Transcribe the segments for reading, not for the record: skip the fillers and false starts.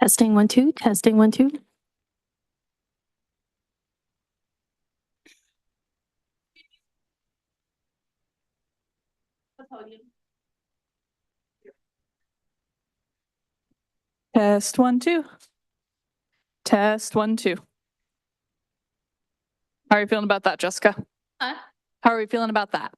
Testing 1 2, testing 1 2. Test 1 2. Test 1 2. How are you feeling about that, Jessica? Huh? How are we feeling about that?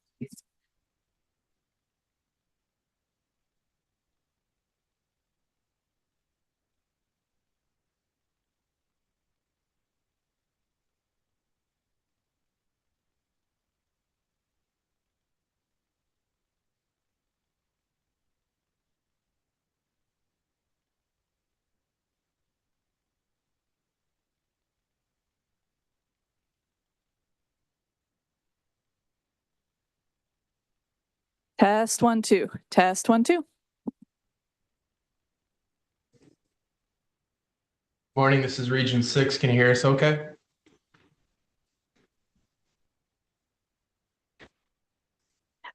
Test 1 2. Test 1 2. Morning, this is Region 6. Can you hear us okay?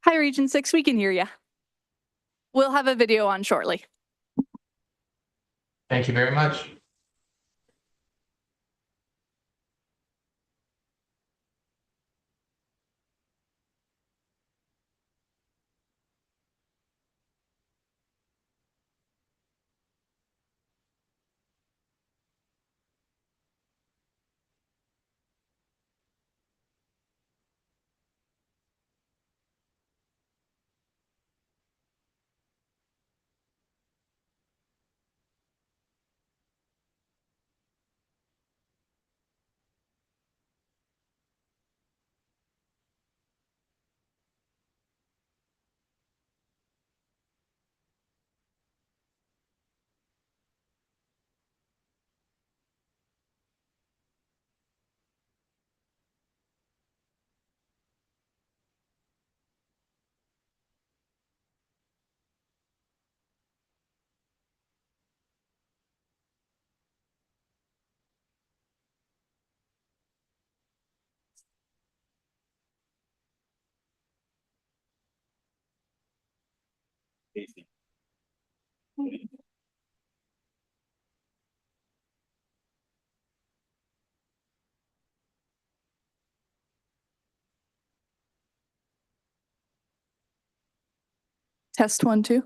Hi, Region 6. We can hear you. We'll have a video on shortly. Thank you very much. Test 1 2.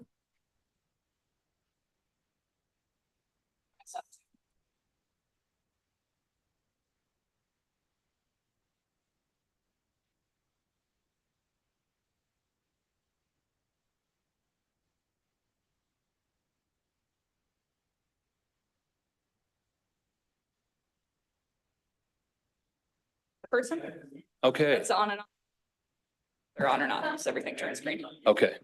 Person? Okay, It's on and off. They're on or not, so everything turns green. okay.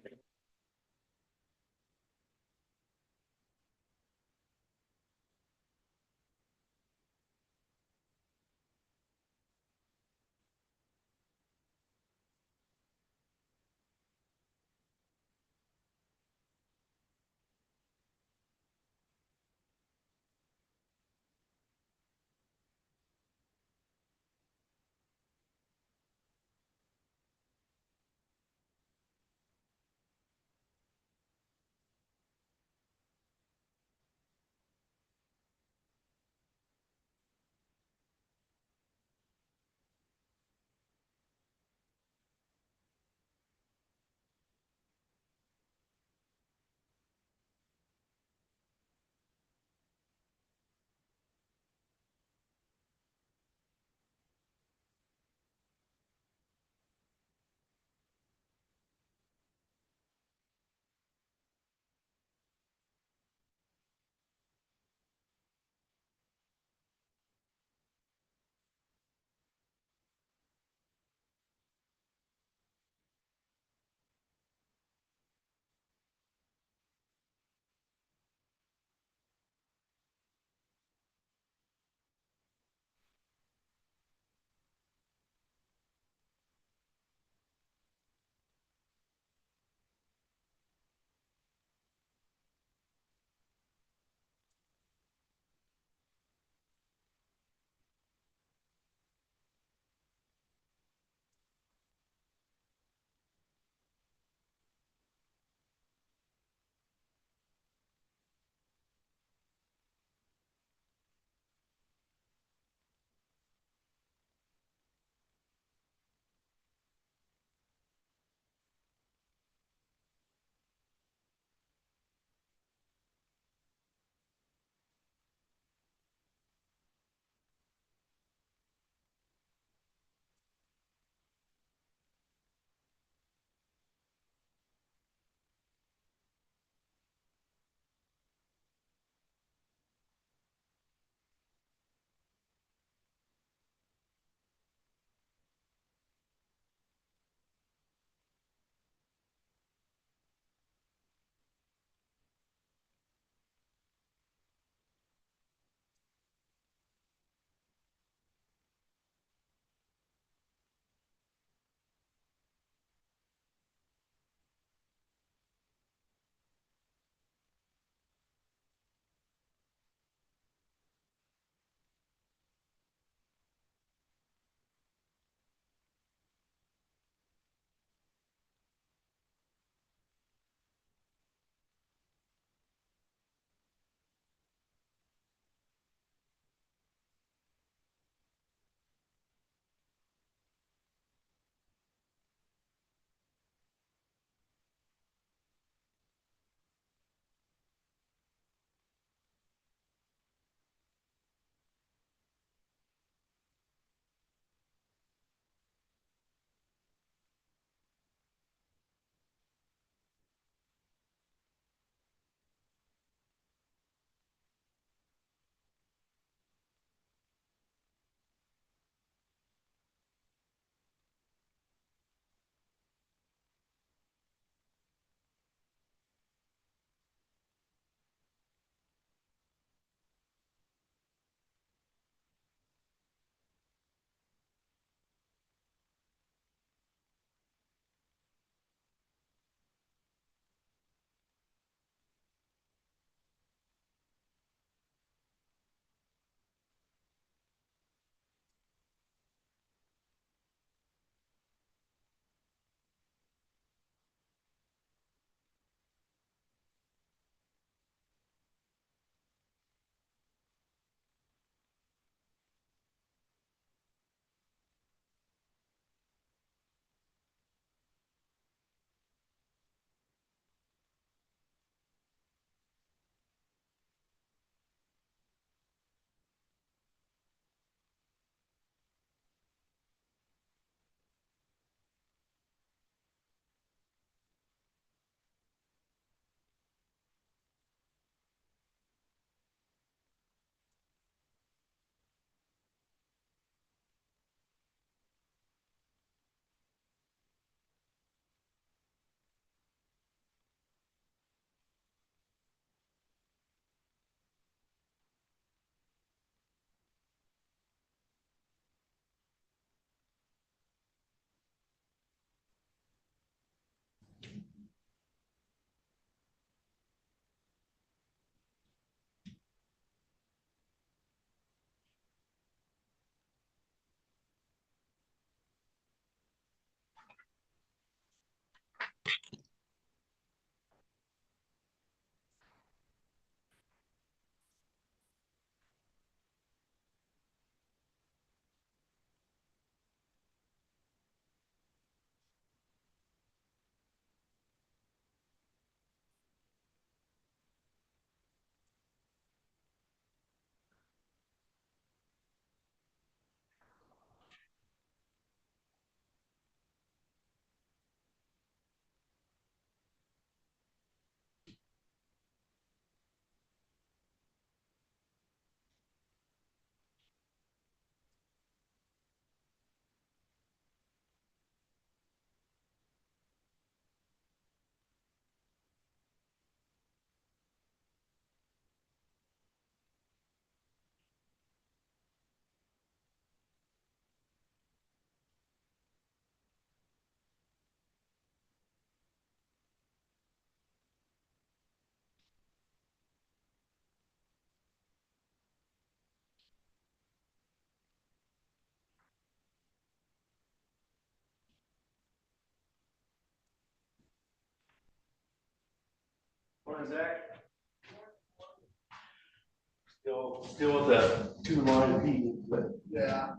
Still with that 2 line P, but. Yeah.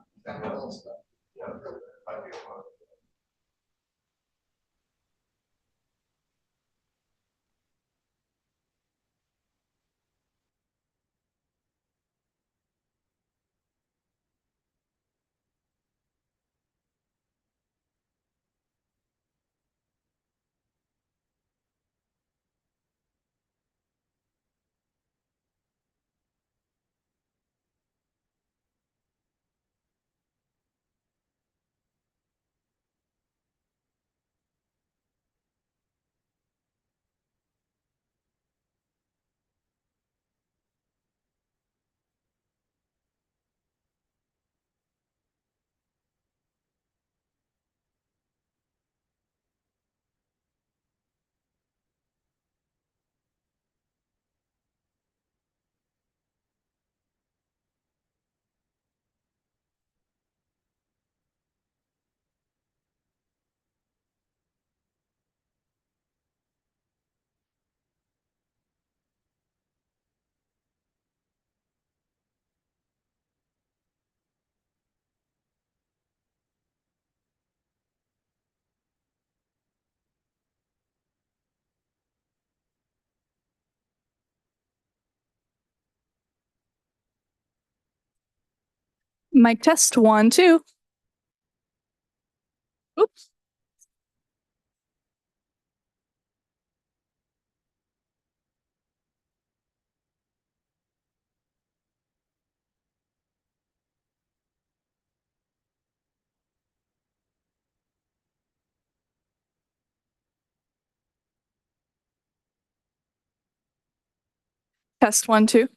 Mic test 1, 2. Oops. Test 1, 2.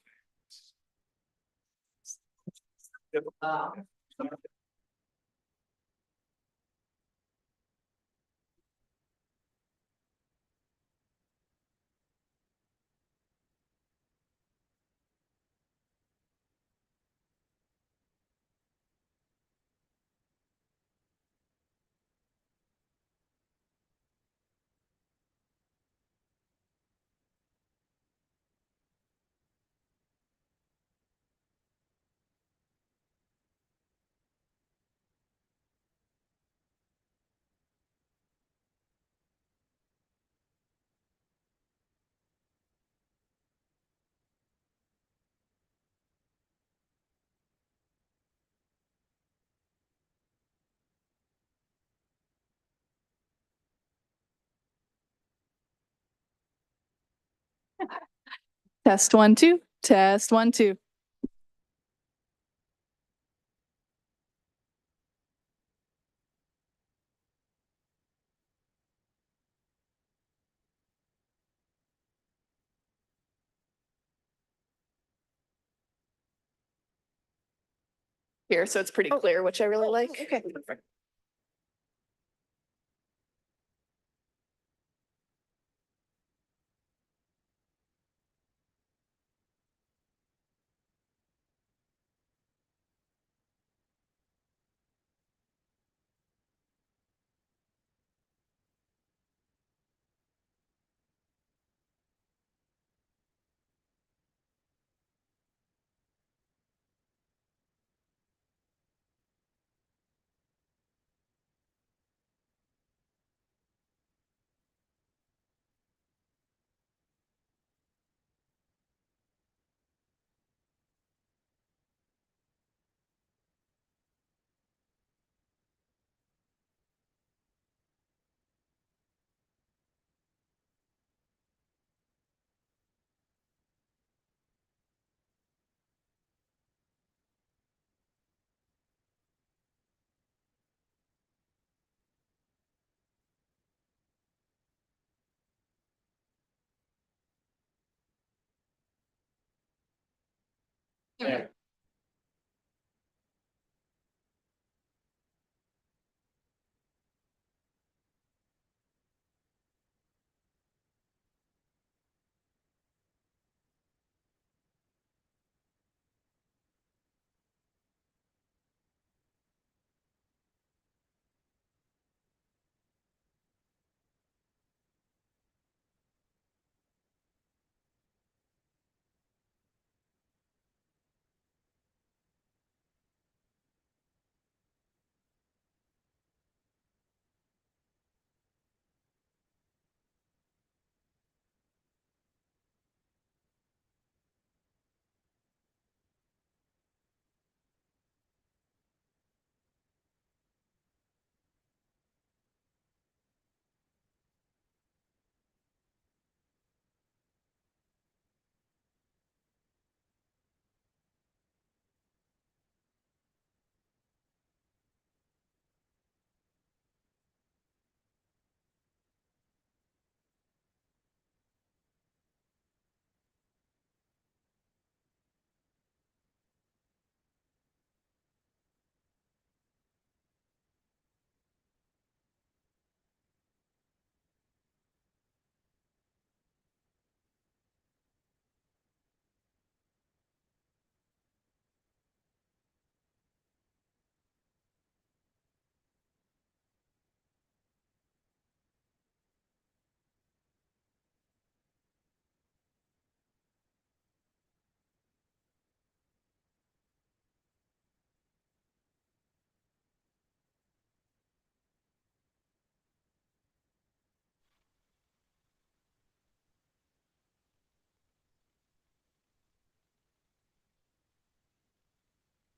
Test 1, 2. Test 1, 2. Here, so it's pretty clear, which I really like. Okay.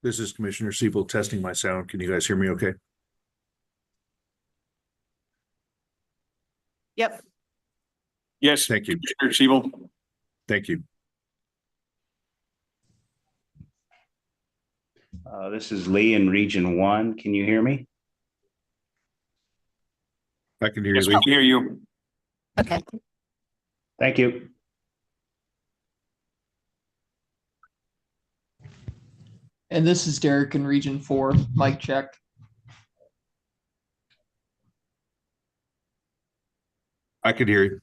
This is Commissioner Siebel testing my sound. Can you guys hear me okay? Yep. Yes, Thank you. Commissioner Siebel. Thank you. This is Lee in Region 1. Can you hear me? I can hear you, Yes, we Lee. can hear you. Okay. Thank you. And this is Derek in Region 4. Mic check. I can hear you.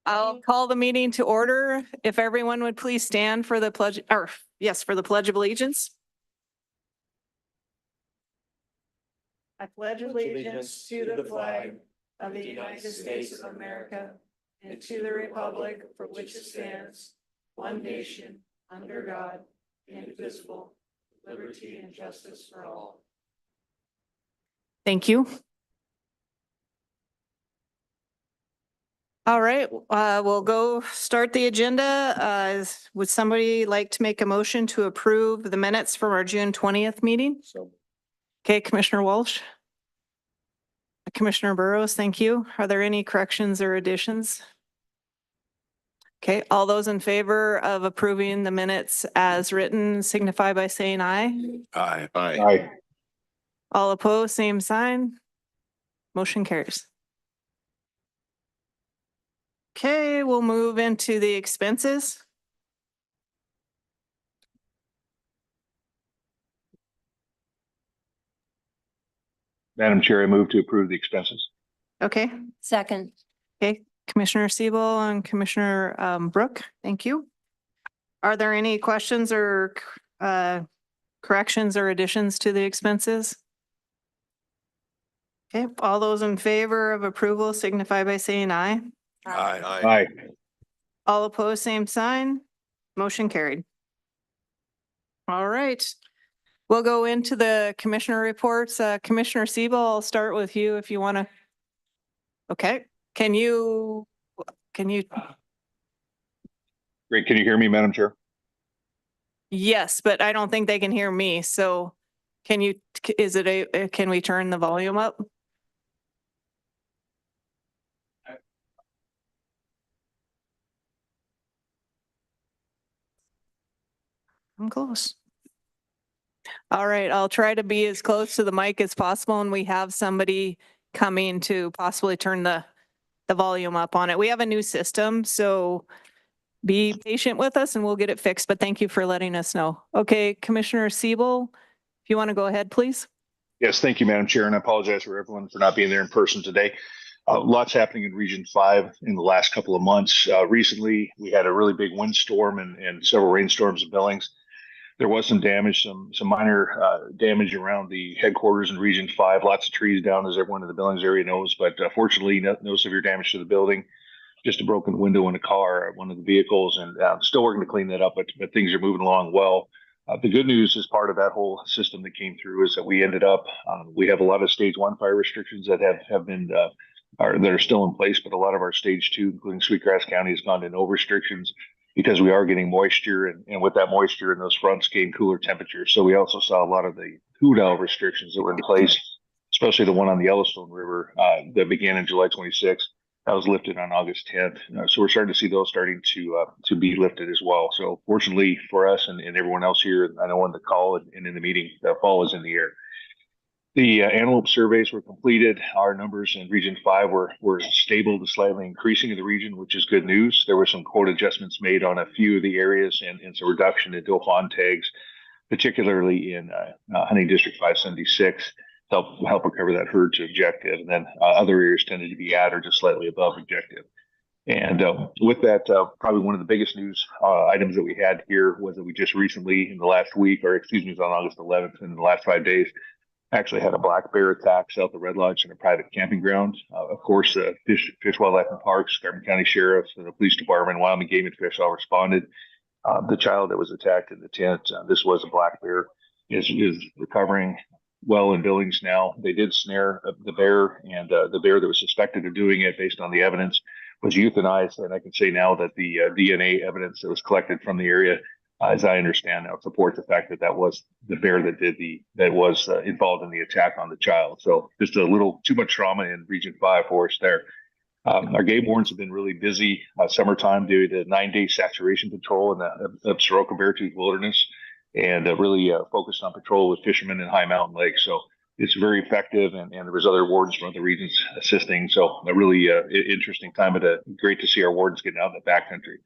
I'll call the meeting to order. If everyone would please stand for the pledge, or yes, for the Pledge of Allegiance. I pledge allegiance to the flag of the United States of America and to the republic for which it stands, one nation, under God, indivisible, liberty and justice for all. Thank you. All right, we'll go start the agenda. Would somebody like to make a motion to approve the minutes from our June 20th meeting? Okay, Commissioner Walsh. Commissioner Burrows, thank you. Are there any corrections or additions? Okay, all those in favor of approving the minutes as written signify by saying aye. Aye. Aye. All opposed, same sign. Motion carries. Okay, we'll move into the expenses. Madam Chair, I move to approve the expenses. Okay, Second. okay, Commissioner Siebel and Commissioner Brooke, thank you. Are there any questions or corrections or additions to the expenses? Okay, all those in favor of approval signify by saying aye. Aye. All opposed, same sign. Motion carried. All right. We'll go into the commissioner reports. Commissioner Siebel, I'll start with you if you want to. Okay, can you, Great. Can you hear me, Madam Chair? yes, but I don't think they can hear me. So can you, is it a, can we turn the volume up? I'm close. All right, I'll try to be as close to the mic as possible, and we have somebody coming to possibly turn the volume up on it. We have a new system, so be patient with us and we'll get it fixed, but thank you for letting us know. Okay, Commissioner Siebel, if you want to go ahead, please. Yes, thank you, Madam Chair, and I apologize for everyone for not being there in person today. Lots happening in Region 5 in the last couple of months. Recently, we had a really big windstorm and several rainstorms in Billings. There was some damage, some minor damage around the headquarters in Region 5. Lots of trees down, as everyone in the Billings area knows, but fortunately, no severe damage to the building. Just a broken window in a car, one of the vehicles, and still working to clean that up, but things are moving along well. The good news is part of that whole system that came through is that we ended up, we have a lot of stage 1 fire restrictions that have been, that are still in place, but a lot of our stage 2, including Sweetgrass County, has gone to no restrictions because we are getting moisture, and with that moisture and those fronts came cooler temperatures. So we also saw a lot of the hoot owl restrictions that were in place, especially the one on the Yellowstone River that began in July 26th. That was lifted on August 10th. So we're starting to see those starting to be lifted as well. So fortunately for us and everyone else here, I know on the call and in the meeting, the fall is in the air. The antelope surveys were completed. Our numbers in Region 5 were stable to slightly increasing in the region, which is good news. There were some quote adjustments made on a few of the areas and some reduction in doe fawn tags, particularly in hunting district 576. Help recover that herd to objective, and then other areas tended to be at or just slightly above objective. And with that, probably one of the biggest news items that we had here was that we just recently, in the last week, or excuse me, it was on August 11th, in the last 5 days, actually had a black bear attack south of Red Lodge in a private camping ground. Of course, Fish, Wildlife, and Parks, Carbon County Sheriff, the Police Department, Wyoming Game and Fish all responded. The child that was attacked in the tent, this was a black bear, is recovering well in Billings now. They did snare the bear, and the bear that was suspected of doing it based on the evidence was euthanized. And I can say now that the DNA evidence that was collected from the area, as I understand now, supports the fact that that was the bear that was involved in the attack on the child. So just a little too much trauma in Region 5 for us there. Our game wardens have been really busy summertime due to the 9-day saturation patrol in the Soroka Beartooth Wilderness, and really focused on patrol with fishermen in high mountain lakes. So it's very effective, and there was other wardens from other regions assisting. So a really interesting time, but great to see our wardens getting out in the backcountry.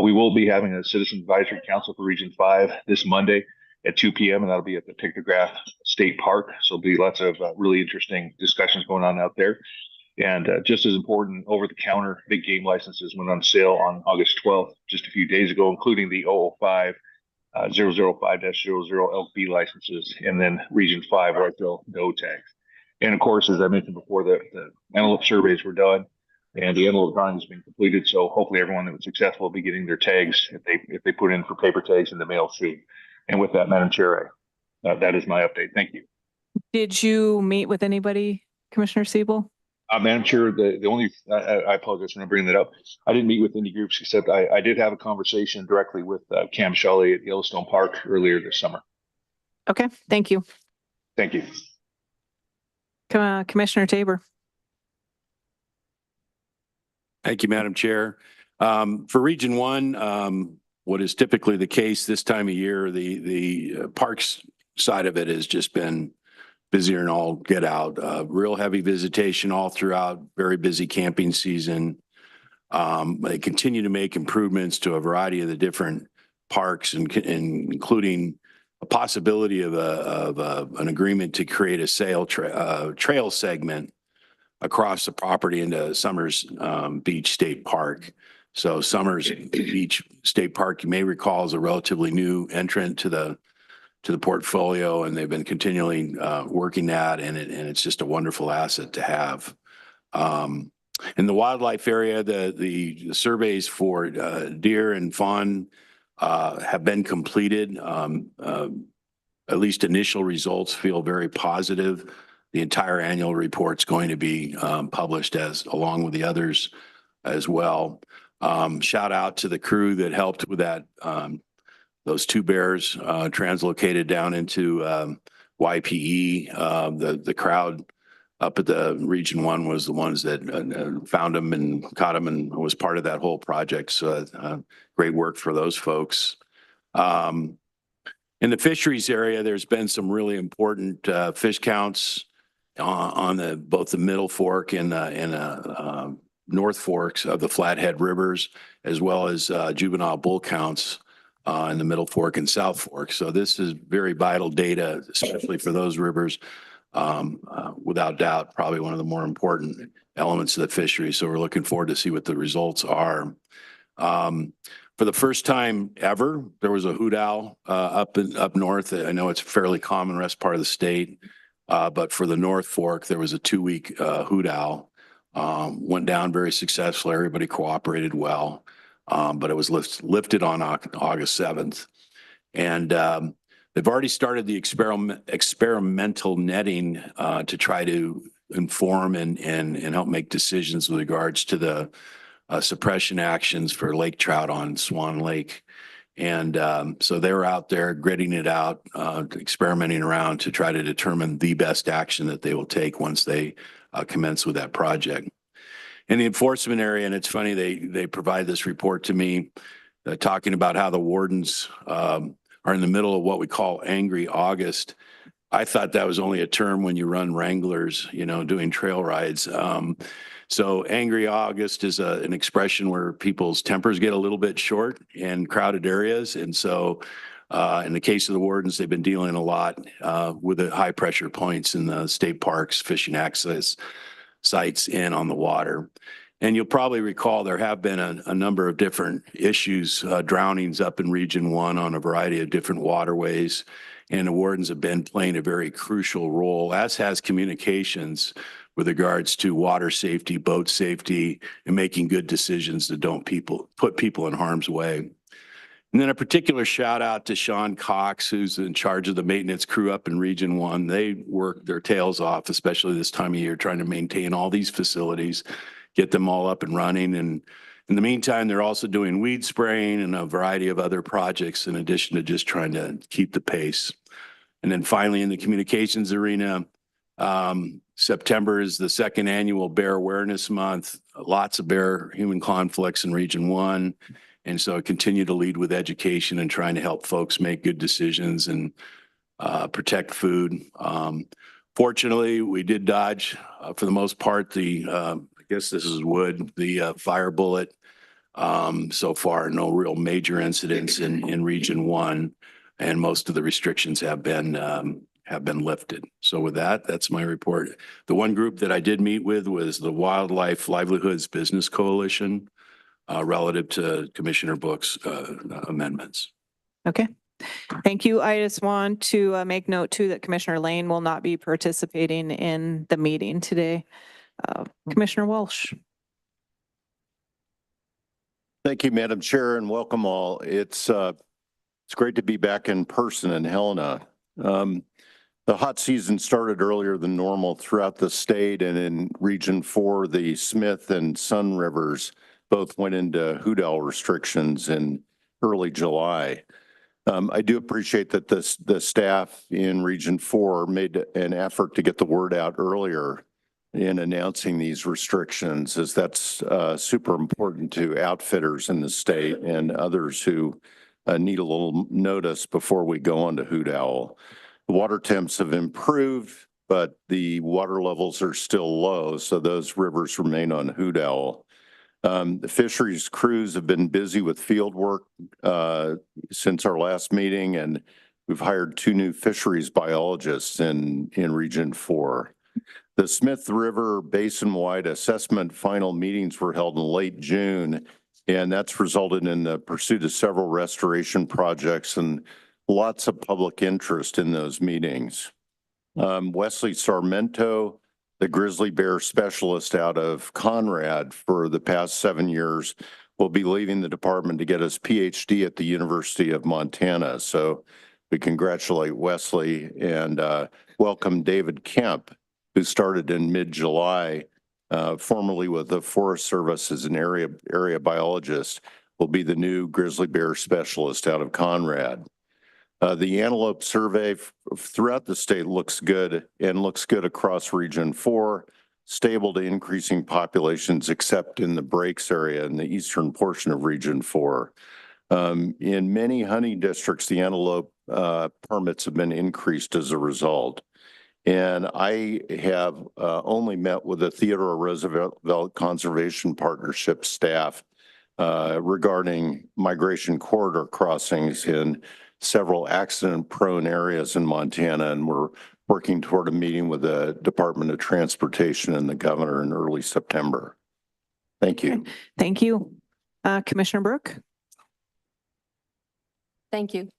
We will be having a Citizen Advisory Council for Region 5 this Monday at 2 p.m., and that'll be at the Pictograph State Park. So there'll be lots of really interesting discussions going on out there. And just as important, over-the-counter big game licenses went on sale on August 12th, just a few dadays ago, including the 005 005-00 elk B licenses, and then Region 5 whitetail doe tags. And of course, as I mentioned before, the antelope surveys were done, and the antelope drawing has been completed. So hopefully, everyone that was successful will be getting their tags if they put in for paper tags in the mail soon. And with that, Madam Chair, that is my update. Thank you. Did you meet with anybody, Commissioner Siebel? Madam Chair, the only, I apologize for not bringing that up. I didn't meet with any groups, except I did have a conversation directly with Cam Shelley at Yellowstone Park earlier this summer. Okay, thank you. Thank you. Commissioner Tabor. Thank you, Madam Chair. For Region 1, what is typically the case this time of year, the parks side of it has just been busier than all get out. Real heavy visitation all throughout, very busy camping season. They continue to make improvements to a variety of the different parks, and including a possibility of an agreement to create a trail segment across the property into Summers Beach State Park. So Summers Beach State Park, you may recall, is a relatively new entrant to the to the portfolio, and they've been continually working that, and it's just a wonderful asset to have. In the wildlife area, the surveys for deer and fawn have been completed. At least initial results feel very positive. The entire annual report's going to be published along with the others as well. Shout out to the crew that helped with that. Those two bears translocated down into YPE. The crowd up at the Region 1 was the ones that found them and caught them and was part of that whole project. So great work for those folks. In the fisheries area, there's been some really important fish counts on both the Middle Fork and North Forks of the Flathead Rivers, as well as juvenile bull counts in the Middle Fork and South Fork. So this is very vital data, especially for those rivers. Without doubt, probably one of the more important elements of the fishery. So we're looking forward to see what the results are. For the first time ever, there was a hoot owl up north. I know it's fairly common in the rest part of the state, but for the North Fork, there was a 2-week hoot owl. Went down very successfully. Everybody cooperated well, but it was lifted on August 7th. And they've already started the experimental netting to try to inform and help make decisions with regards to the suppression actions for lake trout on Swan Lake. And so they were out there gritting it out, experimenting around to try to determine the best action that they will take once they commence with that project. In the enforcement area, and it's funny, they provide this report to me talking about how the wardens are in the middle of what we call Angry August. I thought that was only a term when you run Wranglers, doing trail rides. So Angry August is an expression where people's tempers get a little bit short in crowded areas. And so in the case of the wardens, they've been dealing a lot with the high pressure points in the state parks, fishing access sites and on the water. And you'll probably recall there have been a number of different issues, drownings up in Region 1 on a variety of different waterways. And the wardens have been playing a very crucial role, as has communications with regards to water safety, boat safety, and making good decisions that don't put people in harm's way. And then a particular shout out to Sean Cox, who's in charge of the maintenance crew up in Region 1. They work their tails off, especially this time of year, trying to maintain all these facilities, get them all up and running. And in the meantime, they're also doing weed spraying and a variety of other projects in addition to just trying to keep the pace. And then finally, in the communications arena, September is the second annual Bear Awareness Month. Lots of bear human conflicts in Region 1. And so I continue to lead with education and trying to help folks make good decisions and protect food. Fortunately, we did dodge, for the most part, I guess this is wood, the fire bullet. So far, no real major incidents in Region 1, and most of the restrictions have been lifted. So with that, that's my report. The one group that I did meet with was the Wildlife Livelihoods Business Coalition relative to Commissioner Book's amendments. Okay. Thank you. I just want to make note too that Commissioner Lane will not be participating in the meeting today. Commissioner Walsh. Thank you, Madam Chair, and welcome all. It's great to be back in person in Helena. The hot season started earlier than normal throughout the state, and in Region 4, the Smith and Sun Rivers both went into hoot owl restrictions in early July. I do appreciate that the staff in Region 4 made an effort to get the word out earlier in announcing these restrictions, as that's super important to outfitters in the state and others who need a little notice before we go on to hoot owl. The water temps have improved, but the water levels are still low, so those rivers remain on hoot owl. The fisheries crews have been busy with field work since our last meeting, and we've hired 2 new fisheries biologists in Region 4. The Smith River basin-wide assessment final meetings were held in late June, and that's resulted in the pursuit of several restoration projects and lots of public interest in those meetings. Wesley Sarmento, the grizzly bear specialist out of Conrad for the past 7 years, will be leaving the department to get his PhD at the University of Montana. So we congratulate Wesley and welcome David Kemp, who started in mid-July, formerly with the Forest Service as an area biologist, will be the new grizzly bear specialist out of Conrad. The antelope survey throughout the state looks good and looks good across Region 4, stable to increasing populations except in the Breaks area in the eastern portion of Region 4. In many hunting districts, the antelope permits have been increased as a result. And I have only met with the Theodore Roosevelt Conservation Partnership staff regarding migration corridor crossings in several accident-prone areas in Montana, and we're working toward a meeting with the Department of Transportation and the governor in early September. Thank you. Thank you. Commissioner Brooke? Thank you.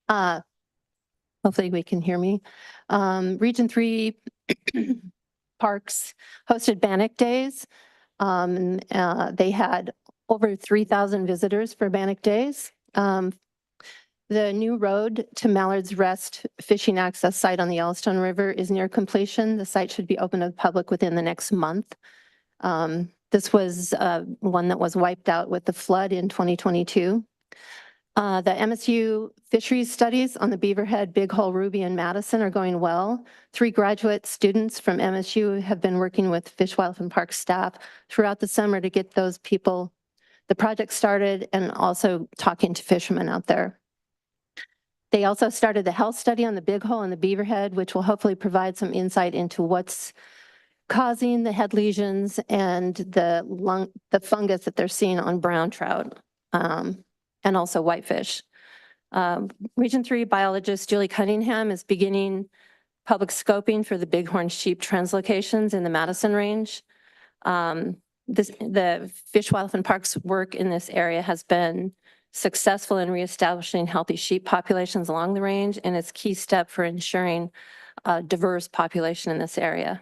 Hopefully we can hear me. Region 3 parks hosted Bannock Days. They had over 3,000 visitors for Bannock Days. The new road to Mallard's Rest fishing access site on the Yellowstone River is near completion. The site should be open to the public within the next month. This was one that was wiped out with the flood in 2022. The MSU fisheries studies on the Beaverhead, Big Hole, Ruby, and Madison are going well. 3 graduate students from MSU have been working with Fish, Wildlife, and Park staff throughout the summer to get those people, the project started, and also talking to fishermen out there. They also started the health study on the Big Hole and the Beaverhead, which will hopefully provide some insight into what's causing the head lesions and the fungus that they're seeing on brown trout, and also whitefish. Region 3 biologist Julie Cunningham is beginning public scoping for the bighorn sheep translocations in the Madison Range. The Fish, Wildlife, and Parks work in this area has been successful in reestablishing healthy sheep populations along the range, and it's a key step for ensuring a diverse population in this area.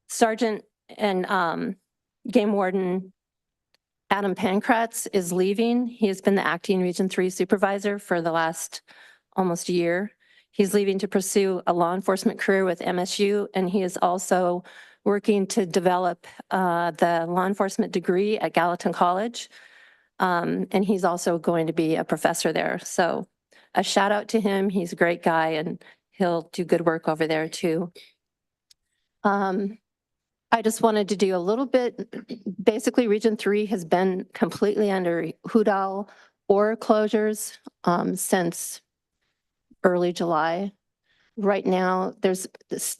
Sergeant and Game Warden Adam Pankratz is leaving. He has been the acting Region 3 supervisor for the last almost a year. He's leaving to pursue a law enforcement career with MSU, and he is also working to develop the law enforcement degree at Gallatin College. And he's also going to be a professor there. So a shout out to him. He's a great guy and he'll do good work over there too. I just wanted to do a little bit, basically Region 3 has been completely under hoot owl or closures since early July. Right now,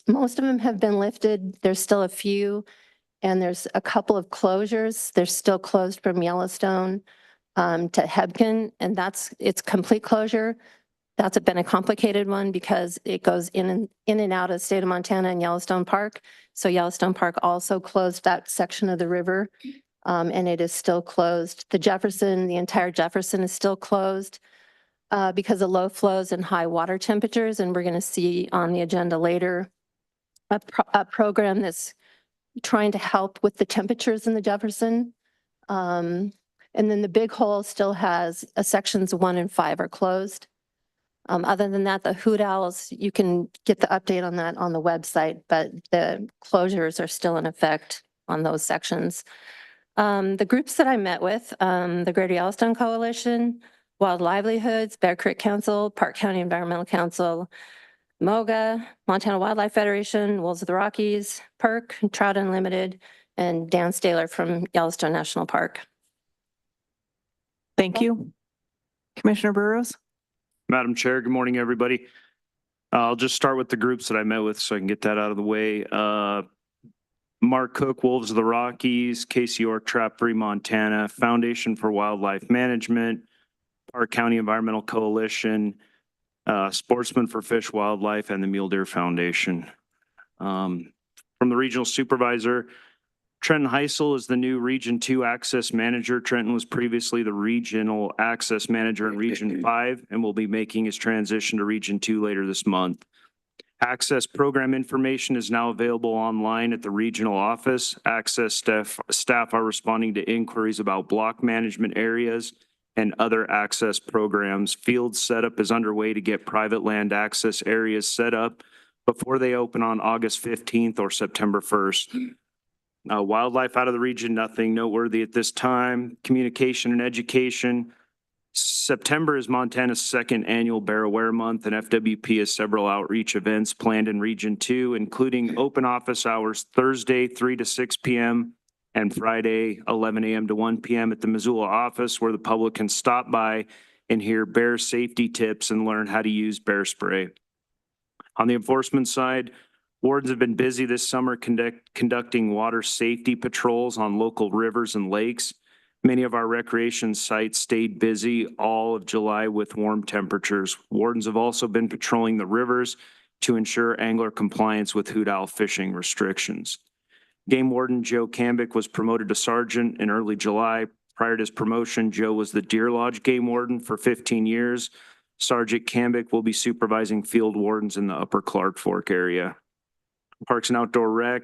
most of them have been lifted. There's still a few, and there's a couple of closures. They're still closed from Yellowstone to Hebgen, and it's complete closure. That's been a complicated one because it goes in and out of the state of Montana and Yellowstone Park. So Yellowstone Park also closed that section of the river, and it is still closed. The entire Jefferson is still closed because of low flows and high water temperatures. And we're going to see on the agenda later a program that's trying to help with the temperatures in the Jefferson. And then the Big Hole still has sections 1 and 5 are closed. Other than that, the hoot owls, you can get the update on that on the website, but the closures are still in effect on those sections. The groups that I met with, the Greater Yellowstone Coalition, Wild Livelihoods, Bear Creek Council, Park County Environmental Council, MOGA, Montana Wildlife Federation, Wolves of the Rockies, PERC, Trout Unlimited, and Dan Staler from Yellowstone National Park. Thank you. Commissioner Burrows? Madam Chair, good morning, everybody. I'll just start with the groups that I met with so I can get that out of the way. Mark Cook, Wolves of the Rockies, Casey York, Trap Free Montana, Foundation for Wildlife Management, Park County Environmental Coalition, Sportsmen for Fish, Wildlife, and the Mule Deer Foundation. From the regional supervisor, Trenton Heisel is the new Region 2 Access Manager. Trenton was previously the Regional Access Manager in Region 5 and will be making his transition to Region 2 later this month. Access program information is now available online at the regional office. Access staff are responding to inquiries about block management areas and other access programs. Field setup is underway to get private land access areas set up before they open on August 15th or September 1st. Wildlife out of the region, nothing noteworthy at this time. Communication and education. September is Montana's second annual Bear Aware Month, and FWP has several outreach events planned in Region 2, including open office hours Thursday, 3 to 6 p.m., and Friday, 11 a.m. to 1 p.m. at the Missoula office, where the public can stop by and hear bear safety tips and learn how to use bear spray. On the enforcement side, wardens have been busy this summer conducting water safety patrols on local rivers and lakes. Many of our recreation sites stayed busy all of July with warm temperatures. Wardens have also been patrolling the rivers to ensure angler compliance with hoot owl fishing restrictions. Game Warden Joe Cambick was promoted to sergeant in early July. Prior to his promotion, Joe was the Deer Lodge Game Warden for 15 years. Sergeant Cambick will be supervising field wardens in the Upper Clark Fork area. Parks and Outdoor Rec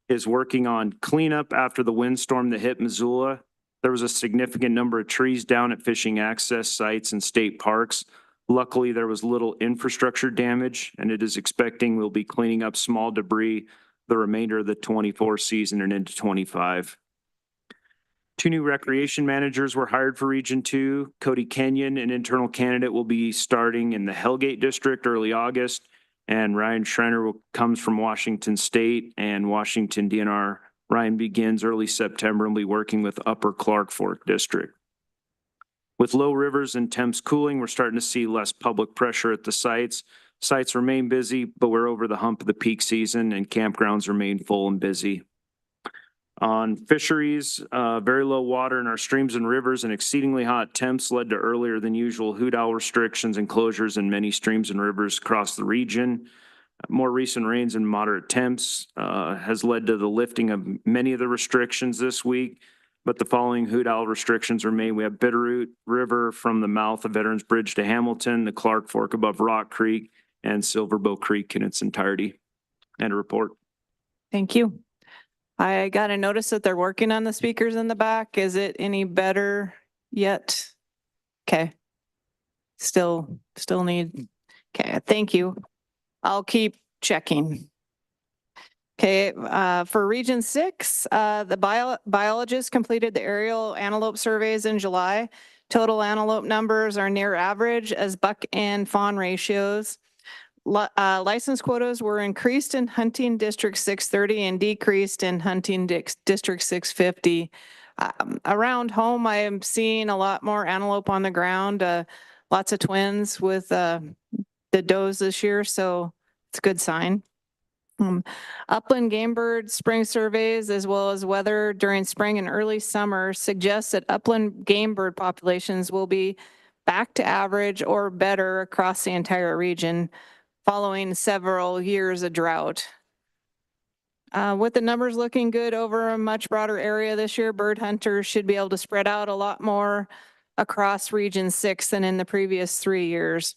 is working on cleanup after the windstorm that hit Missoula. There was a significant number of trees down at fishing access sites and state parks. Luckily, there was little infrastructure damage, and it is expecting we'll be cleaning up small debris the remainder of the 24 season and into 25. 2 new recreation managers were hired for Region 2. Cody Kenyon, an internal candidate, will be starting in the Hellgate District early August, and Ryan Schreiner comes from Washington State and Washington DNR. Ryan begins early September and will be working with Upper Clark Fork District. With low rivers and temps cooling, we're starting to see less public pressure at the sites. Sites remain busy, but we're over the hump of the peak season and campgrounds remain full and busy. On fisheries, very low water in our streams and rivers and exceedingly hot temps led to earlier than usual hoot owl restrictions and closures in many streams and rivers across the region. More recent rains and moderate temps has led to the lifting of many of the restrictions this week, but the following hoot owl restrictions remain. We have Bitterroot River from the mouth of Veterans Bridge to Hamilton, the Clark Fork above Rock Creek, and Silverbow Creek in its entirety. And a report. Thank you. I got a notice that they're working on the speakers in the back. Is it any better yet? Okay. Still need, okay, thank you. I'll keep checking. Okay, for Region 6, the biologists completed the aerial antelope surveys in July. Total antelope numbers are near average as buck and fawn ratios. License quotas were increased in hunting District 630 and decreased in hunting District 650. Around home, I am seeing a lot more antelope on the ground, lots of twins with the does this year, so it's a good sign. Upland game bird spring surveys as well as weather during spring and early summer suggests that upland game bird populations will be back to average or better across the entire region following several years of drought. With the numbers looking good over a much broader area this year, bird hunters should be able to spread out a lot more across Region 6 than in the previous 3 years.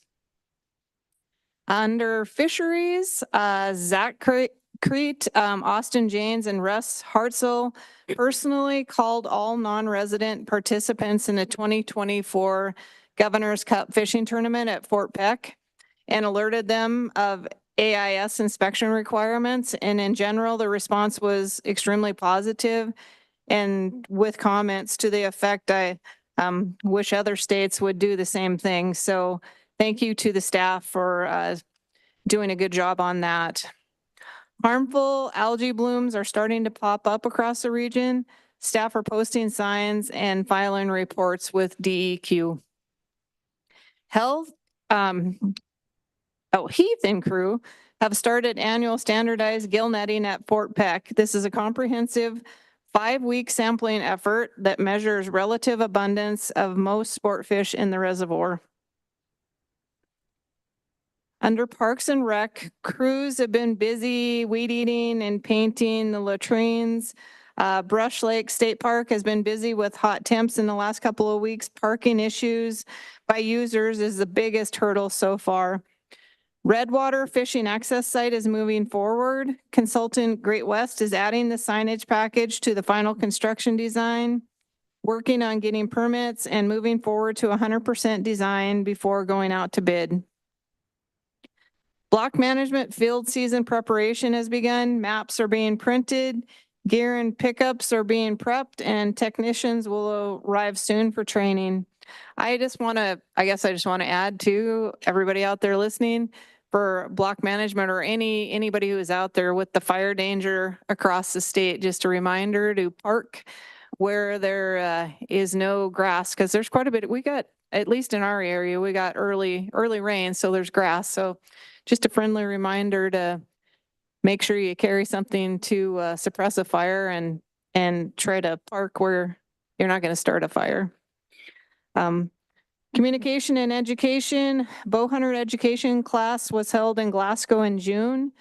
Under fisheries, Zach Crete, Austin Janes, and Russ Hartzell personally called all non-resident participants in the 2024 Governor's Cup fishing tournament at Fort Peck and alerted them of AIS inspection requirements. And in general, the response was extremely positive and with comments to the effect, I wish other states would do the same thing. So thank you to the staff for doing a good job on that. Harmful algae blooms are starting to pop up across the region. Staff are posting signs and filing reports with DEQ. Health, Heath and crew have started annual standardized gill netting at Fort Peck. This is a comprehensive 5-week sampling effort that measures relative abundance of most sport fish in the reservoir. Under Parks and Rec, crews have been busy weed eating and painting the latrines. Brush Lake State Park has been busy with hot temps in the last couple of weeks. Parking issues by users is the biggest hurdle so far. Redwater Fishing Access Site is moving forward. Consultant Great West is adding the signage package to the final construction design, working on getting permits and moving forward to 100% design before going out to bid. Block management field season preparation has begun. Maps are being printed. Gear and pickups are being prepped, and technicians will arrive soon for training. I just want to add to everybody out there listening, for block management or anybody who is out there with the fire danger across the state, just a reminder to park where there is no grass, because there's quite a bit. We got, at least in our area, we got early rain, so there's grass. So just a friendly reminder to make sure you carry something to suppress a fire and try to park where you're not going to start a fire. Communication and education, bow hunter education class was held in Glasgow in June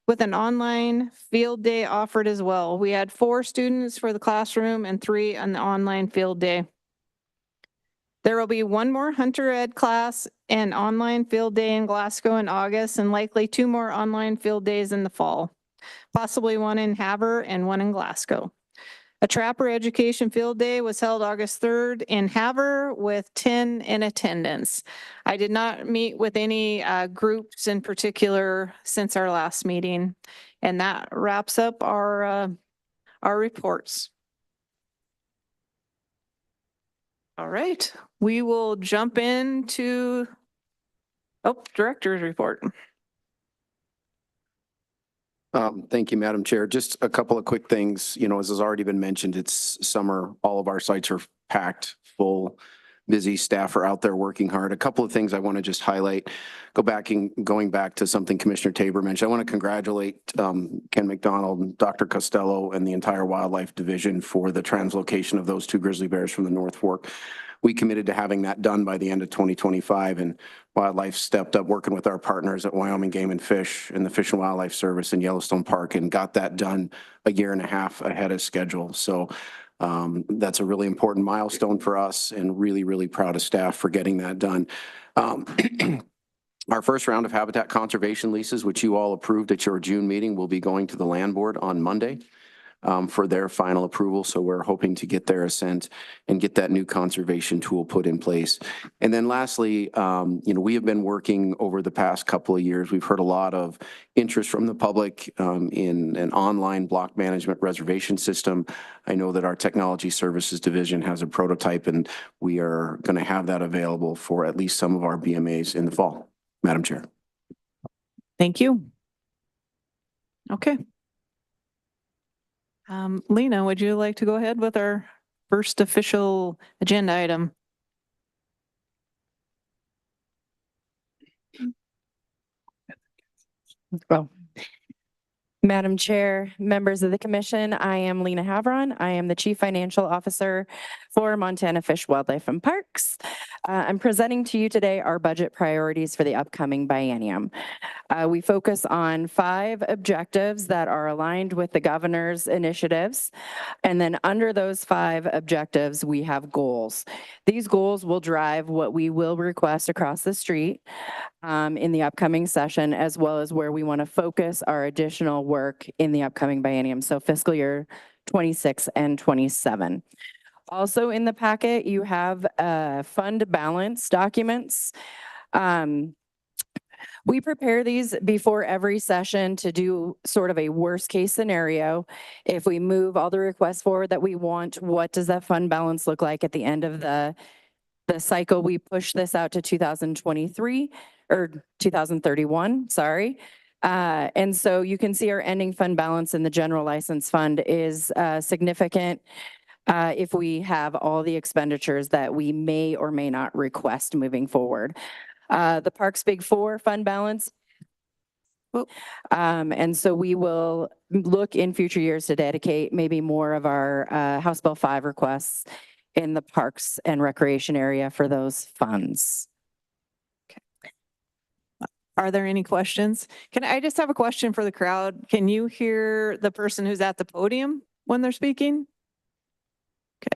with an online field day offered as well. We had 4 students for the classroom and 3 on the online field day. There will be 1 more hunter ed class and online field day in Glasgow in August, and likely 2 more online field days in the fall, possibly 1 in Havre and 1 in Glasgow. A trapper education field day was held August 3rd in Havre with 10 in attendance. I did not meet with any groups in particular since our last meeting. And that wraps up our reports. All right, we will jump into, director's report. Thank you, Madam Chair. Just a couple of quick things. You know, as has already been mentioned, it's summer. All of our sites are packed, full, busy. Staff are out there working hard. A couple of things I want to just highlight. Going back to something Commissioner Tabor mentioned, I want to congratulate Ken McDonald, Dr. Costello, and the entire Wildlife Division for the translocation of those 2 grizzly bears from the North Fork. We committed to having that done by the end of 2025, and Wildlife stepped up working with our partners at Wyoming Game and Fish and the Fish and Wildlife Service in Yellowstone Park and got that done a year and a half ahead of schedule. So that's a really important milestone for us, and really, really proud of staff for getting that done. Our first round of habitat conservation leases, which you all approved at your June meeting, will be going to the Land Board on Monday for their final approval. So we're hoping to get their assent and get that new conservation tool put in place. And then lastly, we have been working over the past couple of years. We've heard a lot of interest from the public in an online block management reservation system. I know that our technology services division has a prototype, and we are going to have that available for at least some of our BMAs in the fall. Madam Chair. Thank you. Okay. Lena, would you like to go ahead with our first official agenda item? Well, Madam Chair, members of the commission, I am Lena Havron. I am the Chief Financial Officer for Montana Fish, Wildlife, and Parks. I'm presenting to you today our budget priorities for the upcoming biennium. We focus on 5 objectives that are aligned with the governor's initiatives. And then under those 5 objectives, we have goals. These goals will drive what we will request across the street in the upcoming session, as well as where we want to focus our additional work in the upcoming biennium, so fiscal year 26 and 27. Also in the packet, you have fund balance documents. We prepare these before every session to do sort of a worst case scenario. If we move all the requests forward that we want, what does that fund balance look like at the end of the cycle? We push this out to 2023 or 2031, sorry. And so you can see our ending fund balance in the general license fund is significant if we have all the expenditures that we may or may not request moving forward. The Parks Big Four fund balance. And so we will look in future years to dedicate maybe more of our House Bill 5 requests in the parks and recreation area for those funds. Okay. Are there any questions? I just have a question for the crowd? Can you hear the person who's at the podium? when they're speaking?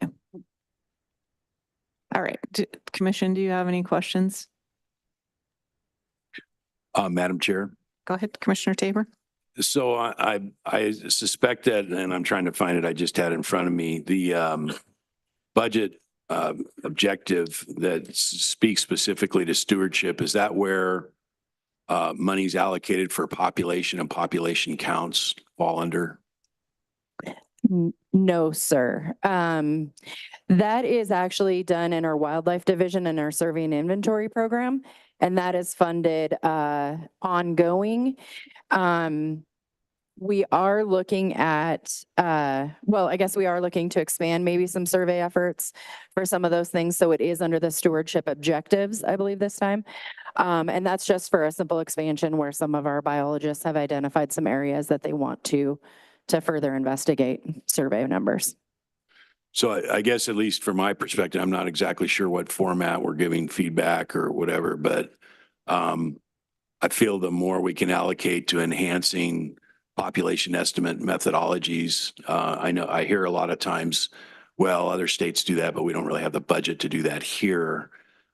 Okay. All right. Commission, do you have any questions? Madam Chair. Go ahead, Commissioner Tabor. So I suspect that, and I'm trying to find it, I just had it in front of me, the budget objective that speaks specifically to stewardship, is that where money's allocated for population and population counts fall under? No, sir. That is actually done in our wildlife division and our survey and inventory program, and that is funded ongoing. We are looking at, well, I guess we are looking to expand maybe some survey efforts for some of those things. So it is under the stewardship objectives, I believe this time. And that's just for a simple expansion where some of our biologists have identified some areas that they want to further investigate survey numbers. So I guess at least from my perspective, I'm not exactly sure what format we're giving feedback or whatever, but I feel the more we can allocate to enhancing population estimate methodologies. I know I hear a lot of times, well, other states do that, but we don't really have the budget to do that here.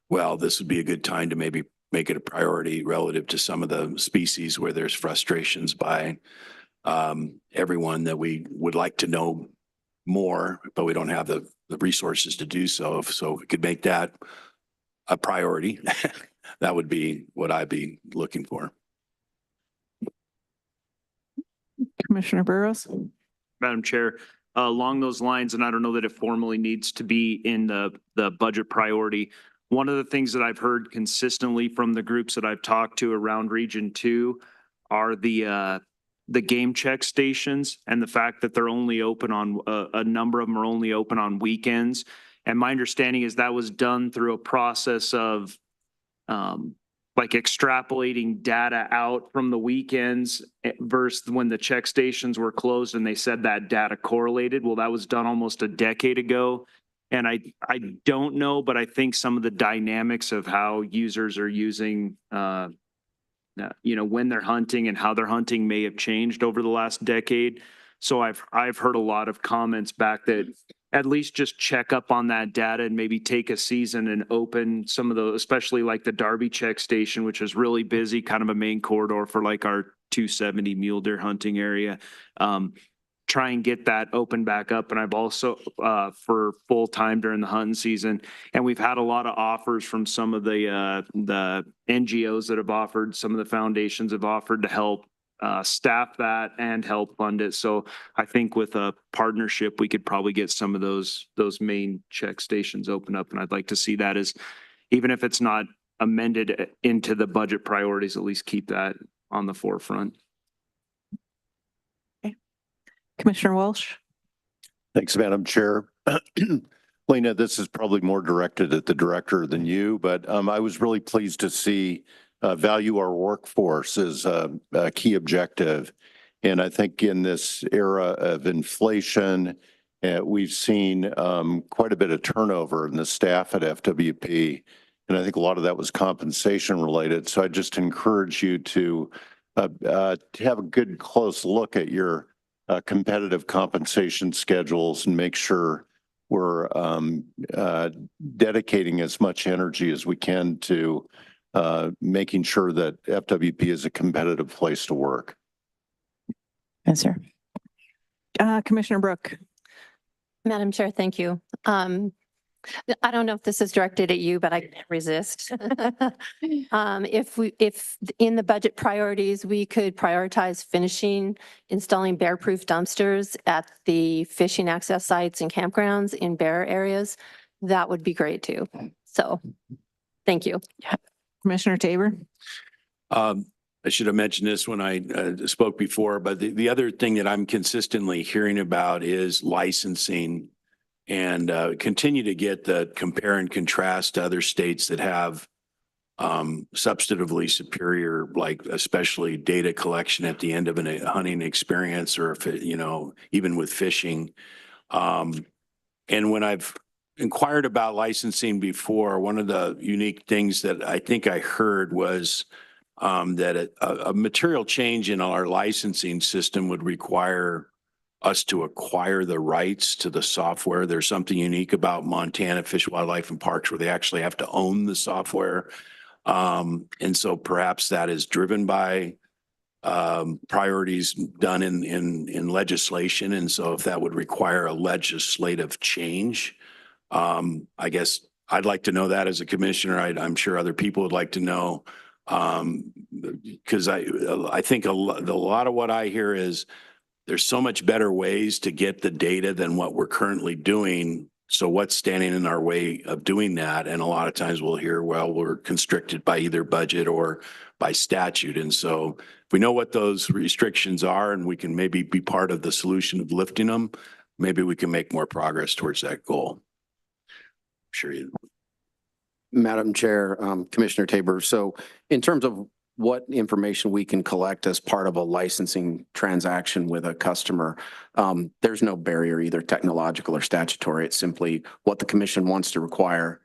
Well, this would be a good time to maybe make it a priority relative to some of the species where there's frustrations by everyone that we would like to know more, but we don't have the resources to do so. So if we could make that a priority, that would be what I'd be looking for. Commissioner Burrows. Madam Chair, along those lines, and I don't know that it formally needs to be in the budget priority. One of the things that I've heard consistently from the groups that I've talked to around Region 2 are the game check stations, and the fact that they're only open on a number of them are only open on weekends. And my understanding is that was done through a process of like extrapolating data out from the weekends versus when the check stations were closed, and they said that data correlated. Well, that was done almost a decade ago. And I don't know, but I think some of the dynamics of how users are using, when they're hunting and how they're hunting may have changed over the last decade. So I've heard a lot of comments back that at least just check up on that data and maybe take a season and open some of those, especially like the Darby check station, which is really busy, kind of a main corridor for like our 270 mule deer hunting area. Try and get that open back up. And I've also for full time during the hunting season. And we've had a lot of offers from some of the NGOs that have offered, some of the foundations have offered to help staff that and help fund it. So I think with a partnership, we could probably get some of those main check stations open up. And I'd like to see that as, even if it's not amended into the budget priorities, at least keep that on the forefront. Commissioner Walsh. Thanks, Madam Chair. Lena, this is probably more directed at the director than you, but I was really pleased to see value our workforce as a key objective. And I think in this era of inflation, we've seen quite a bit of turnover in the staff at FWP. And I think a lot of that was compensation related. So I just encourage you to have a good close look at your competitive compensation schedules and make sure we're dedicating as much energy as we can to making sure that FWP is a competitive place to work. Yes, sir. Commissioner Brooke. Madam Chair, thank you. I don't know if this is directed at you, but I can't resist. If in the budget priorities, we could prioritize finishing installing bear-proof dumpsters at the fishing access sites and campgrounds in bear areas, that would be great too. So, thank you. Commissioner Tabor. I should have mentioned this when I spoke before, but the other thing that I'm consistently hearing about is licensing, and continue to get the compare and contrast to other states that have substantively superior, like especially data collection at the end of a hunting experience, or if it, even with fishing. And when I've inquired about licensing before, one of the unique things that I think I heard was that a material change in our licensing system would require us to acquire the rights to the software. There's something unique about Montana Fish, Wildlife and Parks where they actually have to own the software. And so perhaps that is driven by priorities done in legislation. And so if that would require a legislative change, I guess I'd like to know that as a commissioner. I'm sure other people would like to know. Because I think a lot of what I hear is there's so much better ways to get the data than what we're currently doing. So what's standing in our way of doing that? And a lot of times we'll hear, well, we're constricted by either budget or by statute. And so if we know what those restrictions are and we can maybe be part of the solution of lifting them, maybe we can make more progress towards that goal. Sure. Madam Chair, Commissioner Tabor. So in terms of what information we can collect as part of a licensing transaction with a customer, there's no barrier, either technological or statutory. It's simply what the commission wants to require.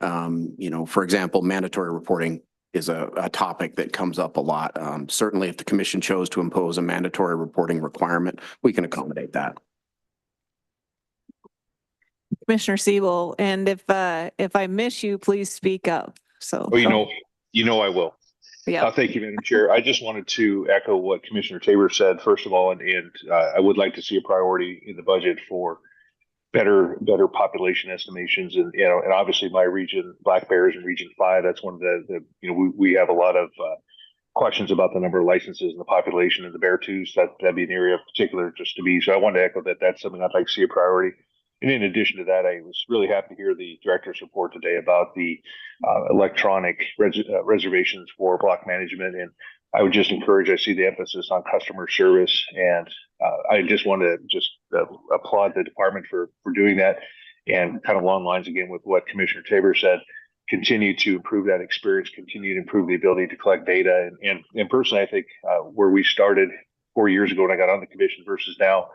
For example, mandatory reporting is a topic that comes up a lot. Certainly, if the commission chose to impose a mandatory reporting requirement, we can accommodate that. Commissioner Siebel, and if I miss you, please speak up. So. Well, I will. Yeah. Thank you, Madam Chair. I just wanted to echo what Commissioner Tabor said, first of all, and I would like to see a priority in the budget for better population estimations. And, and obviously my region, Black Bears in Region 5, that's one of we have a lot of questions about the number of licenses and the population and the bear tooths. That'd be an area of particular just to me. So I wanted to echo that that's something I'd like to see a priority. And in addition to that, I was really happy to hear the director's report today about the electronic reservations for block management. And I would just encourage, I see the emphasis on customer service. And I just want to applaud the department for doing that. And kind of along lines again with what Commissioner Tabor said, continue to improve that experience, continue to improve the ability to collect data. And personally, I think where we started 4 years ago when I got on the commission versus now,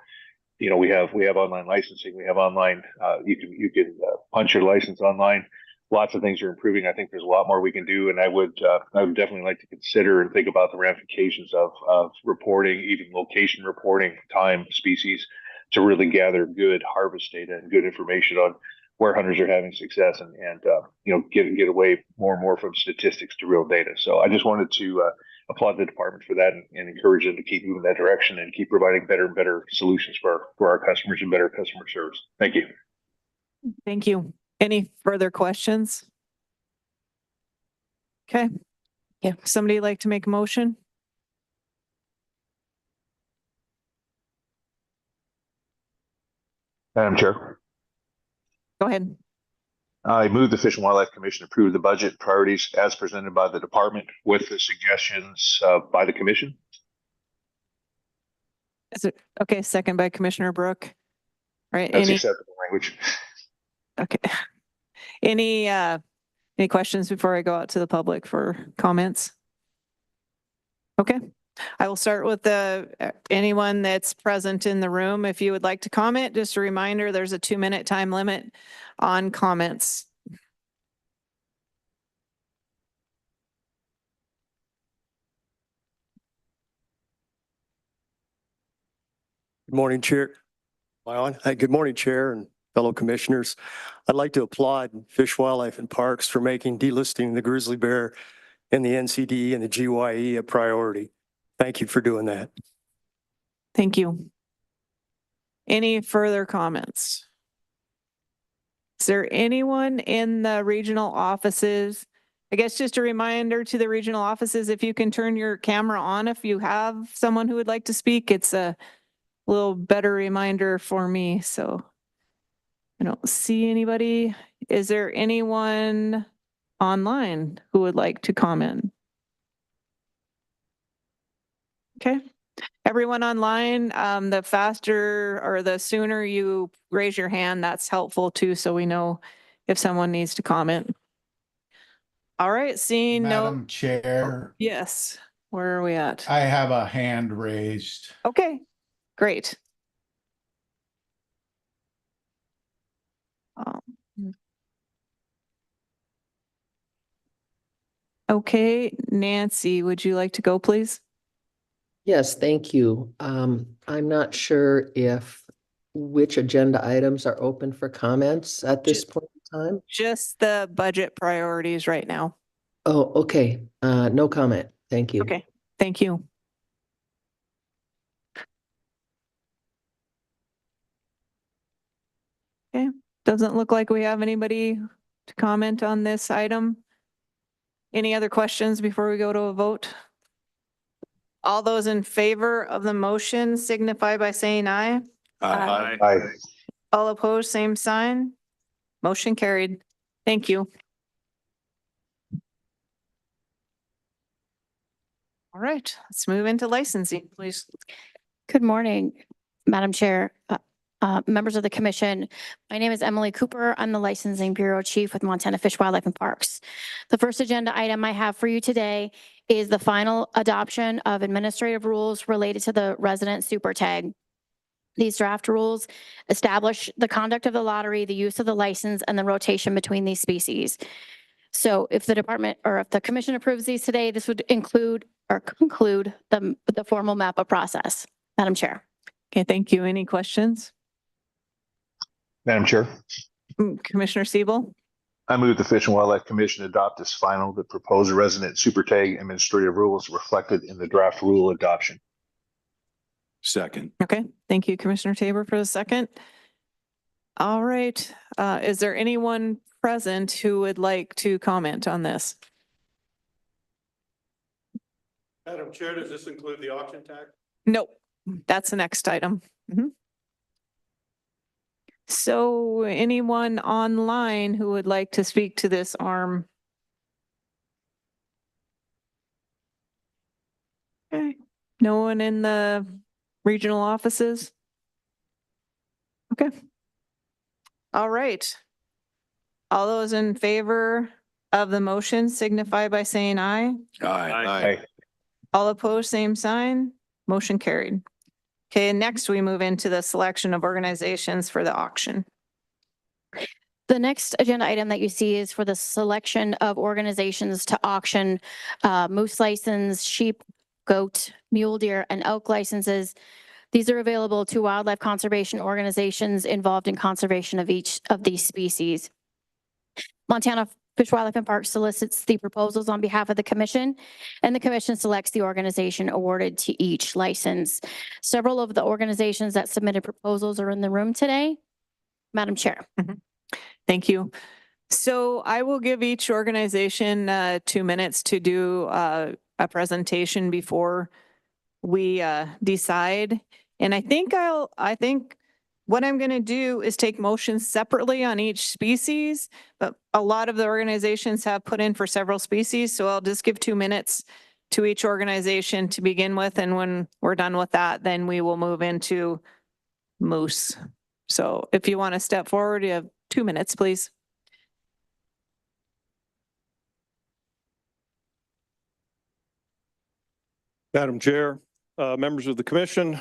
we have online licensing. We have online. You can punch your license online. Lots of things are improving. I think there's a lot more we can do, and I would definitely like to consider and think about the ramifications of reporting, even location reporting, time, species, to really gather good harvest data and good information on where hunters are having success, and get away more and more from statistics to real data. So I just wanted to applaud the department for that and encourage them to keep moving that direction and keep providing better and better solutions for our customers and better customer service. Thank you. Thank you. Any further questions? Okay. Yeah. Somebody like to make a motion? Madam Chair. Go ahead. I move the Fish and Wildlife Commission approve the budget priorities as presented by the department with the suggestions by the commission. Is it okay? Second by Commissioner Brook. Right. That's acceptable language. Okay. Any questions before I go out to the public for comments? Okay. I will start with anyone that's present in the room. If you would like to comment, just a reminder, there's a 2-minute time limit on comments. Good morning, Chair. Am I on? Hi, good morning, Chair and fellow commissioners. I'd like to applaud Fish, Wildlife and Parks for making delisting the grizzly bear and the NCD and the GYE a priority. Thank you for doing that. Thank you. Any further comments? Is there anyone in the regional offices? I guess just a reminder to the regional offices, if you can turn your camera on, if you have someone who would like to speak, it's a little better reminder for me. So I don't see anybody. Is there anyone online who would like to comment? Okay. Everyone online, the faster or the sooner you raise your hand, that's helpful too, so we know if someone needs to comment. All right, seeing Madam Chair. Yes, where are we at? I have a hand raised. Okay, great. Okay, Nancy, would you like to go, please? Yes, thank you. I'm not sure which agenda items are open for comments at this point in time. Just the budget priorities right now. Oh, okay. No comment. Thank you. Okay, thank you. Okay, doesn't look like we have anybody to comment on this item. Any other questions before we go to a vote? All those in favor of the motion signify by saying aye. Aye. Aye. All opposed, same sign. Motion carried. Thank you. All right, let's move into licensing, please. Good morning, Madam Chair, members of the commission. My name is Emily Cooper. I'm the Licensing Bureau Chief with Montana Fish, Wildlife and Parks. The first agenda item I have for you today is the final adoption of administrative rules related to the resident super tag. These draft rules establish the conduct of the lottery, the use of the license, and the rotation between these species. So if the department or if the commission approves these today, this would include or conclude the formal MAPA process. Madam Chair. Okay, thank you. Any questions? Madam Chair, Commissioner Siebel? I move the Fish and Wildlife Commission adopt as final the proposed resident super tag administrative rules reflected in the draft rule adoption. Second. Okay, thank you, Commissioner Tabor, for the second. All right, is there anyone present who would like to comment on this? Madam Chair, does this include the auction tax? Nope, that's the next item. So anyone online who would like to speak to this arm? Okay, no one in the regional offices? Okay. All right. All those in favor of the motion signify by saying aye. Aye. All opposed, same sign. Motion carried. Okay, next we move into the selection of organizations for the auction. The next agenda item that you see is for the selection of organizations to auction moose license, sheep, goat, mule deer, and elk licenses. These are available to wildlife conservation organizations involved in conservation of each of these species. Montana Fish, Wildlife, and Parks solicits the proposals on behalf of the commission, and the commission selects the organization awarded to each license. Several of the organizations that submitted proposals are in the room today. Madam Chair. Thank you. So I will give each organization 2 minutes to do a presentation before we decide. And I think what I'm going to do is take motions separately on each species, but a lot of the organizations have put in for several species. So I'll just give 2 minutes to each organization to begin with. And when we're done with that, then we will move into moose. So if you want to step forward, you have 2 minutes, please. Madam Chair, members of the commission,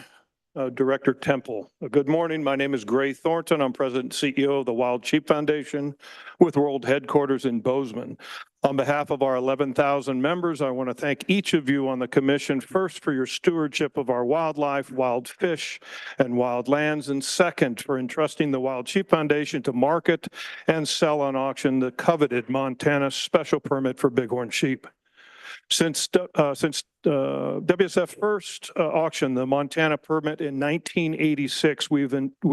Director Temple. Good morning. My name is Gray Thornton. I'm President and CEO of the Wild Sheep Foundation with world headquarters in Bozeman. On behalf of our 11,000 members, I want to thank each of you on the commission first for your stewardship of our wildlife, wild fish, and wild lands, and second for entrusting the Wild Sheep Foundation to market and sell on auction the coveted Montana special permit for bighorn sheep. Since WSF first auctioned the Montana permit in 1986, we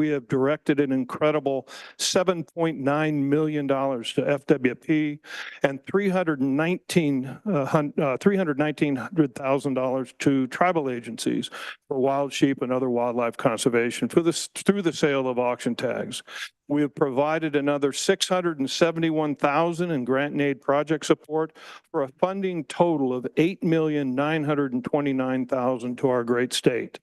have directed an incredible $7.9 million to FWP and $319,000 to tribal agencies for wild sheep and other wildlife conservation through the sale of auction tags. We have provided another $671,000 in grant and aid project support for a funding total of $8,929,000 to our great state.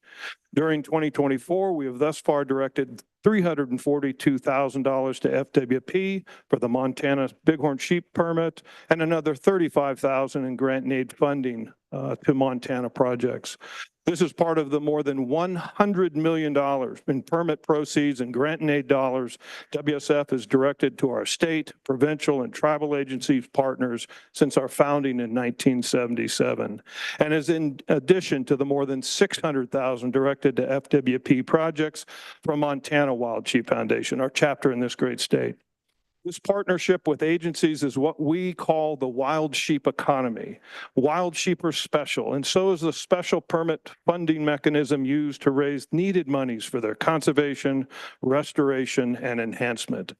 During 2024, we have thus far directed $342,000 to FWP for the Montana bighorn sheep permit and another $35,000 in grant and aid funding to Montana projects. This is part of the more than $100 million in permit proceeds and grant and aid dollars WSF has directed to our state, provincial, and tribal agencies partners since our founding in 1977, and is in addition to the more than $600,000 directed to FWP projects from Montana Wild Sheep Foundation, our chapter in this great state. This partnership with agencies is what we call the wild sheep economy. Wild sheep are special, and so is the special permit funding mechanism used to raise needed monies for their conservation, restoration, and enhancement.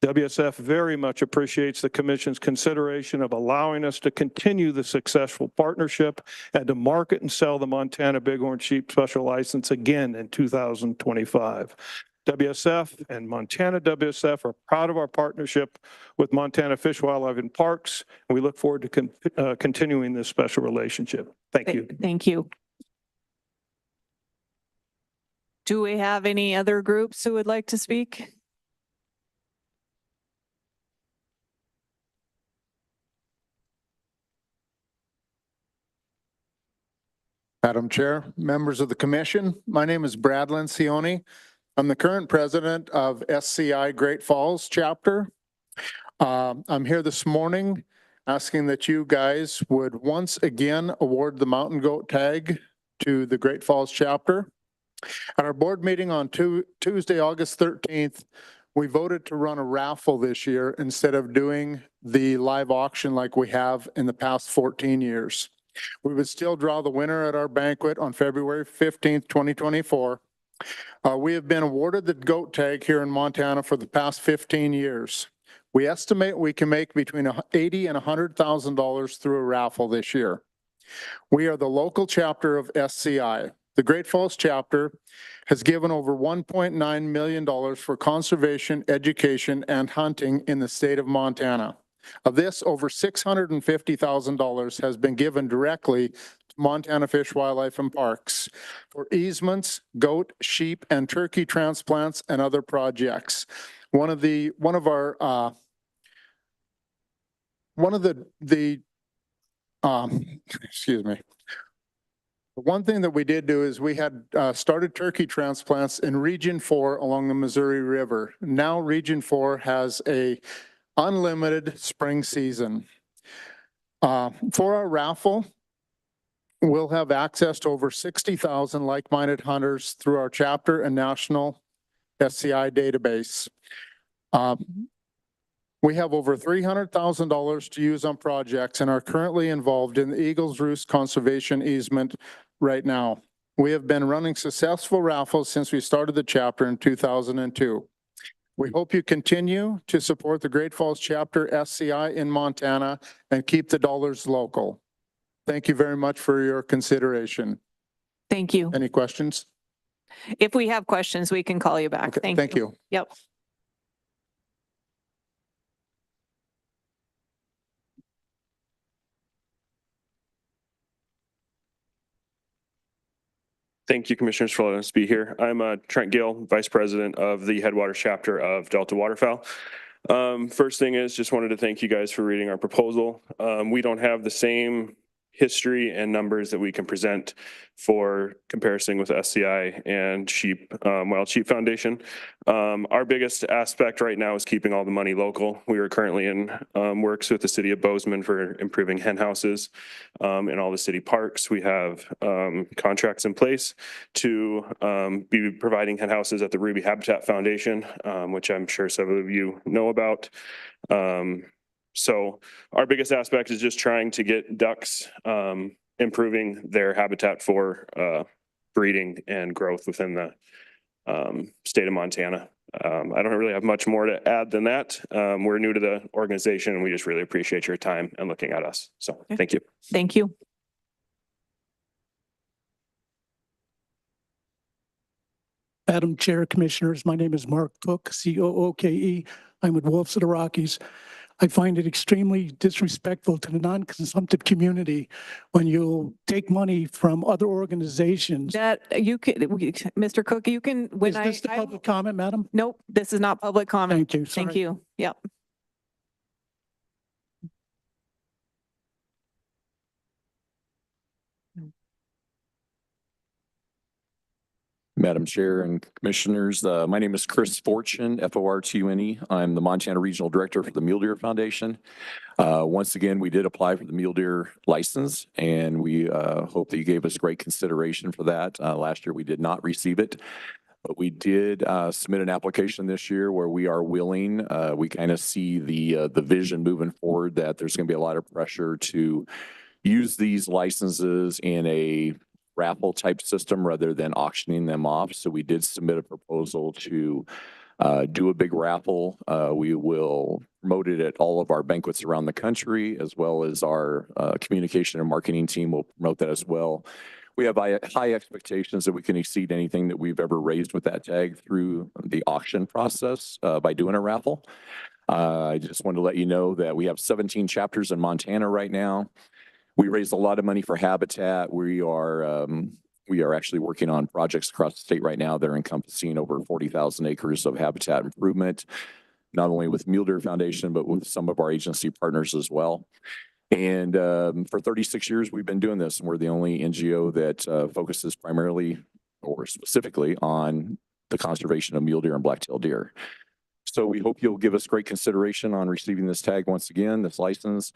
WSF very much appreciates the Commission's consideration of allowing us to continue the successful partnership and to market and sell the Montana Bighorn Sheep Special License again in 2025. WSF and Montana WSF are proud of our partnership with Montana Fish, Wildlife, and Parks, and we look forward to continuing this special relationship. Thank you. Thank you. Do we have any other groups who would like to speak? Madam Chair, members of the commission, my name is Brad Lencioni. I'm the current president of SCI Great Falls chapter. I'm here this morning asking that you guys would once again award the mountain goat tag to the Great Falls chapter. At our board meeting on Tuesday, August 13th, we voted to run a raffle this year instead of doing the live auction like we have in the past 14 years. We would still draw the winner at our banquet on February 15th, 2024. We have been awarded the goat tag here in Montana for the past 15 years. We estimate we can make between $80,000 and $100,000 through a raffle this year. We are the local chapter of SCI. The Great Falls chapter has given over $1.9 million for conservation, education, and hunting in the state of Montana. Of this, over $650,000 has been given directly to Montana Fish, Wildlife, and Parks for easements, goat, sheep, and turkey transplants and other projects. One of the excuse me. One thing that we did do is we had started turkey transplants in Region 4 along the Missouri River. Now Region 4 has a unlimited spring season. For our raffle, we'll have access to over 60,000 like-minded hunters through our chapter and national SCI database. We have over $300,000 to use on projects and are currently involved in the Eagles Roost Conservation Easement right now. We have been running successful raffles since we started the chapter in 2002. We hope you continue to support the Great Falls chapter SCI in Montana and keep the dollars local. Thank you very much for your consideration. Thank you. Any questions? If we have questions, we can call you back. Okay, Thank you. Yep. Thank you, Commissioners, for letting us be here. I'm Trent Gill, Vice President of the Headwaters Chapter of Delta Waterfowl. First thing is just wanted to thank you guys for reading our proposal. We don't have the same history and numbers that we can present for comparison with SCI and Wild Sheep Foundation. Our biggest aspect right now is keeping all the money local. We are currently in works with the city of Bozeman for improving hen houses in all the city parks. We have contracts in place to be providing hen houses at the Ruby Habitat Foundation, which I'm sure several of you know about. So our biggest aspect is just trying to get ducks improving their habitat for breeding and growth within the state of Montana. I don't really have much more to add than that. We're new to the organization and we just really appreciate your time and looking at us. So thank you. Thank you. Madam Chair, Commissioners, my name is Mark Cook, C-O-O-K-E. I'm with Wolves of the Rockies. I find it extremely disrespectful to the non-consumptive community when you take money from other organizations. That you can, Mr. Cook, you can, Is this the public comment, madam? Nope, this is not public comment. Thank you. Thank Sorry. you. Yep. Madam Chair and Commissioners, my name is Chris Fortune, Fortune. I'm the Montana Regional Director for the Mule Deer Foundation. Once again, we did apply for the mule deer license, and we hope that you gave us great consideration for that. Last year, we did not receive it, but we did submit an application this year where we are willing. We kind of see the vision moving forward that there's going to be a lot of pressure to use these licenses in a raffle type system rather than auctioning them off. So we did submit a proposal to do a big raffle. We will promote it at all of our banquets around the country, as well as our communication and marketing team will promote that as well. We have high expectations that we can exceed anything that we've ever raised with that tag through the auction process by doing a raffle. I just wanted to let you know that we have 17 chapters in Montana right now. We raised a lot of money for habitat. We are actually working on projects across the state right now that are encompassing over 40,000 acres of habitat improvement, not only with Mule Deer Foundation, but with some of our agency partners as well. And for 36 years, we've been doing this, and we're the only NGO that focuses primarily or specifically on the conservation of mule deer and black-tailed deer. So we hope you'll give us great consideration on receiving this tag once again, this license.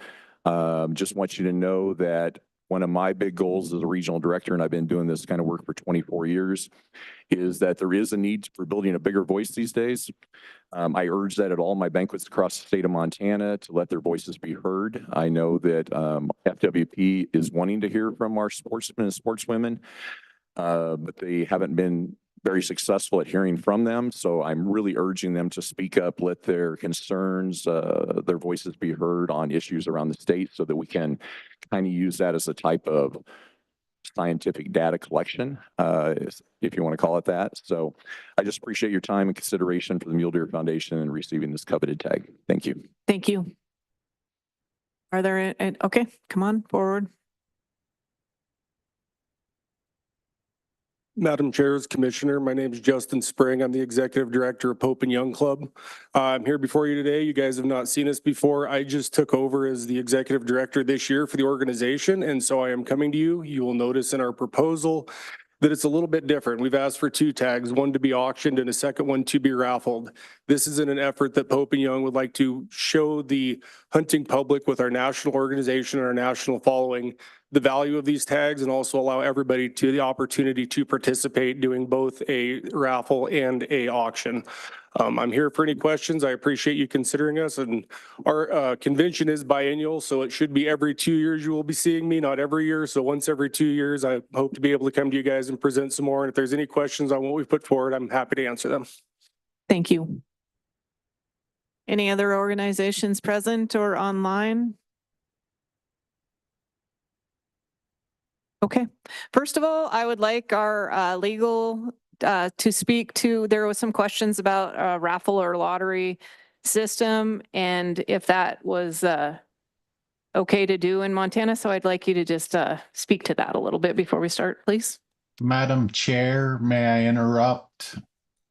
Just want you to know that one of my big goals as a regional director, and I've been doing this kind of work for 24 years, is that there is a need for building a bigger voice these days. I urge that at all my banquets across the state of Montana to let their voices be heard. I know that FWP is wanting to hear from our sportsmen and sportswomen, but they haven't been very successful at hearing from them. So I'm really urging them to speak up, let their concerns, their voices be heard on issues around the state so that we can kind of use that as a type of scientific data collection, if you want to call it that. So I just appreciate your time and consideration for the Mule Deer Foundation and receiving this coveted tag. Thank you. Thank you. Are there, okay, come on forward. Madam Chair, Commissioner, my name is Justin Spring. I'm the Executive Director of Pope and Young Club. I'm here before you today. You guys have not seen us before. I just took over as the Executive Director this year for the organization, and so I am coming to you. You will notice in our proposal that it's a little bit different. We've asked for 2 tags, one to be auctioned and a second one to be raffled. This is in an effort that Pope and Young would like to show the hunting public with our national organization and our national following the value of these tags, and also allow everybody to the opportunity to participate doing both a raffle and a auction. I'm here for any questions. I appreciate you considering us, and our convention is biennial, so it should be every 2 years you will be seeing me, not every year. So once every 2 years, I hope to be able to come to you guys and present some more. And if there's any questions on what we've put forward, I'm happy to answer them. Thank you. Any other organizations present or online? Okay. First of all, I would like our legal to speak to, there was some questions about raffle or lottery system and if that was okay to do in Montana. So I'd like you to just speak to that a little bit before we start, please. Madam Chair, may I interrupt?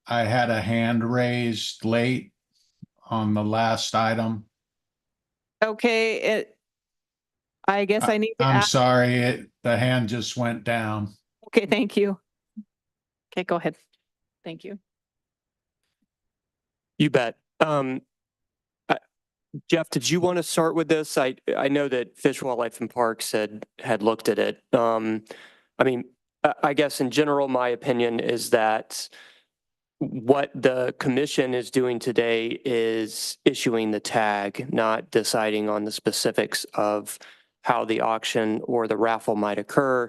I had a hand raised late on the last item. Okay. I guess I need to I'm ask. sorry, the hand just went down. Okay, thank you. Okay, go ahead. Thank you. You bet. Jeff, did you want to start with this? I know that Fish, Wildlife and Parks had looked at it. I mean, I guess in general, my opinion is that what the commission is doing today is issuing the tag, not deciding on the specifics of how the auction or the raffle might occur.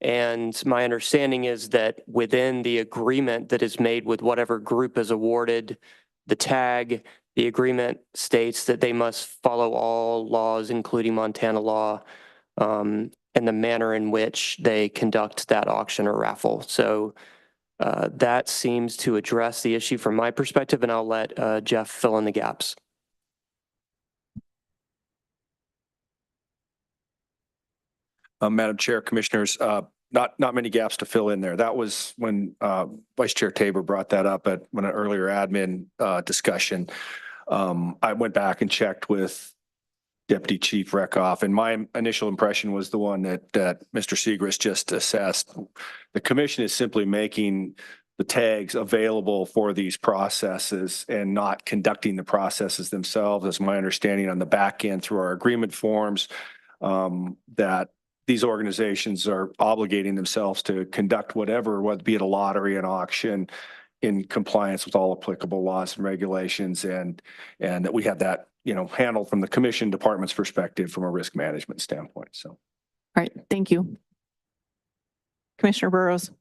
And my understanding is that within the agreement that is made with whatever group is awarded the tag, the agreement states that they must follow all laws, including Montana law, and the manner in which they conduct that auction or raffle. So that seems to address the issue from my perspective, and I'll let Jeff fill in the gaps. Madam Chair, Commissioners, not many gaps to fill in there. That was when Vice Chair Tabor brought that up at an earlier admin discussion. I went back and checked with Deputy Chief Reckoff, and my initial impression was the one that Mr. Segrist just assessed. The commission is simply making the tags available for these processes and not conducting the processes themselves. That's my understanding on the back end through our agreement forms, that these organizations are obligating themselves to conduct whatever, whether it be it a lottery, an auction, in compliance with all applicable laws and regulations, and that we have that, handled from the commission department's perspective from a risk management standpoint. So. All right, thank you. Commissioner Burrows.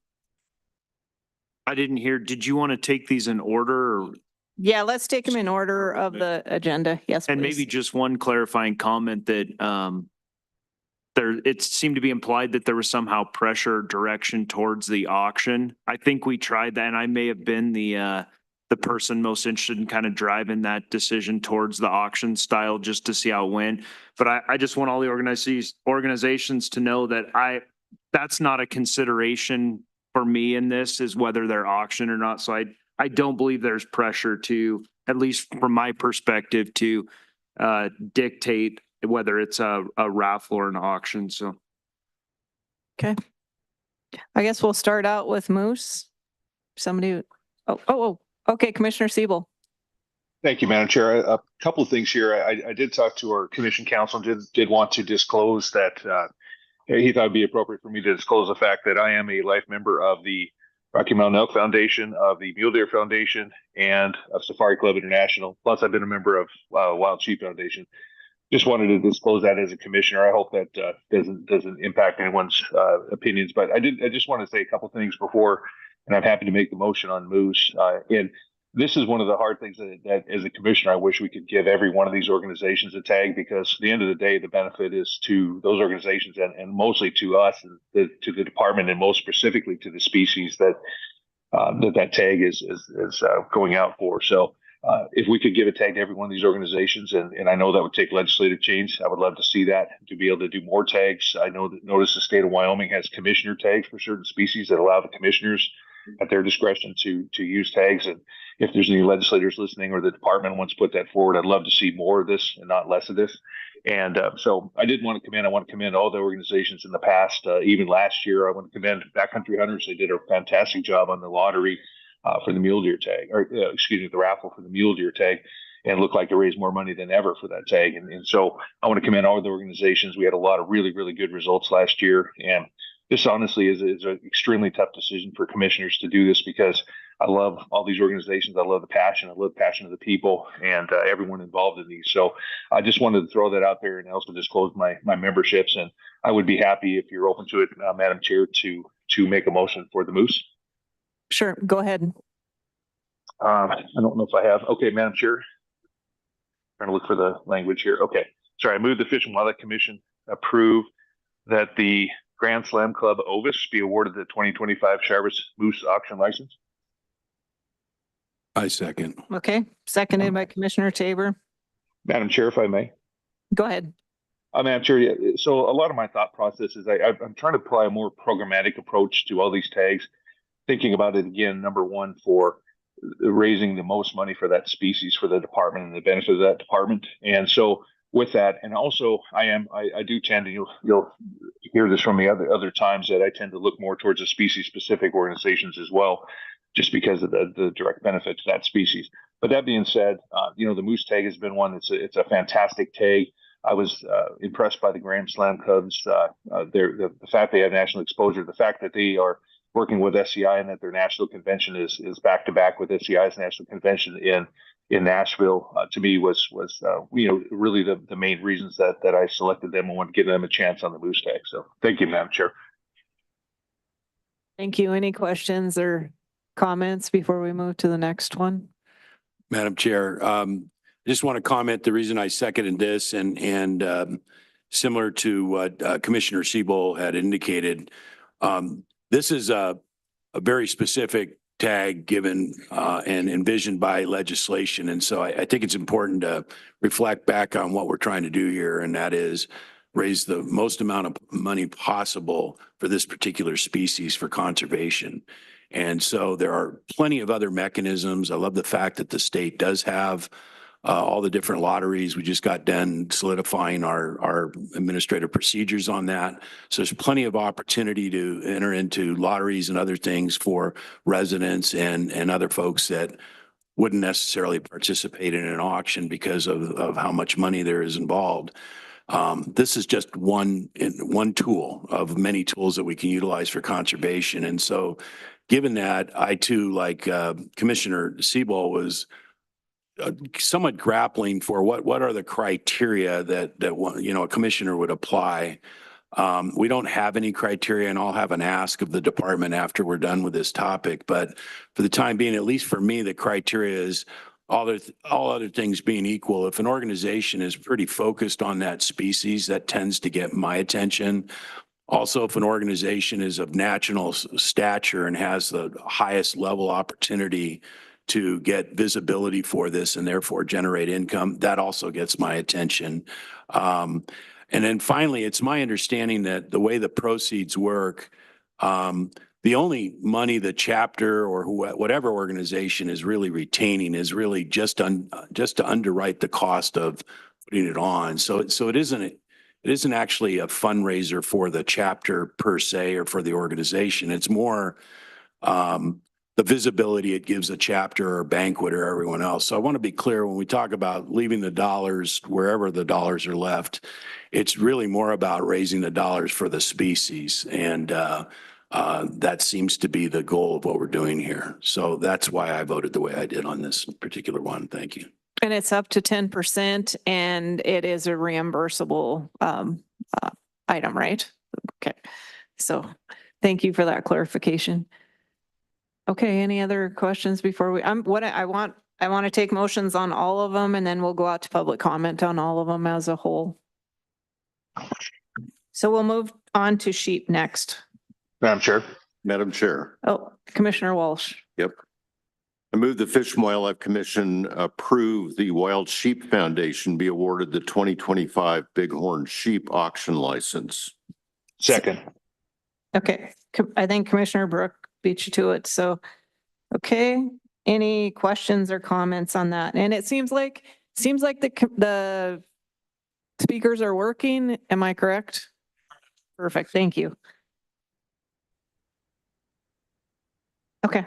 I didn't hear, did you want to take these in order or? Yeah, let's take them in order of the agenda. Yes, And please. maybe just one clarifying comment that it seemed to be implied that there was somehow pressure direction towards the auction. I think we tried that, and I may have been the person most interested in kind of driving that decision towards the auction style just to see how it went. But I just want all the organizations to know that that's not a consideration for me in this, is whether they're auctioned or not. So I don't believe there's pressure to, at least from my perspective, to dictate whether it's a raffle or an auction. So. Okay. I guess we'll start out with Moose. Somebody, okay, Commissioner Siebel. Thank you, Madam Chair. A couple of things here. I did talk to our commission counsel and did want to disclose that he thought it'd be appropriate for me to disclose the fact that I am a life member of the Rocky Mountain Elk Foundation, of the Mule Deer Foundation, and of Safari Club International. Plus, I've been a member of Wild Sheep Foundation. Just wanted to disclose that as a commissioner. I hope that doesn't impact anyone's opinions. But I just want to say a couple things before, and I'm happy to make the motion on Moose. And this is one of the hard things that as a commissioner, I wish we could give every one of these organizations a tag, because at the end of the day, the benefit is to those organizations and mostly to us, and to the department, and most specifically to the species that that tag is going out for. So if we could give a tag to every one of these organizations, and I know that would take legislative change, I would love to see that, to be able to do more tags. I notice the state of Wyoming has commissioner tags for certain species that allow the commissioners at their discretion to use tags. And if there's any legislators listening, or the department wants to put that forward, I'd love to see more of this and not less of this. And so I want to commend all the organizations in the past. Even last year, I want to commend Backcountry Hunters. They did a fantastic job on the lottery for the mule deer tag, or the raffle for the mule deer tag, and looked like to raise more money than ever for that tag. And so I want to commend all the organizations. We had a lot of really, really good results last year. And this honestly is an extremely tough decision for commissioners to do this, because I love all these organizations. I love the passion. I love the passion of the people and everyone involved in these. So I just wanted to throw that out there, and also disclose my memberships. And I would be happy, if you're open to it, Madam Chair, to make a motion for the Moose. Sure, go ahead. I don't know if I have. Okay, Madam Chair. Trying to look for the language here. Okay. Sorry, I move the Fish and Wildlife Commission approve that the Grand Slam Club Ovis be awarded the 2025 Shivers Moose auction license. I second. Okay, seconded by Commissioner Tabor. Madam Chair, if I may. Go ahead. Madam Chair, so a lot of my thought process is I'm trying to apply a more programmatic approach to all these tags, thinking about it again, number one, for raising the most money for that species, for the department, and the benefit of that department. And so with that, and also I do tend to, you'll hear this from me other times, that I tend to look more towards the species specific organizations as well, just because of the direct benefit to that species. But that being said, the moose tag has been one. It's a fantastic tag. I was impressed by the Grand Slam Cubs. The fact they have national exposure, the fact that they are working with SCI, and that their national convention is back to back with SCI's national convention in Nashville, to me was really the main reasons that I selected them and wanted to give them a chance on the moose tag. So thank you, Madam Chair. Thank you. Any questions or comments before we move to the next one? Madam Chair, I just want to comment, the reason I seconded this, and similar to what Commissioner Siebel had indicated, this is a very specific tag given and envisioned by legislation. And so I think it's important to reflect back on what we're trying to do here, and that is raise the most amount of money possible for this particular species for conservation. And so there are plenty of other mechanisms. I love the fact that the state does have all the different lotteries. We just got done solidifying our administrative procedures on that. So there's plenty of opportunity to enter into lotteries and other things for residents and other folks that wouldn't necessarily participate in an auction because of how much money there is involved. This is just one tool of many tools that we can utilize for conservation. And so given that, I too, like Commissioner Siebel, was somewhat grappling for what are the criteria that a commissioner would apply. We don't have any criteria, and I'll have an ask of the department after we're done with this topic. But for the time being, at least for me, the criteria is all other things being equal. If an organization is pretty focused on that species, that tends to get my attention. Also, if an organization is of national stature and has the highest level opportunity to get visibility for this and therefore generate income, that also gets my attention. And then finally, it's my understanding that the way the proceeds work, the only money the chapter or whatever organization is really retaining is really just to underwrite the cost of putting it on. So it isn't actually a fundraiser for the chapter per se or for the organization. It's more the visibility it gives a chapter or banquet or everyone else. So I want to be clear when we talk about leaving the dollars wherever the dollars are left, it's really more about raising the dollars for the species. And that seems to be the goal of what we're doing here. So that's why I voted the way I did on this particular one. Thank you. And it's up to 10% and it is a reimbursable item, right? Okay. So thank you for that clarification. Okay, any other questions before we, I want to take motions on all of them and then we'll go out to public comment on all of them as a whole. So we'll move on to sheep next. Madam Chair. Madam Chair. Oh, Commissioner Walsh. Yep. I move the Fish and Wildlife Commission approve the Wild Sheep Foundation be awarded the 2025 Bighorn Sheep Auction License. Second. Okay, I think Commissioner Brooke beat you to it. So, okay, any questions or comments on that? And it seems like the speakers are working. Am I correct? Perfect. Thank you. Okay.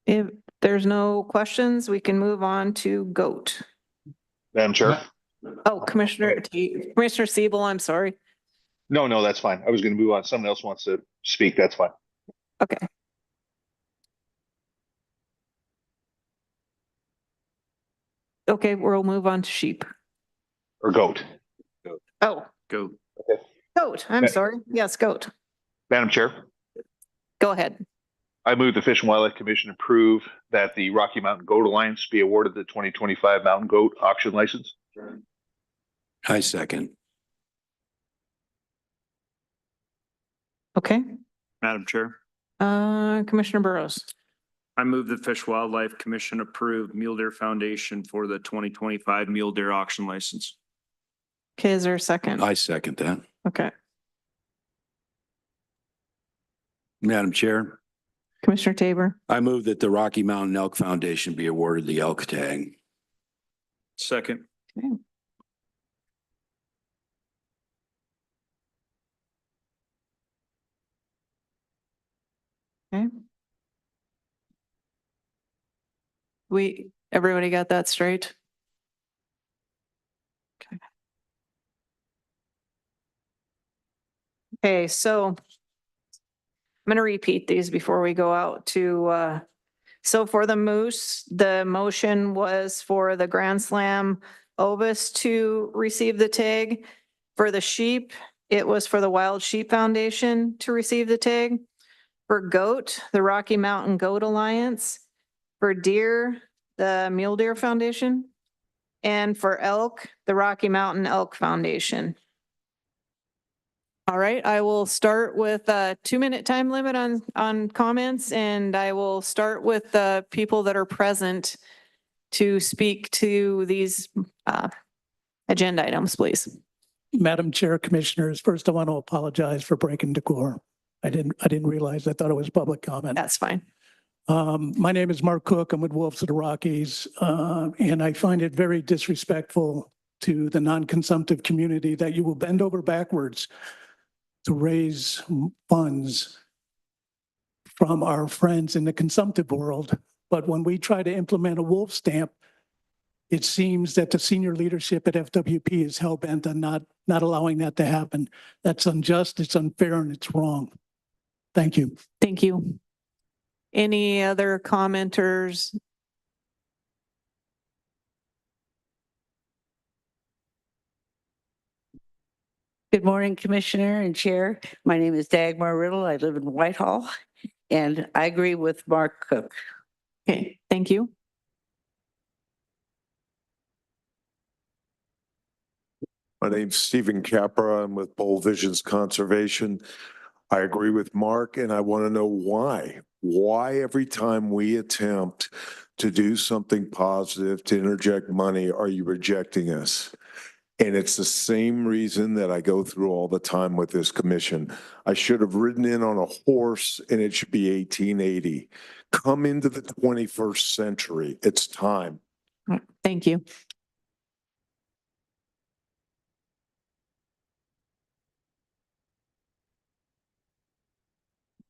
If there's no questions, we can move on to goat. Madam Chair. Oh, Commissioner Siebel, I'm sorry. No, that's fine. I was going to move on. Someone else wants to speak. That's fine. Okay. Okay, we'll move on to sheep. Or goat. Oh. Goat. Okay. Goat, I'm sorry. Yes, goat. Madam Chair. Go ahead. I move the Fish and Wildlife Commission approve that the Rocky Mountain Goat Alliance be awarded the 2025 Mountain Goat Auction License. I second. Okay. Madam Chair. Commissioner Burrows. I move the Fish Wildlife Commission approve Mule Deer Foundation for the 2025 Mule Deer Auction License. Okay, is there a second? I second that. Okay. Madam Chair. Commissioner Tabor. I move that the Rocky Mountain Elk Foundation be awarded the elk tag. Second. Okay. Okay. Everybody got that straight? Okay. Okay, so I'm going to repeat these before we go out to, so for the moose, the motion was for the Grand Slam Ovis to receive the tag. For the sheep, it was for the Wild Sheep Foundation to receive the tag. For goat, the Rocky Mountain Goat Alliance. For deer, the Mule Deer Foundation. And for elk, the Rocky Mountain Elk Foundation. All right, I will start with a 2-minute time limit on comments, and I will start with the people that are present to speak to these agenda items, please. Madam Chair, Commissioners, first I want to apologize for breaking decorum. I didn't realize. I thought it was public comment. That's fine. My name is Mark Cook. I'm with Wolves of the Rockies, and I find it very disrespectful to the non-consumptive community that you will bend over backwards to raise funds from our friends in the consumptive world. But when we try to implement a wolf stamp, it seems that the senior leadership at FWP is hell-bent on not allowing that to happen. That's unjust, it's unfair, and it's wrong. Thank you. Thank you. Any other commenters? Good morning, Commissioner and Chair. My name is Dagmar Riddle. I live in Whitehall, and I agree with Mark Cook. Okay, thank you. My name's Stephen Capra. I'm with Bold Visions Conservation. I agree with Mark, and I want to know why. Why every time we attempt to do something positive, to interject money, are you rejecting us? And it's the same reason that I go through all the time with this commission. I should have ridden in on a horse and it should be 1880. Come into the 21st century. It's time. Thank you.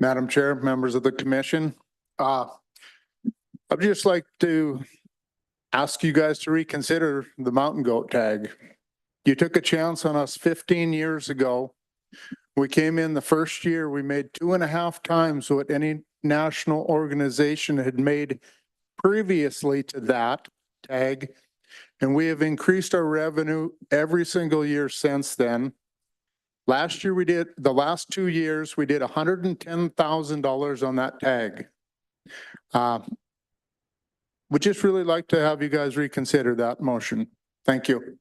Madam Chair, members of the commission, I'd just like to ask you guys to reconsider the mountain goat tag. You took a chance on us 15 years ago. We came in the first year, we made 2.5 times what any national organization had made previously to that tag. And we have increased our revenue every single year since then. Last year the last 2 years, we did $110,000 on that tag. Would just really like to have you guys reconsider that motion. Thank you.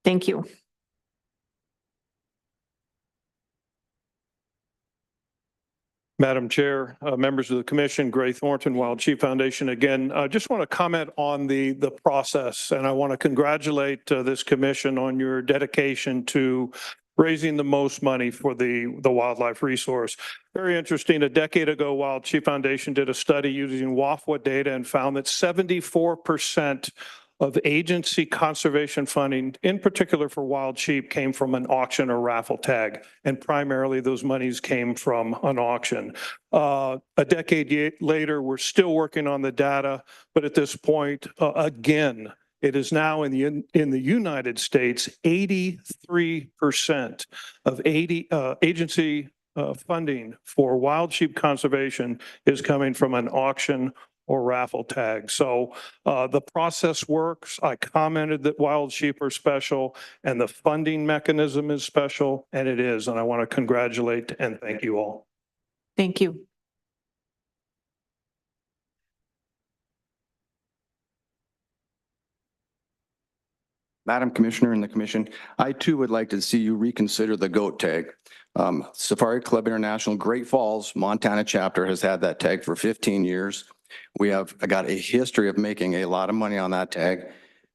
Thank you. Madam Chair, members of the commission, Gray Thornton, Wild Sheep Foundation. Again, I just want to comment on the process, and I want to congratulate this commission on your dedication to raising the most money for the wildlife resource. Very interesting. A decade ago, Wild Sheep Foundation did a study using WAFWA data and found that 74% of agency conservation funding, in particular for wild sheep, came from an auction or raffle tag. And primarily those monies came from an auction. A decade later, we're still working on the data, but at this point, again, it is now in the United States, 83% of agency funding for wild sheep conservation is coming from an auction or raffle tag. So the process works. I commented that wild sheep are special and the funding mechanism is special, and it is. And I want to congratulate and thank you all. Thank you. Madam Commissioner and the Commission, I too would like to see you reconsider the goat tag. Safari Club International Great Falls, Montana chapter has had that tag for 15 years. We have got a history of making a lot of money on that tag.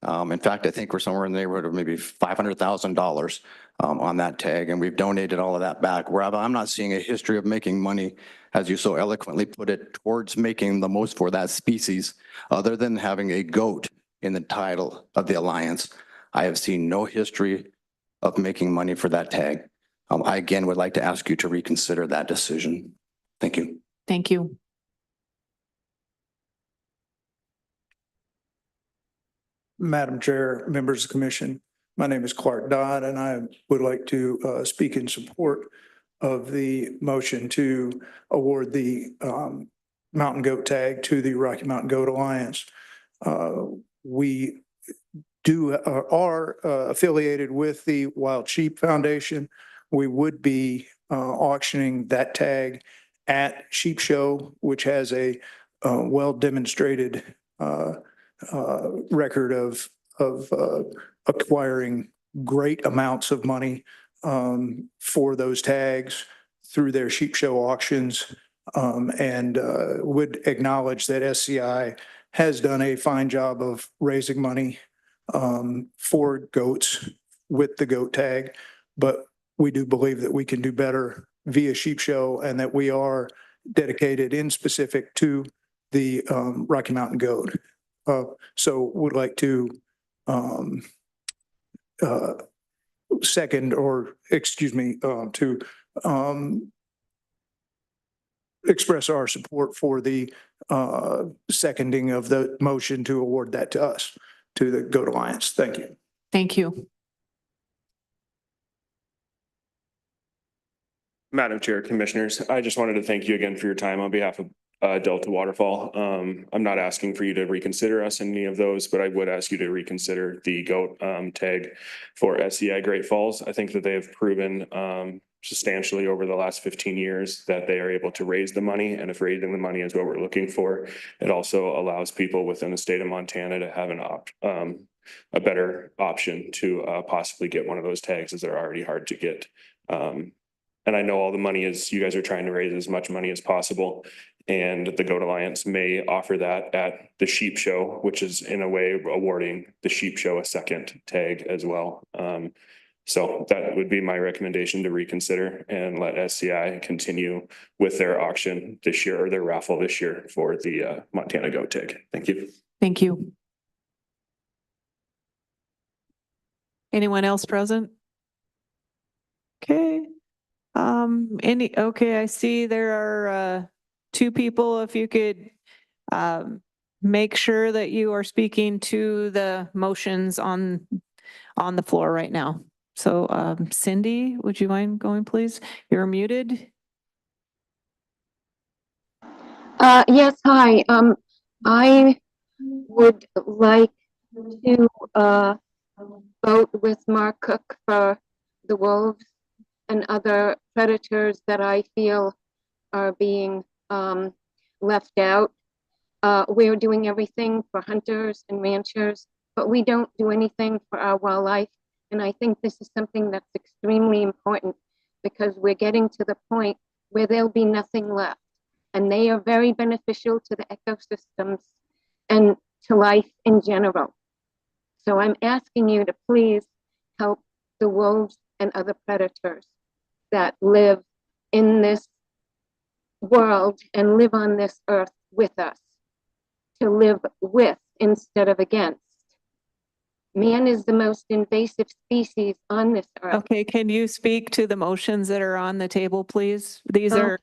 In fact, I think we're somewhere in the neighborhood of maybe $500,000 on that tag, and we've donated all of that back. Whereas I'm not seeing a history of making money, as you so eloquently put it, towards making the most for that species, other than having a goat in the title of the alliance. I have seen no history of making money for that tag. I again would like to ask you to reconsider that decision. Thank you. Thank you. Madam Chair, members of the commission, my name is Clark Dodd, and I would like to speak in support of the motion to award the mountain goat tag to the Rocky Mountain Goat Alliance. We are affiliated with the Wild Sheep Foundation. We would be auctioning that tag at Sheep Show, which has a well-demonstrated record of acquiring great amounts of money for those tags through their Sheep Show auctions, and would acknowledge that SCI has done a fine job of raising money for goats with the goat tag, but we do believe that we can do better via Sheep Show, and that we are dedicated in specific to the Rocky Mountain goat. So would like to second, or excuse me, to express our support for the seconding of the motion to award that to us, to the Goat Alliance. Thank you. Thank you. Madam Chair, Commissioners, I just wanted to thank you again for your time on behalf of Delta Waterfall. I'm not asking for you to reconsider us in any of those, but I would ask you to reconsider the GOAT tag for SEI Great Falls. I think that they have proven substantially over the last 15 years that they are able to raise the money. And if raising the money is what we're looking for, it also allows people within the state of Montana to have a better option to possibly get one of those tags, as they're already hard to get. And I know all the money is, you guys are trying to raise as much money as possible. And the Goat Alliance may offer that at the sheep show, which is in a way awarding the sheep show a second tag as well. So that would be my recommendation, to reconsider and let SCI continue with their auction this year, or their raffle this year, for the Montana goat tag. Thank you. Thank you. Anyone else present? Okay. Okay, I see there are two people. If you could make sure that you are speaking to the motions on the floor right now. So Cindy, would you mind going, please? You're muted. Yes, hi. I would like to vote with Mark Cook for the wolves and other predators that I feel are being left out. We're doing everything for hunters and ranchers, but we don't do anything for our wildlife. And I think this is something that's extremely important, because we're getting to the point where there'll be nothing left. And they are very beneficial to the ecosystems and to life in general. So I'm asking you to please help the wolves and other predators that live in this world and live on this earth with us, to live with instead of against. Man is the most invasive species on this earth. Okay, can you speak to the motions that are on the table, please? These are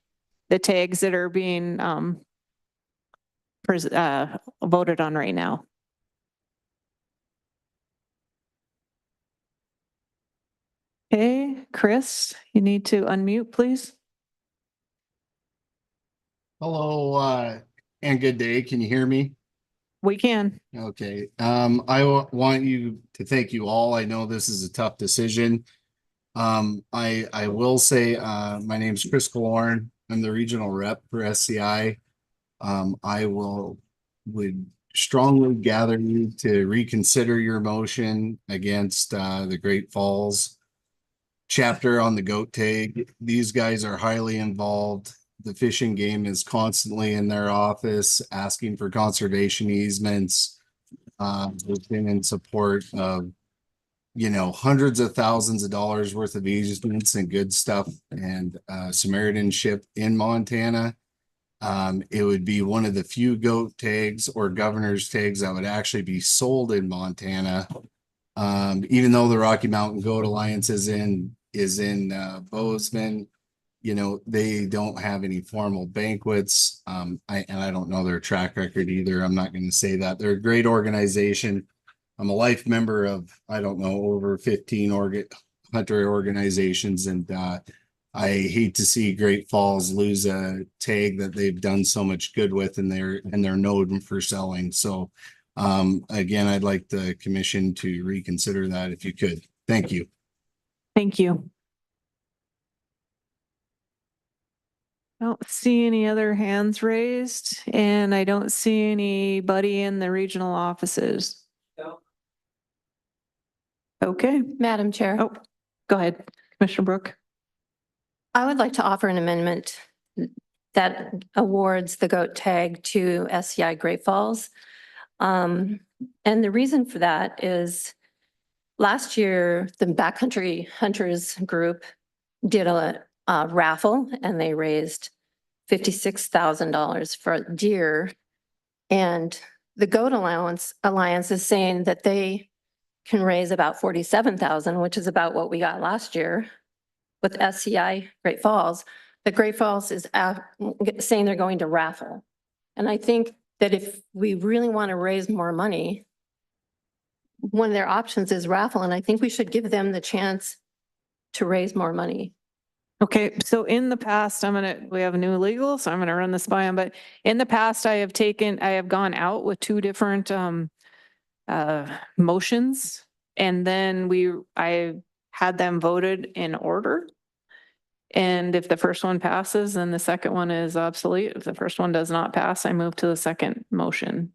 the tags that are being voted on right now. Okay, Chris, you need to unmute, please. Hello, and good day. Can you hear me? We can. Okay. Want you to thank you all. I know this is a tough decision. I will say, my name is Chris Kalorn. I'm the regional rep for SCI. I would strongly gather you to reconsider your motion against the Great Falls chapter on the goat tag. These guys are highly involved. The fishing game is constantly in their office asking for conservation easements. They've been in support of, hundreds of thousands of dollars worth of easements and good stuff and Samaritanship in Montana. It would be one of the few goat tags or governor's tags that would actually be sold in Montana. Even though the Rocky Mountain Goat Alliance is in Bozeman, they don't have any formal banquets. I don't know their track record either. I'm not going to say that. They're a great organization. I'm a life member of, over 15 hunter organizations. And I hate to see Great Falls lose a tag that they've done so much good with, and they're known for selling. So again, I'd like the commission to reconsider that if you could. Thank you. Thank you. I don't see any other hands raised, and I don't see anybody in the regional offices. No. Okay. Madam Chair. Oh, go ahead, Commissioner Brooke. I would like to offer an amendment that awards the goat tag to SCI Great Falls. And the reason for that is last year, the Backcountry Hunters Group did a raffle, and they raised $56,000 for deer And the Goat Alliance is saying that they can raise about 47,000, which is about what we got last year with SCI Great Falls. But Great Falls is saying they're going to raffle. And I think that if we really want to raise more money, one of their options is raffle, and I think we should give them the chance to raise more money. Okay, so in the past, we have a new legal, so I'm gonna run this by him, but in the past, I have gone out with two different motions. And then I had them voted in order. And if the first one passes, then the second one is obsolete. If the first one does not pass, I move to the second motion.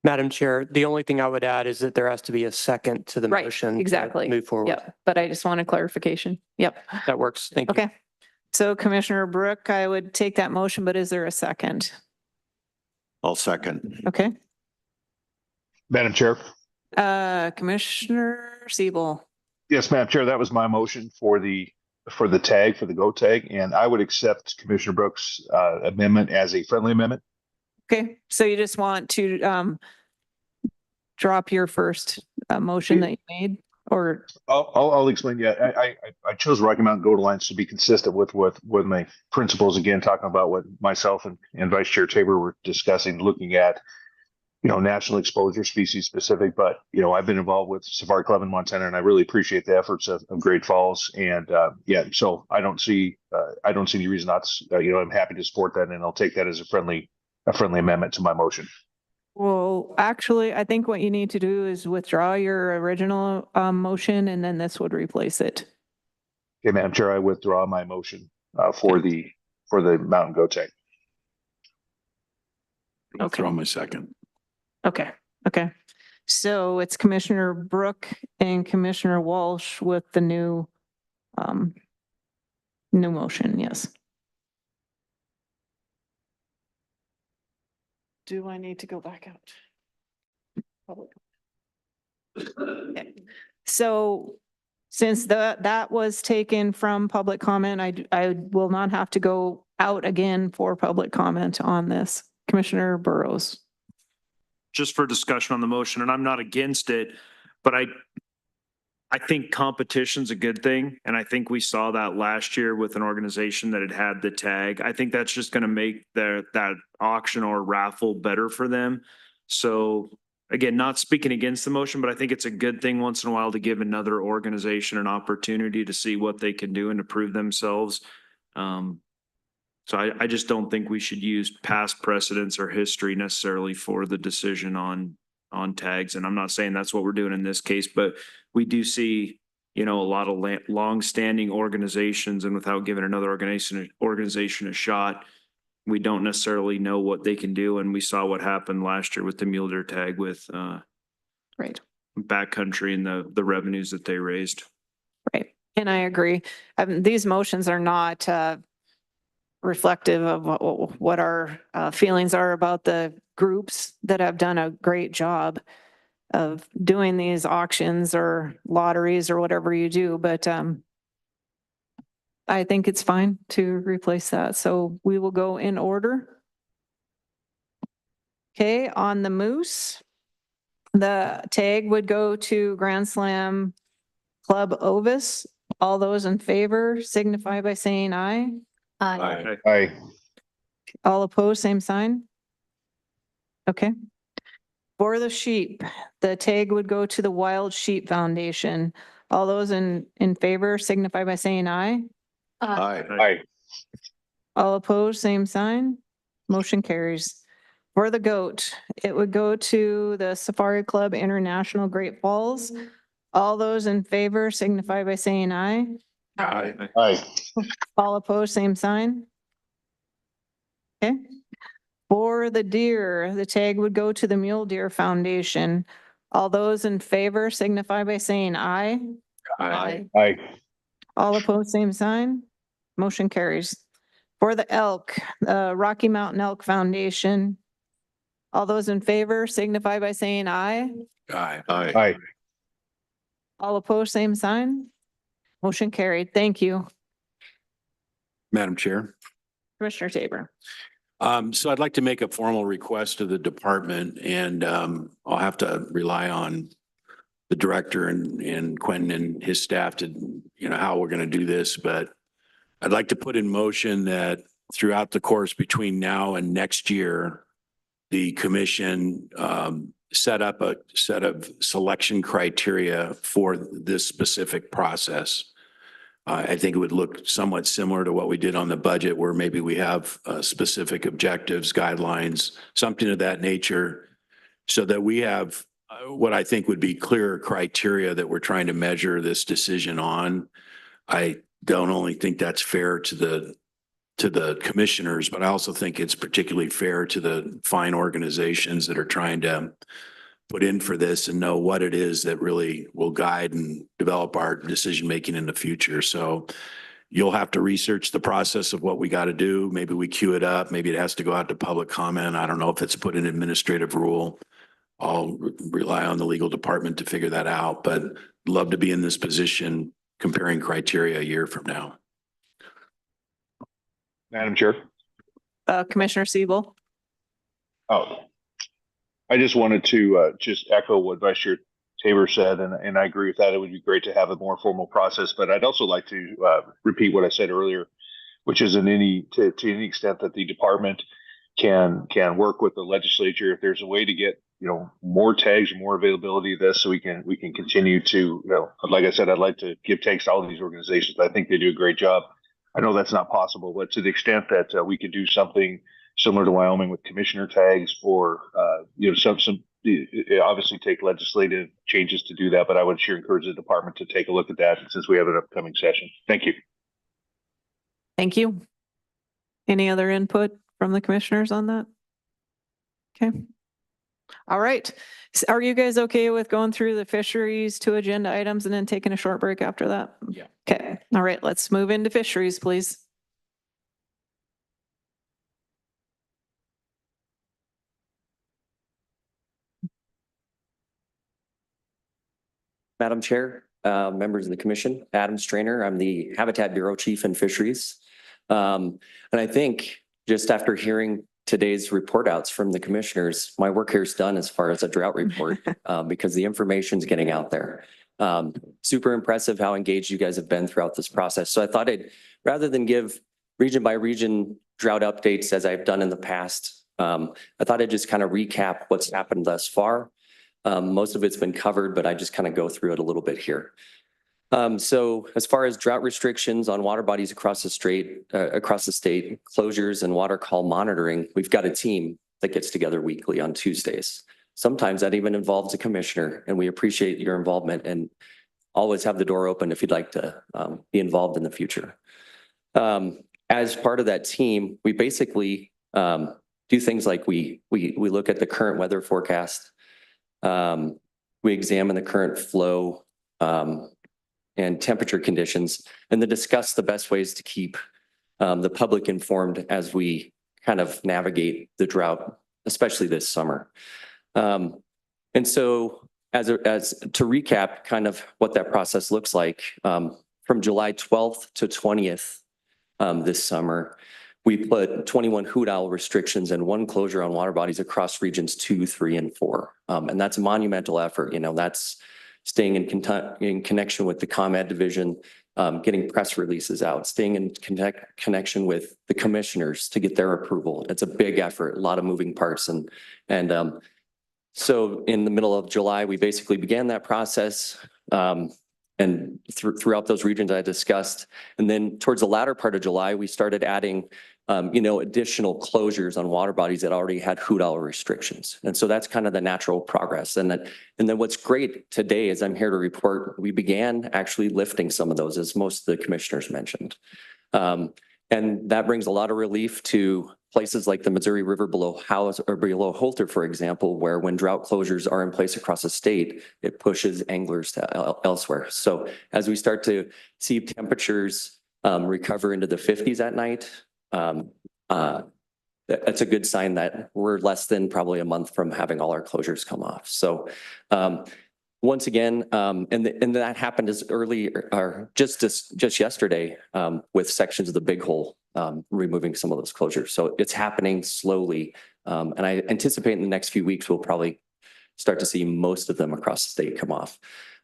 Madam Chair, the only thing I would add is that there has to be a second to the Right, motion. exactly. To move forward. Yep, but I just wanted clarification. Yep. That works. Thank you. Okay. So Commissioner Brooke, I would take that motion, but is there a second? I'll second. Okay. Madam Chair. Commissioner Siebel. Yes, Madam Chair, that was my motion for the tag, for the GO tag, and I would accept Commissioner Brooks' amendment as a friendly amendment. Okay, so you just want to drop your first motion that you made, or? I'll explain. Yeah, I chose Rocky Mountain Goat Alliance to be consistent with my principles. Again, talking about what myself and Vice Chair Tabor were discussing, looking at national exposure, species specific. But I've been involved with Safari Club in Montana, and I really appreciate the efforts of Great Falls. And so I don't see any reason not to. I'm happy to support that, and I'll take that as a friendly amendment to my motion. Well, actually, I think what you need to do is withdraw your original motion, and then this would replace it. Okay, Madam Chair, I withdraw my motion for the Mountain Goat Tag. Okay. Throw my second. Okay. Okay. So it's Commissioner Brooke and Commissioner Walsh with the new motion. Yes. Do I need to go back out? Public. Okay. So since that was taken from public comment, I will not have to go out again for public comment on this. Commissioner Burrows. Just for discussion on the motion, and I'm not against it, but I think competition's a good thing. And I think we saw that last year with an organization that had the tag. I think that's just going to make that auction or raffle better for them. So again, not speaking against the motion, but I think it's a good thing once in a while to give another organization an opportunity to see what they can do and to prove themselves. So I just don't think we should use past precedents or history necessarily for the decision on tags. And I'm not saying that's what we're doing in this case, but we do see, a lot of long-standing organizations, and without giving another organization a shot, we don't necessarily know what they can do. And we saw what happened last year with the mule deer tag with right. backcountry and the revenues that they raised. Right. And I agree. These motions are not reflective of what our feelings are about the groups that have done a great job of doing these auctions or lotteries or whatever you do. But I think it's fine to replace that. So we will go in order. Okay, on the moose, the tag would go to Grand Slam Club Ovis. All those in favor signify by saying aye. Aye. Aye. All opposed, same sign. Okay. For the sheep, the tag would go to the Wild Sheep Foundation. All those in favor signify by saying aye. Aye. Aye. All opposed, same sign. Motion carries. For the goat, it would go to the Safari Club International Great Falls. All those in favor signify by saying aye. Aye. Aye. All opposed, same sign. Okay. For the deer, the tag would go to the Mule Deer Foundation. All those in favor signify by saying aye. Aye. Aye. All opposed, same sign. Motion carries. For the elk, Rocky Mountain Elk Foundation. All those in favor signify by saying aye. Aye. Aye. Aye. All opposed, same sign. Motion carried. Thank you. Madam Chair. Commissioner Tabor. So I'd like to make a formal request to the department, and I'll have to rely on the director and Quentin and his staff to, how we're going to do this. But I'd like to put in motion that throughout the course between now and next year, the commission set up a set of selection criteria for this specific process. I think it would look somewhat similar to what we did on the budget, where maybe we have specific objectives, guidelines, something of that nature, so that we have what I think would be clear criteria that we're trying to measure this decision on. I don't only think that's fair to the commissioners, but I also think it's particularly fair to the fine organizations that are trying to put in for this and know what it is that really will guide and develop our decision-making in the future. So you'll have to research the process of what we got to do. Maybe we queue it up. Maybe it has to go out to public comment. I don't know if it's put in administrative rule. I'll rely on the legal department to figure that out, but love to be in this position comparing criteria a year from now. Madam Chair. Commissioner Siebel. Oh, I just wanted to just echo what Vice Chair Tabor said, and I agree with that. It would be great to have a more formal process, but I'd also like to repeat what I said earlier, which is to any extent that the department can work with the legislature, if there's a way to get more tags, more availability of this, so we can continue to like I said, I'd like to give tags to all of these organizations. I think they do a great job. I know that's not possible, but to the extent that we could do something similar to Wyoming with commissioner tags for, some obviously take legislative changes to do that, but I would sure encourage the department to take a look at that since we have an upcoming session. Thank you. Thank you. Any other input from the commissioners on that? Okay. All right. Are you guys okay with going through the fisheries 2 agenda items and then taking a short break after that? Yeah. Okay. All right. Let's move into fisheries, please. Madam Chair, members of the commission, Adam Strainer, I'm the Habitat Bureau Chief in Fisheries. And I think just after hearing today's report outs from the commissioners, my work here is done as far as a drought report because the information's getting out there. Super impressive how engaged you guys have been throughout this process. So I thought rather than give region by region drought updates as I've done in the past, I thought I'd just kind of recap what's happened thus far. Most of it's been covered, but I just kind of go through it a little bit here. So as far as drought restrictions on water bodies across the state, closures and water call monitoring, we've got a team that gets together weekly on Tuesdays. Sometimes that even involves a commissioner, and we appreciate your involvement and always have the door open if you'd like to be involved in the future. As part of that team, we basically do things like we look at the current weather forecast. We examine the current flow and temperature conditions, and then discuss the best ways to keep the public informed as we kind of navigate the drought, especially this summer. And so as to recap kind of what that process looks like, from July 12th to 20th this summer, we put 21 hoot owl restrictions and 1 closure on water bodies across regions 2, 3, and 4. And that's a monumental effort. That's staying in connection with the ComEd division, getting press releases out, staying in connection with the commissioners to get their approval. It's a big effort, a lot of moving parts. And so in the middle of July, we basically began that process. And throughout those regions I discussed. And then towards the latter part of July, we started adding additional closures on water bodies that already had hoot owl restrictions. And so that's kind of the natural progress. And then what's great today is I'm here to report, we began actually lifting some of those, as most of the commissioners mentioned. And that brings a lot of relief to places like the Missouri River below Holter, for example, where when drought closures are in place across the state, it pushes anglers to elsewhere. So as we start to see temperatures recover into the 50s at night, that's a good sign that we're less than probably a month from having all our closures come off. So once again, and that happened as early or just yesterday with sections of the Big Hole removing some of those closures. So it's happening slowly. And I anticipate in the next few weeks, we'll probably start to see most of them across the state come off.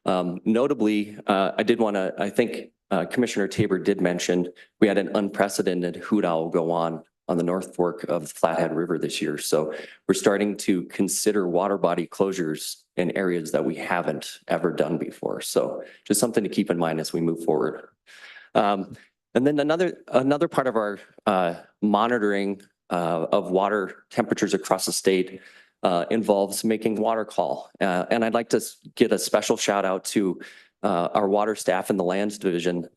Notably, I think Commissioner Tabor did mention we had an unprecedented hoot owl go on the North Fork of the Flathead River this year. So we're starting to consider water body closures in areas that we haven't ever done before. So just something to keep in mind as we move forward. And then another part of our monitoring of water temperatures across the state involves making water call. And I'd like to get a special shout out to our water staff in the lands division,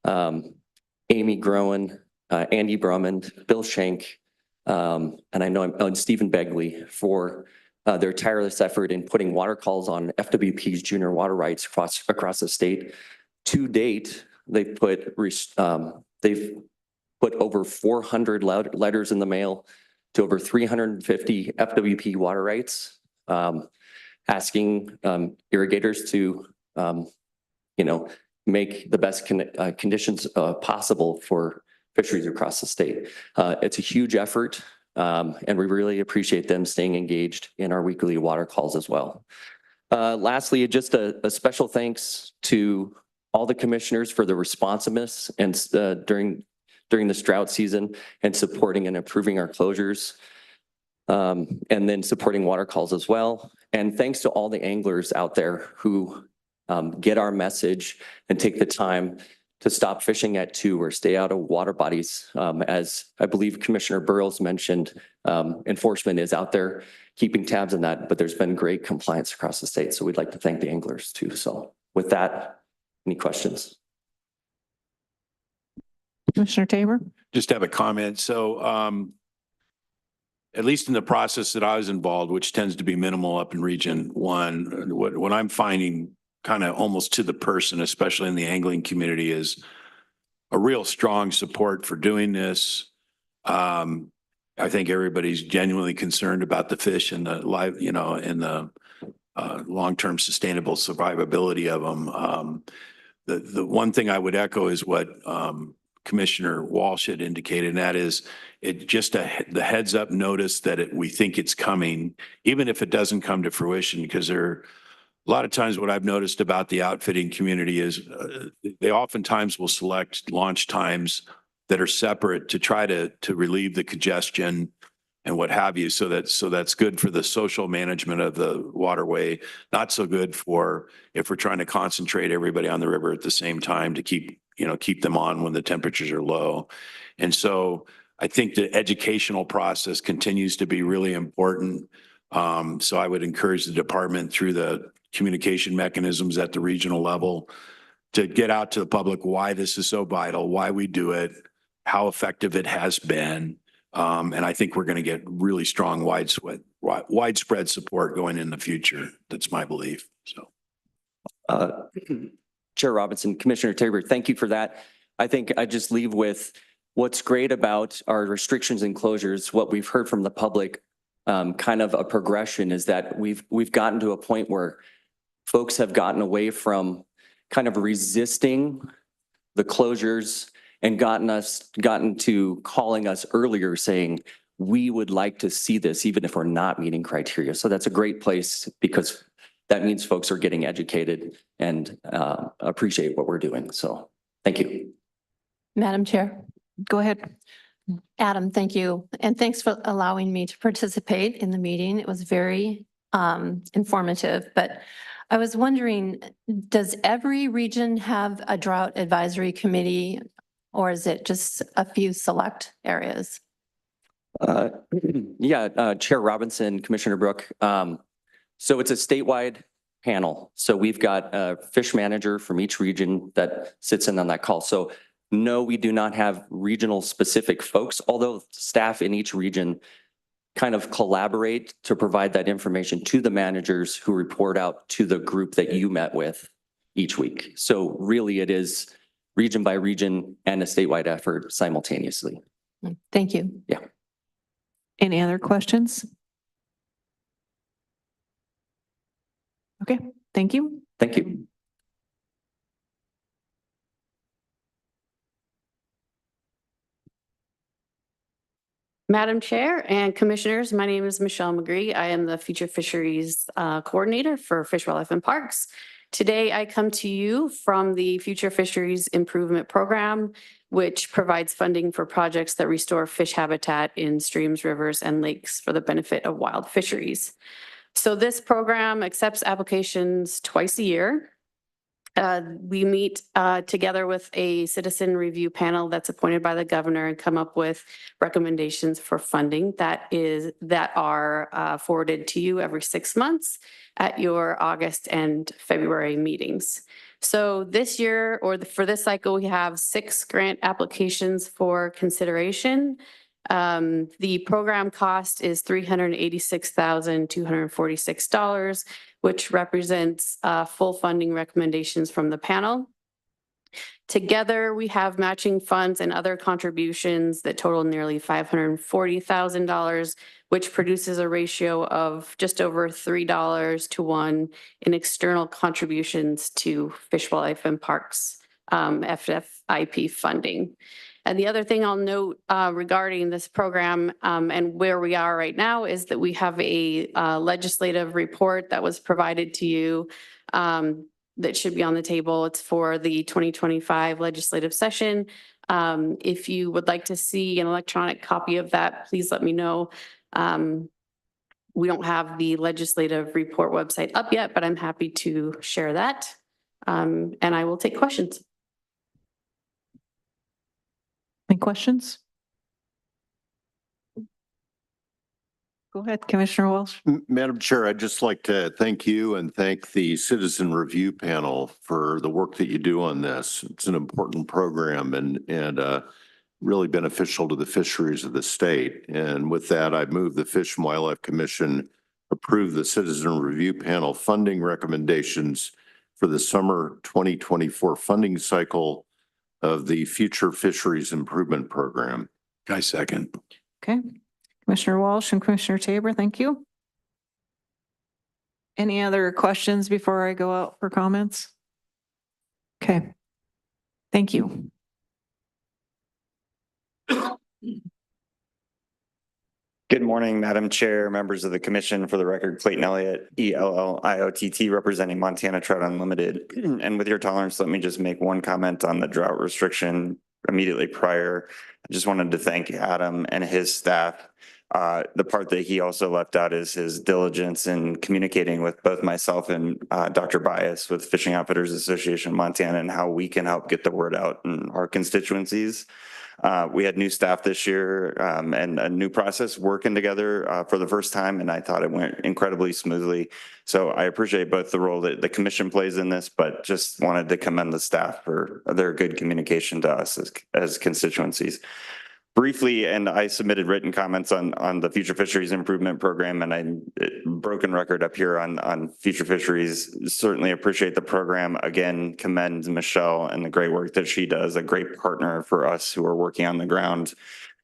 Amy Groen, Andy Drummond, Bill Schenk, and I know and Stephen Begley for their tireless effort in putting water calls on FWP's junior water rights across the state. To date, they've put over 400 letters in the mail to over 350 FWP water rights, asking irrigators to, make the best conditions possible for fisheries across the state. It's a huge effort, and we really appreciate them staying engaged in our weekly water calls as well. Lastly, just a special thanks to all the commissioners for the responsiveness and during this drought season and supporting and improving our closures, and then supporting water calls as well. And thanks to all the anglers out there who get our message and take the time to stop fishing at 2 or stay out of water bodies. As I believe Commissioner Burrows mentioned, enforcement is out there keeping tabs on that, but there's been great compliance across the state. So we'd like to thank the anglers too. So with that, any questions? Commissioner Tabor? Just have a comment. So at least in the process that I was involved, which tends to be minimal up in Region 1, what I'm finding kind of almost to the person, especially in the angling community, is a real strong support for doing this. I think everybody's genuinely concerned about the fish and the long-term sustainable survivability of them. The one thing I would echo is what Commissioner Walsh had indicated, and that is the heads up notice that we think it's coming, even if it doesn't come to fruition, because a lot of times what I've noticed about the outfitting community is they oftentimes will select launch times that are separate to try to relieve the congestion and what have you. So that's good for the social management of the waterway, not so good for if we're trying to concentrate everybody on the river at the same time to keep them on when the temperatures are low. And so I think the educational process continues to be really important. So I would encourage the department through the communication mechanisms at the regional level to get out to the public why this is so vital, why we do it, how effective it has been. And I think we're going to get really strong widespread support going in the future. That's my belief. So, Chair Robinson, Commissioner Tabor, thank you for that. I think I just leave with what's great about our restrictions and closures. What we've heard from the public, kind of a progression, is that we've gotten to a point where folks have gotten away from kind of resisting the closures and gotten to calling us earlier saying, we would like to see this even if we're not meeting criteria. So that's a great place because that means folks are getting educated and appreciate what we're doing. So thank you. Madam Chair. Go ahead. Adam, thank you. And thanks for allowing me to participate in the meeting. It was very informative, but I was wondering, does every region have a drought advisory committee, or is it just a few select areas? Chair Robinson, Commissioner Brook. So it's a statewide panel. So we've got a fish manager from each region that sits in on that call. So no, we do not have regional specific folks, although staff in each region kind of collaborate to provide that information to the managers who report out to the group that you met with each week. So really it is region by region and a statewide effort simultaneously. Thank you. Yeah. Any other questions? Okay, thank you. Thank you. Madam Chair and Commissioners, my name is Michelle McGree. I am the Future Fisheries Coordinator for Fish, Wildlife, and Parks. Today, I come to you from the Future Fisheries Improvement Program, which provides funding for projects that restore fish habitat in streams, rivers, and lakes for the benefit of wild fisheries. So this program accepts applications twice a year. We meet together with a citizen review panel that's appointed by the governor and come up with recommendations for funding that are forwarded to you every 6 months at your August and February meetings. So this year, or for this cycle, we have 6 grant applications for consideration. The program cost is $386,246, which represents full funding recommendations from the panel. Together, we have matching funds and other contributions that total nearly $540,000, which produces a ratio of just over $3 to 1 in external contributions to Fish, Wildlife, and Parks FFIP funding. And the other thing I'll note regarding this program and where we are right now is that we have a legislative report that was provided to you that should be on the table. It's for the 2025 legislative session. If you would like to see an electronic copy of that, please let me know. We don't have the legislative report website up yet, but I'm happy to share that. And I will take questions. Any questions? Go ahead, Commissioner Walsh. Madam Chair, I'd just like to thank you and thank the Citizen Review Panel for the work that you do on this. It's an important program and really beneficial to the fisheries of the state. And with that, I move the Fish and Wildlife Commission approve the Citizen Review Panel funding recommendations for the summer 2024 funding cycle of the Future Fisheries Improvement Program. I second. Okay. Commissioner Walsh and Commissioner Tabor, thank you. Any other questions before I go out for comments? Okay. Thank you. Good morning, Madam Chair, members of the Commission. For the record, Clayton Elliott, ELLIOTT, representing Montana Trout Unlimited. And with your tolerance, let me just make one comment on the drought restriction immediately prior. I just wanted to thank Adam and his staff. The part that he also left out is his diligence in communicating with both myself and Dr. Bias with Fishing Outfitters Association of Montana and how we can help get the word out in our constituencies. We had new staff this year and a new process working together for the first time, and I thought it went incredibly smoothly. So I appreciate both the role that the commission plays in this, but just wanted to commend the staff for their good communication to us as constituencies. Briefly, and I submitted written comments on the Future Fisheries Improvement Program, and I'm broken record up here on Future Fisheries. Certainly appreciate the program. Again, commend Michelle and the great work that she does, a great partner for us who are working on the ground.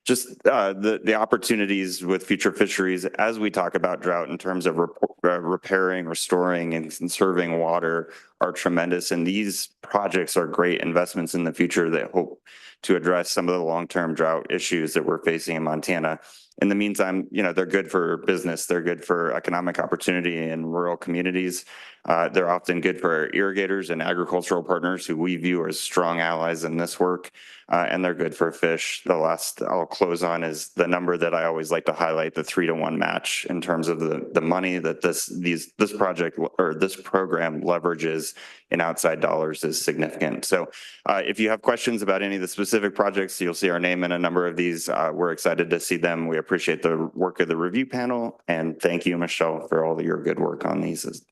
Just the opportunities with Future Fisheries as we talk about drought in terms of repairing, restoring, and conserving water are tremendous. And these projects are great investments in the future that hope to address some of the long-term drought issues that we're facing in Montana. In the meantime, they're good for business. They're good for economic opportunity in rural communities. They're often good for irrigators and agricultural partners who we view as strong allies in this work. And they're good for fish. The last I'll close on is the number that I always like to highlight, the 3-to-1 match in terms of the money that this project or this program leverages in outside dollars is significant. So if you have questions about any of the specific projects, you'll see our name in a number of these. We're excited to see them. We appreciate the work of the review panel. And thank you, Michelle, for all of your good work on these.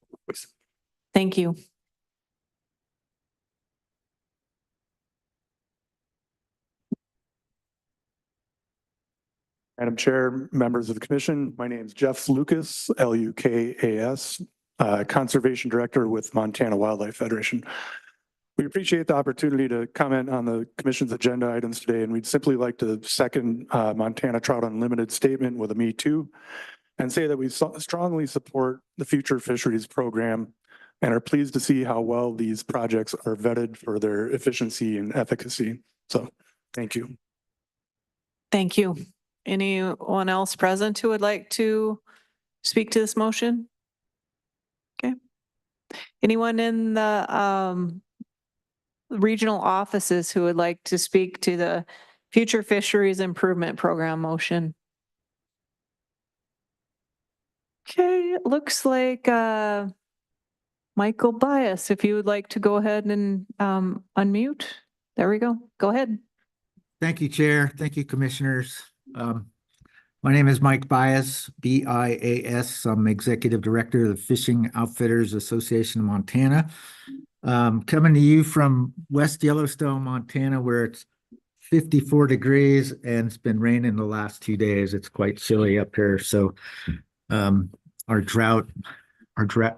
Thank you. Madam Chair, members of the commission, my name is Jeff Lucas, Lukas, Conservation Director with Montana Wildlife Federation. We appreciate the opportunity to comment on the commission's agenda items today, and we'd simply like to second Montana Trout Unlimited statement with a me too, and say that we strongly support the Future Fisheries Program and are pleased to see how well these projects are vetted for their efficiency and efficacy. So thank you. Thank you. Anyone else present who would like to speak to this motion? Okay. Anyone in the regional offices who would like to speak to the Future Fisheries Improvement Program motion? Okay, it looks like Michael Bias, if you would like to go ahead and unmute. There we go. Go ahead. Thank you, Chair. Thank you, Commissioners. My name is Mike Bias, B-I-A-S. I'm Executive Director of the Fishing Outfitters Association of Montana. Coming to you from West Yellowstone, Montana, where it's 54 degrees and it's been raining the last 2 days. It's quite chilly up here. So our drought,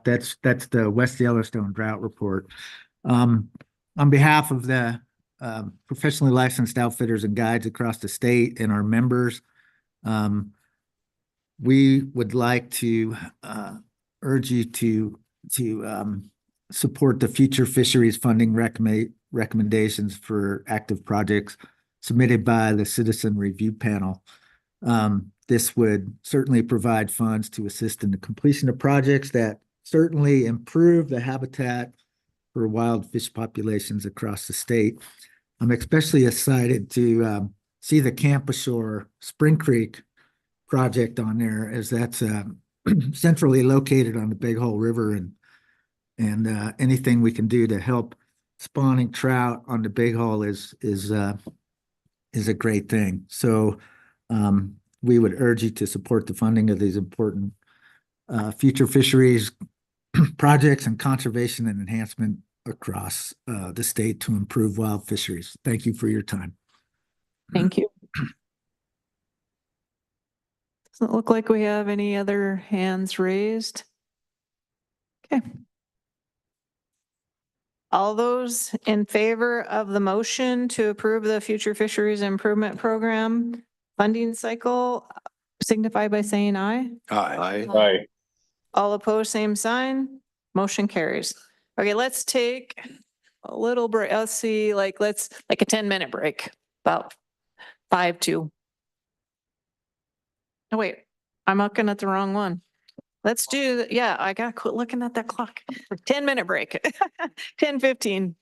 that's the West Yellowstone drought report. On behalf of the professionally licensed outfitters and guides across the state and our members, we would like to urge you to support the future fisheries funding recommendations for active projects submitted by the Citizen Review Panel. This would certainly provide funds to assist in the completion of projects that certainly improve the habitat for wild fish populations across the state. I'm especially excited to see the Camp Ashore Spring Creek project on there, as that's centrally located on the Big Hole River, and anything we can do to help spawning trout on the Big Hole is a great thing. So we would urge you to support the funding of these important future fisheries projects and conservation and enhancement across the state to improve wild fisheries. Thank you for your time. Thank you. Doesn't look like we have any other hands raised. Okay. All those in favor of the motion to approve the Future Fisheries Improvement Program funding cycle signify by saying aye. Aye. Aye. All opposed, same sign. Motion carries. Okay, let's take a little break. Let's see, like a 10-minute break, about 5 to. Oh, wait, I'm looking at the wrong one. Let's do, yeah, I gotta quit looking at that clock. 10-minute break, 10:15.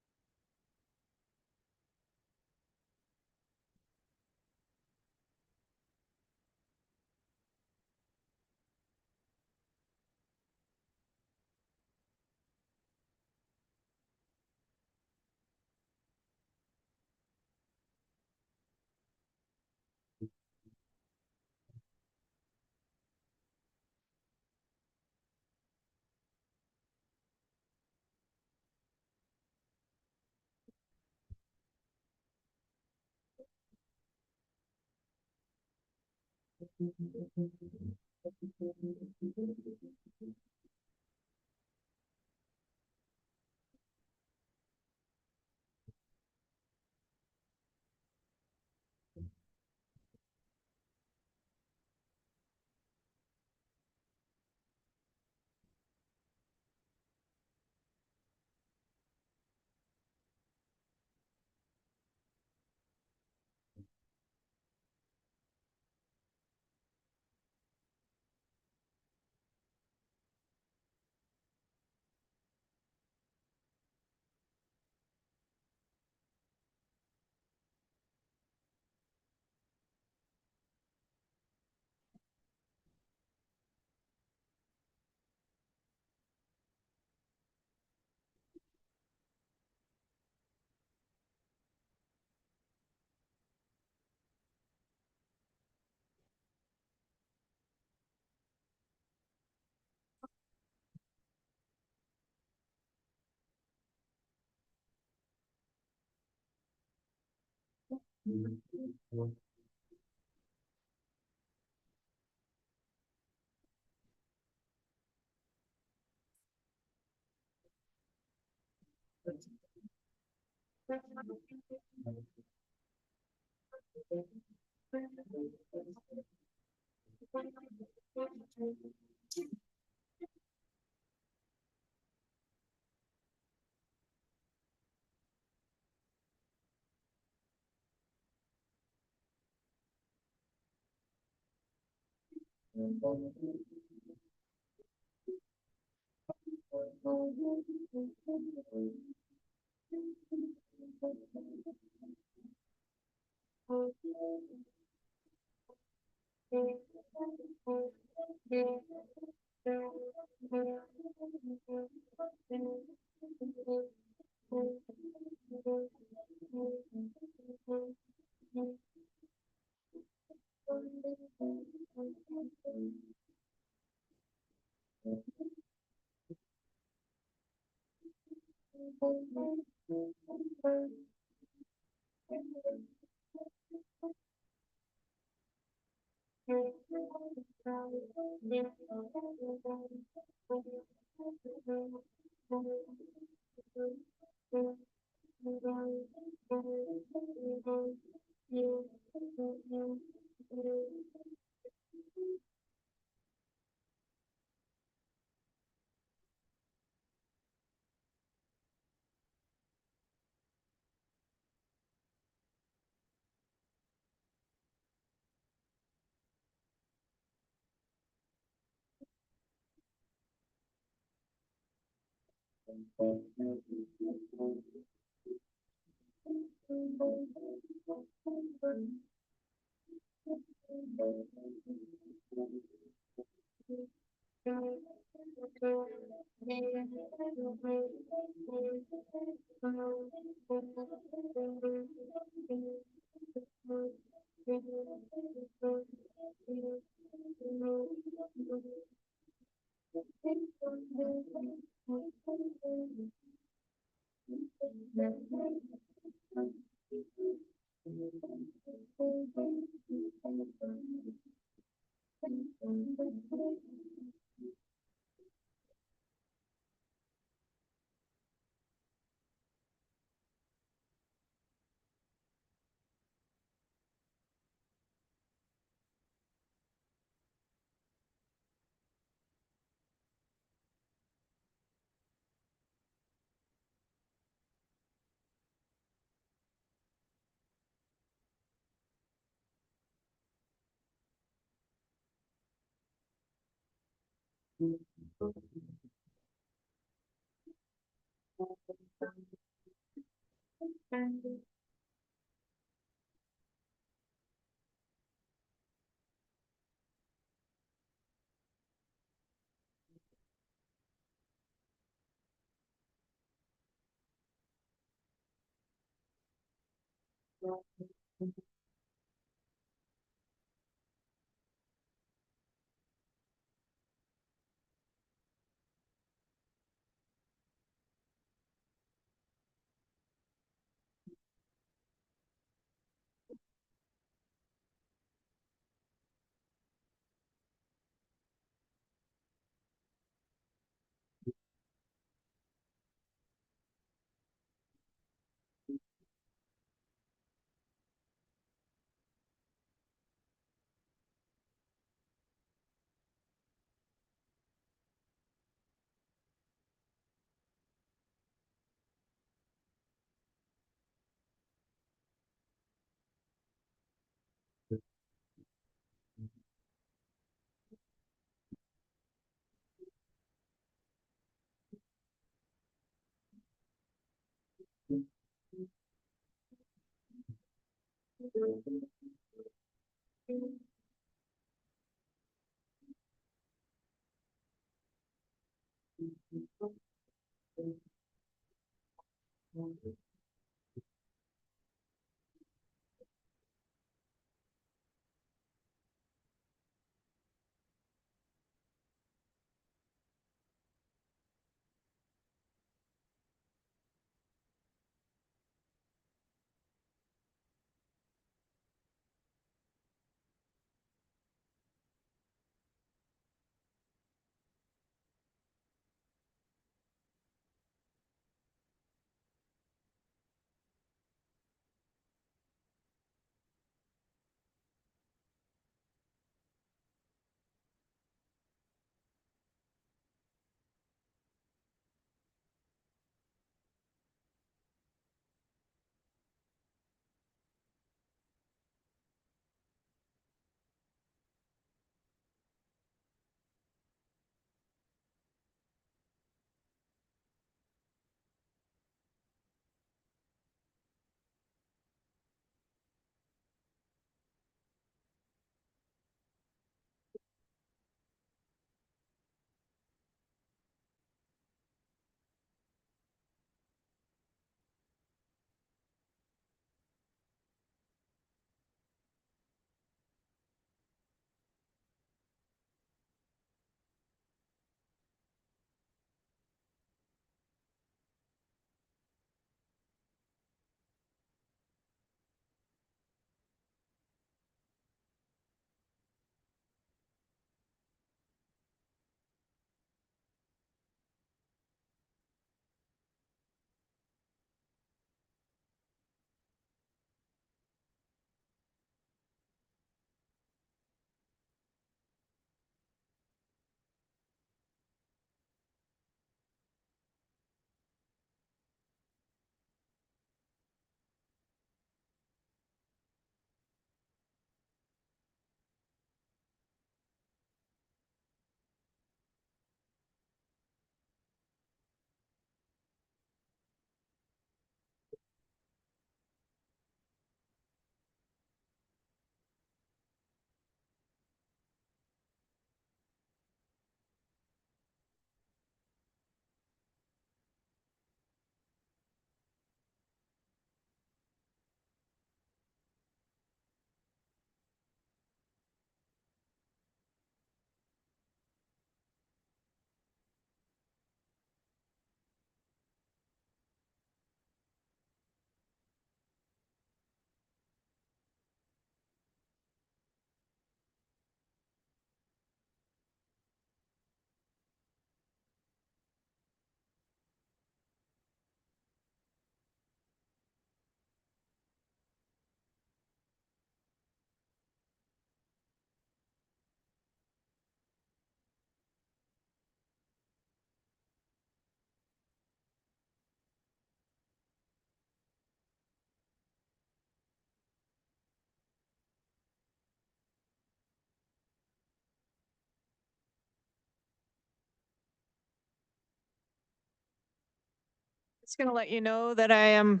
Just going to let you know that I am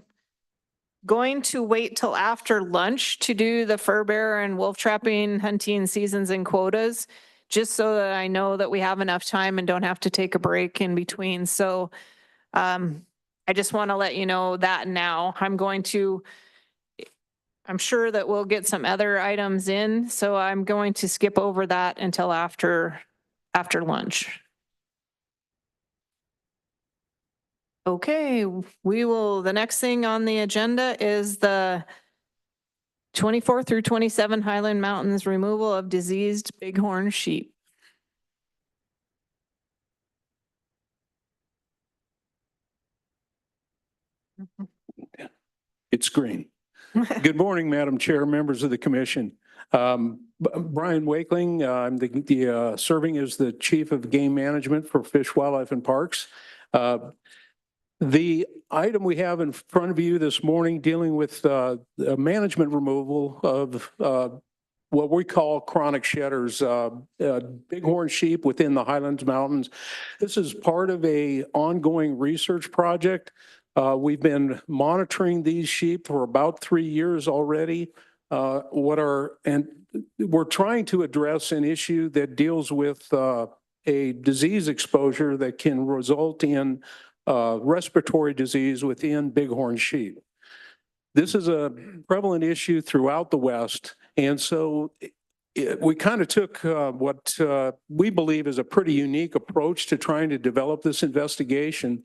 going to wait till after lunch to do the fur bear and wolf trapping hunting seasons and quotas, just so that I know that we have enough time and don't have to take a break in between. So I just want to let you know that now. I'm sure that we'll get some other items in, so I'm going to skip over that until after lunch. Okay, the next thing on the agenda is the 24 through 27 Highland Mountains removal of diseased bighorn sheep. It's green. Good morning, Madam Chair, members of the commission. Brian Wakeling, I'm serving as the Chief of Game Management for Fish, Wildlife, and Parks. The item we have in front of you this morning dealing with management removal of what we call chronic shedders, bighorn sheep within the Highlands Mountains. This is part of a ongoing research project. We've been monitoring these sheep for about 3 years already. and we're trying to address an issue that deals with a disease exposure that can result in respiratory disease within bighorn sheep. This is a prevalent issue throughout the West, and so we kind of took what we believe is a pretty unique approach to trying to develop this investigation.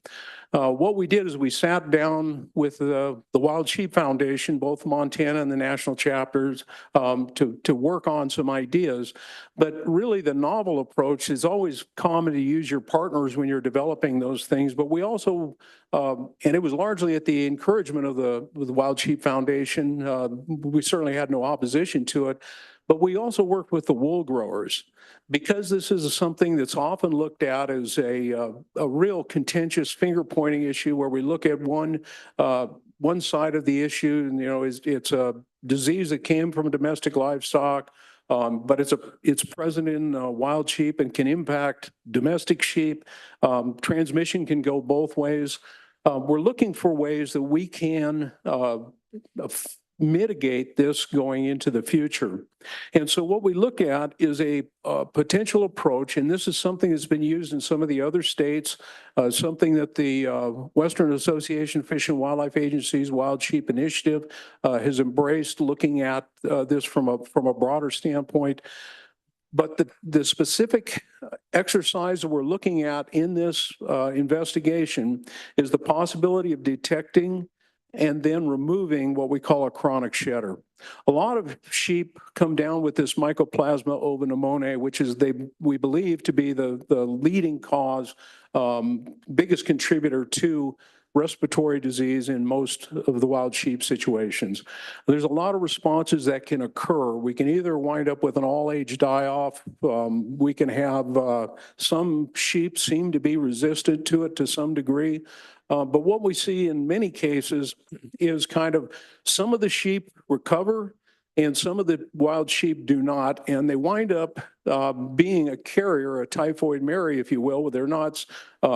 What we did is we sat down with the Wild Sheep Foundation, both Montana and the national chapters, to work on some ideas. But really the novel approach is always common to use your partners when you're developing those things. But we also, and it was largely at the encouragement of the Wild Sheep Foundation, we certainly had no opposition to it. But we also worked with the wool growers because this is something that's often looked at as a real contentious finger pointing issue where we look at one side of the issue and, it's a disease that came from domestic livestock, but it's present in wild sheep and can impact domestic sheep. Transmission can go both ways. We're looking for ways that we can mitigate this going into the future. And so what we look at is a potential approach, and this is something that's been used in some of the other states, something that the Western Association of Fish and Wildlife Agencies Wild Sheep Initiative has embraced, looking at this from a broader standpoint. But the specific exercise that we're looking at in this investigation is the possibility of detecting and then removing what we call a chronic shedder. A lot of sheep come down with this Mycoplasma ovipneumoniae, which is we believe to be the leading cause, biggest contributor to respiratory disease in most of the wild sheep situations. There's a lot of responses that can occur. We can either wind up with an all-age die-off. We can have some sheep seem to be resistant to it to some degree. But what we see in many cases is kind of some of the sheep recover and some of the wild sheep do not, and they wind up being a carrier, a typhoid Mary, if you will, where they're not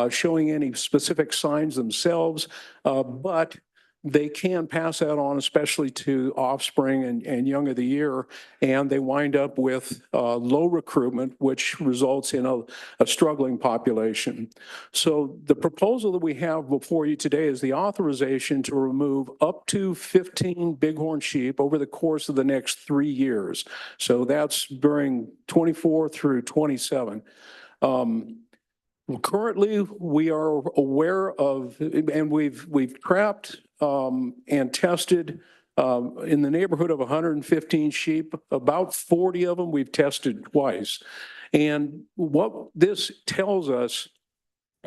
showing any specific signs themselves, but they can pass that on, especially to offspring and young of the year, and they wind up with low recruitment, which results in a struggling population. So the proposal that we have before you today is the authorization to remove up to 15 bighorn sheep over the course of the next 3 years. So that's during 24 through 27. Currently, we are aware of, and we've trapped and tested in the neighborhood of 115 sheep. About 40 of them we've tested twice. And what this tells us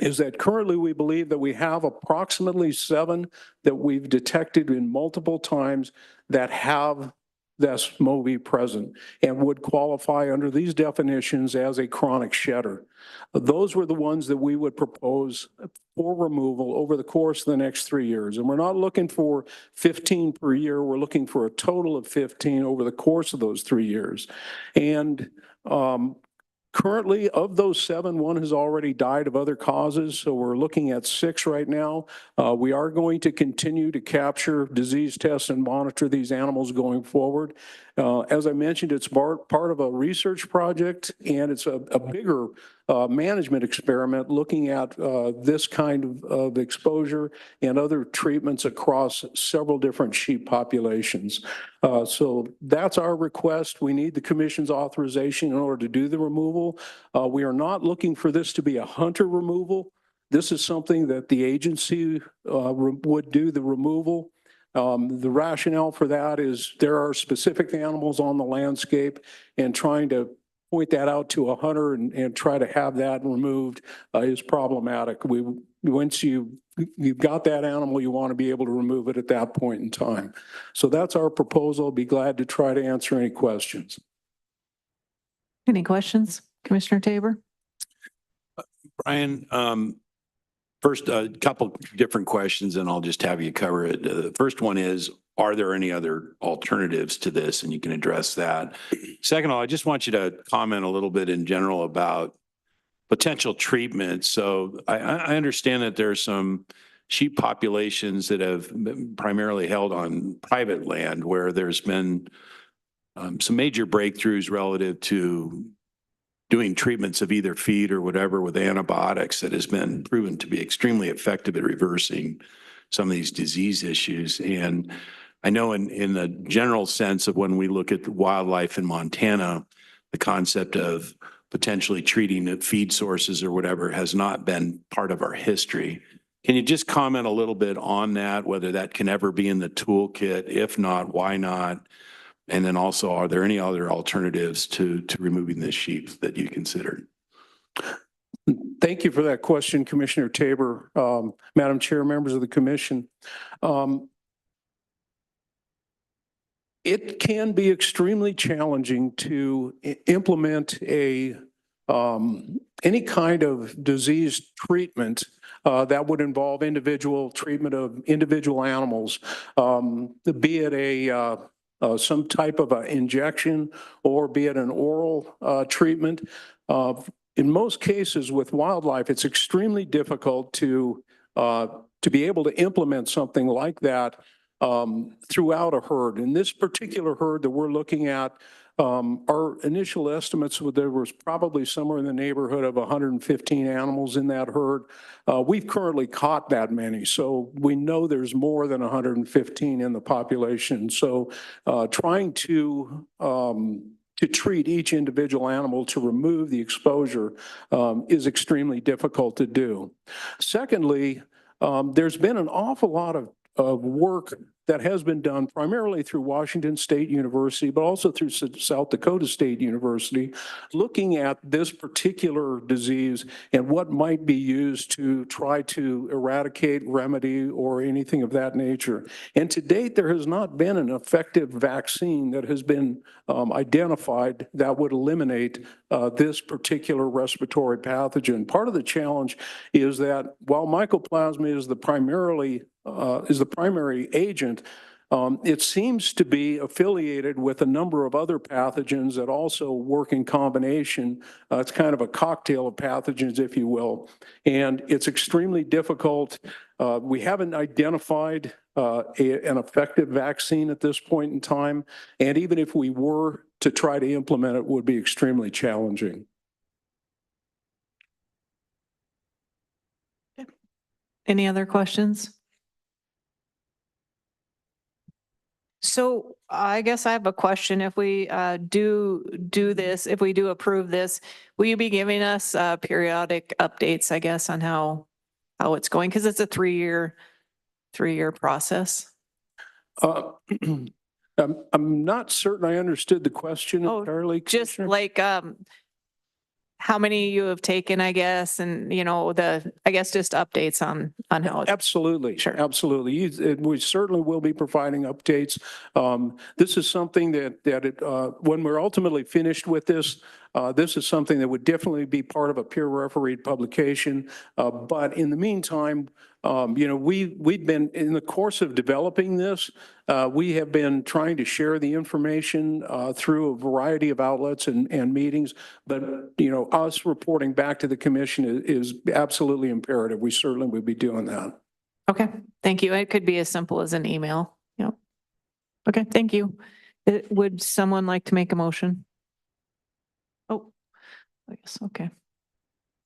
is that currently we believe that we have approximately 7 that we've detected in multiple times that have this MOVI present and would qualify under these definitions as a chronic shedder. Those were the ones that we would propose for removal over the course of the next 3 years. And we're not looking for 15 per year. We're looking for a total of 15 over the course of those 3 years. And currently, of those 7, 1 has already died of other causes, so we're looking at 6 right now. We are going to continue to capture, disease test, and monitor these animals going forward. As I mentioned, it's part of a research project, and it's a bigger management experiment looking at this kind of exposure and other treatments across several different sheep populations. So that's our request. We need the commission's authorization in order to do the removal. We are not looking for this to be a hunter removal. This is something that the agency would do the removal. The rationale for that is there are specific animals on the landscape, and trying to point that out to a hunter and try to have that removed is problematic. Once you've got that animal, you want to be able to remove it at that point in time. So that's our proposal. I'll be glad to try to answer any questions. Any questions, Commissioner Tabor? Brian, first, a couple different questions, and I'll just have you cover it. The first one is, are there any other alternatives to this? And you can address that. Second of all, I just want you to comment a little bit in general about potential treatment. So I understand that there's some sheep populations that have been primarily held on private land where there's been some major breakthroughs relative to doing treatments of either feed or whatever with antibiotics that has been proven to be extremely effective at reversing some of these disease issues. And I know in the general sense of when we look at wildlife in Montana, the concept of potentially treating feed sources or whatever has not been part of our history. Can you just comment a little bit on that, whether that can ever be in the toolkit? If not, why not? And then also, are there any other alternatives to removing the sheep that you considered? Thank you for that question, Commissioner Tabor. Madam Chair, members of the commission. It can be extremely challenging to implement any kind of disease treatment that would involve individual treatment of individual animals, be it some type of an injection or be it an oral treatment. In most cases with wildlife, it's extremely difficult to be able to implement something like that throughout a herd. In this particular herd that we're looking at, our initial estimates were there was probably somewhere in the neighborhood of 115 animals in that herd. We've currently caught that many, so we know there's more than 115 in the population. So trying to treat each individual animal to remove the exposure is extremely difficult to do. Secondly, there's been an awful lot of work that has been done primarily through Washington State University, but also through South Dakota State University, looking at this particular disease and what might be used to try to eradicate, remedy, or anything of that nature. And to date, there has not been an effective vaccine that has been identified that would eliminate this particular respiratory pathogen. Part of the challenge is that while mycoplasma is the primary agent, it seems to be affiliated with a number of other pathogens that also work in combination. It's kind of a cocktail of pathogens, if you will, and it's extremely difficult. We haven't identified an effective vaccine at this point in time, and even if we were to try to implement it, would be extremely challenging. Any other questions? So I guess I have a question. If we do this, if we do approve this, will you be giving us periodic updates, I guess, on how it's going? Because it's a three-year process. I'm not certain I understood the question entirely. Just like how many you have taken, I guess, and I guess just updates on how it's. Absolutely. Sure. Absolutely. We certainly will be providing updates. This is something that when we're ultimately finished with this is something that would definitely be part of a peer refereed publication. But in the meantime, we've been in the course of developing this. We have been trying to share the information through a variety of outlets and meetings, but us reporting back to the commission is absolutely imperative. We certainly would be doing that. Okay, thank you. It could be as simple as an email. Yep. Okay, thank you. Would someone like to make a motion? Oh, I guess, okay.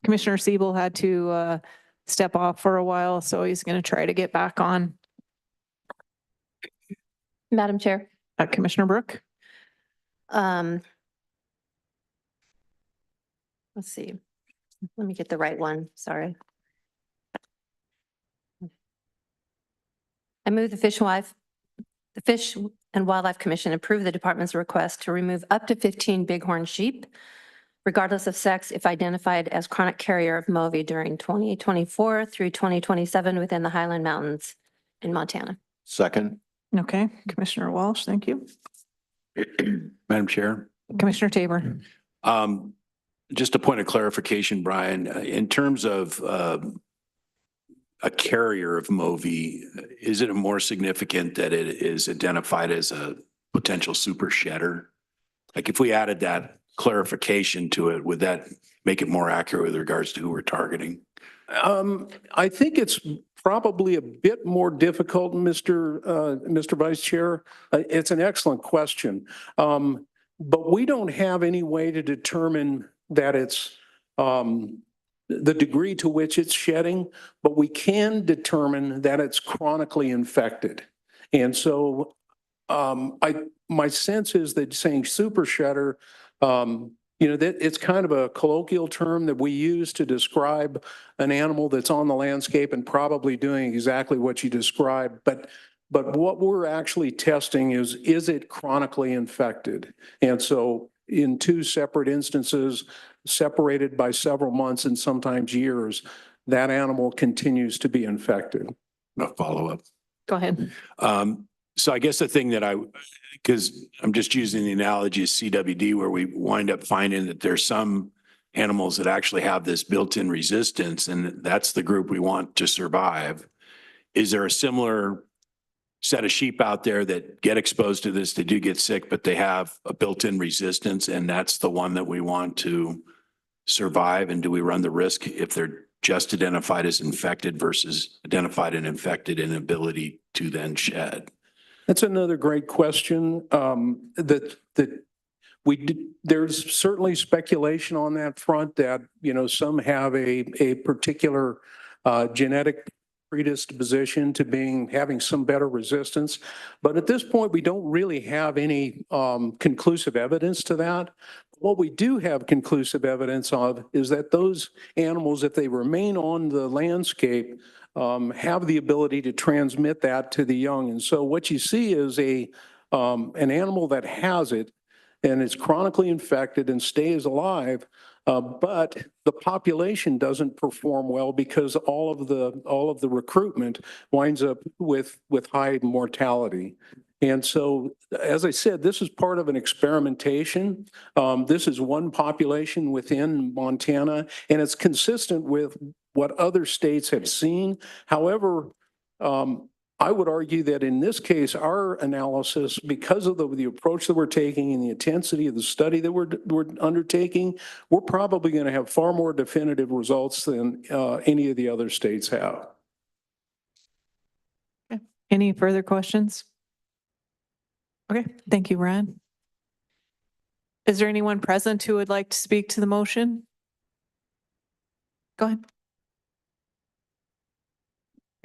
Commissioner Siebel had to step off for a while, so he's going to try to get back on. Madam Chair. Commissioner Brooke. Let's see. Let me get the right one. Sorry. I move the Fish and Wildlife Commission approve the department's request to remove up to 15 bighorn sheep, regardless of sex, if identified as chronic carrier of MOVI during 2024 through 2027 within the Highland Mountains in Montana. Second. Okay, Commissioner Walsh, thank you. Madam Chair. Commissioner Tabor. Just a point of clarification, Brian, in terms of a carrier of MOVI, is it more significant that it is identified as a potential super shedder? Like if we added that clarification to it, would that make it more accurate with regards to who we're targeting? I think it's probably a bit more difficult, Mr. Vice Chair. It's an excellent question. But we don't have any way to determine that it's the degree to which it's shedding, but we can determine that it's chronically infected. And so my sense is that saying super shedder, that it's kind of a colloquial term that we use to describe an animal that's on the landscape and probably doing exactly what you described. But what we're actually testing is it chronically infected? And so in two separate instances, separated by several months and sometimes years, that animal continues to be infected. A follow-up. Go ahead. So I guess the thing that because I'm just using the analogy of CWD, where we wind up finding that there's some animals that actually have this built-in resistance, and that's the group we want to survive. Is there a similar set of sheep out there that get exposed to this, they do get sick, but they have a built-in resistance, and that's the one that we want to survive? And do we run the risk if they're just identified as infected versus identified and infected inability to then shed? That's another great question. There's certainly speculation on that front that, some have a particular genetic predisposition to having some better resistance. But at this point, we don't really have any conclusive evidence to that. What we do have conclusive evidence of is that those animals, if they remain on the landscape, have the ability to transmit that to the young. And so what you see is an animal that has it and is chronically infected and stays alive, but the population doesn't perform well because all of the recruitment winds up with high mortality. And so, as I said, this is part of an experimentation. This is one population within Montana, and it's consistent with what other states have seen. However, I would argue that in this case, our analysis, because of the approach that we're taking and the intensity of the study that we're undertaking, we're probably going to have far more definitive results than any of the other states have. Any further questions? Okay, thank you, Ryan. Is there anyone present who would like to speak to the motion? Go ahead.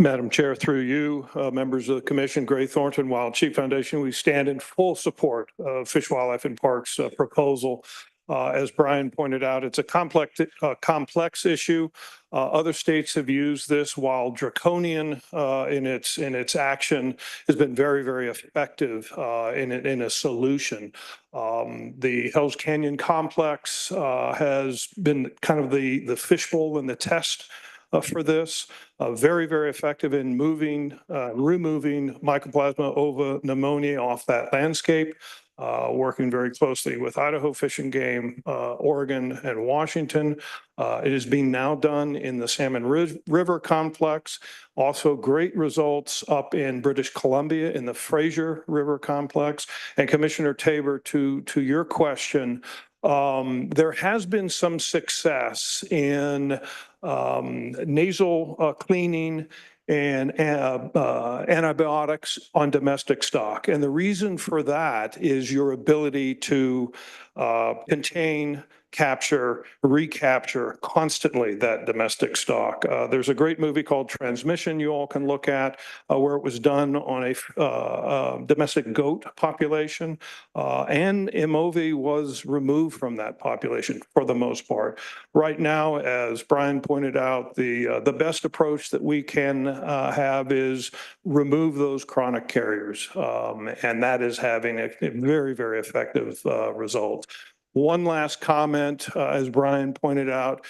Madam Chair, through you, members of the commission, Gray Thornton Wild Sheep Foundation, we stand in full support of Fish, Wildlife and Parks proposal. As Brian pointed out, it's a complex issue. Other states have used this, while draconian in its action, has been very, very effective in a solution. The Hells Canyon complex has been kind of the fishbowl and the test for this. Very, very effective in removing Mycoplasma ova pneumonia off that landscape, working very closely with Idaho Fish and Game, Oregon, and Washington. It is being now done in the Salmon River complex. Also great results up in British Columbia in the Fraser River complex. And Commissioner Tabor, to your question, there has been some success in nasal cleaning and antibiotics on domestic stock. And the reason for that is your ability to contain, capture, recapture constantly that domestic stock. There's a great movie called Transmission you all can look at where it was done on a domestic goat population, and MOV was removed from that population for the most part. Right now, as Brian pointed out, the best approach that we can have is remove those chronic carriers, and that is having a very, very effective result. One last comment, as Brian pointed out,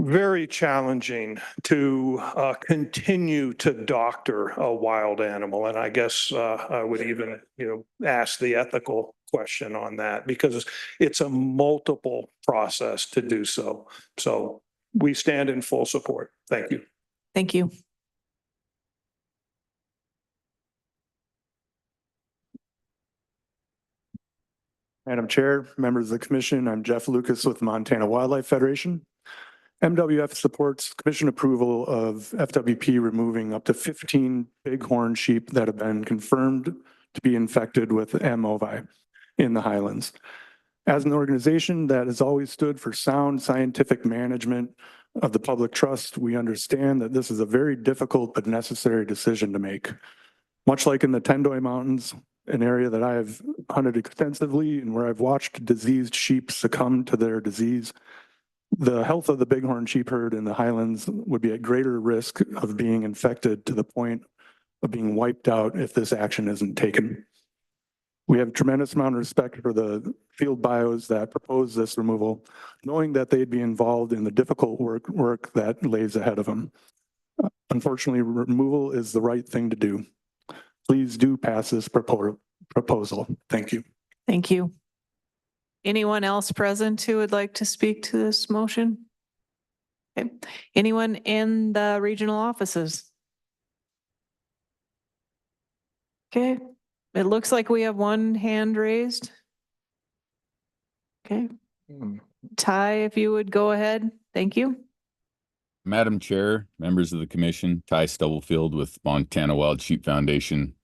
very challenging to continue to doctor a wild animal. And I guess I would even, ask the ethical question on that, because it's a multiple process to do so. So we stand in full support. Thank you. Thank you. Madam Chair, members of the commission, I'm Jeff Lucas with Montana Wildlife Federation. MWF supports commission approval of FWP removing up to 15 bighorn sheep that have been confirmed to be infected with MOVI in the Highlands. As an organization that has always stood for sound scientific management of the public trust, we understand that this is a very difficult but necessary decision to make. Much like in the Tendoy Mountains, an area that I have hunted extensively and where I've watched diseased sheep succumb to their disease, the health of the bighorn sheep herd in the Highlands would be at greater risk of being infected to the point of being wiped out if this action isn't taken. We have a tremendous amount of respect for the field bios that propose this removal, knowing that they'd be involved in the difficult work that lays ahead of them. Unfortunately, removal is the right thing to do. Please do pass this proposal. Thank you. Thank you. Anyone else present who would like to speak to this motion? Okay. Anyone in the regional offices? Okay. It looks like we have one hand raised. Okay. Ty, if you would go ahead. Thank you. Madam Chair, members of the commission, Ty Stubblefield with Montana Wild Sheep Foundation.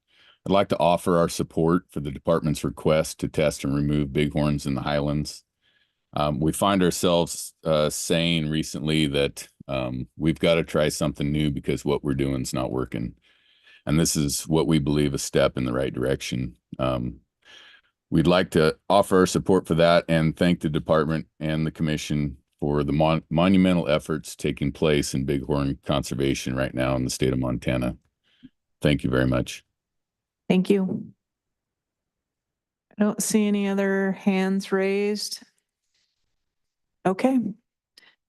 I'd like to offer our support for the department's request to test and remove bighorns in the Highlands. We find ourselves saying recently that we've got to try something new because what we're doing is not working. And this is what we believe a step in the right direction. We'd like to offer our support for that and thank the department and the commission for the monumental efforts taking place in bighorn conservation right now in the state of Montana. Thank you very much. Thank you. I don't see any other hands raised. Okay.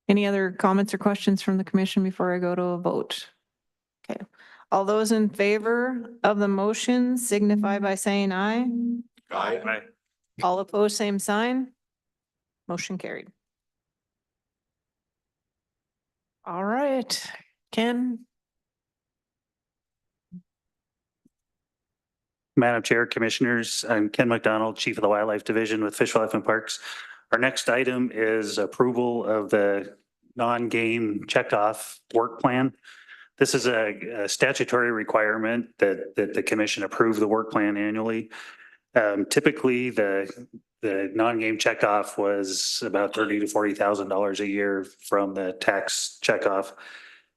Any other comments or questions from the commission before I go to a vote? Okay. All those in favor of the motion signify by saying aye. Aye. All opposed, same sign. Motion carried. All right, Ken. Madam Chair, Commissioners, I'm Ken McDonald, Chief of the Wildlife Division with Fish, Wildlife and Parks. Our next item is approval of the non-game checkoff work plan. This is a statutory requirement that the commission approve the work plan annually. Typically, the non-game checkoff was about $30,000 to $40,000 a year from the tax checkoff.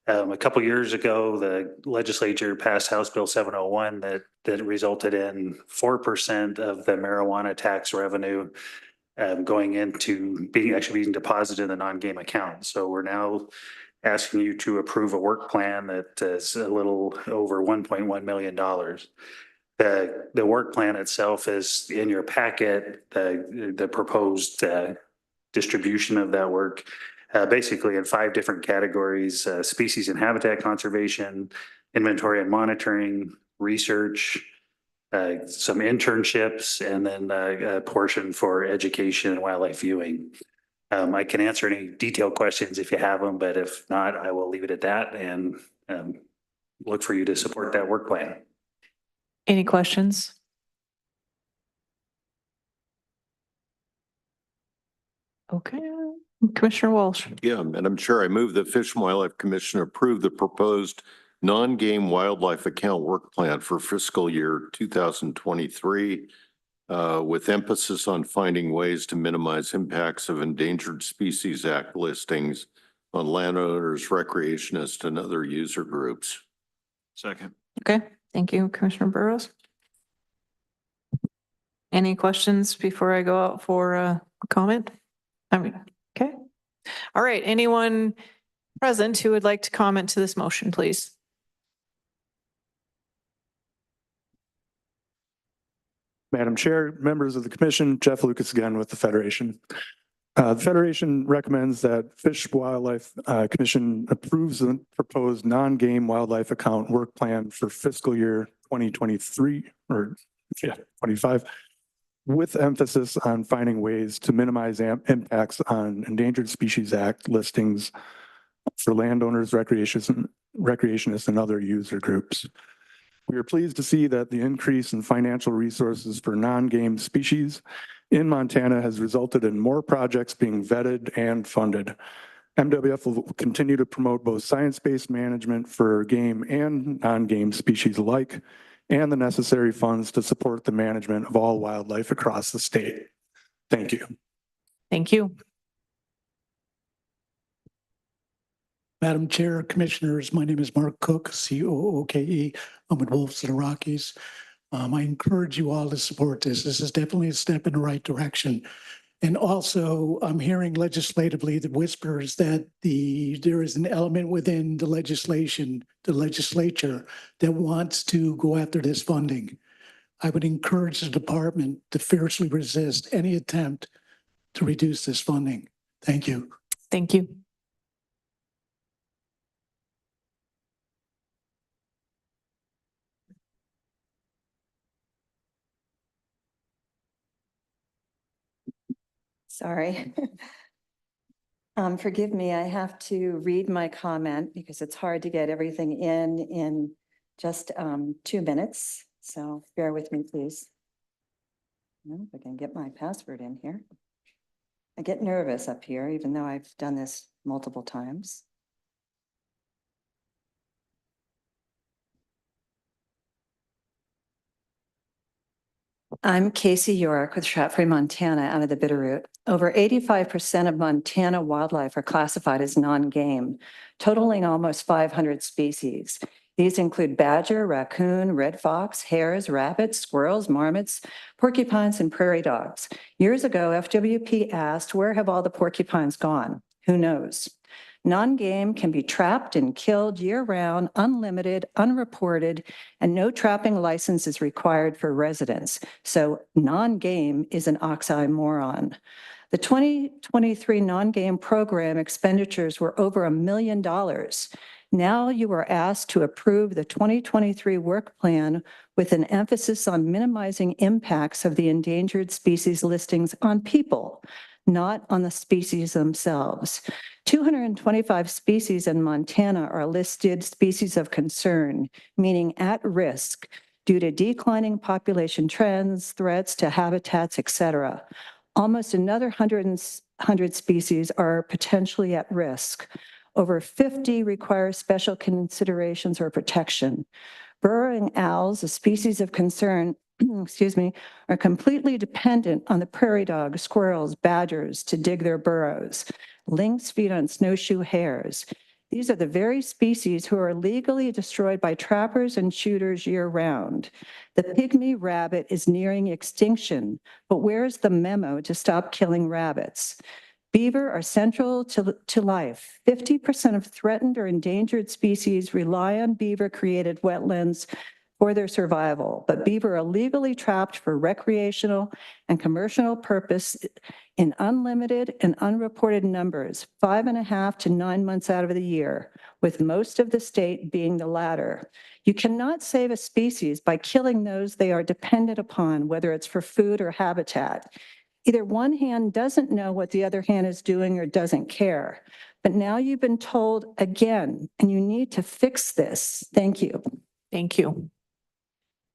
A couple years ago, the legislature passed House Bill 701 that resulted in 4% of the marijuana tax revenue going into being deposited in the non-game account. So we're now asking you to approve a work plan that is a little over $1.1 million. The work plan itself is in your packet, the proposed distribution of that work, basically in 5 different categories: species and habitat conservation, inventory and monitoring, research, some internships, and then a portion for education and wildlife viewing. I can answer any detailed questions if you have them, but if not, I will leave it at that and look for you to support that work plan. Any questions? Okay, Commissioner Walsh. Yeah, Madam Chair, I move the Fish and Wildlife Commission approve the proposed non-game wildlife account work plan for fiscal year 2023 with emphasis on finding ways to minimize impacts of Endangered Species Act listings on landowners, recreationists, and other user groups. Second. Okay, thank you, Commissioner Burrows. Any questions before I go out for a comment? Okay. All right, anyone present who would like to comment to this motion, please? Madam Chair, members of the commission, Jeff Lucas again with the Federation. The Federation recommends that Fish Wildlife Commission approves the proposed non-game wildlife account work plan for fiscal year 2023 or 25, with emphasis on finding ways to minimize impacts on Endangered Species Act listings for landowners, recreationists, and other user groups. We are pleased to see that the increase in financial resources for non-game species in Montana has resulted in more projects being vetted and funded. MWF will continue to promote both science-based management for game and non-game species alike, and the necessary funds to support the management of all wildlife across the state. Thank you. Thank you. Madam Chair, Commissioners, my name is Mark Cook, COOKE. I'm with Wolves of the Rockies. I encourage you all to support this. This is definitely a step in the right direction. And also, I'm hearing legislatively the whispers that there is an element within the legislature that wants to go after this funding. I would encourage the department to fiercely resist any attempt to reduce this funding. Thank you. Thank you. Sorry. Forgive me, I have to read my comment because it's hard to get everything in just 2 minutes. So bear with me, please. If I can get my password in here. I get nervous up here, even though I've done this multiple times. I'm Casey York with Stratford, Montana, out of the Bitterroot. Over 85% of Montana wildlife are classified as non-game, totaling almost 500 species. These include badger, raccoon, red fox, hares, rabbits, squirrels, marmots, porcupines, and prairie dogs. Years ago, FWP asked, where have all the porcupines gone? Who knows? Non-game can be trapped and killed year-round, unlimited, unreported, and no trapping license is required for residents. So non-game is an oxymoron. The 2023 non-game program expenditures were over $1 million. Now you are asked to approve the 2023 work plan with an emphasis on minimizing impacts of the endangered species listings on people, not on the species themselves. 225 species in Montana are listed species of concern, meaning at risk due to declining population trends, threats to habitats, etc. Almost another 100 species are potentially at risk. Over 50 require special considerations or protection. Burrowing owls, a species of concern, excuse me, are completely dependent on the prairie dogs, squirrels, badgers to dig their burrows. Lynx feed on snowshoe hares. These are the very species who are legally destroyed by trappers and shooters year-round. The pygmy rabbit is nearing extinction, but where's the memo to stop killing rabbits? Beaver are central to life. 50% of threatened or endangered species rely on beaver-created wetlands for their survival, but beaver are legally trapped for recreational and commercial purpose in unlimited and unreported numbers, 5.5 to 9 months out of the year, with most of the state being the latter. You cannot save a species by killing those they are dependent upon, whether it's for food or habitat. Either one hand doesn't know what the other hand is doing or doesn't care. But now you've been told again, and you need to fix this. Thank you. Thank you.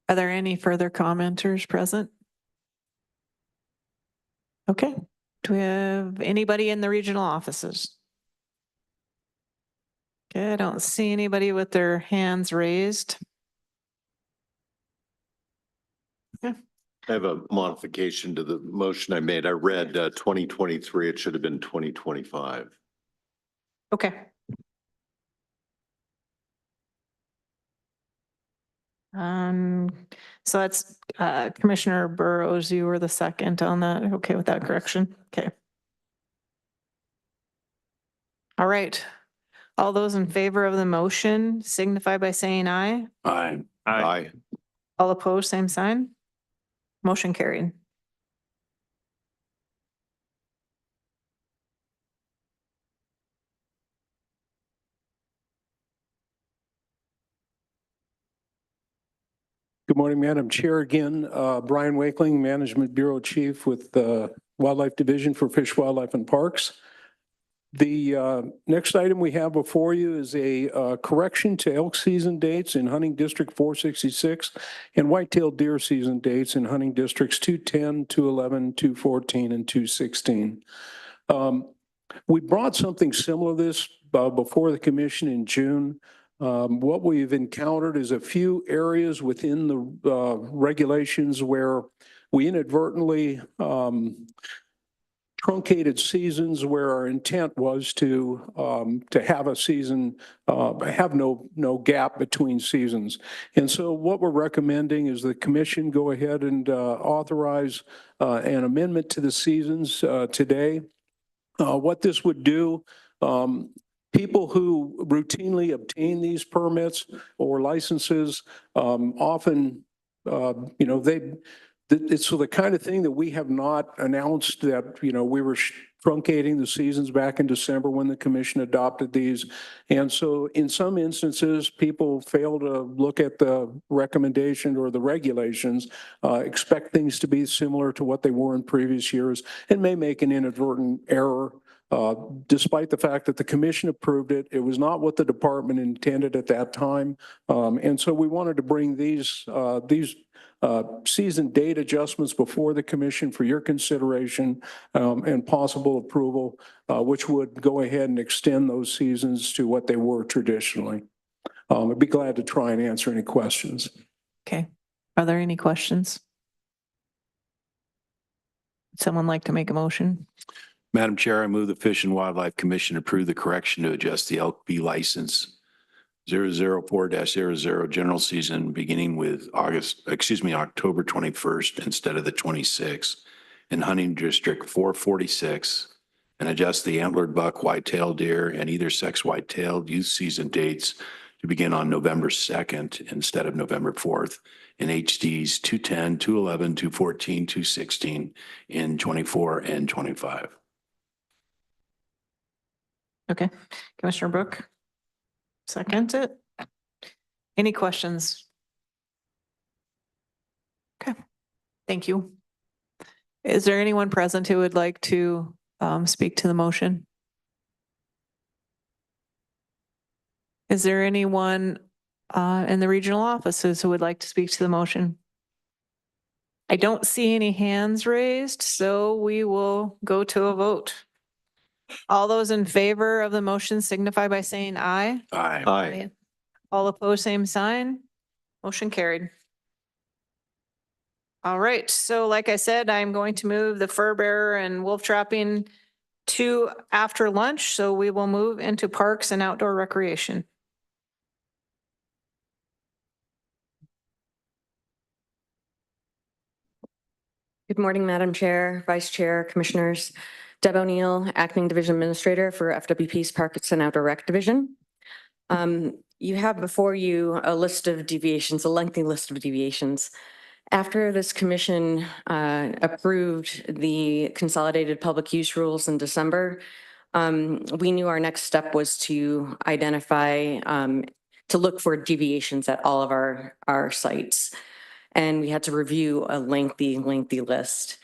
Are there any further commenters present? Okay. Do we have anybody in the regional offices? Okay, I don't see anybody with their hands raised. Okay. I have a modification to the motion I made. I read 2023. It should have been 2025. Okay. So that's Commissioner Burrows, you were the second on that. Okay with that correction? Okay. All right. All those in favor of the motion signify by saying aye. Aye. Aye. All opposed, same sign. Motion carried. Good morning, Madam Chair. Again, Brian Wakeling, Management Bureau Chief with the Wildlife Division for Fish, Wildlife and Parks. The next item we have before you is a correction to elk season dates in Hunting District 466 and whitetail deer season dates in Hunting Districts 210, 211, 214, and 216. We brought something similar to this before the commission in June. What we've encountered is a few areas within the regulations where we inadvertently truncated seasons where our intent was to have a season, have no gap between seasons. And so what we're recommending is the commission go ahead and authorize an amendment to the seasons today. What this would do, people who routinely obtain these permits or licenses often, it's so the kind of thing that we have not announced that, we were truncating the seasons back in December when the commission adopted these. And so in some instances, people fail to look at the recommendation or the regulations, expect things to be similar to what they were in previous years, and may make an inadvertent error. Despite the fact that the commission approved it, it was not what the department intended at that time. And so we wanted to bring these season date adjustments before the commission for your consideration and possible approval, which would go ahead and extend those seasons to what they were traditionally. I'd be glad to try and answer any questions. Okay. Are there any questions? Would someone like to make a motion? Madam Chair, I move the Fish and Wildlife Commission approve the correction to adjust the LP license 004-00 general season beginning with October 21st instead of the 26th in hunting district 446 and adjust the antlered buck, white-tailed deer, and either sex white-tailed youth season dates to begin on November 2nd instead of November 4th in HDs 210, 211, 214, 216 in 24 and 25. Okay. Commissioner Brooke? Second it. Any questions? Okay, thank you. Is there anyone present who would like to speak to the motion? Is there anyone in the regional offices who would like to speak to the motion? I don't see any hands raised, so we will go to a vote. All those in favor of the motion signify by saying aye. Aye. Aye. All opposed, same sign. Motion carried. All right, so like I said, I'm going to move the fur bearer and wolf trapping to after lunch, so we will move into parks and outdoor recreation. Good morning, Madam Chair, Vice Chair, Commissioners. Deb O'Neill, Acting Division Administrator for FWP's Parks and Outdoor Rec Division. You have before you a list of deviations, a lengthy list of deviations. After this commission approved the consolidated public use rules in December, we knew our next step was to identify, to look for deviations at all of our sites. And we had to review a lengthy list.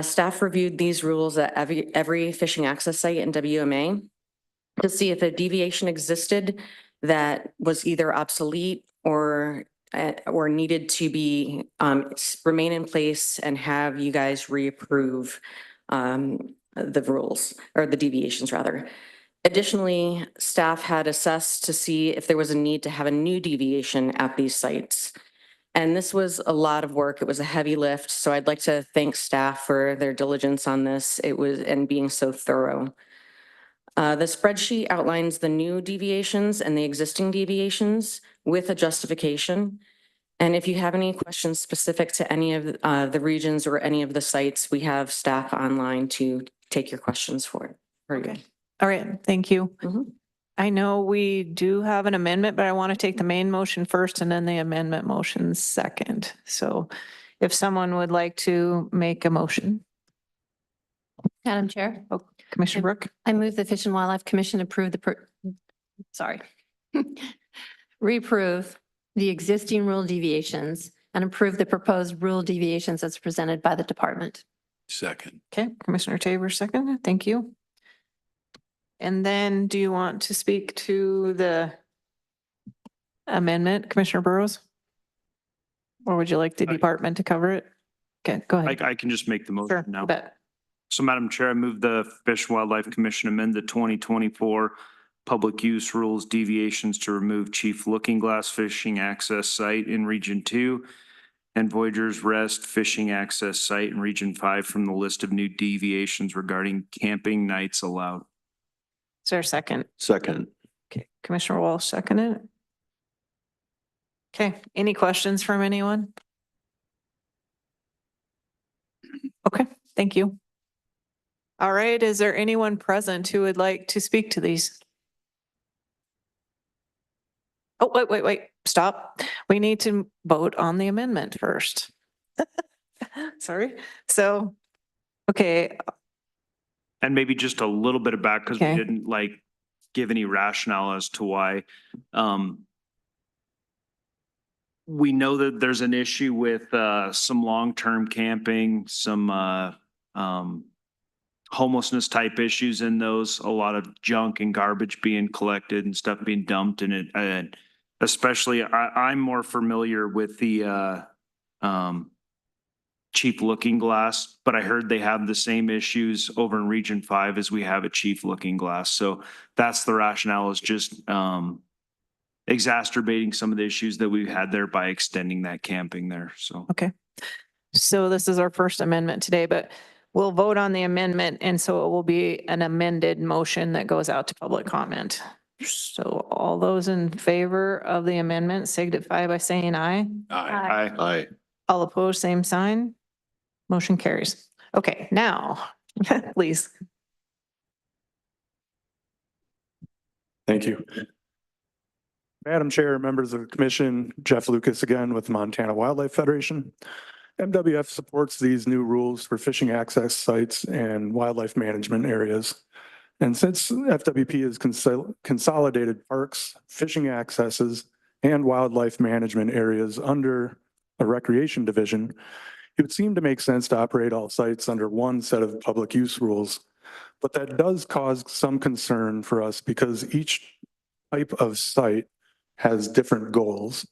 Staff reviewed these rules at every fishing access site in WMA to see if a deviation existed that was either obsolete or needed to be remain in place and have you guys reapprove the rules or the deviations rather. Additionally, staff had assessed to see if there was a need to have a new deviation at these sites. And this was a lot of work. It was a heavy lift. So I'd like to thank staff for their diligence on this. And being so thorough. The spreadsheet outlines the new deviations and the existing deviations with a justification. And if you have any questions specific to any of the regions or any of the sites, we have staff online to take your questions for you. Okay. All right. Thank you. I know we do have an amendment, but I want to take the main motion first and then the amendment motion second. So if someone would like to make a motion. Madam Chair. Oh, Commissioner Brooke. I move the Fish and Wildlife Commission approve reapprove the existing rule deviations and approve the proposed rule deviations as presented by the department. Second. Okay, Commissioner Tabor, second. Thank you. And then do you want to speak to the amendment, Commissioner Burrows? Or would you like the department to cover it? Okay, go ahead. I can just make the motion Sure, now. bet. So Madam Chair, I move the Fish and Wildlife Commission amend the 2024 public use rules deviations to remove Chief Looking Glass fishing access site in Region 2 and Voyager's Rest fishing access site in Region 5 from the list of new deviations regarding camping nights allowed. Is there a second? Second. Okay, Commissioner Walsh seconded it. Okay, any questions from anyone? Okay, thank you. All right, is there anyone present who would like to speak to these? Oh, wait, stop. We need to vote on the amendment first. Sorry. So, okay, And maybe just a little bit of back because we Okay. didn't like give any rationale as to why. We know that there's an issue with some long-term camping, some homelessness type issues in those, a lot of junk and garbage being collected and stuff being dumped in it. And especially I'm more familiar with the Chief Looking Glass, but I heard they have the same issues over in Region 5 as we have at Chief Looking Glass. So that's the rationale, is just exacerbating some of the issues that we've had there by extending that camping there. So okay. So this is our first amendment today, but we'll vote on the amendment. And so it will be an amended motion that goes out to public comment. So all those in favor of the amendment signify by saying aye. Aye. Aye. All opposed, same sign. Motion carries. Okay, now, please. Thank you. Madam Chair, members of the commission, Jeff Lucas again with Montana Wildlife Federation. MWF supports these new rules for fishing access sites and wildlife management areas. And since FWP has consolidated parks, fishing accesses, and wildlife management areas under a recreation division, it would seem to make sense to operate all sites under one set of public use rules. But that does cause some concern for us because each type of site has different goals.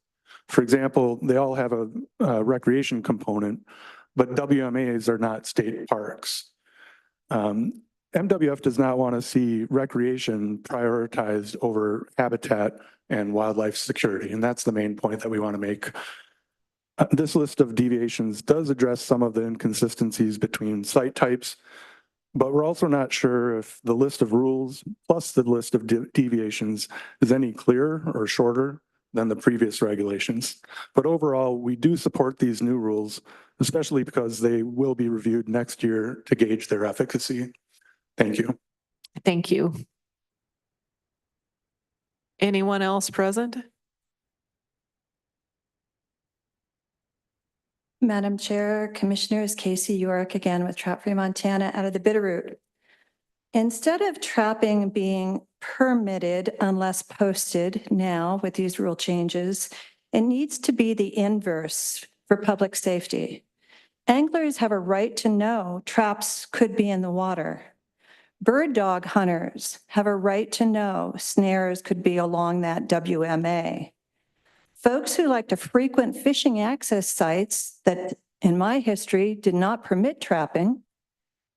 For example, they all have a recreation component, but WMAs are not state parks. MWF does not want to see recreation prioritized over habitat and wildlife security, and that's the main point that we want to make. This list of deviations does address some of the inconsistencies between site types, but we're also not sure if the list of rules plus the list of deviations is any clearer or shorter than the previous regulations. But overall, we do support these new rules, especially because they will be reviewed next year to gauge their efficacy. Thank you. Thank you. Anyone else present? Madam Chair, Commissioners, Casey York again with Trap Free Montana out of the Bitterroot. Instead of trapping being permitted unless posted now with these rule changes, it needs to be the inverse for public safety. Anglers have a right to know traps could be in the water. Bird dog hunters have a right to know snares could be along that WMA. Folks who like to frequent fishing access sites that, in my history, did not permit trapping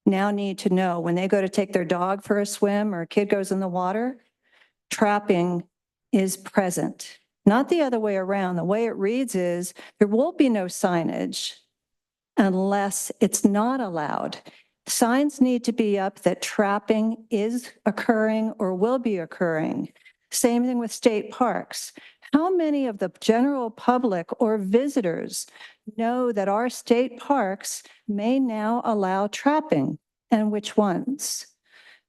now need to know when they go to take their dog for a swim or a kid goes in the water, trapping is present. Not the other way around. The way it reads is there will be no signage unless it's not allowed. Signs need to be up that trapping is occurring or will be occurring. Same thing with state parks. How many of the general public or visitors know that our state parks may now allow trapping, and which ones?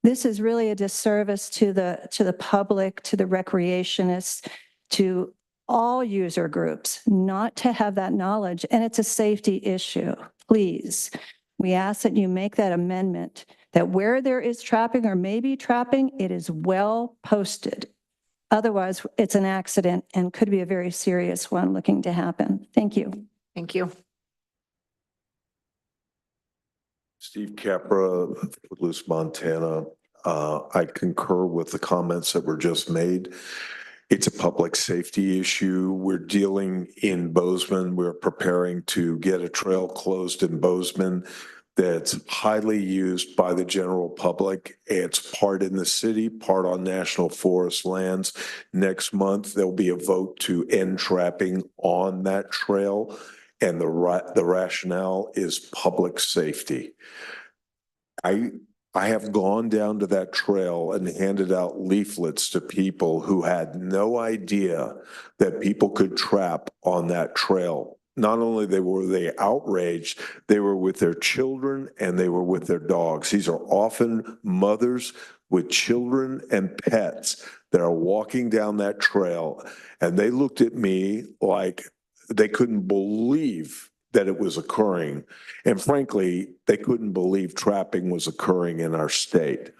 This is really a disservice to the public, to the recreationists, to all user groups, not to have that knowledge, and it's a safety issue. Please, we ask that you make that amendment, that where there is trapping or maybe trapping, it is well posted. Otherwise, it's an accident and could be a very serious one looking to happen. Thank you. Thank you. Steve Capra, Footloose, Montana. I concur with the comments that were just made. It's a public safety issue. We're dealing in Bozeman. We're preparing to get a trail closed in Bozeman. that's highly used by the general public. It's part in the city, part on national forest lands. Next month, there'll be a vote to end trapping on that trail. And the rationale is public safety. I have gone down to that trail and handed out leaflets to people who had no idea that people could trap on that trail. Not only were they outraged, they were with their children and they were with their dogs. These are often mothers with children and pets that are walking down that trail. And they looked at me like they couldn't believe that it was occurring. And frankly, they couldn't believe trapping was occurring in our state.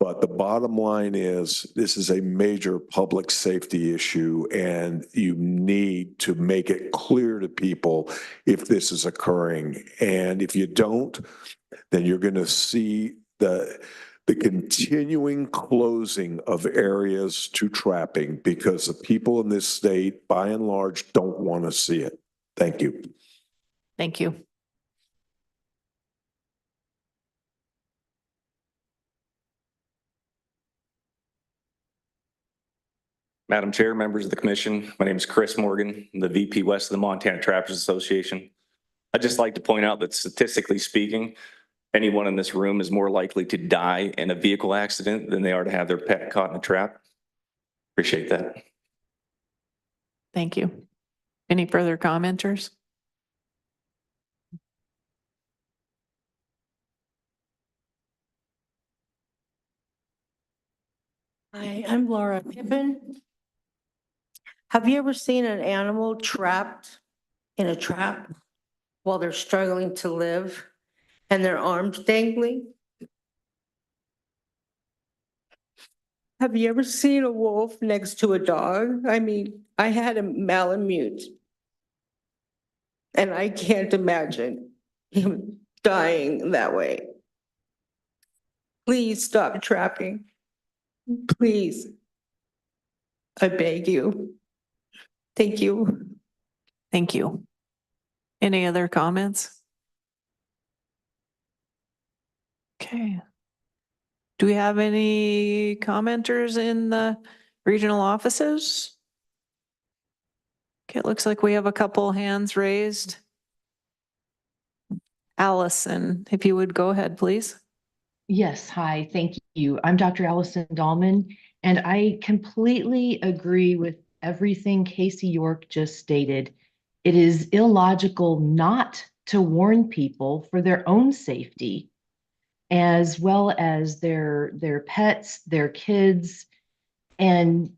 But the bottom line is this is a major public safety issue, and you need to make it clear to people if this is occurring. And if you don't, then you're going to see the continuing closing of areas to trapping because the people in this state, by and large, don't want to see it. Thank you. Thank you. Madam Chair, members of the commission, my name is Chris Morgan, I'm the VP West of the Montana Trappers Association. I'd just like to point out that statistically speaking, anyone in this room is more likely to die in a vehicle accident than they are to have their pet caught in a trap. Appreciate that. Thank you. Any further commenters? Hi, I'm Laura Pippin. Have you ever seen an animal trapped in a trap while they're struggling to live and their arms dangling? Have you ever seen a wolf next to a dog? I mean, I had a Malamute. And I can't imagine him dying that way. Please stop trapping. Please. I beg you. Thank you. Thank you. Any other comments? Okay. Do we have any commenters in the regional offices? Okay, it looks like we have a couple hands raised. Allison, if you would go ahead, please. Yes, hi, thank you. I'm Dr. Allison Dahlman, and I completely agree with everything Casey York just stated. It is illogical not to warn people for their own safety, as well as their pets, their kids, and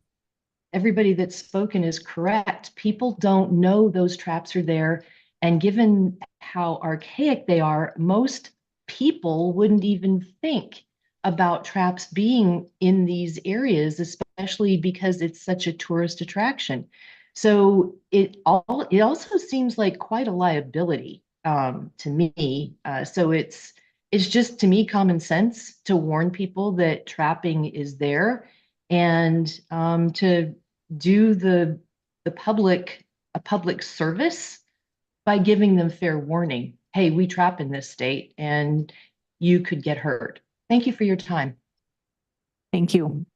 everybody that's spoken is correct. People don't know those traps are there, and given how archaic they are, most people wouldn't even think about traps being in these areas, especially because it's such a tourist attraction. So it also seems like quite a liability to me. So it's just to me common sense to warn people that trapping is there, and to do the public a public service by giving them fair warning. Hey, we trap in this state and you could get hurt. Thank you for your time. Thank you.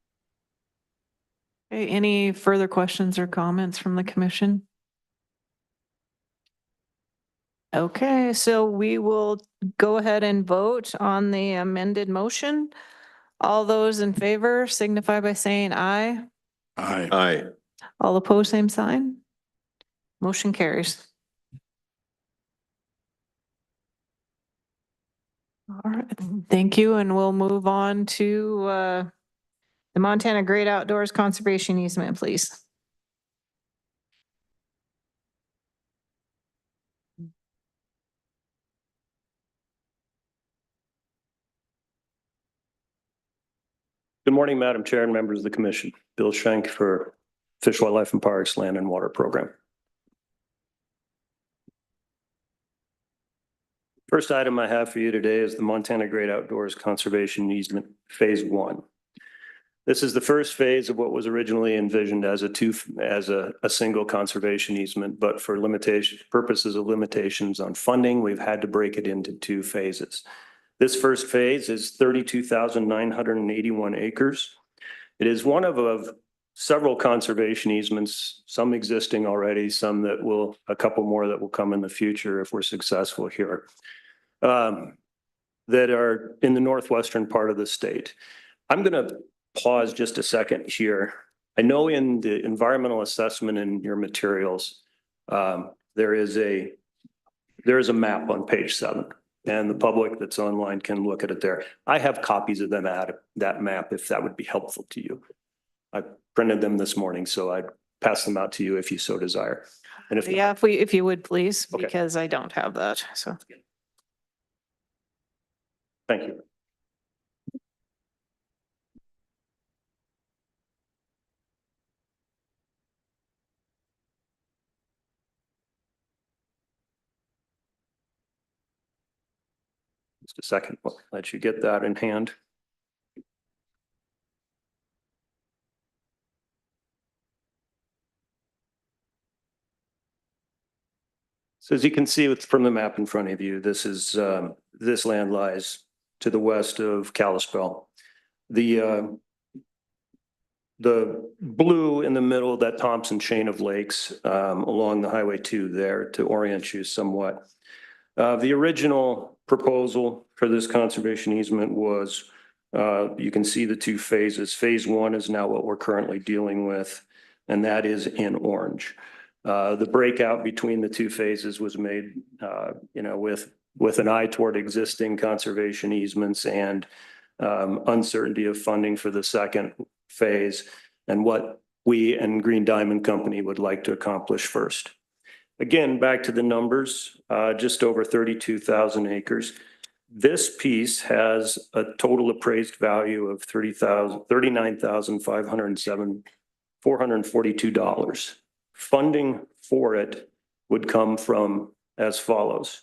Okay, any further questions or comments from the commission? Okay, so we will go ahead and vote on the amended motion. All those in favor signify by saying aye. Aye. Aye. All opposed, same sign. Motion carries. All right, thank you, and we'll move on to the Montana Great Outdoors Conservation Easement, please. Good morning, Madam Chair and members of the commission. Bill Schenk for Fish, Wildlife and Parks Land and Water Program. First item I have for you today is the Montana Great Outdoors Conservation Easement Phase 1. This is the first phase of what was originally envisioned as a single conservation easement, but for purposes of limitations on funding, we've had to break it into 2 phases. This first phase is 32,981 acres. It is one of several conservation easements, some existing already, a couple more that will come in the future if we're successful here, that are in the northwestern part of the state. I'm going to pause just a second here. I know in the environmental assessment in your materials, there is a map on page 7, and the public that's online can look at it there. I have copies of that map if that would be helpful to you. I printed them this morning, so I'd pass them out to you if you so desire. And if Yeah, if you would please, Okay. because I don't have that, so. Thank you. Just a second, I'll let you get that in hand. So as you can see from the map in front of you, this land lies to the west of Kalispell. The blue in the middle, that Thompson chain of lakes along the Highway 2 there to orient you somewhat. The original proposal for this conservation easement was, you can see the 2 phases. Phase 1 is now what we're currently dealing with, and that is in orange. The breakout between the 2 phases was made, with an eye toward existing conservation easements and uncertainty of funding for the second phase and what we and Green Diamond Company would like to accomplish first. Again, back to the numbers, just over 32,000 acres. This piece has a total appraised value of $39,542. Funding for it would come from as follows: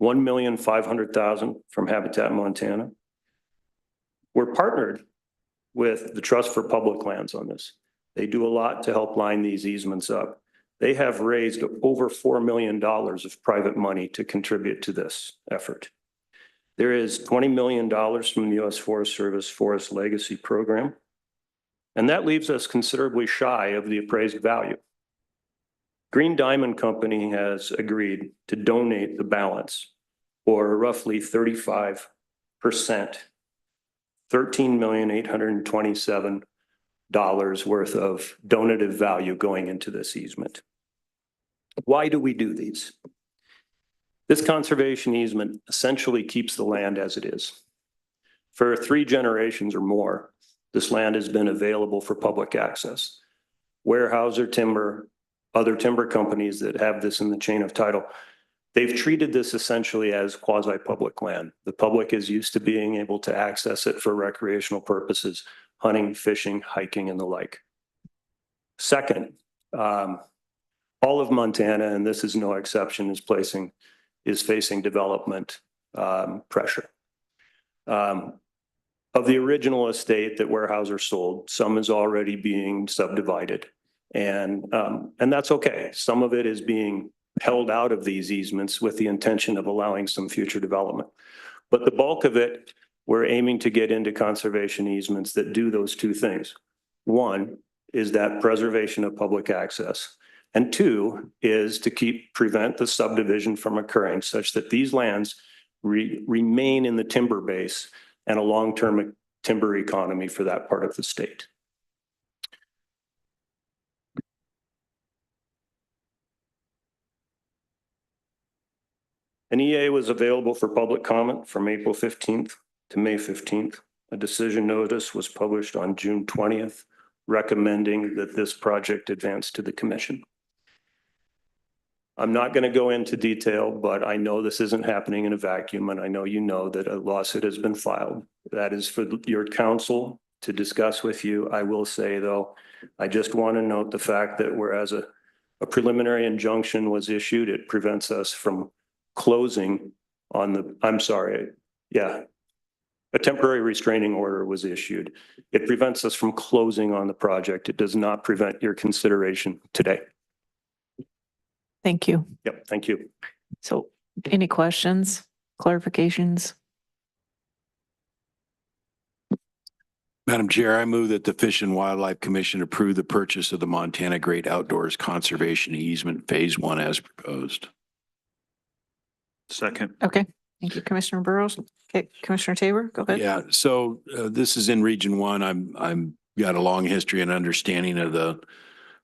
$1,500,000 from Habitat Montana. We're partnered with the Trust for Public Lands on this. They do a lot to help line these easements up. They have raised over $4 million of private money to contribute to this effort. There is $20 million from the U.S. Forest Service Forest Legacy Program, and that leaves us considerably shy of the appraised value. Green Diamond Company has agreed to donate the balance, or roughly 35%, $13,827,000 worth of donative value going into this easement. Why do we do these? This conservation easement essentially keeps the land as it is. For 3 generations or more, this land has been available for public access. Weyerhaeuser Timber, other timber companies that have this in the chain of title, they've treated this essentially as quasi-public land. The public is used to being able to access it for recreational purposes, hunting, fishing, hiking, and the like. Second, all of Montana, and this is no exception, is facing development pressure. Of the original estate that Weyerhaeuser sold, some is already being subdivided, and that's okay. Some of it is being held out of these easements with the intention of allowing some future development. But the bulk of it, we're aiming to get into conservation easements that do those 2 things. 1 is that preservation of public access. And 2 is to prevent the subdivision from occurring such that these lands remain in the timber base and a long-term timber economy for that part of the state. An EA was available for public comment from April 15th to May 15th. A decision notice was published on June 20th, recommending that this project advance to the commission. I'm not going to go into detail, but I know this isn't happening in a vacuum, and I know you know that a lawsuit has been filed. That is for your counsel to discuss with you. I will say, though, I just want to note the fact that whereas a preliminary injunction was issued, it prevents us from closing on the, I'm sorry, yeah. A temporary restraining order was issued. It prevents us from closing on the project. It does not prevent your consideration today. Thank you. Yep, thank you. So any questions, clarifications? Madam Chair, I move that the Fish and Wildlife Commission approve the purchase of the Montana Great Outdoors Conservation Easement Phase 1 as proposed. Second. Okay, thank you, Commissioner Burrows. Okay, Commissioner Tabor, go ahead. Yeah, so this is in Region 1. I'm got a long history and understanding of the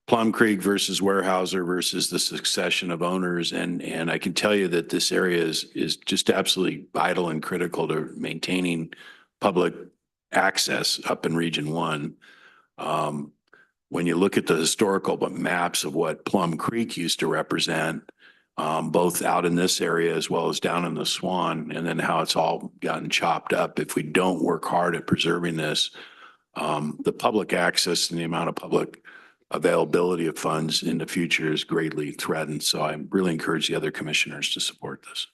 Plum Creek versus Weyerhaeuser versus the succession of owners. And I can tell you that this area is just absolutely vital and critical to maintaining public access up in Region 1. When you look at the historical maps of what Plum Creek used to represent, both out in this area as well as down in the Swan, and then how it's all gotten chopped up. If we don't work hard at preserving this, the public access and the amount of public availability of funds in the future is greatly threatened. So I really encourage the other commissioners to support this.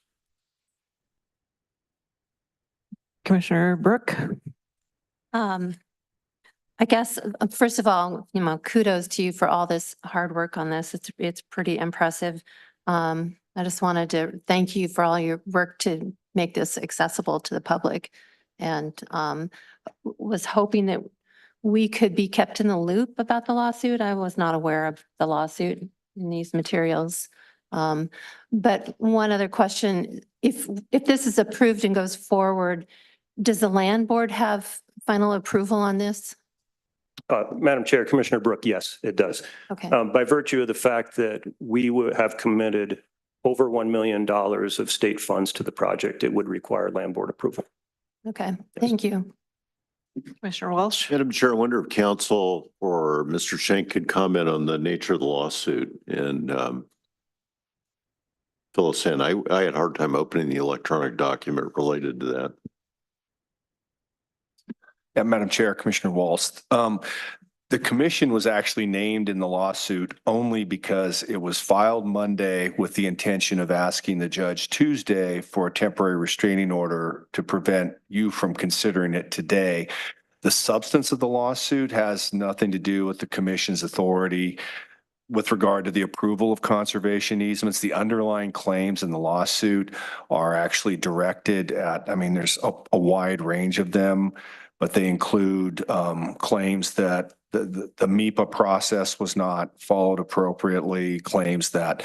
Commissioner Brooke. I guess, first of all, kudos to you for all this hard work on this. It's pretty impressive. I just wanted to thank you for all your work to make this accessible to the public, and was hoping that we could be kept in the loop about the lawsuit. I was not aware of the lawsuit in these materials. But one other question, if this is approved and goes forward, does the land board have final approval on this? Madam Chair, Commissioner Brooke, yes, it does. Okay. By virtue of the fact that we would have committed over $1 million of state funds to the project, it would require land board approval. Okay, thank you. Commissioner Walsh. Madam Chair, I wonder if council or Mr. Schenk could comment on the nature of the lawsuit and fill us in. I had a hard time opening the electronic document related to that. Yeah, Madam Chair, Commissioner Walsh. The commission was actually named in the lawsuit only because it was filed Monday with the intention of asking the judge Tuesday for a temporary restraining order to prevent you from considering it today. The substance of the lawsuit has nothing to do with the commission's authority with regard to the approval of conservation easements. The underlying claims in the lawsuit are actually directed at, there's a wide range of them, but they include claims that the MEPA process was not followed appropriately, claims that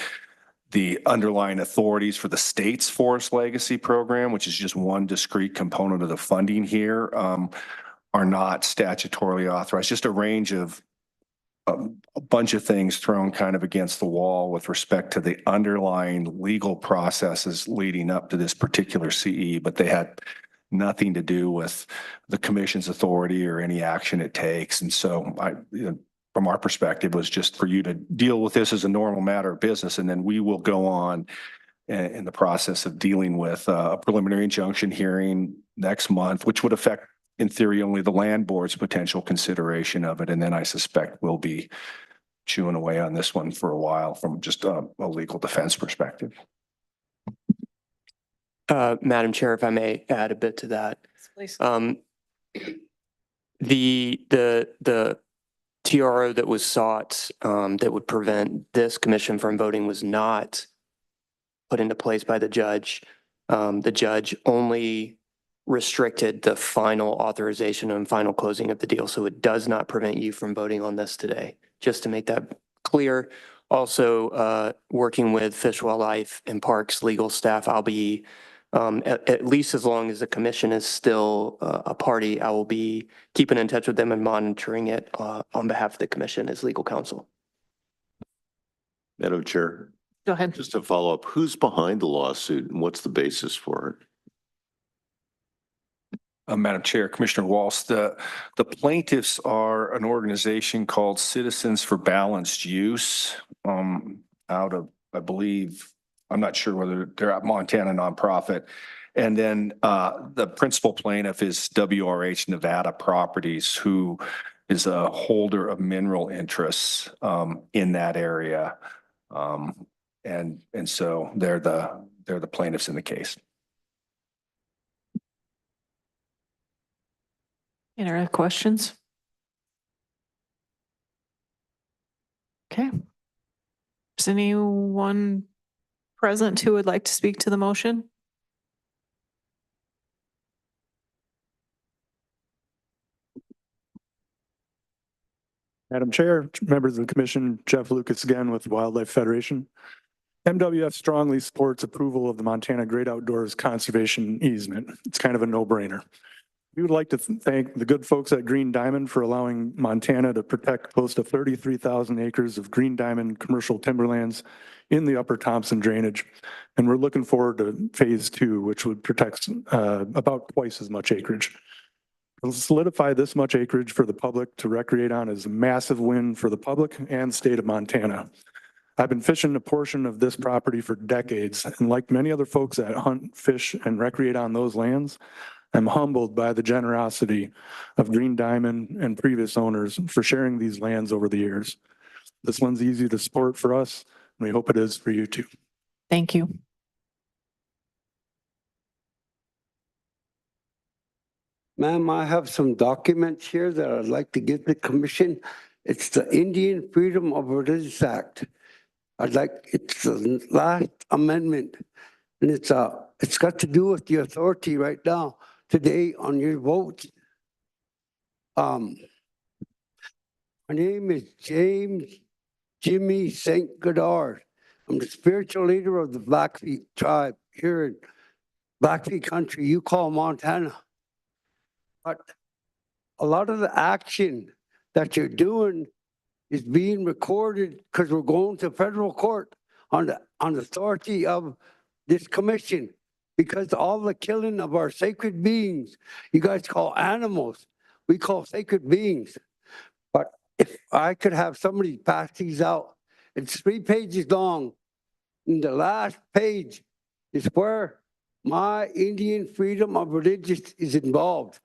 the underlying authorities for the state's forest legacy program, which is just one discrete component of the funding here, are not statutorily authorized. Just a range of a bunch of things thrown kind of against the wall with respect to the underlying legal processes leading up to this particular CE, but they had nothing to do with the commission's authority or any action it takes. And so from our perspective, was just for you to deal with this as a normal matter of business. And then we will go on in the process of dealing with a preliminary injunction hearing next month, which would affect, in theory, only the land board's potential consideration of it. And then I suspect we'll be chewing away on this one for a while from just a legal defense perspective. Madam Chair, if I may add a bit to that. Please. The TRO that was sought that would prevent this commission from voting was not put into place by the judge. The judge only restricted the final authorization and final closing of the deal. So it does not prevent you from voting on this today, just to make that clear. Also, working with Fish, Wildlife, and Parks legal staff, I'll be at least as long as the commission is still a party, I will be keeping in touch with them and monitoring it on behalf of the commission as legal counsel. Madam Chair. Go ahead. Just to follow up, who's behind the lawsuit and what's the basis for it? Madam Chair, Commissioner Walsh, the plaintiffs are an organization called Citizens for Balanced Use out of, I believe, I'm not sure whether they're a Montana nonprofit. And then the principal plaintiff is WRH Nevada Properties, who is a holder of mineral interests in that area. And so they're the plaintiffs in the case. Any other questions? Okay. Is anyone present who would like to speak to the motion? Madam Chair, members of the commission, Jeff Lucas again with Wildlife Federation. MWF strongly supports approval of the Montana Great Outdoors Conservation Easement. It's kind of a no-brainer. We would like to thank the good folks at Green Diamond for allowing Montana to protect close to 33,000 acres of Green Diamond commercial timberlands in the Upper Thompson drainage. And we're looking forward to phase 2, which would protect about twice as much acreage. To solidify this much acreage for the public to recreate on is a massive win for the public and state of Montana. I've been fishing a portion of this property for decades, and like many other folks that hunt, fish, and recreate on those lands, I'm humbled by the generosity of Green Diamond and previous owners for sharing these lands over the years. This one's easy to support for us, and we hope it is for you too. Thank you. Ma'am, I have some documents here that I'd like to give the commission. It's the Indian Freedom of Religious Act. It's the last amendment, and it's got to do with the authority right now, today on your vote. My name is James Jimmy St. Goddard. I'm the spiritual leader of the Blackfeet tribe here in Blackfeet country you call Montana. But a lot of the action that you're doing is being recorded because we're going to federal court on the authority of this commission, because all the killing of our sacred beings, you guys call animals, we call sacred beings. But if I could have somebody pass these out, it's 3 pages long. And the last page is where my Indian freedom of religion is involved.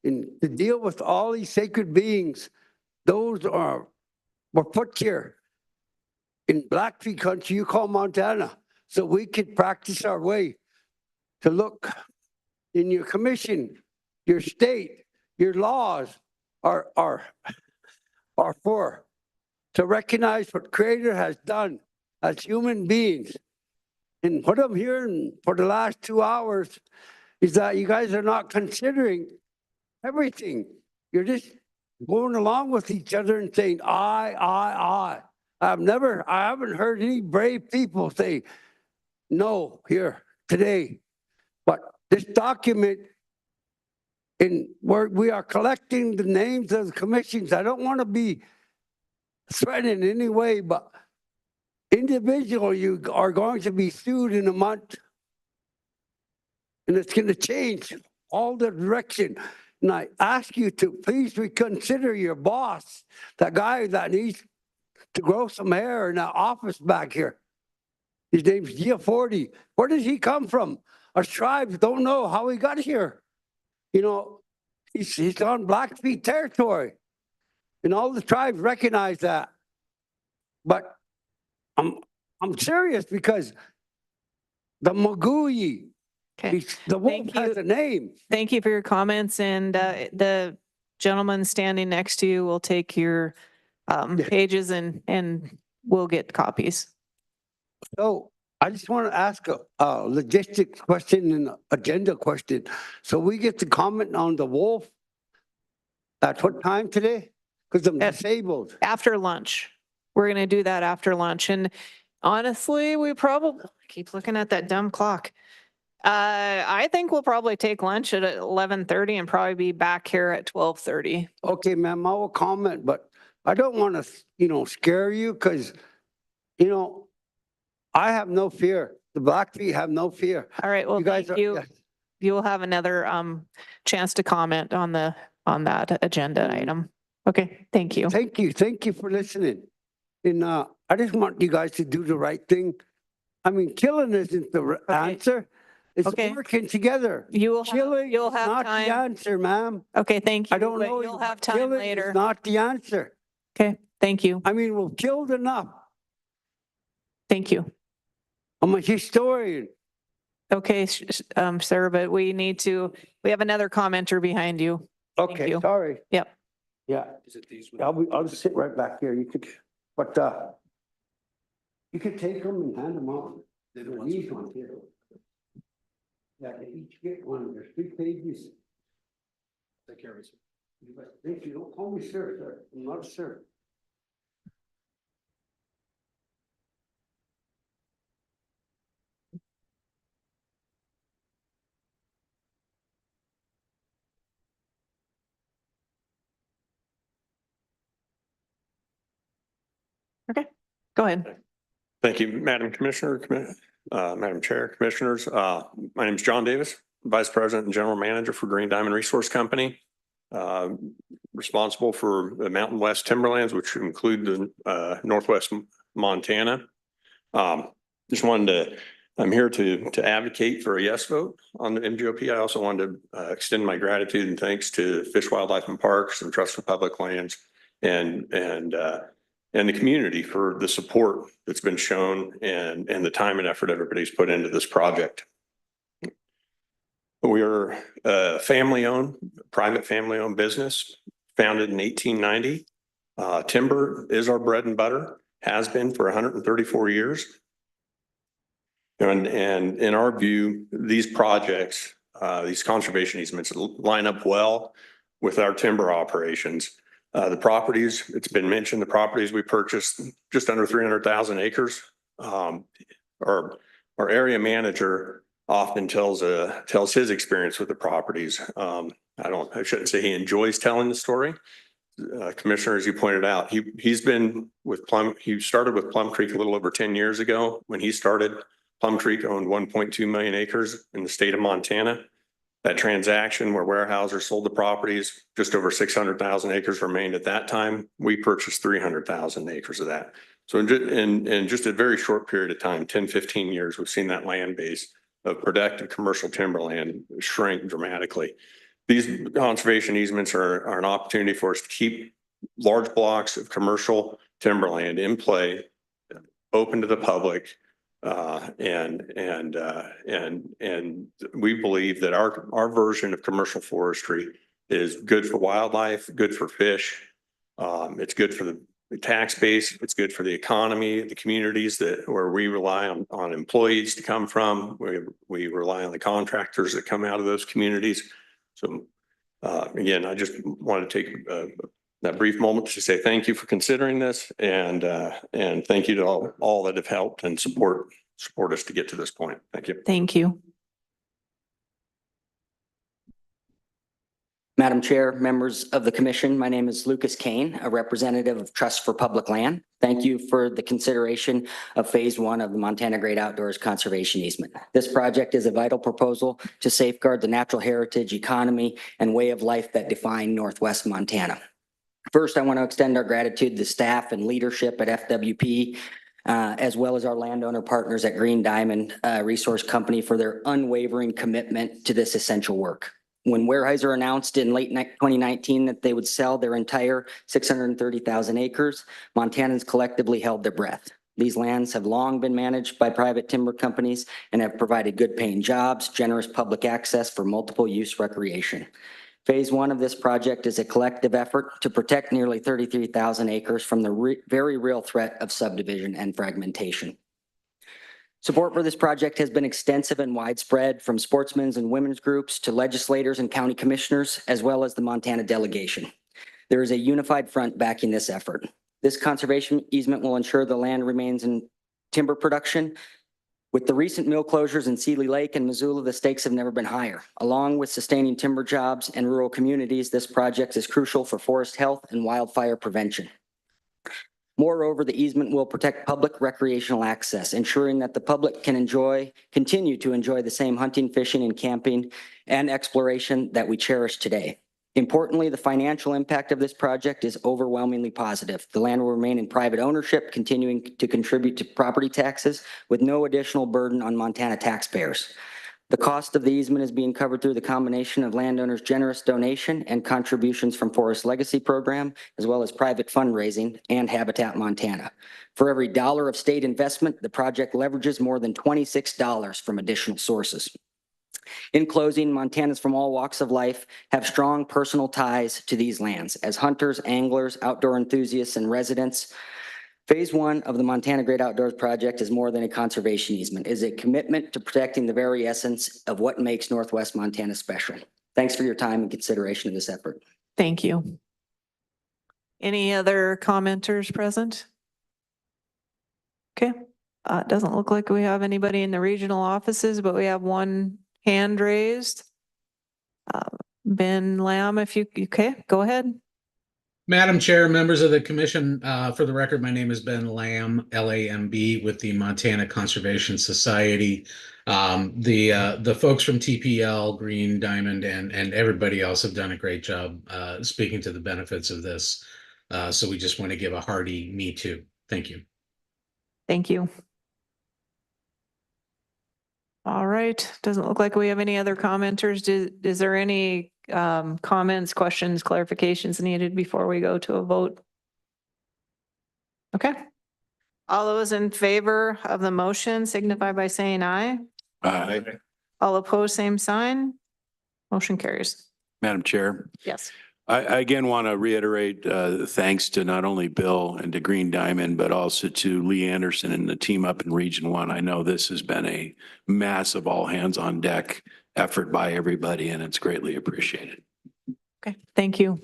And to deal with all these sacred beings, those were put here in Blackfeet country you call Montana, so we could practice our way to look in your commission, your state, your laws are for to recognize what Creator has done as human beings. And what I'm hearing for the last 2 hours is that you guys are not considering everything. You're just going along with each other and saying, I. I haven't heard any brave people say no here today. But this document, we are collecting the names of the commissions. I don't want to be threatened in any way, but individually, you are going to be sued in a month. And it's going to change all the direction. And I ask you to please reconsider your boss, that guy that needs to grow some hair in that office back here. His name's G40. Where does he come from? Our tribes don't know how he got here. You know, he's on Blackfeet territory. And all the tribes recognize that. But I'm serious because the Magui, the wolf has a name. Thank you for your comments, and the gentleman standing next to you will take your pages and we'll get copies. So I just want to ask a logistics question and agenda question. So we get to comment on the wolf at what time today? Because I'm disabled. After lunch. We're going to do that after lunch. And honestly, we probably keep looking at that dumb clock. I think we'll probably take lunch at 11:30 and probably be back here at 12:30. Okay, ma'am, I will comment, but I don't want to, scare you because, I have no fear. The Blackfeet have no fear. All right. Well, thank you. Yes. You will have another chance to comment on that agenda item. Okay. Thank you. Thank you. Thank you for listening. And I just want you guys to do the right thing. I mean, killing isn't the answer. It's working together. You'll have not time. the answer, ma'am. Okay, thank you. I don't know. You'll have time killing later. is not the answer. Okay, thank you. I mean, we've killed enough. Thank you. I'm a historian. Okay, sir, but we have another commenter behind you. Okay, you. sorry. Yep. Yeah. I'll just sit right back here. You could, but, you could take them and hand them out. They're these ones here. Yeah, they each get one. There's 3 pages. Take care of it, sir. Thank you. Don't call me sir, sir. I'm not a sir. Okay, go ahead. Thank you, Madam Commissioner, Madam Chair, Commissioners. My name is John Davis, Vice President and General Manager for Green Diamond Resource Company. Responsible for the Mountain West Timberlands, which include the Northwest Montana. Just wanted to, I'm here to advocate for a yes vote on the MGOP. I also wanted to extend my gratitude and thanks to Fish, Wildlife and Parks and Trust for Public Lands and the community for the support that's been shown and the time and effort everybody's put into this project. We are a family-owned, private family-owned business founded in 1890. Timber is our bread and butter, has been for 134 years. And in our view, these projects, these conservation easements line up well with our timber operations. The properties, it's been mentioned, the properties we purchased, just under 300,000 acres. Our area manager often tells his experience with the properties. I shouldn't say he enjoys telling the story. Commissioner, as you pointed out, he's been with he started with Plum Creek a little over 10 years ago. When he started, Plum Creek owned 1.2 million acres in the state of Montana. That transaction where Weyerhaeuser sold the properties, just over 600,000 acres remained at that time. We purchased 300,000 acres of that. So in just a very short period of time, 10, 15 years, we've seen that land base of productive commercial timberland shrink dramatically. These conservation easements are an opportunity for us to keep large blocks of commercial timberland in play, open to the public. And we believe that our version of commercial forestry is good for wildlife, good for fish. It's good for the tax base. It's good for the economy, the communities where we rely on employees to come from. We rely on the contractors that come out of those communities. So again, I just want to take that brief moment to say thank you for considering this and thank you to all that have helped and support us to get to this point. Thank you. Thank you. Madam Chair, members of the commission, my name is Lucas Kane, a representative of Trust for Public Land. Thank you for the consideration of phase 1 of the Montana Great Outdoors Conservation Easement. This project is a vital proposal to safeguard the natural heritage, economy, and way of life that define Northwest Montana. First, I want to extend our gratitude to staff and leadership at FWP, as well as our landowner partners at Green Diamond Resource Company for their unwavering commitment to this essential work. When Weyerhaeuser announced in late 2019 that they would sell their entire 630,000 acres, Montanans collectively held their breath. These lands have long been managed by private timber companies and have provided good paying jobs, generous public access for multiple use recreation. Phase 1 of this project is a collective effort to protect nearly 33,000 acres from the very real threat of subdivision and fragmentation. Support for this project has been extensive and widespread, from sportsmen's and women's groups to legislators and county commissioners, as well as the Montana delegation. There is a unified front backing this effort. This conservation easement will ensure the land remains in timber production. With the recent mill closures in Seeley Lake and Missoula, the stakes have never been higher. Along with sustaining timber jobs and rural communities, this project is crucial for forest health and wildfire prevention. Moreover, the easement will protect public recreational access, ensuring that the public can continue to enjoy the same hunting, fishing, and camping and exploration that we cherish today. Importantly, the financial impact of this project is overwhelmingly positive. The land will remain in private ownership, continuing to contribute to property taxes with no additional burden on Montana taxpayers. The cost of the easement is being covered through the combination of landowners' generous donation and contributions from Forest Legacy Program, as well as private fundraising and Habitat Montana. For every dollar of state investment, the project leverages more than $26 from additional sources. In closing, Montanans from all walks of life have strong personal ties to these lands. As hunters, anglers, outdoor enthusiasts, and residents, Phase 1 of the Montana Great Outdoors Project is more than a conservation easement. It is a commitment to protecting the very essence of what makes Northwest Montana special. Thanks for your time and consideration of this effort. Thank you. Any other commenters present? Okay, it doesn't look like we have anybody in the regional offices, but we have one hand raised. Ben Lamb, if you, okay, go ahead. Madam Chair, members of the commission, for the record, my name is Ben Lamb, Lamb, with the Montana Conservation Society. The folks from TPL, Green Diamond, and everybody else have done a great job speaking to the benefits of this. So we just want to give a hearty me too. Thank you. Thank you. All right, doesn't look like we have any other commenters. Is there any comments, questions, clarifications needed before we go to a vote? Okay. All those in favor of the motion signify by saying aye. Aye. All opposed, same sign. Motion carries. Madam Chair. Yes. I again want to reiterate thanks to not only Bill and to Green Diamond, but also to Lee Anderson and the team up in Region 1. I know this has been a massive all hands on deck effort by everybody, and it's greatly appreciated. Okay, thank you.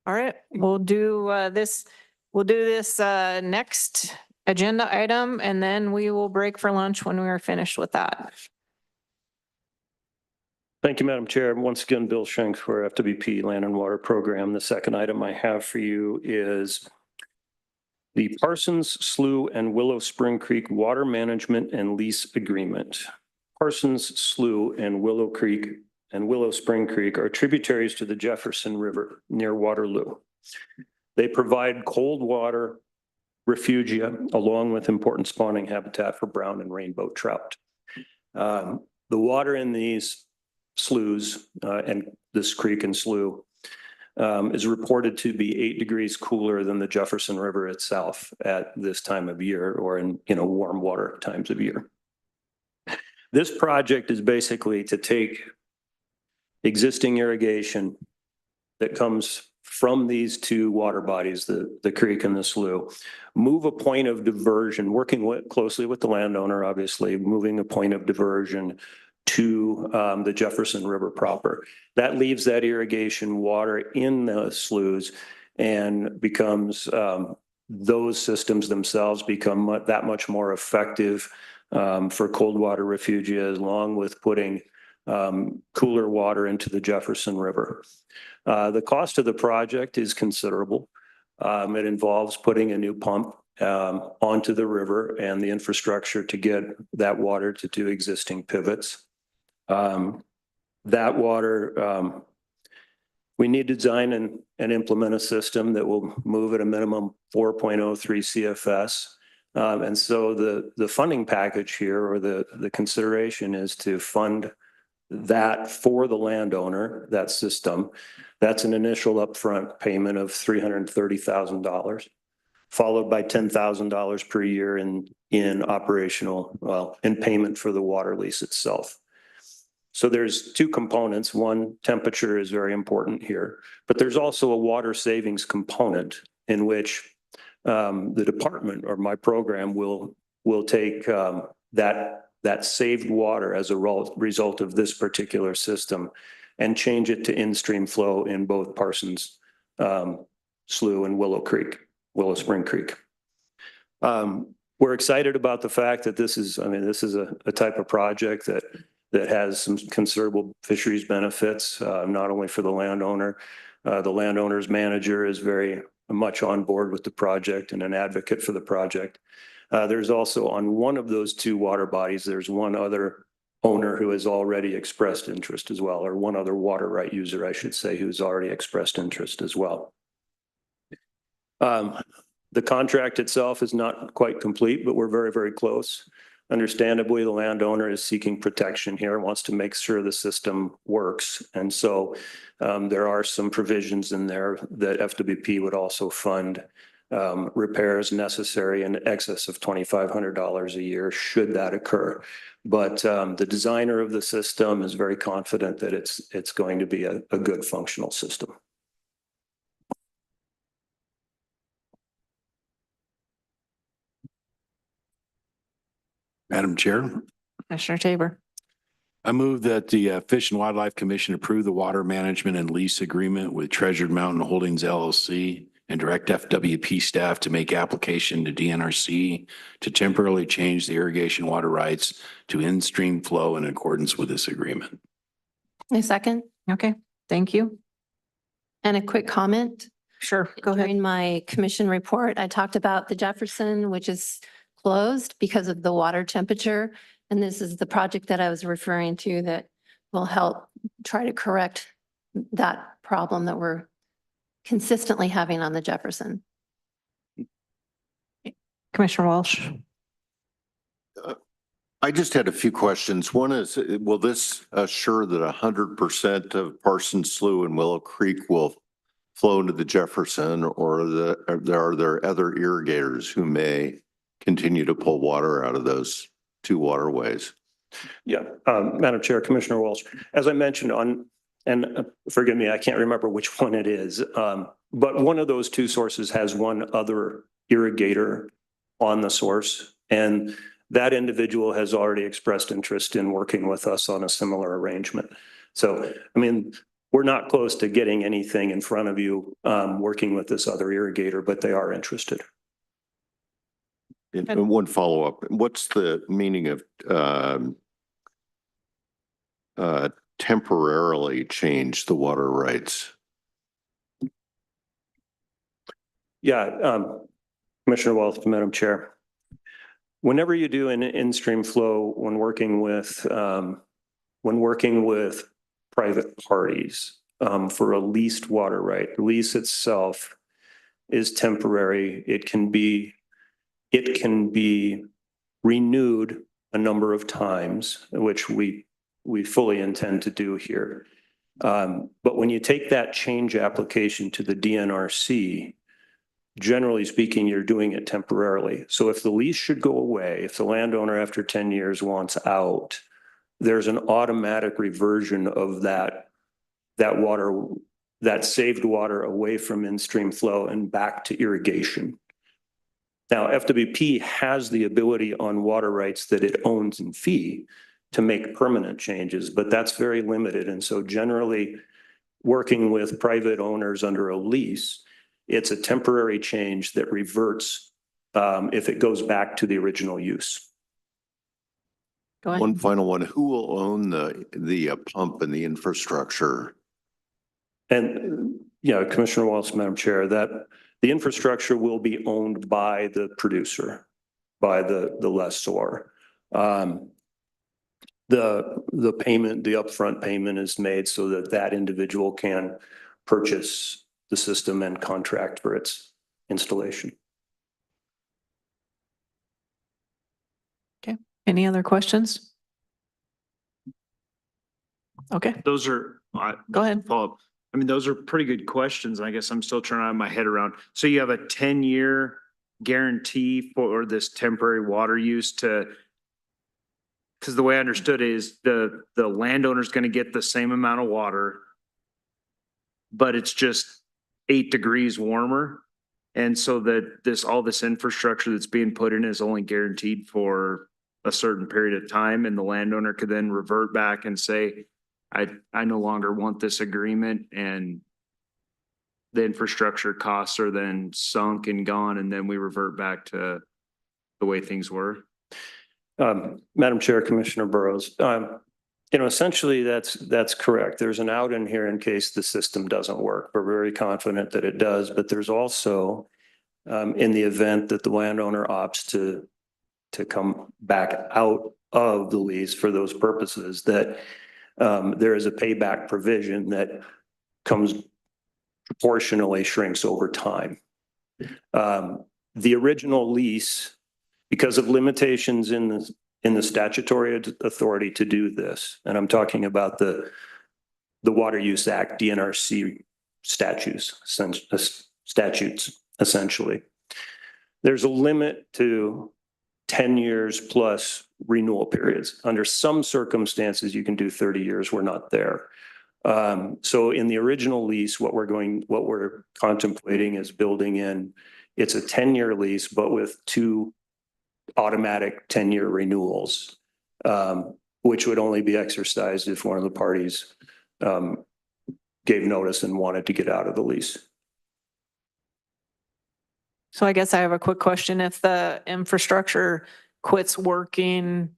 All right, we'll do this. We'll do this next agenda item, and then we will break for lunch when we are finished with that. Thank you, Madam Chair. Once again, Bill Schenk for FWP Land and Water Program. The second item I have for you is the Parsons Slough and Willow Spring Creek Water Management and Lease Agreement. Parsons Slough and Willow Creek and Willow Spring Creek are tributaries to the Jefferson River near Waterloo. They provide cold water refugia along with important spawning habitat for brown and rainbow trout. The water in these sloughs and this creek and slough is reported to be 8 degrees cooler than the Jefferson River itself at this time of year, or in warm water times of year. This project is basically to take existing irrigation that comes from these two water bodies, the creek and the slough, move a point of diversion, working closely with the landowner, obviously, moving a point of diversion to the Jefferson River proper. That leaves that irrigation water in the sloughs and becomes, those systems themselves become that much more effective for cold water refugia, along with putting cooler water into the Jefferson River. The cost of the project is considerable. It involves putting a new pump onto the river and the infrastructure to get that water to 2 existing pivots. That water, we need to design and implement a system that will move at a minimum 4.03 CFS. And so the funding package here, or the consideration, is to fund that for the landowner, that system. That's an initial upfront payment of $330,000, followed by $10,000 per year in operational, in payment for the water lease itself. So there's 2 components. One, temperature is very important here, but there's also a water savings component in which the department, or my program, will take that saved water as a result of this particular system and change it to in-stream flow in both Parsons Slough and Willow Spring Creek. We're excited about the fact that this is a type of project that has some considerable fisheries benefits, not only for the landowner. The landowner's manager is very much on board with the project and an advocate for the project. There's also, on one of those 2 water bodies, there's one other owner who has already expressed interest as well, or one other water right user, I should say, who's already expressed interest as well. The contract itself is not quite complete, but we're very, very close. Understandably, the landowner is seeking protection here and wants to make sure the system works. And so there are some provisions in there that FWP would also fund repairs necessary in excess of $2,500 a year should that occur. But the designer of the system is very confident that it's going to be a good functional system. Madam Chair, Commissioner Tabor. I move that the Fish and Wildlife Commission approve the water management and lease agreement with Treasured Mountain Holdings LLC and direct FWP staff to make application to DNRC to temporarily change the irrigation water rights to in-stream flow in accordance with this agreement. A second. Okay, thank you. And a quick comment. Sure, go ahead. During my commission report, I talked about the Jefferson, which is closed because of the water temperature. And this is the project that I was referring to that will help try to correct that problem that we're consistently having on the Jefferson. Commissioner Walsh. I just had a few questions. One is, will this assure that 100% of Parsons Slough and Willow Creek will flow into the Jefferson, or are there other irrigators who may continue to pull water out of those two waterways? Yeah, Madam Chair, Commissioner Walsh, as I mentioned and forgive me, I can't remember which one it is, but one of those two sources has one other irrigator on the source, and that individual has already expressed interest in working with us on a similar arrangement. So, I mean, we're not close to getting anything in front of you working with this other irrigator, but they are interested. And one follow-up, what's the meaning of temporarily change the water rights? Yeah, Commissioner Walsh, Madam Chair. Whenever you do an in-stream flow when working with private parties for a leased water right, the lease itself is temporary. It can be renewed a number of times, which we fully intend to do here. But when you take that change application to the DNRC, generally speaking, you're doing it temporarily. So if the lease should go away, if the landowner after 10 years wants out, there's an automatic reversion of that water, that saved water away from in-stream flow and back to irrigation. Now, FWP has the ability on water rights that it owns in fee to make permanent changes, but that's very limited. And so generally working with private owners under a lease, it's a temporary change that reverts if it goes back to the original use. Go ahead. One final one, who will own the pump and the infrastructure? And yeah, Commissioner Walsh, Madam Chair, that the infrastructure will be owned by the producer, by the lessor. The payment, the upfront payment is made so that that individual can purchase the system and contract for its installation. Okay, any other questions? Okay, Those are, go ahead. follow up. I mean, those are pretty good questions. I guess I'm still trying to have my head around. So you have a 10-year guarantee for this temporary water use to, because the way I understood it is the landowner's going to get the same amount of water, but it's just 8 degrees warmer. And so that all this infrastructure that's being put in is only guaranteed for a certain period of time. And the landowner could then revert back and say, I no longer want this agreement, and the infrastructure costs are then sunk and gone. And then we revert back to the way things were. Madam Chair, Commissioner Burrows, essentially that's correct. There's an out in here in case the system doesn't work. We're very confident that it does, but there's also in the event that the landowner opts to come back out of the lease for those purposes, that there is a payback provision that comes proportionally shrinks over time. The original lease, because of limitations in the statutory authority to do this, and I'm talking about the Water Use Act, DNRC statutes, essentially. There's a limit to 10 years plus renewal periods. Under some circumstances, you can do 30 years. We're not there. So in the original lease, what we're contemplating is building in, it's a 10-year lease, but with 2 automatic 10-year renewals, which would only be exercised if one of the parties gave notice and wanted to get out of the lease. So I guess I have a quick question. If the infrastructure quits working,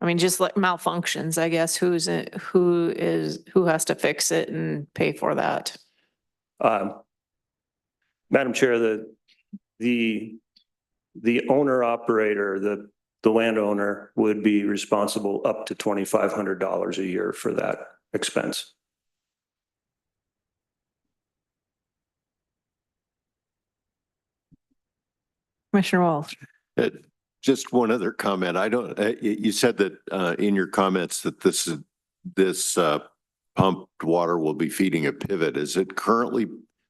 I mean, just like malfunctions, I guess, who has to fix it and pay for that? Madam Chair, the owner operator, the landowner would be responsible up to $2,500 a year for that expense. Commissioner Walsh. Just one other comment. I don't, you said that in your comments that this pumped water will be feeding a pivot. Is it currently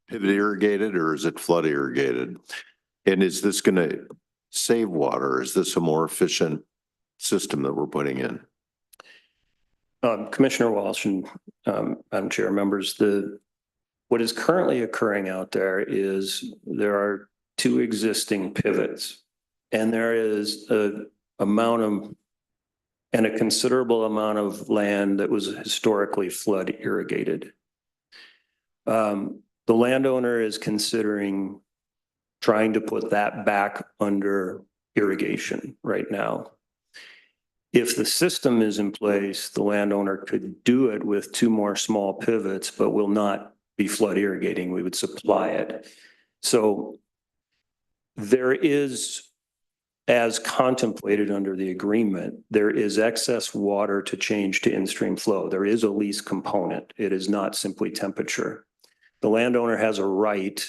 pivot irrigated or is it flood irrigated? And is this going to save water? Is this a more efficient system that we're putting in? Commissioner Walsh and Madam Chair, members, what is currently occurring out there is there are 2 existing pivots, and there is a considerable amount of land that was historically flood irrigated. The landowner is considering trying to put that back under irrigation right now. If the system is in place, the landowner could do it with 2 more small pivots, but will not be flood irrigating. We would supply it. So there is, as contemplated under the agreement, there is excess water to change to in-stream flow. There is a lease component. It is not simply temperature. The landowner has a right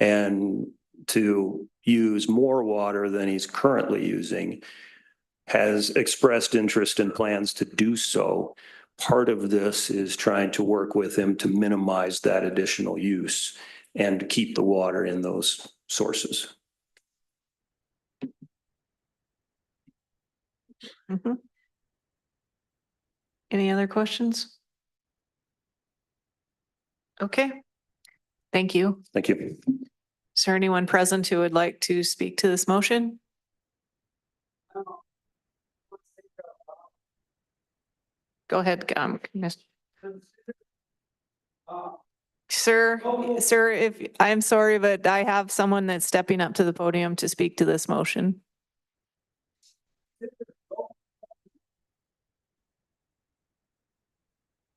and to use more water than he's currently using, has expressed interest and plans to do so. Part of this is trying to work with him to minimize that additional use and keep the water in those sources. Any other questions? Okay. Thank you. Thank you. Is there anyone present who would like to speak to this motion? Go ahead, Sir, if I'm sorry, but I have someone that's stepping up to the podium to speak to this motion.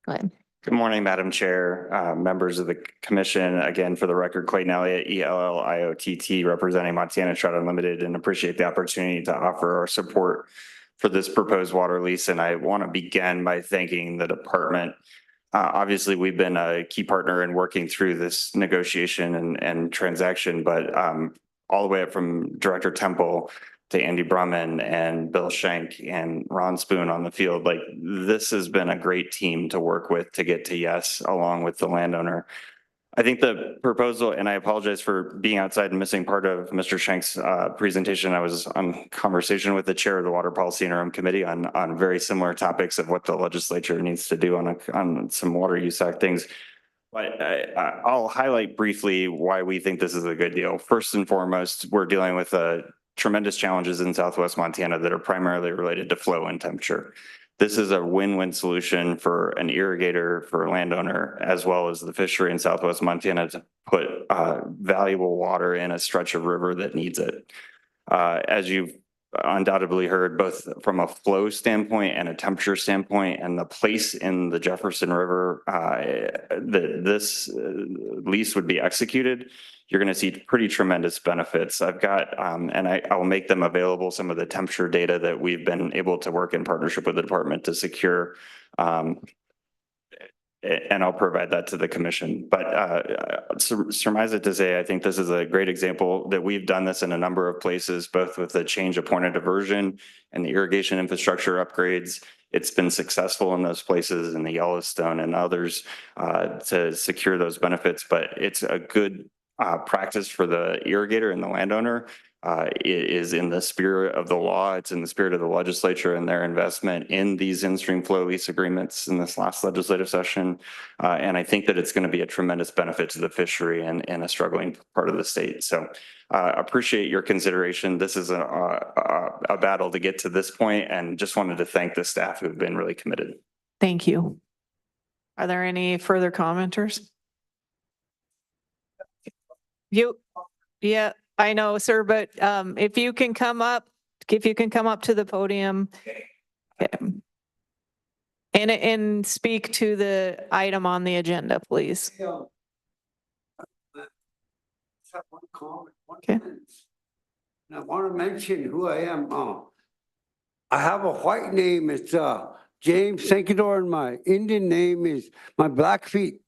Go ahead. Good morning, Madam Chair, members of the commission. Again, for the record, Clayton Elliott, ELLIOTT, representing Montana Trout Unlimited, and appreciate the opportunity to offer our support for this proposed water lease. And I want to begin by thanking the department. Obviously, we've been a key partner in working through this negotiation and transaction, but all the way up from Director Temple to Andy Brumman and Bill Schenk and Ron Spoon on the field. Like, this has been a great team to work with to get to yes, along with the landowner. I think the proposal, and I apologize for being outside and missing part of Mr. Schenk's presentation. I was on conversation with the chair of the Water Policy Interim Committee on very similar topics of what the legislature needs to do on some water use act things. But I'll highlight briefly why we think this is a good deal. First and foremost, we're dealing with tremendous challenges in Southwest Montana that are primarily related to flow and temperature. This is a win-win solution for an irrigator, for a landowner, as well as the fishery in Southwest Montana to put valuable water in a stretch of river that needs it. As you've undoubtedly heard, both from a flow standpoint and a temperature standpoint, and the place in the Jefferson River that this lease would be executed, you're going to see pretty tremendous benefits. I've got, and I will make them available, some of the temperature data that we've been able to work in partnership with the department to secure, and I'll provide that to the commission. But surmise it to say, I think this is a great example that we've done this in a number of places, both with the change of point of diversion and the irrigation infrastructure upgrades. It's been successful in those places, in the Yellowstone and others, to secure those benefits. But it's a good practice for the irrigator and the landowner. It is in the spirit of the law. It's in the spirit of the legislature and their investment in these in-stream flow lease agreements in this last legislative session. And I think that it's going to be a tremendous benefit to the fishery and a struggling part of the state. So appreciate your consideration. This is a battle to get to this point, and just wanted to thank the staff who've been really committed. Thank you. Are there any further commenters? Yeah, I know, sir, but if you can come up to the podium. Okay. And speak to the item on the agenda, please. Okay. I want to mention who I am. I have a white name. It's James Sankador, and my Indian name is, my Blackfeet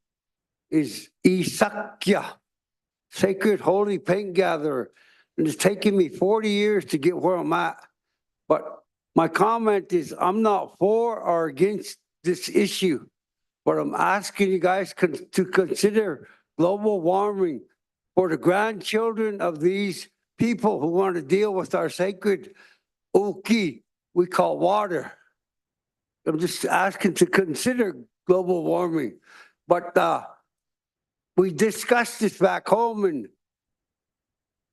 is Isakya, Sacred Holy Paint Gatherer. And it's taken me 40 years to get where I'm at. But my comment is I'm not for or against this issue, but I'm asking you guys to consider global warming for the grandchildren of these people who want to deal with our sacred uki we call water. I'm just asking to consider global warming. But we discussed this back home, and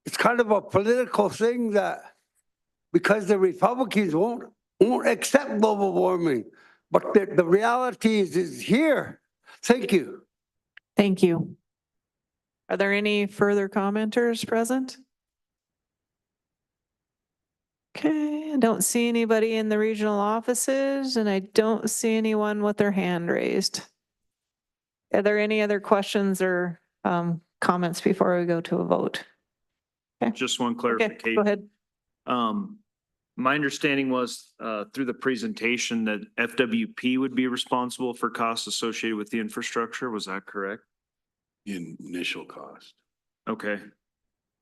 it's kind of a political thing that because the Republicans won't accept global warming. But the reality is here. Thank you. Thank you. Are there any further commenters present? Okay, I don't see anybody in the regional offices, and I don't see anyone with their hand raised. Are there any other questions or comments before we go to a vote? Okay. Just one Okay, clarification. go ahead. My understanding was through the presentation that FWP would be responsible for costs associated with the infrastructure. Was that correct? Initial cost. Okay.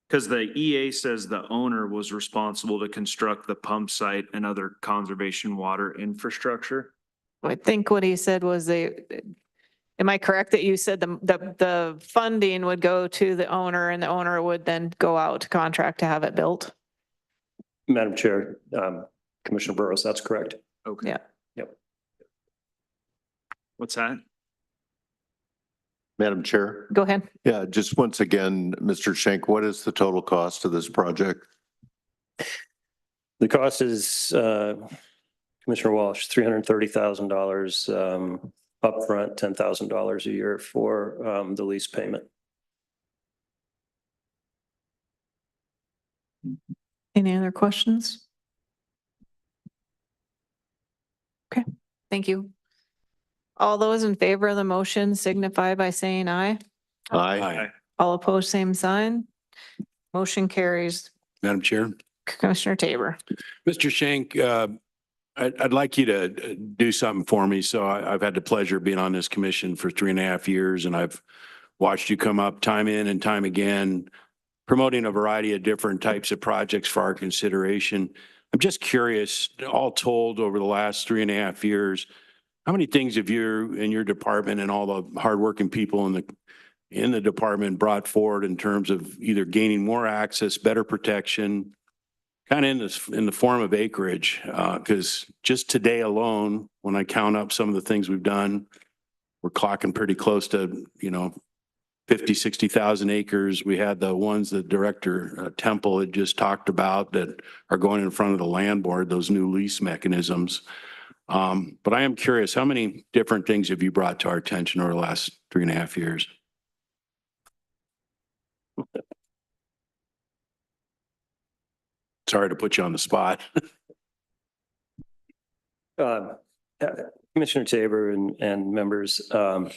Because the EA says the owner was responsible to construct the pump site and other conservation water infrastructure. I think what he said was am I correct that you said the funding would go to the owner and the owner would then go out to contract to have it built? Madam Chair, Commissioner Burrows, that's correct. Okay. Yeah. Yep. What's that? Madam Chair? Go ahead. Yeah, just once again, Mr. Schenk, what is the total cost of this project? The cost is, Commissioner Walsh, $330,000 upfront, $10,000 a year for the lease payment. Any other questions? Okay, thank you. All those in favor of the motion signify by saying aye. Aye. All opposed, same sign. Motion carries. Madam Chair. Commissioner Tabor. Mr. Schenk, I'd like you to do something for me. So I've had the pleasure of being on this commission for 3.5 years, and I've watched you come up time in and time again, promoting a variety of different types of projects for our consideration. I'm just curious, all told over the last 3.5 years, how many things have you and your department and all the hardworking people in the department brought forward in terms of either gaining more access, better protection, kind of in the form of acreage? Because just today alone, when I count up some of the things we've done, we're clocking pretty close to, 50, 60,000 acres. We had the ones that Director Temple had just talked about that are going in front of the land board, those new lease mechanisms. But I am curious, how many different things have you brought to our attention over the last 3.5 years? Sorry to put you on the spot. Commissioner Tabor and members, I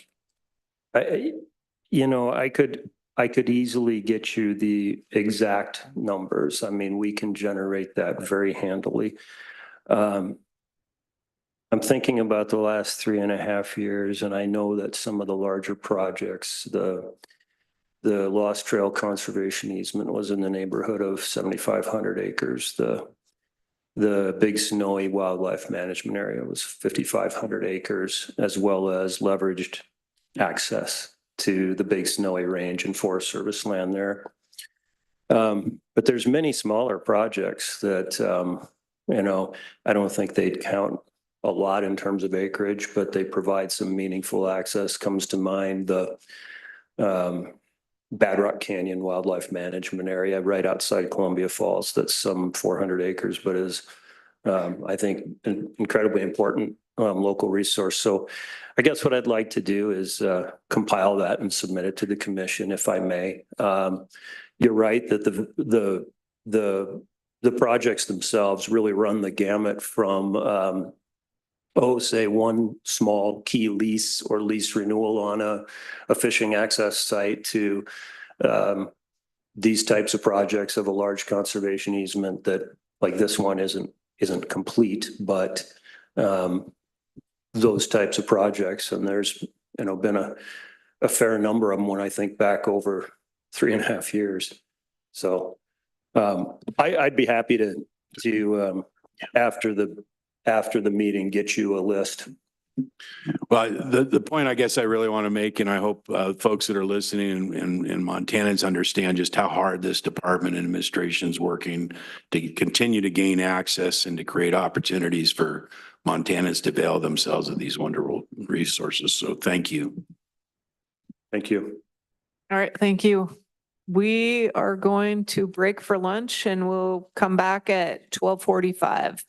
could easily get you the exact numbers. I mean, we can generate that very handily. I'm thinking about the last 3.5 years, and I know that some of the larger projects, the Lost Trail Conservation Easement was in the neighborhood of 7,500 acres. The Big Snowy Wildlife Management Area was 5,500 acres, as well as leveraged access to the big snowy range and Forest Service land there. But there's many smaller projects that, I don't think they'd count a lot in terms of acreage, but they provide some meaningful access. Comes to mind the Bad Rock Canyon Wildlife Management Area right outside Columbia Falls. That's some 400 acres, but is, I think, an incredibly important local resource. So I guess what I'd like to do is compile that and submit it to the commission, if I may. You're right that the projects themselves really run the gamut from say one small key lease or lease renewal on a fishing access site to these types of projects of a large conservation easement that, like this one, isn't complete, but those types of projects. And there's been a fair number of them when I think back over 3.5 years. So I'd be happy to after the meeting get you a list. Well, the point I guess I really want to make, and I hope folks that are listening and Montanans understand just how hard this department and administration is working to continue to gain access and to create opportunities for Montanans to avail themselves of these wonderful resources. So thank you. Thank you. All right, thank you. We are going to break for lunch and we'll come back at 12:45.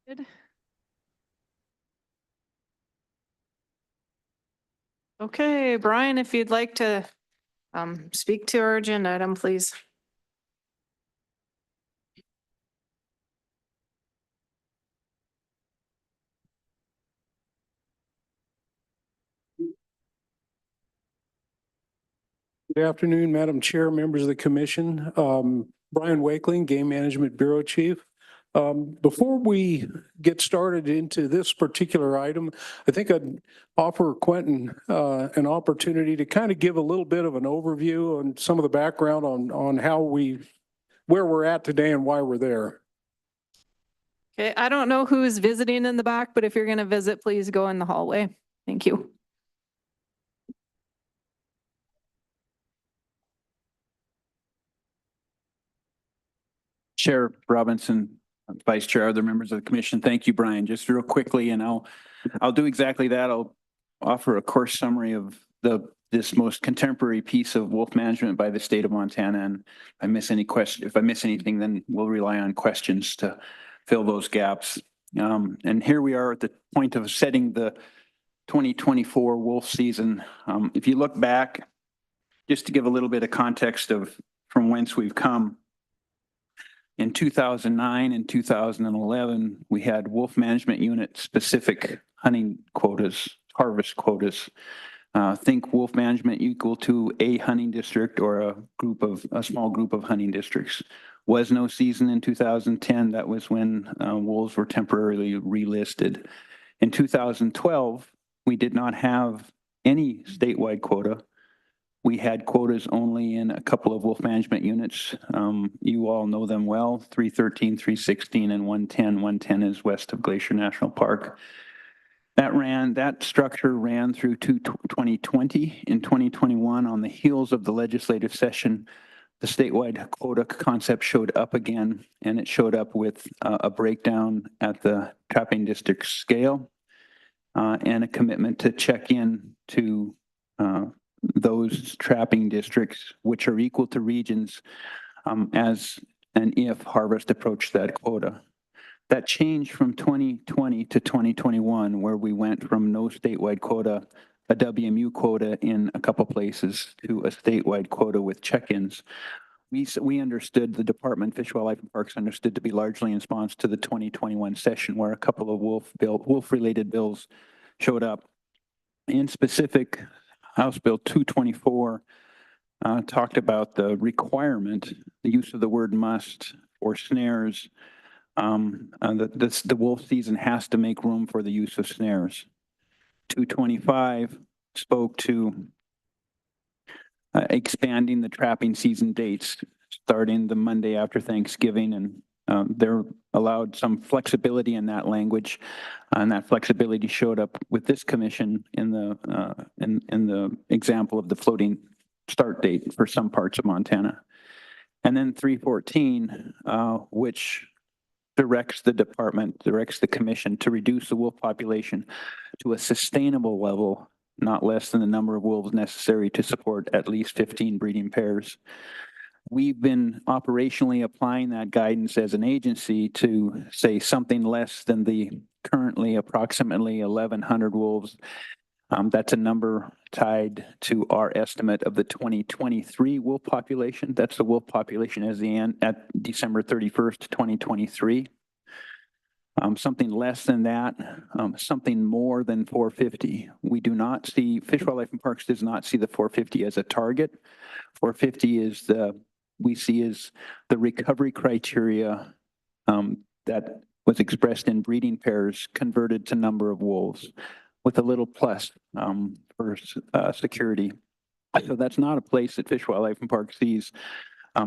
Good. Okay, Brian, if you'd like to speak to our agenda item, please. Good afternoon, Madam Chair, members of the commission. Brian Wakeling, Game Management Bureau Chief. Before we get started into this particular item, I think I'd offer Quentin an opportunity to kind of give a little bit of an overview on some of the background on where we're at today and why we're there. Okay, I don't know who's visiting in the back, but if you're going to visit, please go in the hallway. Thank you. Chair Robinson, Vice Chair, other members of the commission. Thank you, Brian. Just real quickly, and I'll do exactly that. I'll offer a course summary of this most contemporary piece of wolf management by the state of Montana. And if I miss anything, then we'll rely on questions to fill those gaps. And here we are at the point of setting the 2024 wolf season. If you look back, just to give a little bit of context from whence we've come, in 2009 and 2011, we had wolf management unit specific hunting quotas, harvest quotas. Think wolf management equal to a hunting district or a small group of hunting districts. Was no season in 2010. That was when wolves were temporarily relisted. In 2012, we did not have any statewide quota. We had quotas only in a couple of wolf management units. You all know them well, 313, 316, and 110. 110 is west of Glacier National Park. That structure ran through to 2020. In 2021, on the heels of the legislative session, the statewide quota concept showed up again, and it showed up with a breakdown at the trapping district scale and a commitment to check in to those trapping districts, which are equal to regions as and if harvest approached that quota. That changed from 2020 to 2021, where we went from no statewide quota, a WMU quota in a couple places, to a statewide quota with check-ins. We understood, the Department of Fish, Wildlife, and Parks understood to be largely in response to the 2021 session, where a couple of wolf-related bills showed up. In specific, House Bill 224 talked about the requirement, the use of the word must, or snares. The wolf season has to make room for the use of snares. 225 spoke to expanding the trapping season dates starting the Monday after Thanksgiving, and they're allowed some flexibility in that language, and that flexibility showed up with this commission in the example of the floating start date for some parts of Montana. And then 314, which directs the commission to reduce the wolf population to a sustainable level, not less than the number of wolves necessary to support at least 15 breeding pairs. We've been operationally applying that guidance as an agency to say something less than the currently approximately 1,100 wolves. That's a number tied to our estimate of the 2023 wolf population. That's the wolf population as the end at December 31st, 2023. Something less than that, something more than 450. We do not see, Fish, Wildlife, and Parks does not see the 450 as a target. 450 is we see as the recovery criteria that was expressed in breeding pairs converted to number of wolves with a little plus for security. So that's not a place that Fish, Wildlife, and Parks sees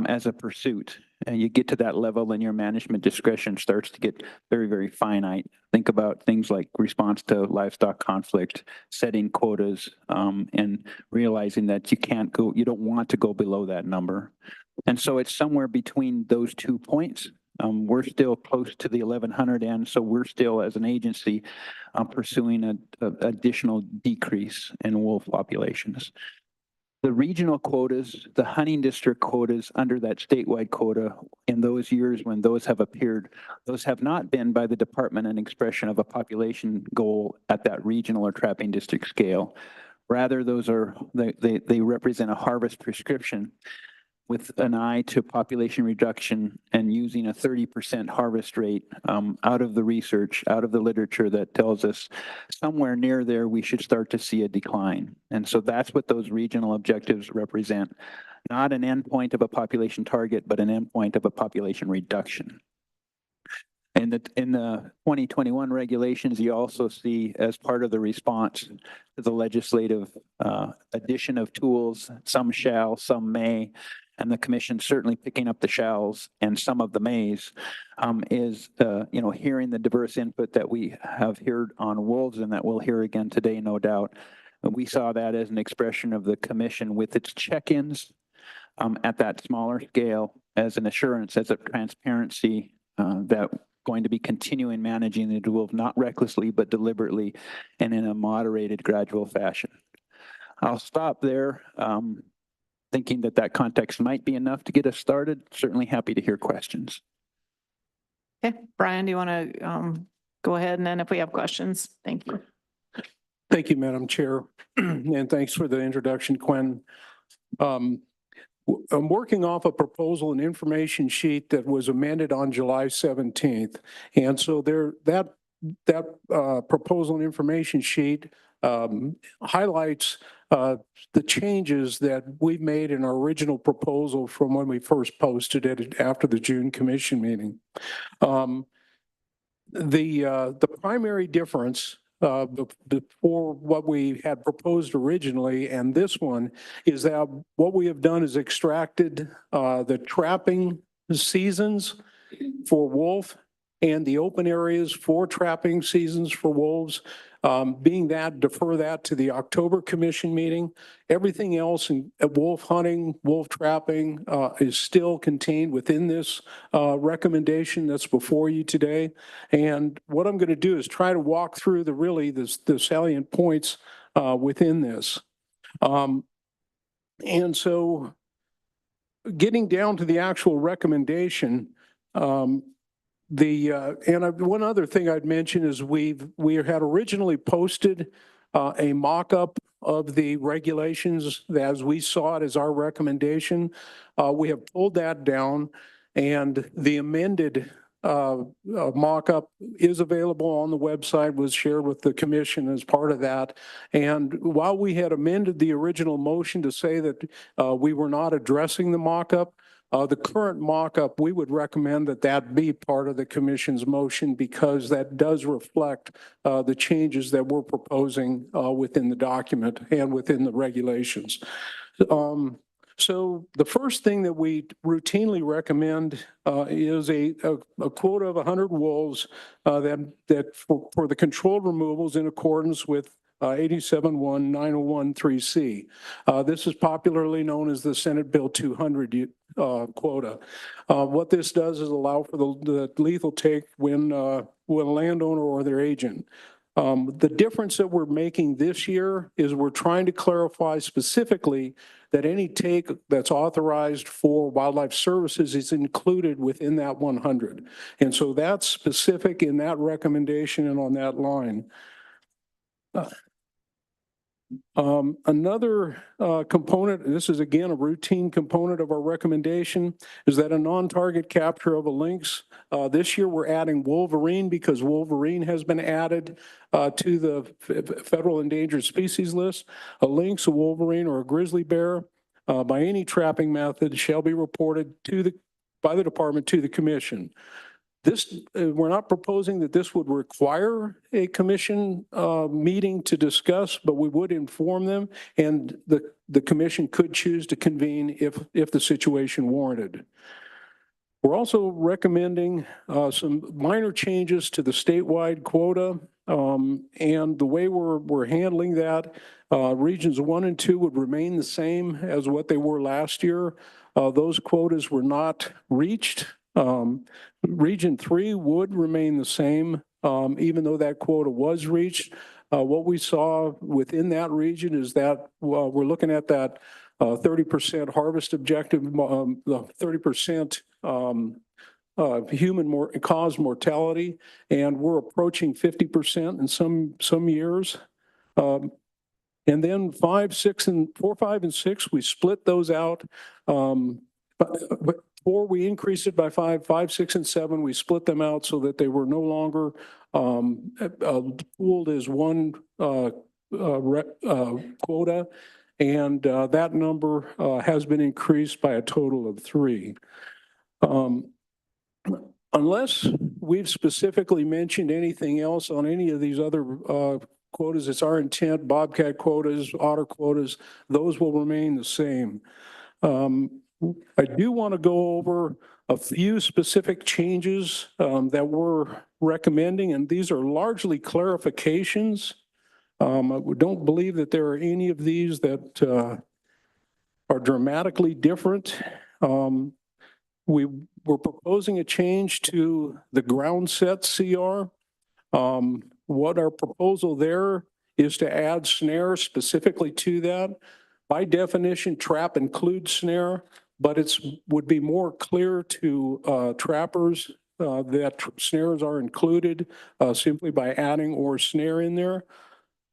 as a pursuit. And you get to that level and your management discretion starts to get very, very finite. Think about things like response to livestock conflict, setting quotas, and realizing that you don't want to go below that number. And so it's somewhere between those 2 points. We're still close to the 1,100 end, so we're still, as an agency, pursuing an additional decrease in wolf populations. The regional quotas, the hunting district quotas under that statewide quota in those years when those have appeared, those have not been by the department an expression of a population goal at that regional or trapping district scale. Rather, they represent a harvest prescription with an eye to population reduction and using a 30% harvest rate out of the research, out of the literature that tells us somewhere near there we should start to see a decline. And so that's what those regional objectives represent. Not an endpoint of a population target, but an endpoint of a population reduction. In the 2021 regulations, you also see, as part of the response to the legislative addition of tools, some shall, some may, and the commission certainly picking up the shalls and some of the mays, is hearing the diverse input that we have heard on wolves and that we'll hear again today, no doubt. We saw that as an expression of the commission with its check-ins at that smaller scale as an assurance, as a transparency that going to be continuing managing the wolf, not recklessly, but deliberately and in a moderated, gradual fashion. I'll stop there. Thinking that context might be enough to get us started. Certainly happy to hear questions. Okay, Brian, do you want to go ahead, and then if we have questions, thank you. Thank you, Madam Chair, and thanks for the introduction, Quinn. I'm working off a proposal and information sheet that was amended on July 17th, and so that proposal and information sheet highlights the changes that we made in our original proposal from when we first posted it after the June commission meeting. The primary difference before what we had proposed originally and this one is that what we have done is extracted the trapping seasons for wolf and the open areas for trapping seasons for wolves. Being that, defer that to the October commission meeting. Everything else in wolf hunting, wolf trapping is still contained within this recommendation that's before you today. And what I'm going to do is try to walk through the salient points within this. And so getting down to the actual recommendation, one other thing I'd mention is we had originally posted a mock-up of the regulations as we saw it as our recommendation. We have pulled that down, and the amended mock-up is available on the website, was shared with the commission as part of that. And while we had amended the original motion to say that we were not addressing the mock-up, the current mock-up, we would recommend that that be part of the commission's motion because that does reflect the changes that we're proposing within the document and within the regulations. So the first thing that we routinely recommend is a quota of 100 wolves that for the controlled removals in accordance with 87-1-9013C. This is popularly known as the Senate Bill 200 quota. What this does is allow for the lethal take when a landowner or their agent. The difference that we're making this year is we're trying to clarify specifically that any take that's authorized for wildlife services is included within that 100. And so that's specific in that recommendation and on that line. Another component, this is again a routine component of our recommendation, is that a non-target capture of a lynx. This year we're adding wolverine because wolverine has been added to the federal endangered species list. A lynx, a wolverine, or a grizzly bear by any trapping method shall be reported by the department to the commission. This, we're not proposing that this would require a commission meeting to discuss, but we would inform them, and the commission could choose to convene if the situation warranted. We're also recommending some minor changes to the statewide quota, and the way we're handling that, regions 1 and 2 would remain the same as what they were last year. Those quotas were not reached. Region 3 would remain the same, even though that quota was reached. What we saw within that region is that we're looking at that 30% harvest objective, the 30% human-caused mortality, and we're approaching 50% in some years. And then 4, 5, and 6, we split those out. But 4, we increased it by 5, 5, 6, and 7, we split them out so that they were no longer pooled as one quota. And that number has been increased by a total of 3. Unless we've specifically mentioned anything else on any of these other quotas, it's our intent, bobcat quotas, otter quotas, those will remain the same. I do want to go over a few specific changes that we're recommending, and these are largely clarifications. I don't believe that there are any of these that are dramatically different. We're proposing a change to the ground set CR. What our proposal there is to add snare specifically to that. By definition, trap includes snare, but it would be more clear to trappers that snares are included simply by adding or snare in there.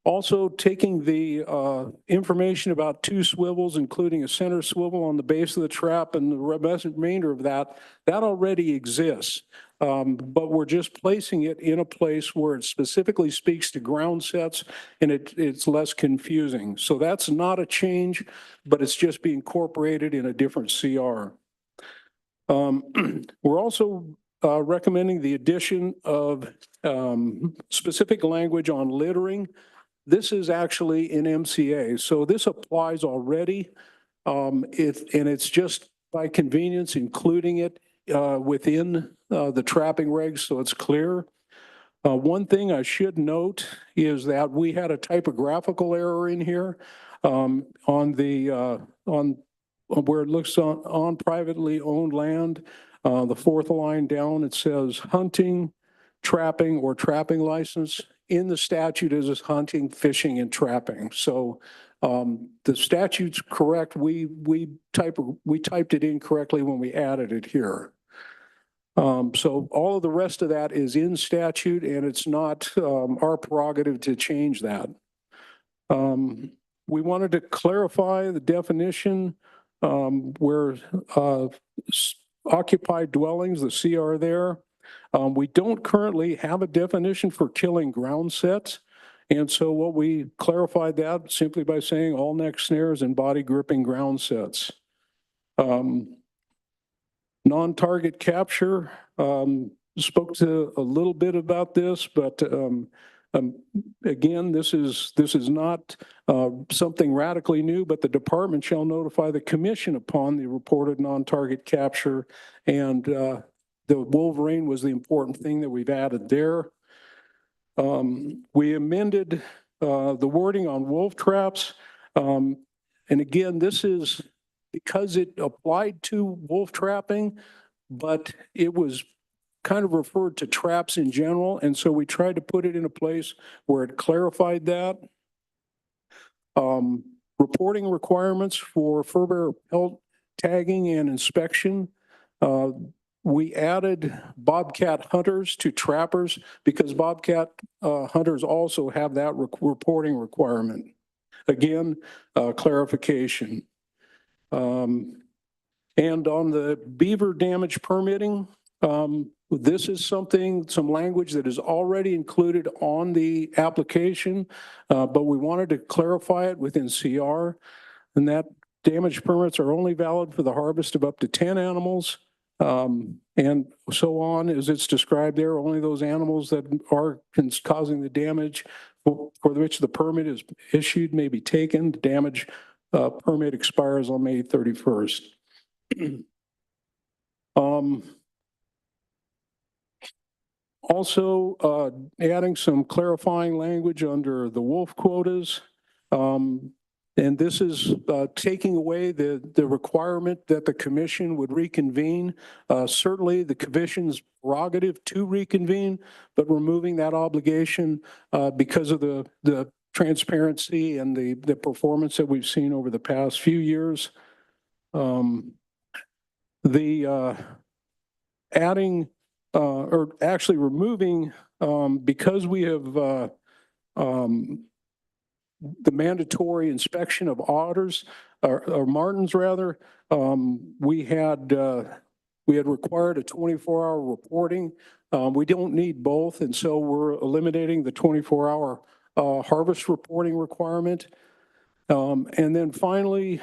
Also taking the information about 2 swivels, including a center swivel on the base of the trap and the remainder of that already exists. But we're just placing it in a place where it specifically speaks to ground sets and it's less confusing. So that's not a change, but it's just being incorporated in a different CR. We're also recommending the addition of specific language on littering. This is actually in MCA, so this applies already. And it's just by convenience including it within the trapping regs, so it's clear. One thing I should note is that we had a typographical error in here on where it looks on privately owned land. The fourth line down, it says hunting, trapping, or trapping license. In the statute it is hunting, fishing, and trapping. So the statute's correct. We typed it in correctly when we added it here. So all of the rest of that is in statute, and it's not our prerogative to change that. We wanted to clarify the definition where occupied dwellings, the CR there. We don't currently have a definition for killing ground sets. And so what we clarified that simply by saying all neck snares and body gripping ground sets. Non-target capture, spoke to a little bit about this, but again, this is not something radically new, but the department shall notify the commission upon the reported non-target capture. And the wolverine was the important thing that we've added there. We amended the wording on wolf traps. And again, this is because it applied to wolf trapping, but it was kind of referred to traps in general. And so we tried to put it in a place where it clarified that. Reporting requirements for fur bearer pelt tagging and inspection. We added bobcat hunters to trappers because bobcat hunters also have that reporting requirement. Again, clarification. And on the beaver damage permitting, this is some language that is already included on the application, but we wanted to clarify it within CR, and that damage permits are only valid for the harvest of up to 10 animals, and so on as it's described there. Only those animals that are causing the damage for which the permit is issued may be taken. The damage permit expires on May 31st. Also, adding some clarifying language under the wolf quotas. And this is taking away the requirement that the commission would reconvene. Certainly the commission's prerogative to reconvene, but removing that obligation because of the transparency and the performance that we've seen over the past few years. Adding or actually removing, because we have the mandatory inspection of otters or martins rather, we had required a 24-hour reporting. We don't need both, and so we're eliminating the 24-hour harvest reporting requirement. And then finally,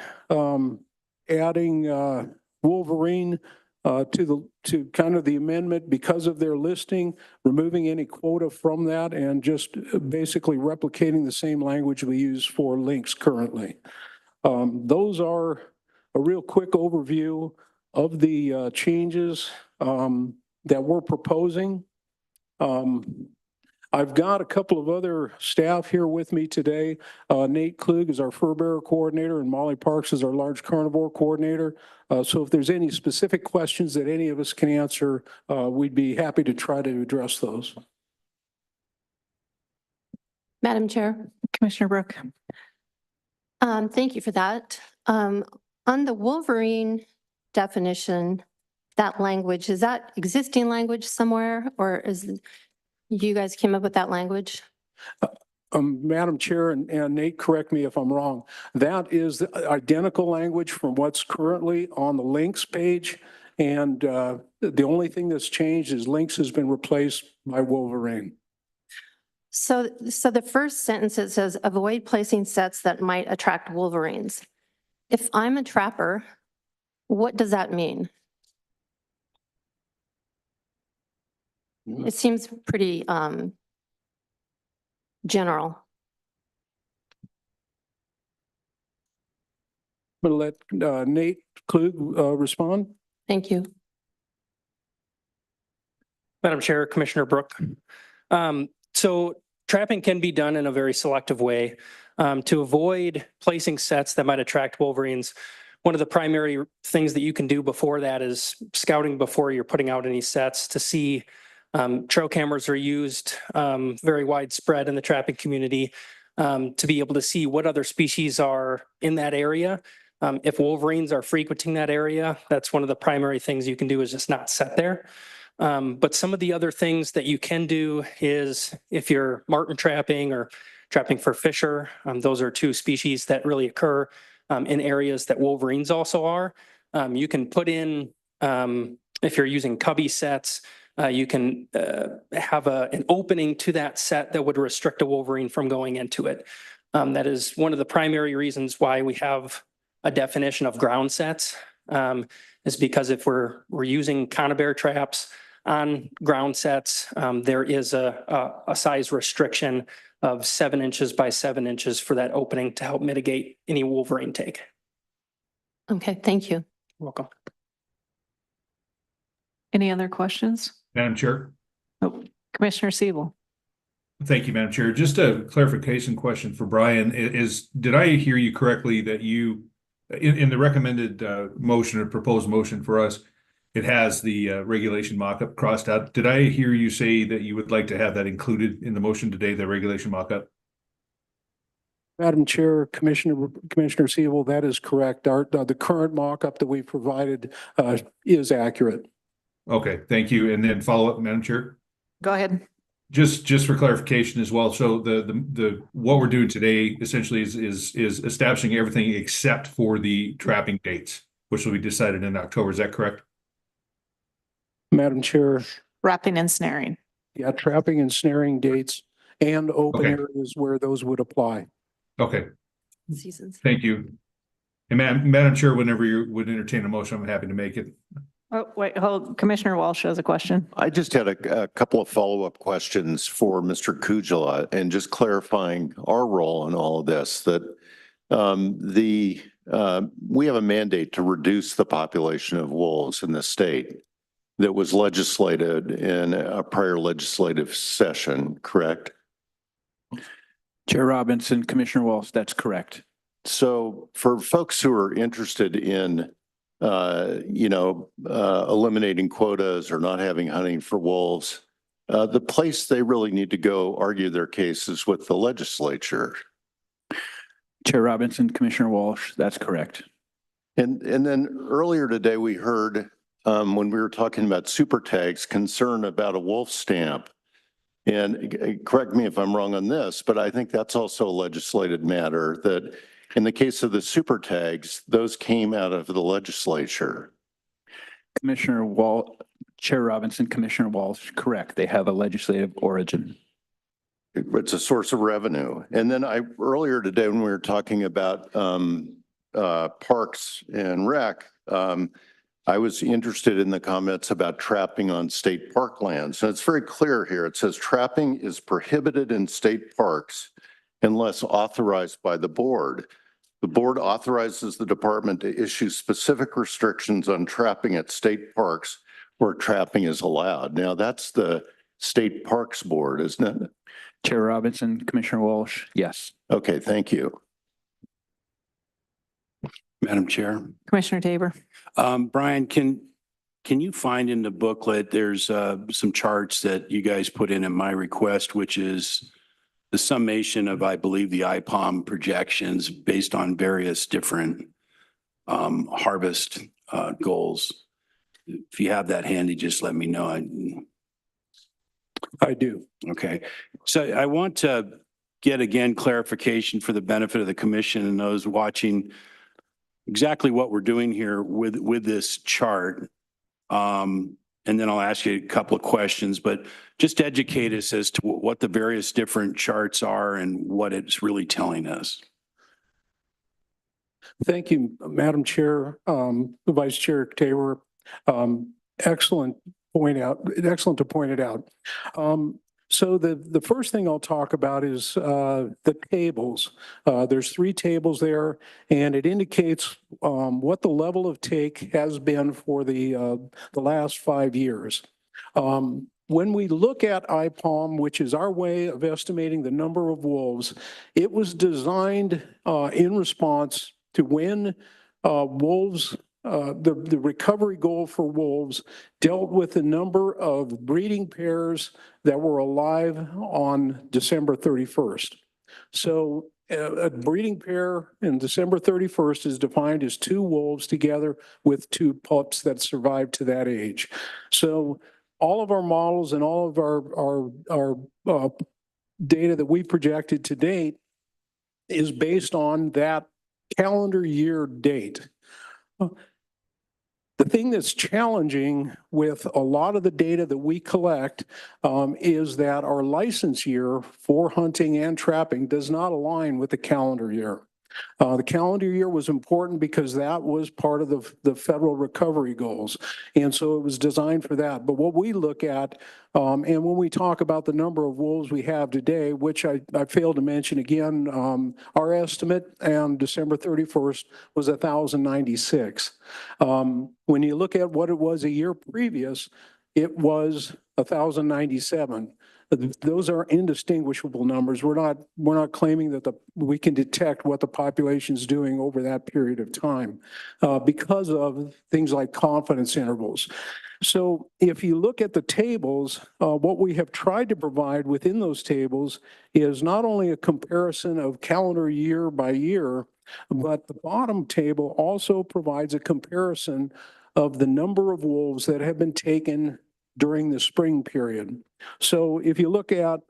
adding wolverine to kind of the amendment because of their listing, removing any quota from that and just basically replicating the same language we use for lynx currently. Those are a real quick overview of the changes that we're proposing. I've got a couple of other staff here with me today. Nate Klug is our fur bearer coordinator and Molly Parks is our large carnivore coordinator. So if there's any specific questions that any of us can answer, we'd be happy to try to address those. Madam Chair. Commissioner Brooke. Thank you for that. On the wolverine definition, that language, is that existing language somewhere or is you guys came up with that language? Madam Chair, and Nate, correct me if I'm wrong, that is the identical language from what's currently on the links page. And the only thing that's changed is lynx has been replaced by wolverine. So the first sentence, it says, avoid placing sets that might attract wolverines. If I'm a trapper, what does that mean? It seems pretty general. I'm going to let Nate Klug respond. Thank you. Madam Chair, Commissioner Brook. So trapping can be done in a very selective way to avoid placing sets that might attract wolverines. One of the primary things that you can do before that is scouting before you're putting out any sets to see. Trail cameras are used very widespread in the trapping community to be able to see what other species are in that area. If wolverines are frequenting that area, that's one of the primary things you can do is just not set there. But some of the other things that you can do is if you're marten trapping or trapping for fisher, those are two species that really occur in areas that wolverines also are. You can put in, if you're using cubby sets, you can have an opening to that set that would restrict a wolverine from going into it. That is one of the primary reasons why we have a definition of ground sets, is because if we're using conibear traps on ground sets, there is a size restriction of 7 inches by 7 inches for that opening to help mitigate any wolverine take. Okay, thank you. Welcome. Any other questions? Madam Chair. Oh, Commissioner Siebel. Thank you, Madam Chair. Just a clarification question for Brian did I hear you correctly that you, in the recommended motion or proposed motion for us, it has the regulation mock-up crossed out. Did I hear you say that you would like to have that included in the motion today, the regulation mock-up? Madam Chair, Commissioner Siebel, that is correct. The current mock-up that we provided is accurate. Okay, thank you. And then follow up, Madam Chair. Go ahead. Just for clarification as well. So the what we're doing today essentially is establishing everything except for the trapping dates, which will be decided in October. Is that correct? Madam Chair. Wrapping and snaring. Yeah, trapping and snaring dates and open areas where those would apply. Okay. Seasons. Thank you. And Madam Chair, whenever you would entertain a motion, I'm happy to make it. Oh, wait, hold. Commissioner Walsh has a question. I just had a couple of follow-up questions for Mr. Kujala and just clarifying our role in all of this, that we have a mandate to reduce the population of wolves in the state that was legislated in a prior legislative session, correct? Chair Robinson, Commissioner Walsh, that's correct. So for folks who are interested in eliminating quotas or not having hunting for wolves, the place they really need to go argue their case is with the legislature. Chair Robinson, Commissioner Walsh, that's correct. And then earlier today, we heard when we were talking about super tags, concern about a wolf stamp. And correct me if I'm wrong on this, but I think that's also a legislated matter that in the case of the super tags, those came out of the legislature. Chair Robinson, Commissioner Walsh, correct. They have a legislative origin. It's a source of revenue. And then earlier today, when we were talking about parks and rec, I was interested in the comments about trapping on state park lands. And it's very clear here. It says trapping is prohibited in state parks unless authorized by the board. The board authorizes the department to issue specific restrictions on trapping at state parks where trapping is allowed. Now that's the State Parks Board, isn't it? Chair Robinson, Commissioner Walsh, yes. Okay, thank you. Madam Chair. Commissioner Tabor. Brian, can you find in the booklet, there's some charts that you guys put in at my request, which is the summation of, I believe, the IPOM projections based on various different harvest goals. If you have that handy, just let me know. I do. Okay. So I want to get again clarification for the benefit of the commission and those watching exactly what we're doing here with this chart. And then I'll ask you a couple of questions, but just educate us as to what the various different charts are and what it's really telling us. Thank you, Madam Chair, Vice Chair Tabor. Excellent excellent to point it out. So the first thing I'll talk about is the tables. There's 3 tables there, and it indicates what the level of take has been for the last 5 years. When we look at IPOM, which is our way of estimating the number of wolves, it was designed in response to when wolves, the recovery goal for wolves dealt with the number of breeding pairs that were alive on December 31st. So a breeding pair in December 31st is defined as 2 wolves together with 2 pups that survived to that age. So all of our models and all of our data that we projected to date is based on that calendar year date. The thing that's challenging with a lot of the data that we collect is that our license year for hunting and trapping does not align with the calendar year. The calendar year was important because that was part of the federal recovery goals. And so it was designed for that. But what we look at, and when we talk about the number of wolves we have today, which I failed to mention again, our estimate on December 31st was 1,096. When you look at what it was a year previous, it was 1,097. Those are indistinguishable numbers. We're not claiming that we can detect what the population is doing over that period of time because of things like confidence intervals. So if you look at the tables, what we have tried to provide within those tables is not only a comparison of calendar year by year, but the bottom table also provides a comparison of the number of wolves that have been taken during the spring period. So if you look at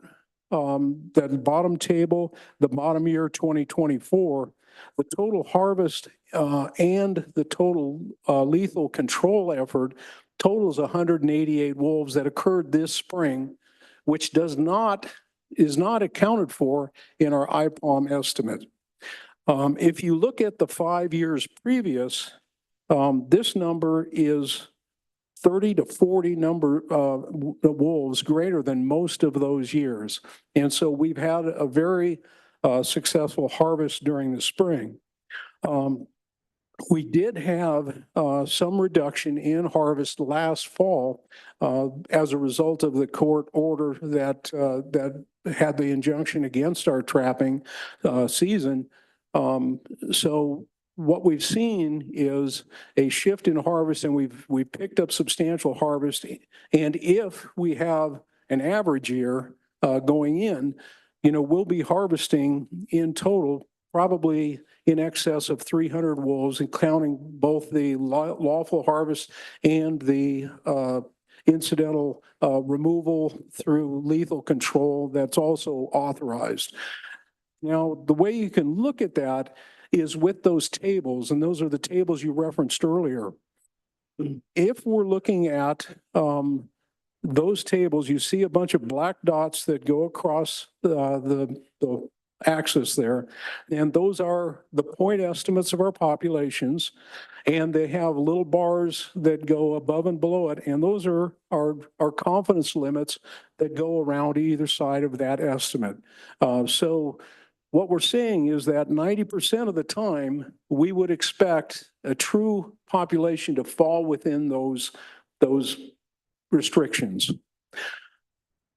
that bottom table, the bottom year 2024, the total harvest and the total lethal control effort totals 188 wolves that occurred this spring, which is not accounted for in our IPOM estimate. If you look at the 5 years previous, this number is 30 to 40 number of wolves greater than most of those years. And so we've had a very successful harvest during the spring. We did have some reduction in harvest last fall as a result of the court order that had the injunction against our trapping season. So what we've seen is a shift in harvest, and we've picked up substantial harvest. And if we have an average year going in, we'll be harvesting in total probably in excess of 300 wolves, and counting both the lawful harvest and the incidental removal through lethal control that's also authorized. Now, the way you can look at that is with those tables, and those are the tables you referenced earlier. If we're looking at those tables, you see a bunch of black dots that go across the axis there, and those are the point estimates of our populations, and they have little bars that go above and below it, and those are our confidence limits that go around either side of that estimate. So what we're saying is that 90% of the time, we would expect a true population to fall within those restrictions.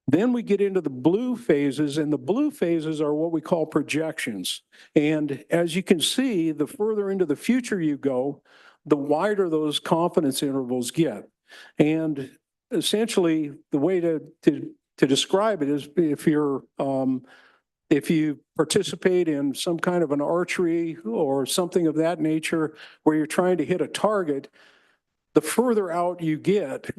Then we get into the blue phases, and the blue phases are what we call projections. And as you can see, the further into the future you go, the wider those confidence intervals get. And essentially, the way to describe it is if you participate in some kind of an archery or something of that nature where you're trying to hit a target, the further out you get,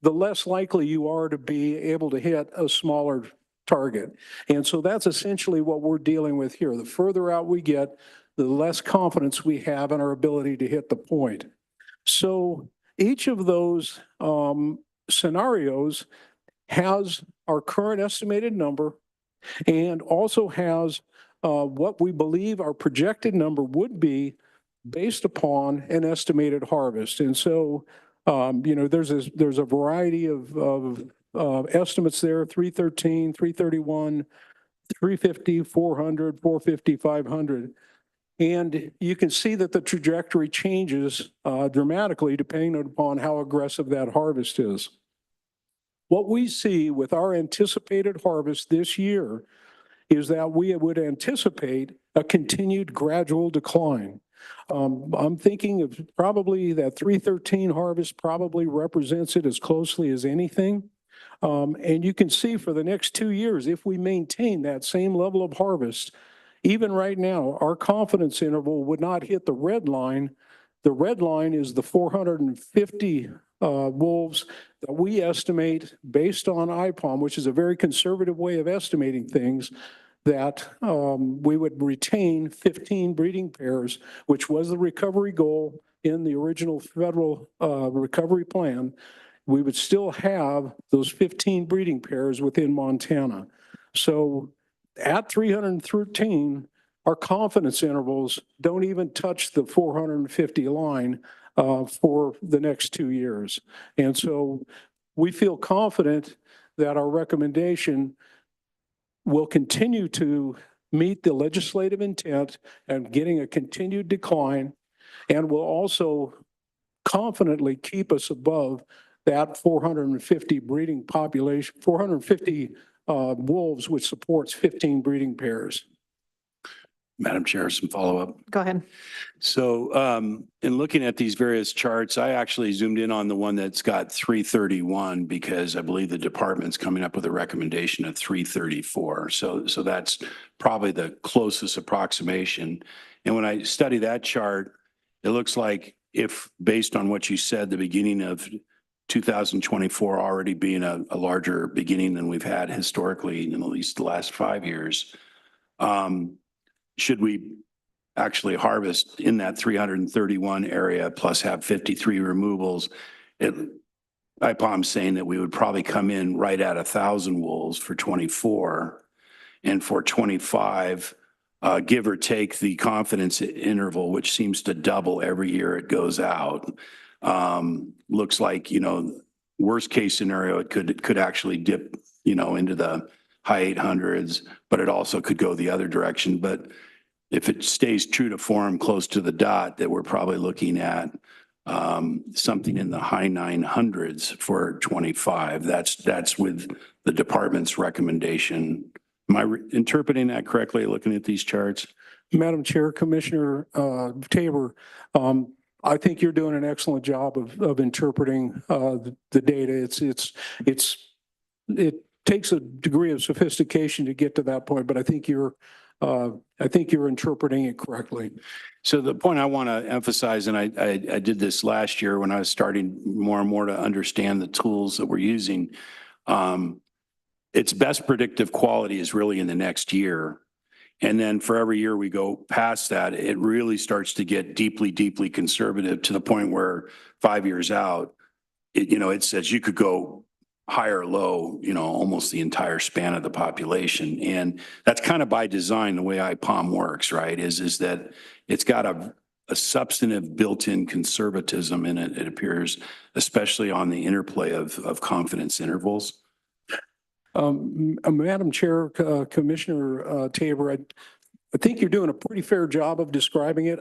the less likely you are to be able to hit a smaller target. And so that's essentially what we're dealing with here. The further out we get, the less confidence we have in our ability to hit the point. So each of those scenarios has our current estimated number and also has what we believe our projected number would be based upon an estimated harvest. And so, there's a variety of estimates there, 313, 331, 350, 400, 450, 500. And you can see that the trajectory changes dramatically depending upon how aggressive that harvest is. What we see with our anticipated harvest this year is that we would anticipate a continued gradual decline. I'm thinking of probably that 313 harvest probably represents it as closely as anything. And you can see for the next 2 years, if we maintain that same level of harvest, even right now, our confidence interval would not hit the red line. The red line is the 450 wolves that we estimate based on IPOM, which is a very conservative way of estimating things, that we would retain 15 breeding pairs, which was the recovery goal in the original federal recovery plan. We would still have those 15 breeding pairs within Montana. So at 313, our confidence intervals don't even touch the 450 line for the next 2 years. And so we feel confident that our recommendation will continue to meet the legislative intent and getting a continued decline, and will also confidently keep us above that 450 breeding population, 450 wolves, which supports 15 breeding pairs. Madam Chair, some follow-up. Go ahead. So in looking at these various charts, I actually zoomed in on the one that's got 331 because I believe the department's coming up with a recommendation of 334. So that's probably the closest approximation. And when I study that chart, it looks like if based on what you said, the beginning of 2024 already being a larger beginning than we've had historically in at least the last 5 years, should we actually harvest in that 331 area plus have 53 removals, IPOM's saying that we would probably come in right at 1,000 wolves for 24. And for 25, give or take the confidence interval, which seems to double every year it goes out. Looks like, worst case scenario, it could actually dip, into the high 800s, but it also could go the other direction. But if it stays true to form close to the dot, that we're probably looking at something in the high 900s for 25. That's with the department's recommendation. Am I interpreting that correctly, looking at these charts? Madam Chair, Commissioner Tabor, I think you're doing an excellent job of interpreting the data. It takes a degree of sophistication to get to that point, but I think you're interpreting it correctly. So the point I want to emphasize, and I did this last year when I was starting more and more to understand the tools that we're using, its best predictive quality is really in the next year. And then for every year we go past that, it really starts to get deeply, deeply conservative to the point where 5 years out, it says you could go high or low, almost the entire span of the population. And that's kind of by design, the way IPOM works, right? Is that it's got a substantive built-in conservatism in it, it appears, especially on the interplay of confidence intervals. Madam Chair, Commissioner Tabor, I think you're doing a pretty fair job of describing it.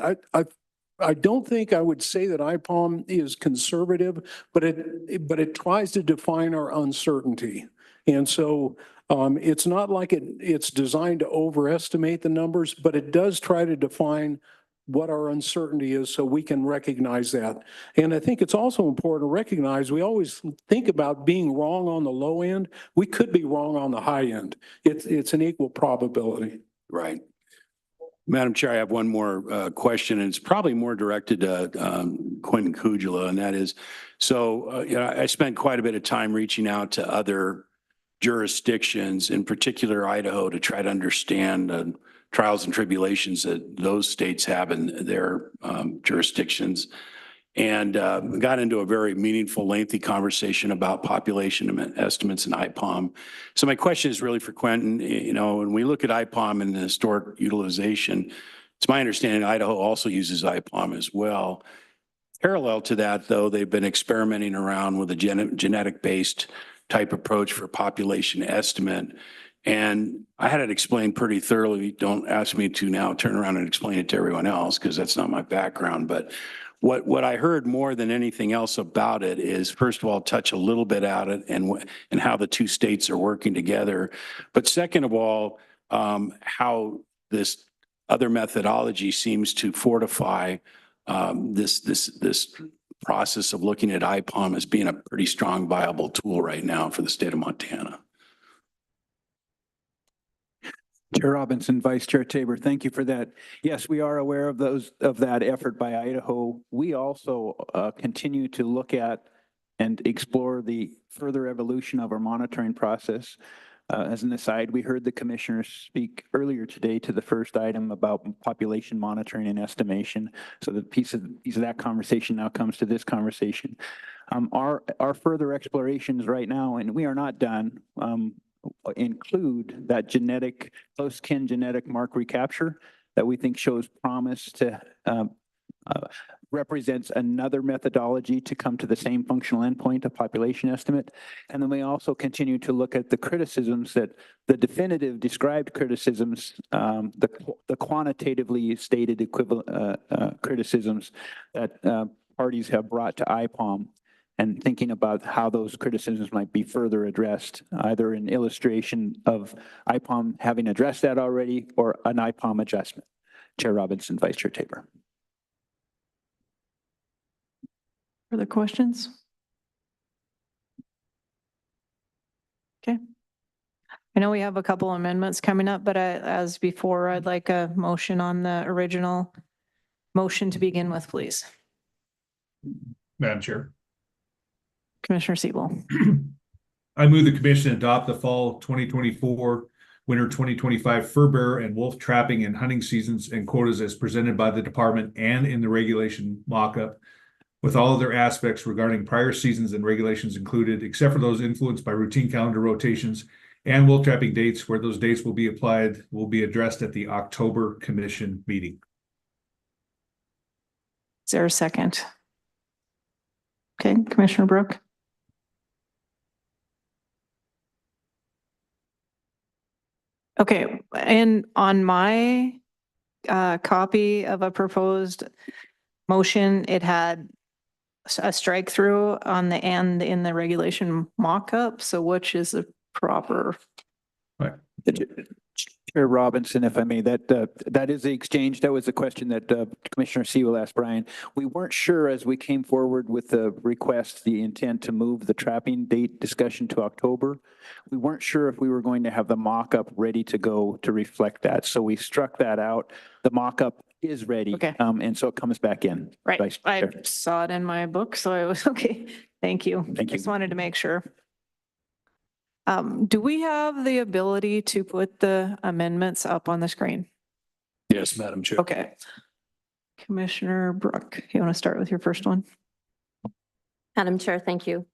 I don't think I would say that IPOM is conservative, but it tries to define our uncertainty. And so it's not like it's designed to overestimate the numbers, but it does try to define what our uncertainty is so we can recognize that. And I think it's also important to recognize we always think about being wrong on the low end. We could be wrong on the high end. It's an equal probability. Right. Madam Chair, I have one more question, and it's probably more directed to Quentin Kujala, and that is, so I spent quite a bit of time reaching out to other jurisdictions, in particular Idaho, to try to understand trials and tribulations that those states have in their jurisdictions. and got into a very meaningful, lengthy conversation about population estimates and IPOM. So my question is really for Quentin. You know, when we look at IPOM and the historic utilization, it's my understanding Idaho also uses IPOM as well. Parallel to that, though, they've been experimenting around with a genetic-based type approach for population estimate. And I had it explained pretty thoroughly. Don't ask me to now turn around and explain it to everyone else because that's not my background. But what I heard more than anything else about it is, first of all, touch a little bit at it and how the two states are working together. But second of all, how this other methodology seems to fortify this process of looking at IPOM as being a pretty strong, viable tool right now for the state of Montana. Chair Robinson, Vice Chair Tabor, thank you for that. Yes, we are aware of that effort by Idaho. We also continue to look at and explore the further evolution of our monitoring process. As an aside, we heard the commissioners speak earlier today to the first item about population monitoring and estimation. So the piece of that conversation now comes to this conversation. Our further explorations right now, and we are not done, include that close kin genetic mark recapture that we think shows promise to represents another methodology to come to the same functional endpoint of population estimate. And then we also continue to look at the criticisms that the definitive described criticisms, the quantitatively stated equivalent criticisms that parties have brought to IPOM, and thinking about how those criticisms might be further addressed, either in illustration of IPOM having addressed that already or an IPOM adjustment. Chair Robinson, Vice Chair Tabor. Further questions? Okay. I know we have a couple amendments coming up, but as before, I'd like a motion on the original motion to begin with, please. Madam Chair. Commissioner Siebel. I move the commission adopt the fall 2024, winter 2025 fur bear and wolf trapping and hunting seasons and quotas as presented by the department and in the regulation mock-up, with all other aspects regarding prior seasons and regulations included, except for those influenced by routine calendar rotations and wolf trapping dates, where those dates will be applied, will be addressed at the October commission meeting. Is there a second? Okay, Commissioner Brooke. Okay, and on my copy of a proposed motion, it had a strike through on the end in the regulation mock-up. So which is the proper? Right. Chair Robinson, if I may, that is the exchange. That was the question that Commissioner Sewell asked Brian. We weren't sure as we came forward with the request, the intent to move the trapping date discussion to October. We weren't sure if we were going to have the mock-up ready to go to reflect that. So we struck that out. The mock-up is ready. Okay. And so it comes back in. Right. I saw it in my book, so I was okay. Thank you. Thank you. Just wanted to make sure. Do we have the ability to put the amendments up on the screen? Yes, Madam Chair. Okay. Commissioner Brooke, you want to start with your first one? Madam Chair, thank you.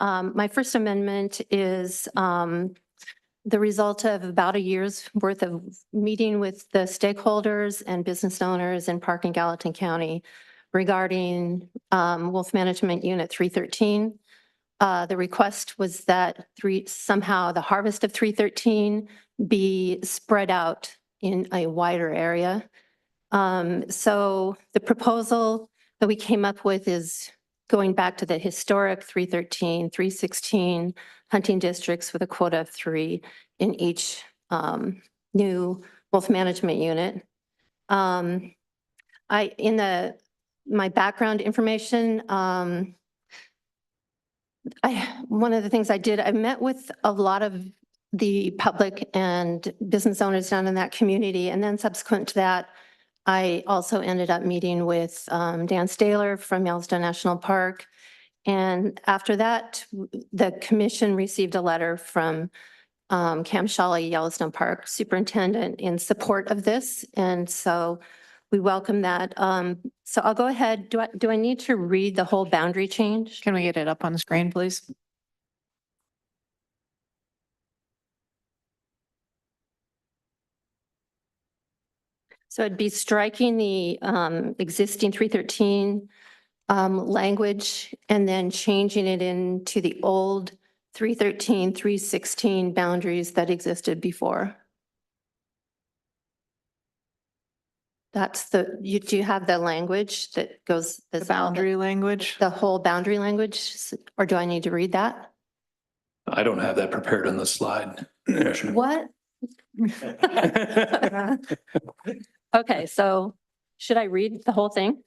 My first amendment is the result of about a year's worth of meeting with the stakeholders and business owners in Park and Gallatin County regarding Wolf Management Unit 313. The request was that somehow the harvest of 313 be spread out in a wider area. So the proposal that we came up with is going back to the historic 313, 316 hunting districts with a quota of 3 in each new wolf management unit. My background information, one of the things I did, I met with a lot of the public and business owners down in that community. And then subsequent to that, I also ended up meeting with Dan Staler from Yellowstone National Park. And after that, the commission received a letter from Cam Shawley, Yellowstone Park Superintendent, in support of this. And so We welcome that. So I'll go ahead. Do I need to read the whole boundary change? Can we get it up on the screen, please? So it'd be striking the existing 313 language and then changing it into the old 313, 316 boundaries that existed before. That's do you have the language that goes? The boundary language? The whole boundary language, or do I need to read that? I don't have that prepared on the slide. What? Okay, so should I read the whole thing?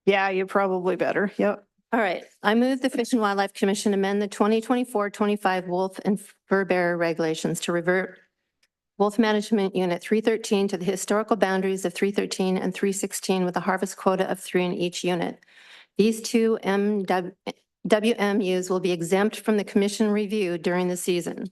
Yeah, you probably better. Yep. All right, I move the Fish and Wildlife Commission amend the 2024-25 wolf and fur bearer regulations to revert Wolf Management Unit 313 to the historical boundaries of 313 and 316 with a harvest quota of 3 in each unit. These two WMUs will be exempt from the commission review during the season.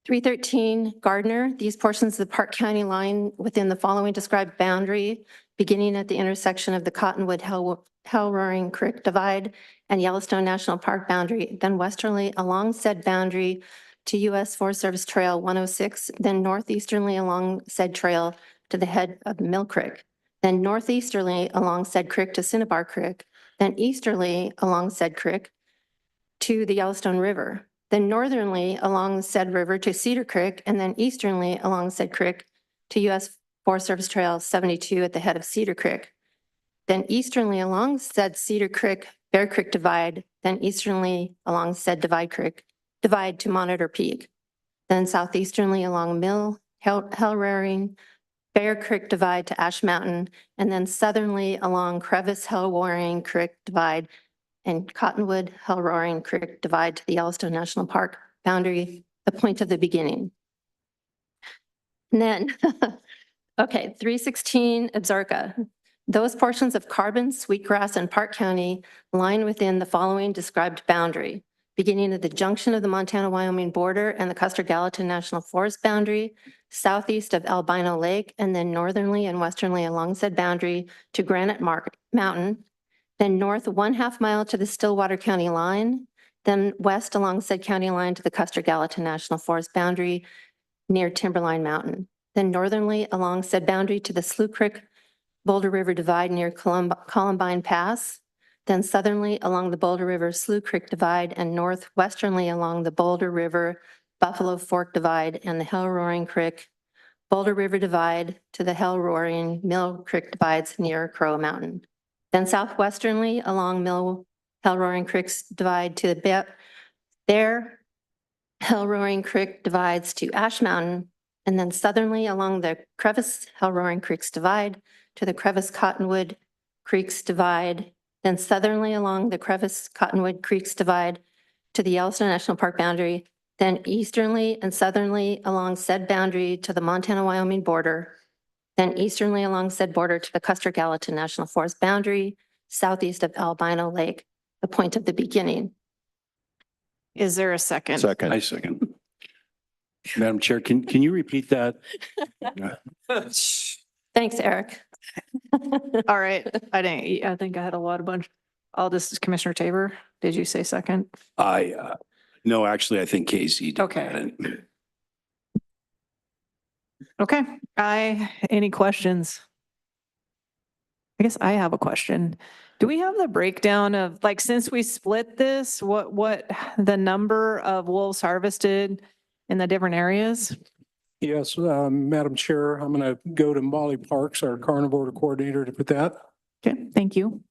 313 Gardner, these portions of the Park County line within the following described boundary, beginning at the intersection of the Cottonwood Hell Roaring Creek Divide and Yellowstone National Park boundary, then westerly along said boundary to U.S. Forest Service Trail 106, then northeasterly along said trail to the head of Mill Creek, then northeasterly along said creek to Cinnabar Creek, then easterly along said creek to the Yellowstone River, then northernly along said river to Cedar Creek, and then easternly along said creek to U.S. Forest Service Trail 72 at the head of Cedar Creek, then easternly along said Cedar Creek, Bear Creek Divide, then easternly along said Divide to Monitor Peak, then southeasternly along Mill, Hell Roaring, Bear Creek Divide to Ash Mountain, and then southerly along Crevice Hell Roaring Creek Divide and Cottonwood Hell Roaring Creek Divide to the Yellowstone National Park boundary, the point of the beginning. And then, okay, 316 Absaroka. Those portions of Carbon, Sweetgrass, and Park County line within the following described boundary, beginning at the junction of the Montana-Wyoming border and the Custer-Gallatin National Forest boundary, southeast of Albino Lake, and then northernly and westernly along said boundary to Granite Mountain, then north 1/2 mile to the Stillwater County line, then west along said county line to the Custer-Gallatin National Forest boundary near Timberline Mountain, then northernly along said boundary to the Slough Creek Boulder River Divide near Columbine Pass, then southerly along the Boulder River Slough Creek Divide and northwesternly along the Boulder River Buffalo Fork Divide and the Hell Roaring Creek Boulder River Divide to the Hell Roaring Mill Creek Divides near Crow Mountain. Then southwesternly along Hell Roaring Creek's Divide to the Bear Hell Roaring Creek Divides to Ash Mountain, and then southerly along the Crevice Hell Roaring Creek's Divide to the Crevice Cottonwood Creek's Divide, then southerly along the Crevice Cottonwood Creek's Divide to the Yellowstone National Park boundary, then easternly and southerly along said boundary to the Montana-Wyoming border, then easternly along said border to the Custer-Gallatin National Forest boundary, southeast of Albino Lake, the point of the beginning. Is there a second? Second. I second. Madam Chair, can you repeat that? Thanks, Eric. All right. I think I had a lot of this is Commissioner Tabor. Did you say second? No, actually, I think Casey did. Okay. Okay. Any questions? I guess I have a question. Do we have the breakdown of, like, since we split this, what the number of wolves harvested in the different areas? Yes, Madam Chair, I'm going to go to Molly Parks, our carnivore coordinator, to put that. Okay, thank you.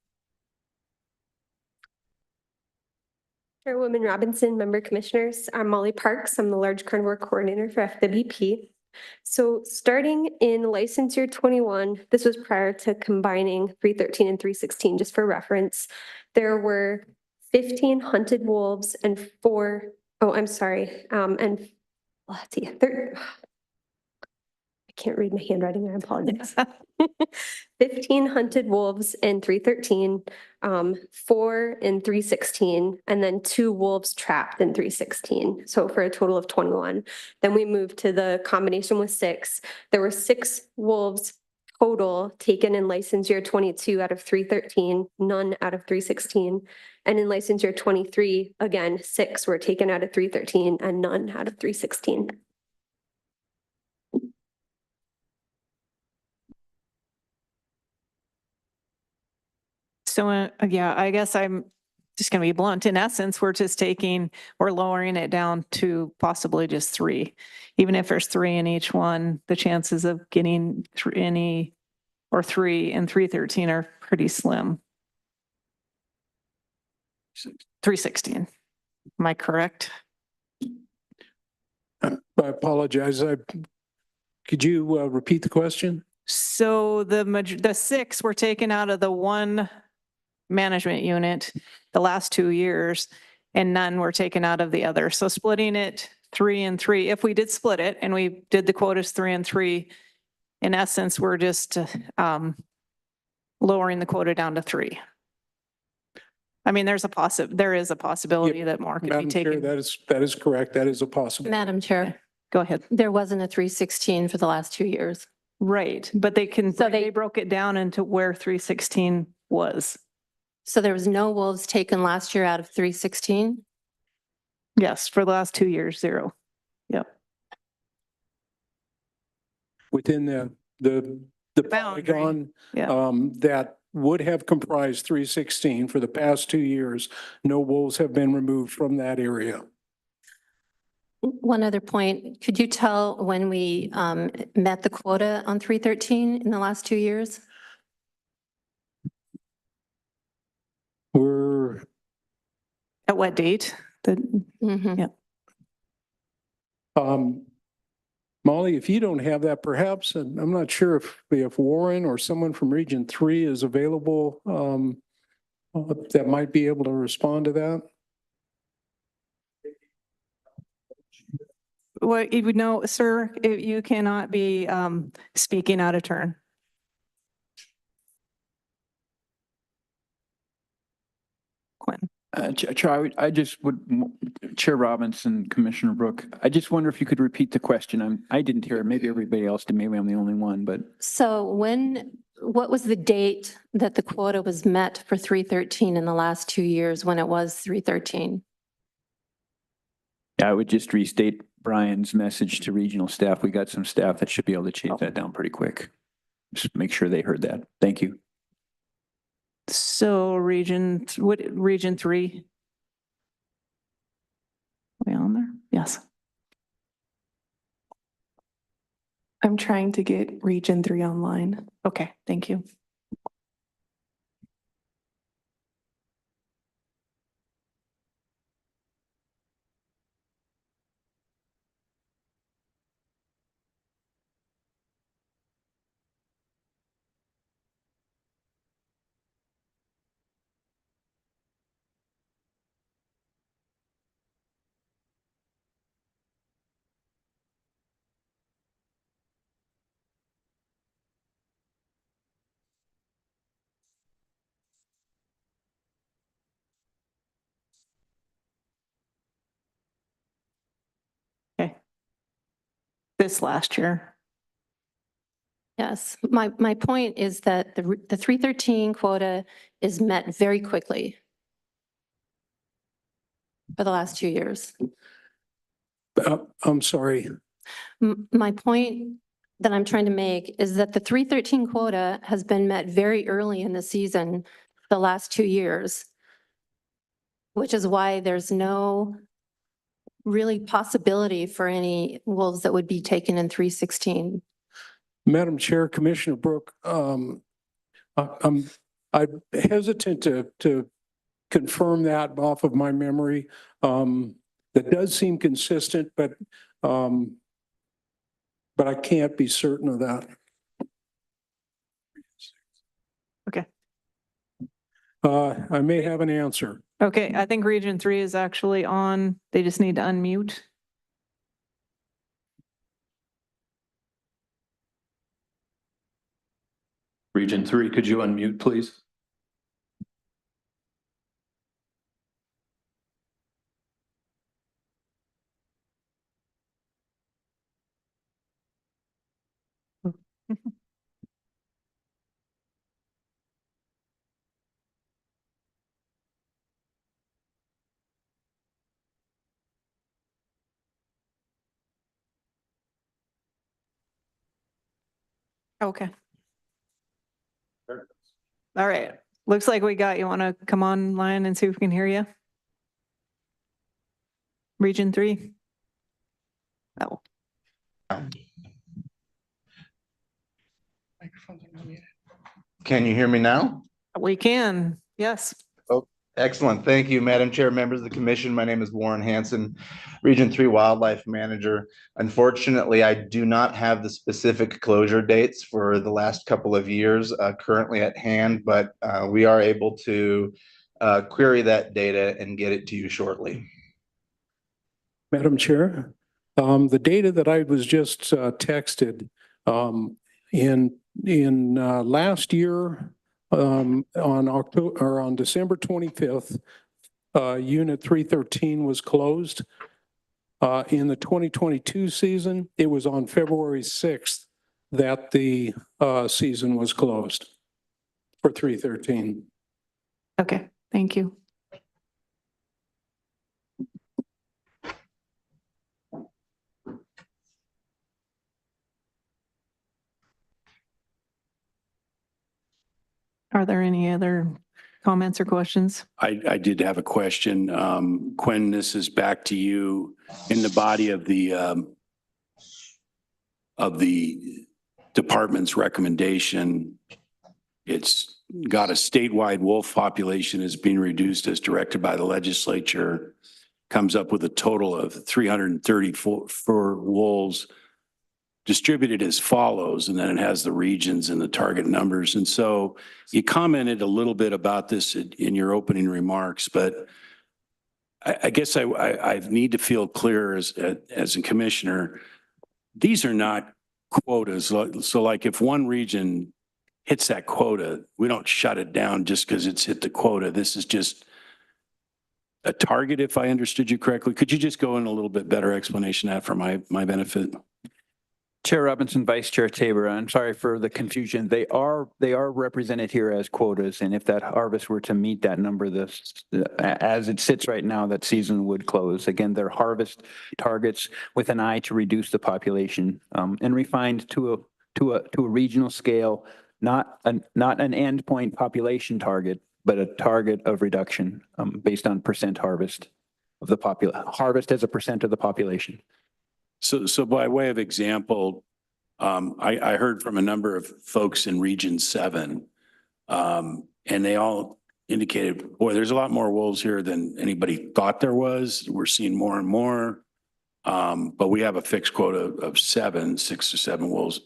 Chairwoman Robinson, member commissioners, I'm Molly Parks. I'm the large carnivore coordinator for FWP. So starting in license year 21, this was prior to combining 313 and 316, just for reference, there were 15 hunted wolves and and let's see, I can't read my handwriting, I apologize. 15 hunted wolves in 313, 4 in 316, and then 2 wolves trapped in 316. So for a total of 21. Then we moved to the combination with 6. There were 6 wolves total taken in license year 22 out of 313, none out of 316. And in license year 23, again, 6 were taken out of 313 and none out of 316. So, yeah, I guess I'm just going to be blunt. In essence, we're lowering it down to possibly just 3. Even if there's 3 in each one, the chances of getting 3 in 313 are pretty slim. 316. Am I correct? I apologize. Could you repeat the question? So the 6 were taken out of the one management unit the last 2 years, and none were taken out of the other. So splitting it 3 and 3, if we did split it and we did the quotas 3 and 3, in essence, we're just lowering the quota down to 3. I mean, there is a possibility that more could be Madam Chair, taken. that is correct. That is a possibility. Madam Chair, Go ahead. there wasn't a 316 for the last 2 years. Right, but they broke it down into where 316 was. So there was no wolves taken last year out of 316? Yes, for the last 2 years, 0. Yep. Within the polygon that would have comprised 316 for the past 2 years, no wolves have been removed from that area. One other point, could you tell when we met the quota on 313 in the last 2 years? We're at what date? Yeah. Molly, if you don't have that perhaps, and I'm not sure if Warren or someone from Region 3 is available that might be able to respond to that. Well, you would know, sir, you cannot be speaking out of turn. Quinn. Chair, I just would, Chair Robinson, Commissioner Brook, I just wonder if you could repeat the question. I didn't hear it. Maybe everybody else did. Maybe I'm the only one, but. So what was the date that the quota was met for 313 in the last 2 years when it was 313? Yeah, I would just restate Brian's message to regional staff. We got some staff that should be able to chase that down pretty quick. Just make sure they heard that. Thank you. So region 3? Are we on there? Yes. I'm trying to get Region 3 online. Okay, thank you. Okay. This last year. Yes, my point is that the 313 quota is met very quickly for the last 2 years. I'm sorry. My point that I'm trying to make is that the 313 quota has been met very early in the season, the last 2 years, which is why there's no really possibility for any wolves that would be taken in 316. Madam Chair, Commissioner Brook, I'm hesitant to confirm that off of my memory. That does seem consistent, but I can't be certain of that. Okay. I may have an answer. Okay, I think Region 3 is actually on. They just need to unmute. Region 3, could you unmute, please? Okay. All right. Looks like we got you. Want to come online and see if we can hear you? Region 3. Oh. Can you hear me now? We can. Yes. Oh, excellent. Thank you, Madam Chair, members of the commission. My name is Warren Hanson, Region 3 Wildlife Manager. Unfortunately, I do not have the specific closure dates for the last couple of years currently at hand, but we are able to query that data and get it to you shortly. Madam Chair, the data that I was just texted in last year on October or on December 25th, Unit 313 was closed. In the 2022 season, it was on February 6th that the season was closed for 313. Okay, thank you. Are there any other comments or questions? I did have a question. Quinn, this is back to you. In the body of the department's recommendation, it's got a statewide wolf population is being reduced as directed by the legislature, comes up with a total of 334 wolves distributed as follows, and then it has the regions and the target numbers. And so you commented a little bit about this in your opening remarks, but I guess I need to feel clear as a commissioner, these are not quotas. So like if one region hits that quota, we don't shut it down just because it's hit the quota. This is just a target, if I understood you correctly. Could you just go in a little bit better explanation of that for my benefit? Chair Robinson, Vice Chair Tabor, I'm sorry for the confusion. They are represented here as quotas, and if that harvest were to meet that number, as it sits right now, that season would close. Again, they're harvest targets with an eye to reduce the population and refined to a regional scale, not an endpoint population target, but a target of reduction based on percent harvest of the harvest as a percent of the population. So by way of example, I heard from a number of folks in Region 7, and they all indicated, boy, there's a lot more wolves here than anybody thought there was. We're seeing more and more, but we have a fixed quota of 6 to 7 wolves.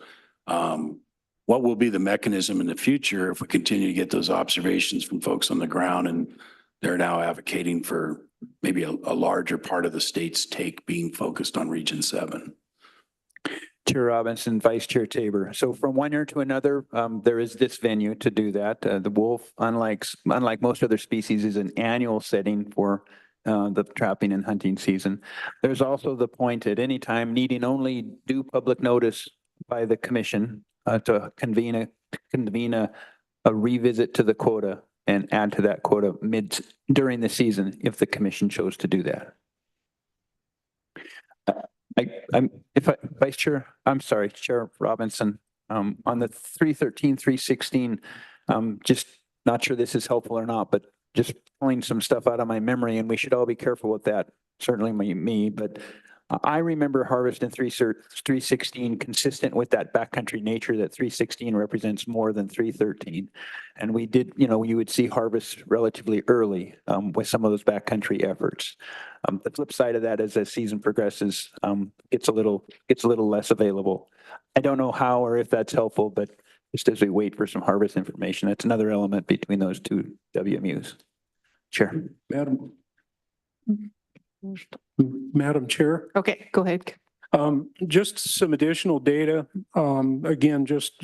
What will be the mechanism in the future if we continue to get those observations from folks on the ground and they're now advocating for maybe a larger part of the state's take being focused on Region 7? Chair Robinson, Vice Chair Tabor. So from one year to another, there is this venue to do that. The wolf, unlike most other species, is an annual setting for the trapping and hunting season. There's also the point at any time needing only due public notice by the commission to convene a revisit to the quota and add to that quota during the season if the commission chose to do that. Vice Chair, I'm sorry, Chair Robinson, on the 313, 316, just not sure this is helpful or not, but just pulling some stuff out of my memory, and we should all be careful with that, certainly me, but I remember harvest in 316 consistent with that backcountry nature that 316 represents more than 313. And we did, you would see harvest relatively early with some of those backcountry efforts. The flip side of that is as season progresses, it's a little less available. I don't know how or if that's helpful, but just as we wait for some harvest information, that's another element between those two WMUs. Chair. Madam Chair. Okay, go ahead. Just some additional data. Again, just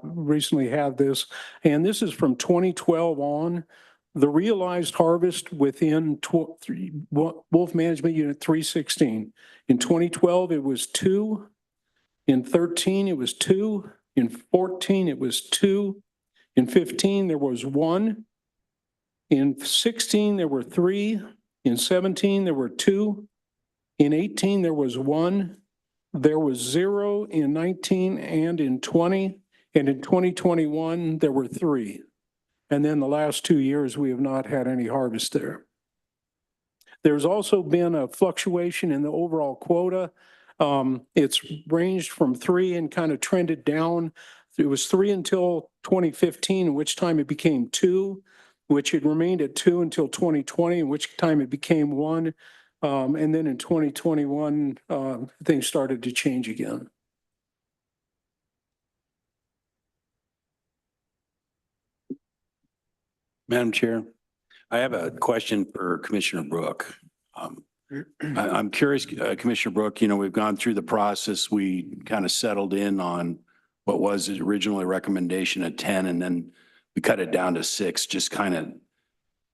recently had this, and this is from 2012 on. The realized harvest within Wolf Management Unit 316. In 2012, it was 2. In 13, it was 2. In 14, it was 2. In 15, there was 1. In 16, there were 3. In 17, there were 2. In 18, there was 1. There was 0 in 19 and in 20. And in 2021, there were 3. And then the last 2 years, we have not had any harvest there. There's also been a fluctuation in the overall quota. It's ranged from 3 and kind of trended down. It was 3 until 2015, in which time it became 2, which it remained at 2 until 2020, in which time it became 1. And then in 2021, things started to change again. Madam Chair, I have a question for Commissioner Brook. I'm curious, Commissioner Brook, we've gone through the process. We kind of settled in on what was originally a recommendation of 10, and then we cut it down to 6, just kind of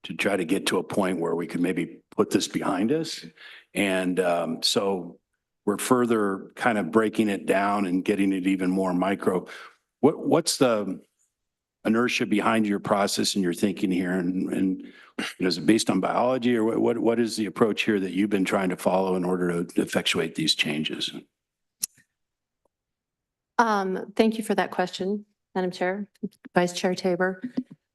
to try to get to a point where we could maybe put this behind us. And so we're further kind of breaking it down and getting it even more micro. What's the inertia behind your process and your thinking here? And is it based on biology, or what is the approach here that you've been trying to follow in order to effectuate these changes? Thank you for that question, Madam Chair, Vice Chair Tabor.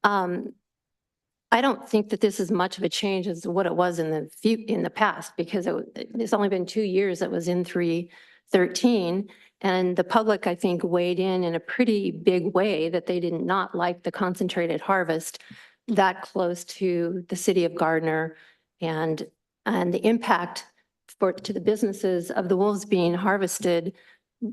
I don't think that this is much of a change as what it was in the past, because it's only been 2 years that was in 313. And the public, I think, weighed in a pretty big way that they did not like the concentrated harvest that close to the city of Gardner, and the impact to the businesses of the wolves being harvested,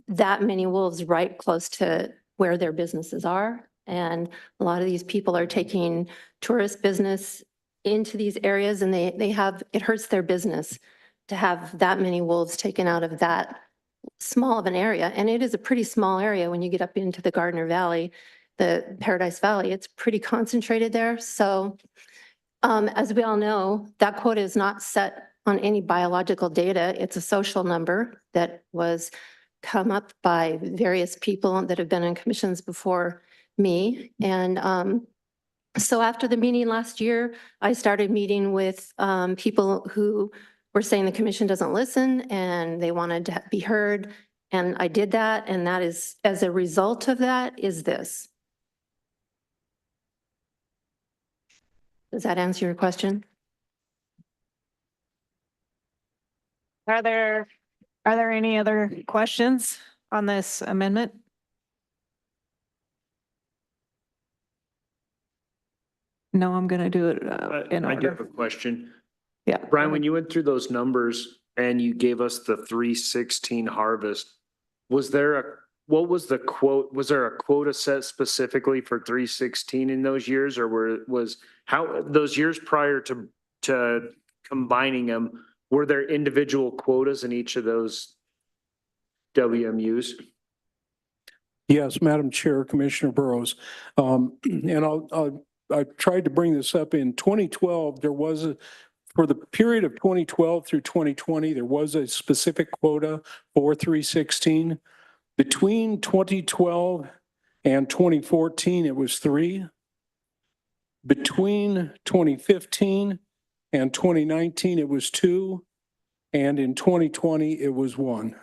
that many wolves right close to where their businesses are. And a lot of these people are taking tourist business into these areas, and it hurts their business to have that many wolves taken out of that small of an area. And it is a pretty small area when you get up into the Gardner Valley, the Paradise Valley. It's pretty concentrated there. So as we all know, that quota is not set on any biological data. It's a social number that was come up by various people that have been on commissions before me. And so after the meeting last year, I started meeting with people who were saying the commission doesn't listen and they wanted to be heard. And I did that. And that is, as a result of that, is this. Does that answer your question? Are there any other questions on this amendment? No, I'm going to do it in I do order. have a question. Yeah. Brian, when you went through those numbers and you gave us the 316 harvest, what was the quote? Was there a quota set specifically for 316 in those years, or was how those years prior to combining them, were there individual quotas in each of those WMUs? Yes, Madam Chair, Commissioner Burrows. And I tried to bring this up in 2012. There was for the period of 2012 through 2020, there was a specific quota for 316. Between 2012 and 2014, it was 3. Between 2015 and 2019, it was 2. And in 2020, it was 1.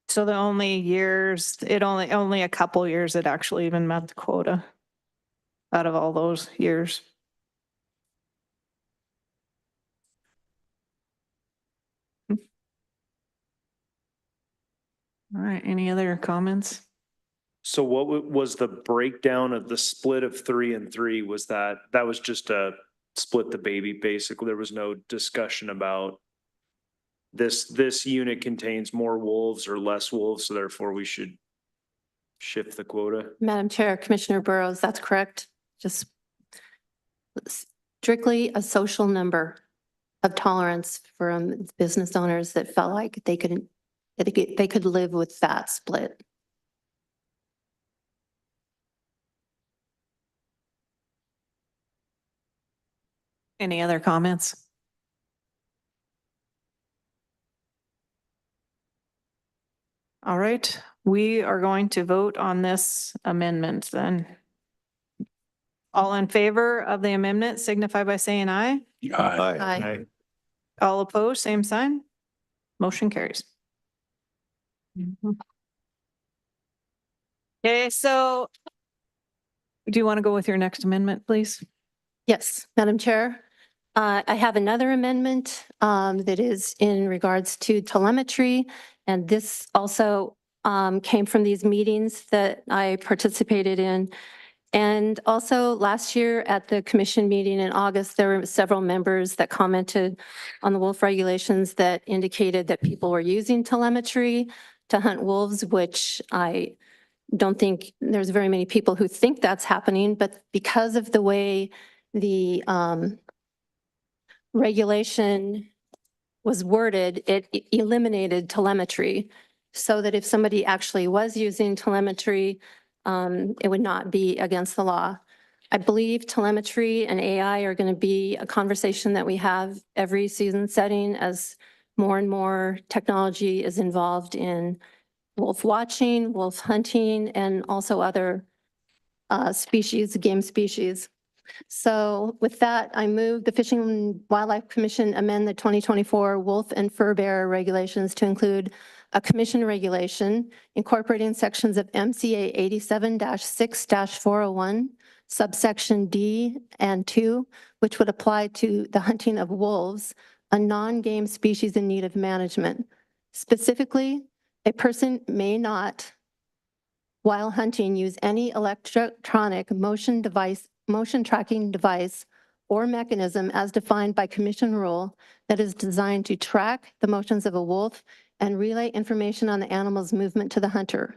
So the only years, only a couple years it actually even met the quota out of all those years. All right, any other comments? So what was the breakdown of the split of 3 and 3? Was that was just a split the baby, basically? There was no discussion about this unit contains more wolves or less wolves, so therefore we should shift the quota? Madam Chair, Commissioner Burrows, that's correct. Just strictly a social number of tolerance for business owners that felt like they could live with that split. Any other comments? All right, we are going to vote on this amendment then. All in favor of the amendment signify by saying aye. Aye. All opposed, same sign. Motion carries. Okay, so do you want to go with your next amendment, please? Yes, Madam Chair. I have another amendment that is in regards to telemetry. And this also came from these meetings that I participated in. And also last year at the commission meeting in August, there were several members that commented on the wolf regulations that indicated that people were using telemetry to hunt wolves, which I don't think there's very many people who think that's happening, but because of the way the regulation was worded, it eliminated telemetry so that if somebody actually was using telemetry, it would not be against the law. I believe telemetry and AI are going to be a conversation that we have every season setting as more and more technology is involved in wolf watching, wolf hunting, and also other species, game species. So with that, I move the Fishing and Wildlife Commission amend the 2024 wolf and fur bearer regulations to include a commission regulation incorporating sections of MCA 87-6-401, subsection D and 2, which would apply to the hunting of wolves, a non-game species in need of management. Specifically, a person may not, while hunting, use any electronic motion tracking device or mechanism as defined by commission rule that is designed to track the motions of a wolf and relay information on the animal's movement to the hunter.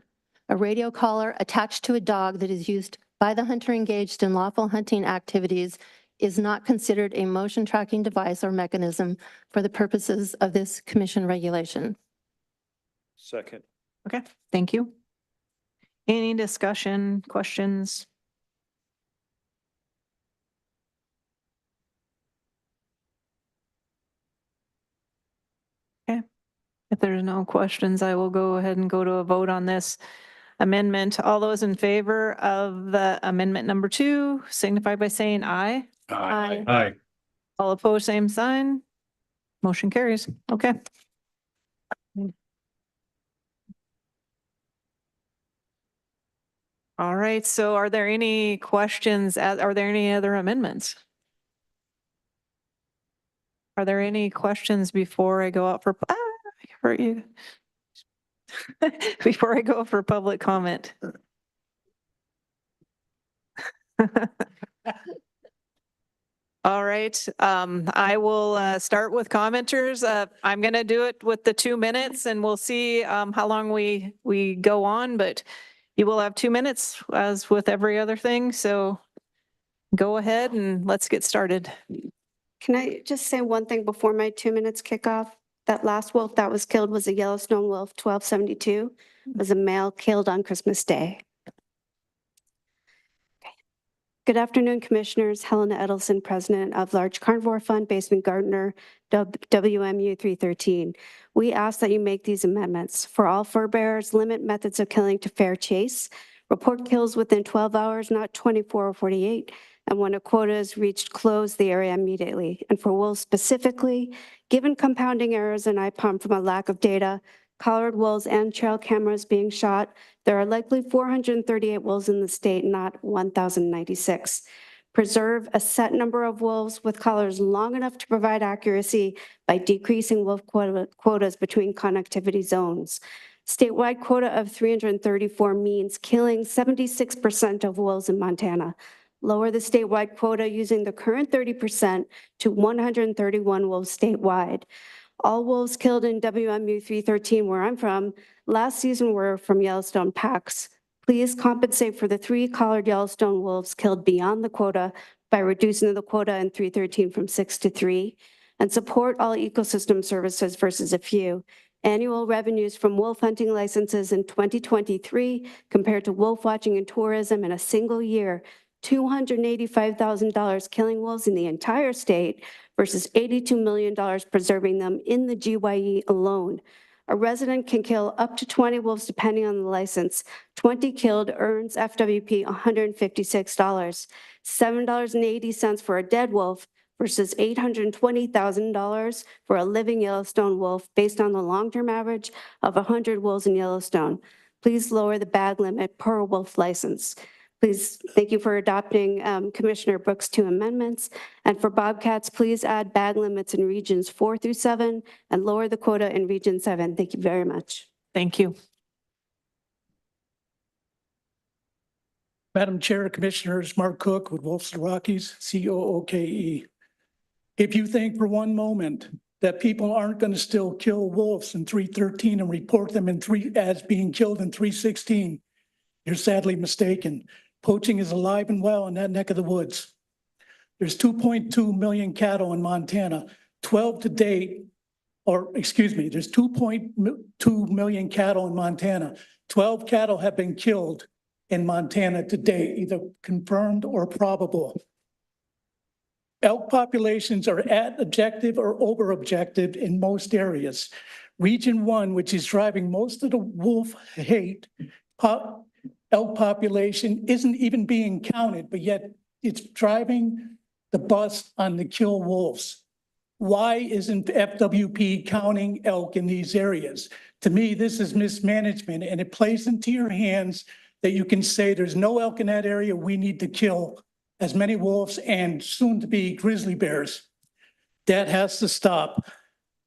A radio collar attached to a dog that is used by the hunter engaged in lawful hunting activities is not considered a motion tracking device or mechanism for the purposes of this commission regulation. Second. Okay, thank you. Any discussion, questions? Okay, if there's no questions, I will go ahead and go to a vote on this amendment. All those in favor of the amendment number 2 signify by saying aye. Aye. Aye. All opposed, same sign. Motion carries. Okay. All right, so are there any questions? Are there any other amendments? Are there any questions before I go out for, before I go for public comment? All right, I will start with commenters. I'm going to do it with the 2 minutes and we'll see how long we go on, but you will have 2 minutes as with every other thing. So go ahead and let's get started. Can I just say one thing before my 2 minutes kick off? That last wolf that was killed was a Yellowstone wolf, 1272. It was a male killed on Christmas Day. Good afternoon, Commissioners. Helena Edelson, President of Large Carnivore Fund, Basement Gardener, WMU 313. We ask that you make these amendments. For all fur bearers, limit methods of killing to fair chase. Report kills within 12 hours, not 24 or 48. And when a quota is reached, close the area immediately. And for wolves specifically, given compounding errors in IPOM from a lack of data, collared wolves and trail cameras being shot, there are likely 438 wolves in the state, not 1,096. Preserve a set number of wolves with collars long enough to provide accuracy by decreasing wolf quotas between connectivity zones. Statewide quota of 334 means killing 76% of wolves in Montana. Lower the statewide quota using the current 30% to 131 wolves statewide. All wolves killed in WMU 313, where I'm from, last season were from Yellowstone packs. Please compensate for the 3 collared Yellowstone wolves killed beyond the quota by reducing the quota in 313 from 6 to 3, and support all ecosystem services versus a few. Annual revenues from wolf hunting licenses in 2023 compared to wolf watching and tourism in a single year, $285,000 killing wolves in the entire state versus $82 million preserving them in the GYE alone. A resident can kill up to 20 wolves depending on the license. 20 killed earns FWP $156, $7.80 for a dead wolf versus $820,000 for a living Yellowstone wolf based on the long-term average of 100 wolves in Yellowstone. Please lower the bag limit per wolf license. Please, thank you for adopting Commissioner Brooks' 2 amendments. And for bobcats, please add bag limits in regions 4 through 7 and lower the quota in region 7. Thank you very much. Thank you. Madam Chair, Commissioners, Mark Cook with Wolves of the Rockies, COOKE. If you think for one moment that people aren't going to still kill wolves in 313 and report them as being killed in 316, you're sadly mistaken. Poaching is alive and well in that neck of the woods. There's 2.2 million cattle in Montana, 12 to date, there's 2.2 million cattle in Montana. 12 cattle have been killed in Montana to date, either confirmed or probable. Elk populations are at objective or over objective in most areas. Region 1, which is driving most of the wolf hate, elk population isn't even being counted, but yet it's driving the bus on the kill wolves. Why isn't FWP counting elk in these areas? To me, this is mismanagement, and it plays into your hands that you can say there's no elk in that area, we need to kill as many wolves and soon to be grizzly bears. That has to stop.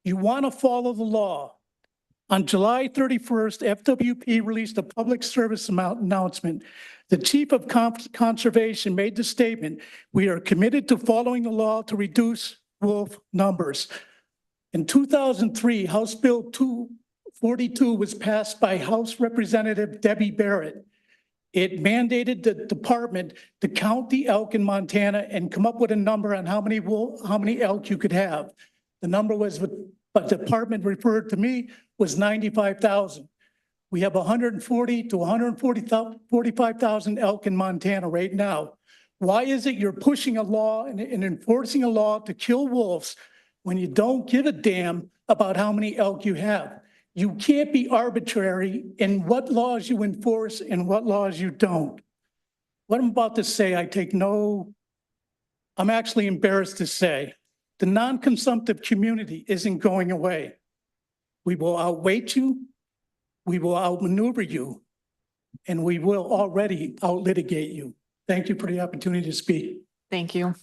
You want to follow the law. On July 31st, FWP released a public service announcement. The Chief of Conservation made the statement, we are committed to following the law to reduce wolf numbers. In 2003, House Bill 242 was passed by House Representative Debbie Barrett. It mandated the department to count the elk in Montana and come up with a number on how many elk you could have. The number was, but the department referred to me, was 95,000. We have 140 to 145,000 elk in Montana right now. Why is it you're pushing a law and enforcing a law to kill wolves when you don't give a damn about how many elk you have? You can't be arbitrary in what laws you enforce and what laws you don't. What I'm about to say, I'm actually embarrassed to say, the non-consumptive community isn't going away. We will outweight you, we will outmaneuver you, and we will already outlitigate you. Thank you for the opportunity to speak. Thank you.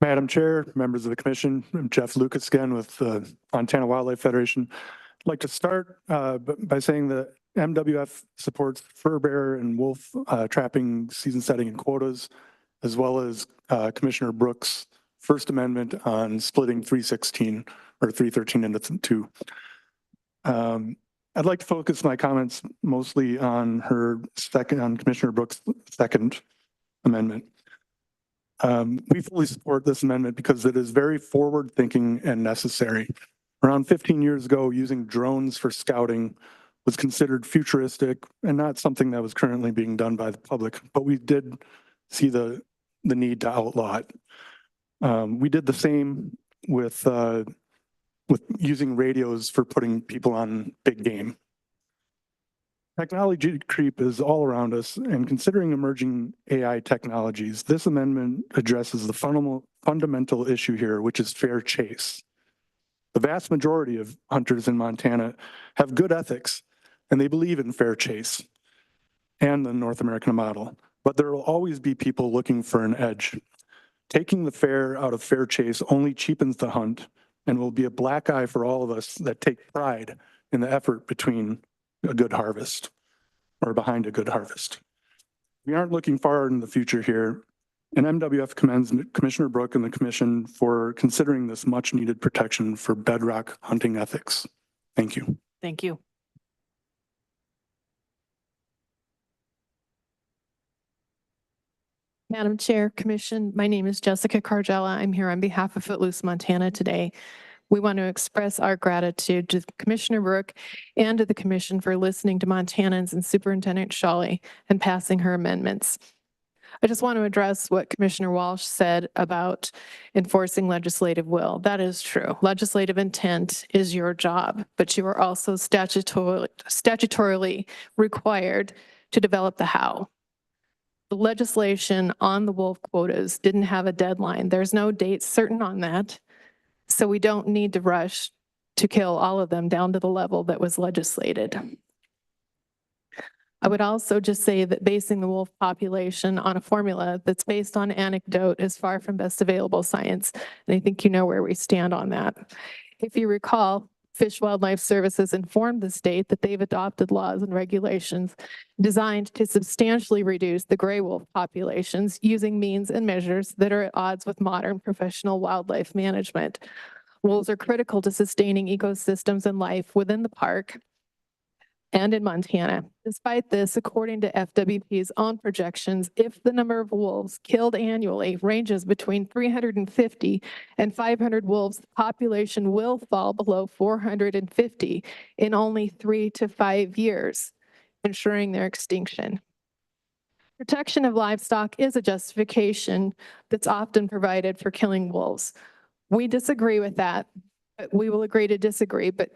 Madam Chair, members of the commission, I'm Jeff Lucas again with the Montana Wildlife Federation. I'd like to start by saying that MWF supports fur bear and wolf trapping, season setting, and quotas, as well as Commissioner Brooks' First Amendment on splitting 316 or 313 into 2. I'd like to focus my comments mostly on Commissioner Brooks' Second Amendment. We fully support this amendment because it is very forward-thinking and necessary. Around 15 years ago, using drones for scouting was considered futuristic and not something that was currently being done by the public, but we did see the need to outlaw it. We did the same with using radios for putting people on big game. Technology creep is all around us, and considering emerging AI technologies, this amendment addresses the fundamental issue here, which is fair chase. The vast majority of hunters in Montana have good ethics, and they believe in fair chase and the North American model, but there will always be people looking for an edge. Taking the fair out of fair chase only cheapens the hunt and will be a black eye for all of us that take pride in the effort between a good harvest or behind a good harvest. We aren't looking far in the future here, and MWF commends Commissioner Brooke and the Commission for considering this much needed protection for bedrock hunting ethics. Thank you. Thank you. Madam Chair, Commission, my name is Jessica Cargella. I'm here on behalf of Footloose Montana today. We want to express our gratitude to Commissioner Brooke and to the Commission for listening to Montanans and Superintendent Shawley and passing her amendments. I just want to address what Commissioner Walsh said about enforcing legislative will. That is true. Legislative intent is your job, but you are also statutorily required to develop the how. The legislation on the wolf quotas didn't have a deadline. There's no date certain on that. So we don't need to rush to kill all of them down to the level that was legislated. I would also just say that basing the wolf population on a formula that's based on anecdote is far from best available science. And I think you know where we stand on that. If you recall, Fish Wildlife Services informed the state that they've adopted laws and regulations designed to substantially reduce the gray wolf populations using means and measures that are at odds with modern professional wildlife management. Wolves are critical to sustaining ecosystems and life within the park and in Montana. Despite this, according to FWP's own projections, if the number of wolves killed annually ranges between 350 and 500 wolves, the population will fall below 450 in only 3 to 5 years, ensuring their extinction. Protection of livestock is a justification that's often provided for killing wolves. We disagree with that, but we will agree to disagree, but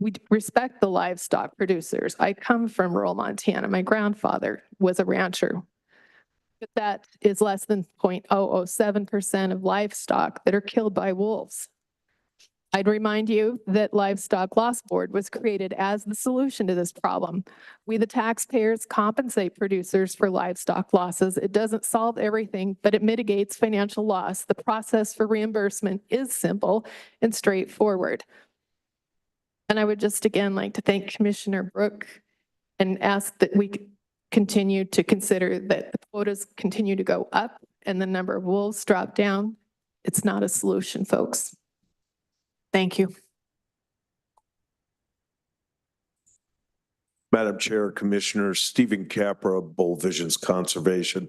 we respect the livestock producers. I come from rural Montana. My grandfather was a rancher. But that is less than 0.007% of livestock that are killed by wolves. I'd remind you that Livestock Loss Board was created as the solution to this problem. We, the taxpayers, compensate producers for livestock losses. It doesn't solve everything, but it mitigates financial loss. The process for reimbursement is simple and straightforward. And I would just again like to thank Commissioner Brook and ask that we continue to consider that the quotas continue to go up and the number of wolves drop down. It's not a solution, folks. Thank you. Madam Chair, Commissioners, Stephen Capra, Bold Visions Conservation.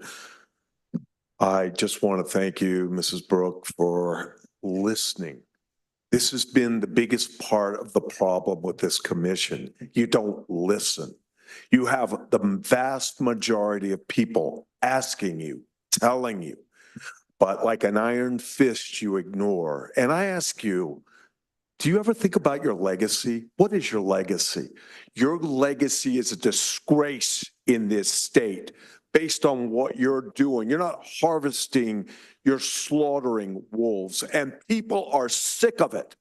I just want to thank you, Mrs. Brook, for listening. This has been the biggest part of the problem with this commission. You don't listen. You have the vast majority of people asking you, telling you, but like an iron fist you ignore. And I ask you, do you ever think about your legacy? What is your legacy? Your legacy is a disgrace in this state based on what you're doing. You're not harvesting, you're slaughtering wolves, and people are sick of it.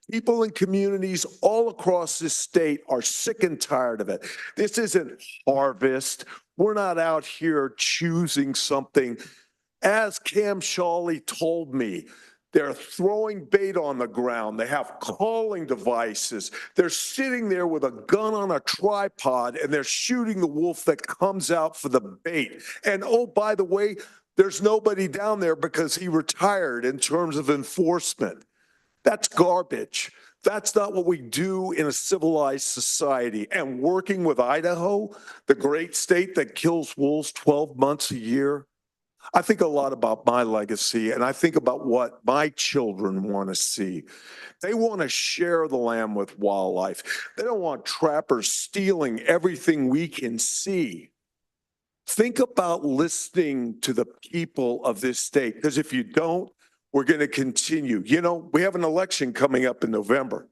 People in communities all across this state are sick and tired of it. This isn't harvest. We're not out here choosing something. As Cam Shawley told me, they're throwing bait on the ground. They have calling devices. They're sitting there with a gun on a tripod and they're shooting the wolf that comes out for the bait. And oh, by the way, there's nobody down there because he retired in terms of enforcement. That's garbage. That's not what we do in a civilized society. And working with Idaho, the great state that kills wolves 12 months a year, I think a lot about my legacy, and I think about what my children want to see. They want to share the land with wildlife. They don't want trappers stealing everything we can see. Think about listening to the people of this state, because if you don't, we're going to continue. You know, we have an election coming up in November.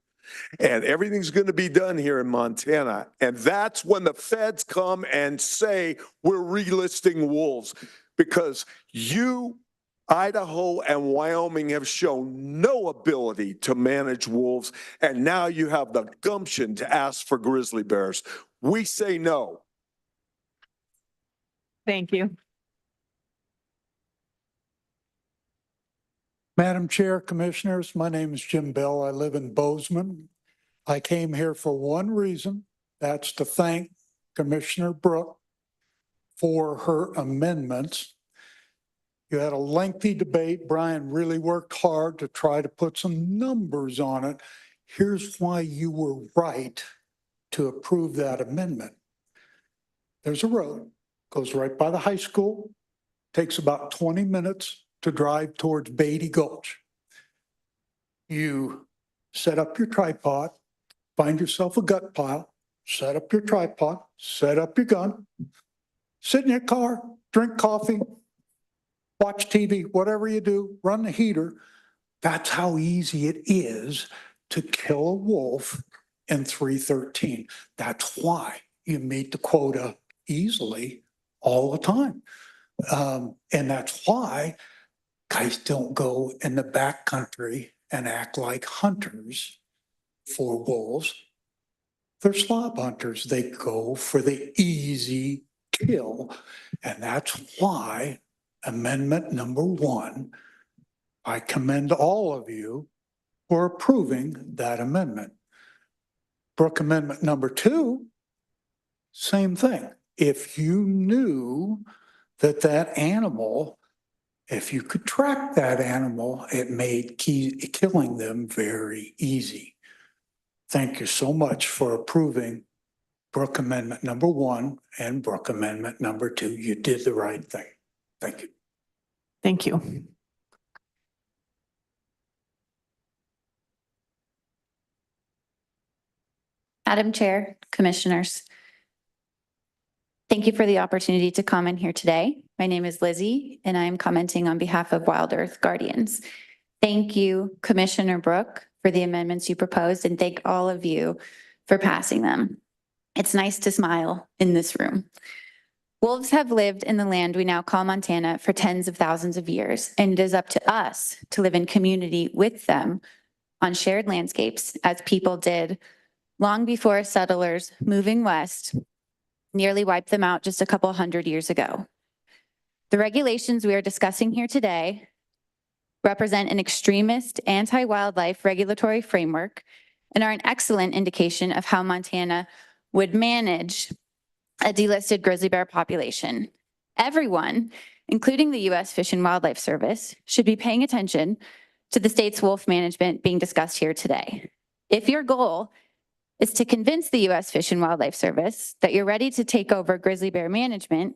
And everything's going to be done here in Montana. And that's when the feds come and say, we're relisting wolves. Because you, Idaho, and Wyoming have shown no ability to manage wolves, and now you have the gumption to ask for grizzly bears. We say no. Thank you. Madam Chair, Commissioners, my name is Jim Bell. I live in Bozeman. I came here for one reason. That's to thank Commissioner Brook for her amendments. You had a lengthy debate. Brian really worked hard to try to put some numbers on it. Here's why you were right to approve that amendment. There's a road, goes right by the high school, takes about 20 minutes to drive towards Beatty Gulch. You set up your tripod, find yourself a gut pile, set up your tripod, set up your gun, sit in your car, drink coffee, watch TV, whatever you do, run the heater. That's how easy it is to kill a wolf in 313. That's why you meet the quota easily all the time. And that's why guys don't go in the backcountry and act like hunters for wolves. They're slob hunters. They go for the easy kill. And that's why amendment number 1, I commend all of you for approving that amendment. Brooke, amendment number 2, same thing. If you knew that that animal, if you could track that animal, it made killing them very easy. Thank you so much for approving Brooke amendment number 1 and Brooke amendment number 2. You did the right thing. Thank you. Thank you. Madam Chair, Commissioners, thank you for the opportunity to comment here today. My name is Lizzie, and I am commenting on behalf of Wild Earth Guardians. Thank you, Commissioner Brooke, for the amendments you proposed, and thank all of you for passing them. It's nice to smile in this room. Wolves have lived in the land we now call Montana for tens of thousands of years, and it is up to us to live in community with them on shared landscapes as people did long before settlers moving west nearly wiped them out just a couple hundred years ago. The regulations we are discussing here today represent an extremist anti-wildlife regulatory framework and are an excellent indication of how Montana would manage a delisted grizzly bear population. Everyone, including the U.S. Fish and Wildlife Service, should be paying attention to the state's wolf management being discussed here today. If your goal is to convince the U.S. Fish and Wildlife Service that you're ready to take over grizzly bear management,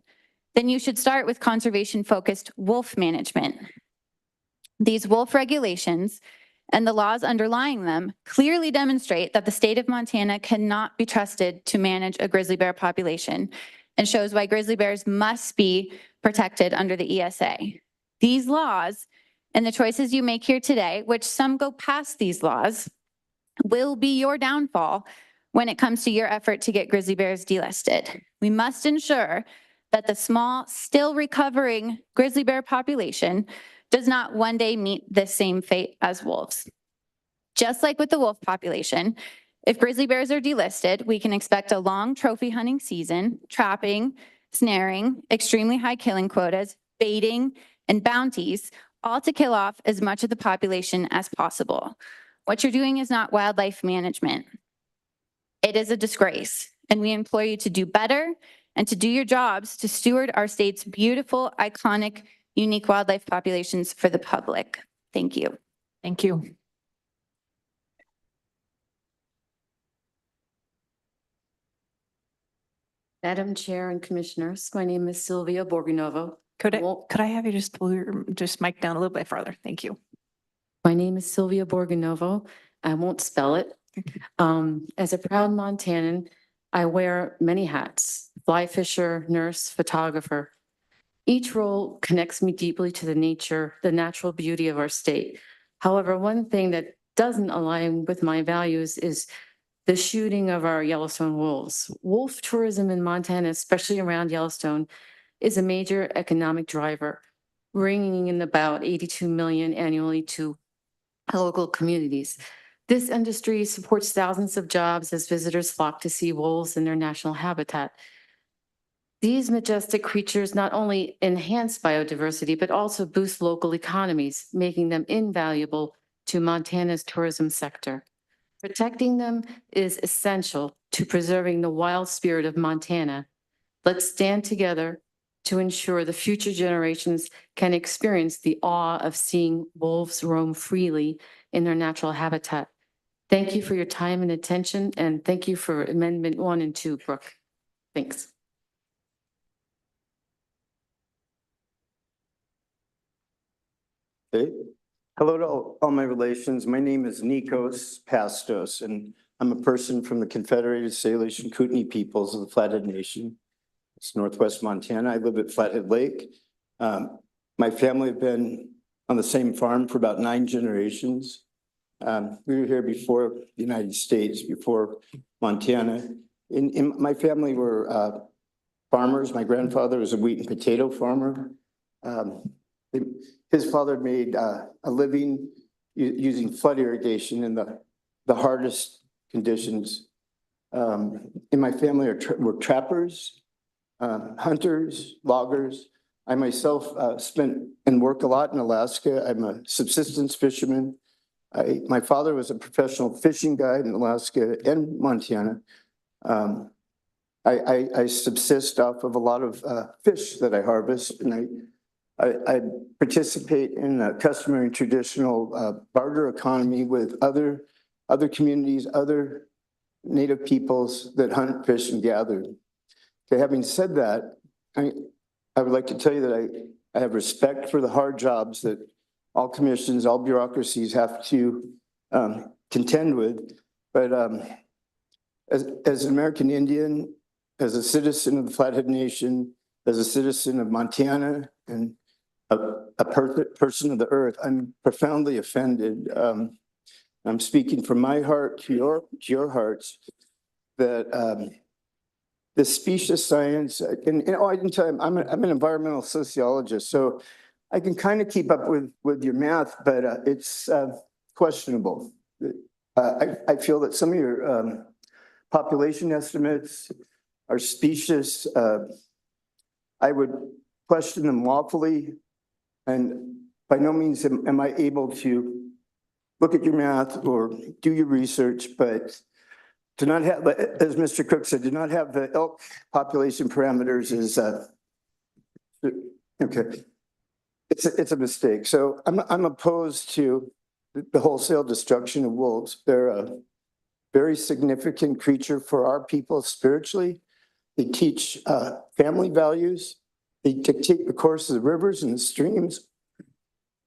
then you should start with conservation-focused wolf management. These wolf regulations and the laws underlying them clearly demonstrate that the state of Montana cannot be trusted to manage a grizzly bear population and shows why grizzly bears must be protected under the ESA. These laws and the choices you make here today, which some go past these laws, will be your downfall when it comes to your effort to get grizzly bears delisted. We must ensure that the small, still recovering grizzly bear population does not one day meet the same fate as wolves. Just like with the wolf population, if grizzly bears are delisted, we can expect a long trophy hunting season, trapping, snaring, extremely high killing quotas, baiting, and bounties, all to kill off as much of the population as possible. What you're doing is not wildlife management. It is a disgrace, and we implore you to do better and to do your jobs to steward our state's beautiful, iconic, unique wildlife populations for the public. Thank you. Thank you. Madam Chair and Commissioners, my name is Sylvia Borganovo. Could I have you just pull your mic down a little bit farther? Thank you. My name is Sylvia Borganovo. I won't spell it. As a proud Montanan, I wear many hats: fly fisher, nurse, photographer. Each role connects me deeply to the nature, the natural beauty of our state. However, one thing that doesn't align with my values is the shooting of our Yellowstone wolves. Wolf tourism in Montana, especially around Yellowstone, is a major economic driver, bringing in about 82 million annually to local communities. This industry supports thousands of jobs as visitors flock to see wolves in their national habitat. These majestic creatures not only enhance biodiversity, but also boost local economies, making them invaluable to Montana's tourism sector. Protecting them is essential to preserving the wild spirit of Montana. Let's stand together to ensure the future generations can experience the awe of seeing wolves roam freely in their natural habitat. Thank you for your time and attention, and thank you for Amendment 1 and 2, Brooke. Thanks. Hey. Hello to all my relations. My name is Nikos Pastos, and I'm a person from the Confederated Salish and Kootenai peoples of the Flathead Nation. It's Northwest Montana. I live at Flathead Lake. My family have been on the same farm for about 9 generations. We were here before the United States, before Montana. In my family were farmers. My grandfather was a wheat and potato farmer. His father made a living using flood irrigation in the hardest conditions. In my family were trappers, hunters, loggers. I myself spent and work a lot in Alaska. I'm a subsistence fisherman. My father was a professional fishing guide in Alaska and Montana. I subsist off of a lot of fish that I harvest, and I participate in a customary traditional barter economy with other communities, other Native peoples that hunt, fish, and gather. Okay, having said that, I would like to tell you that I have respect for the hard jobs that all commissions, all bureaucracies have to contend with. But as an American Indian, as a citizen of the Flathead Nation, as a citizen of Montana, and a person of the earth, I'm profoundly offended. I'm speaking from my heart to your hearts that the specious science, and I can tell you, I'm an environmental sociologist, so I can kind of keep up with your math, but it's questionable. I feel that some of your population estimates are specious. I would question them lawfully, and by no means am I able to look at your math or do your research, but to not have, as Mr. Cook said, to not have the elk population parameters is okay. It's a mistake. So I'm opposed to the wholesale destruction of wolves. They're a very significant creature for our people spiritually. They teach family values. They dictate the course of the rivers and the streams.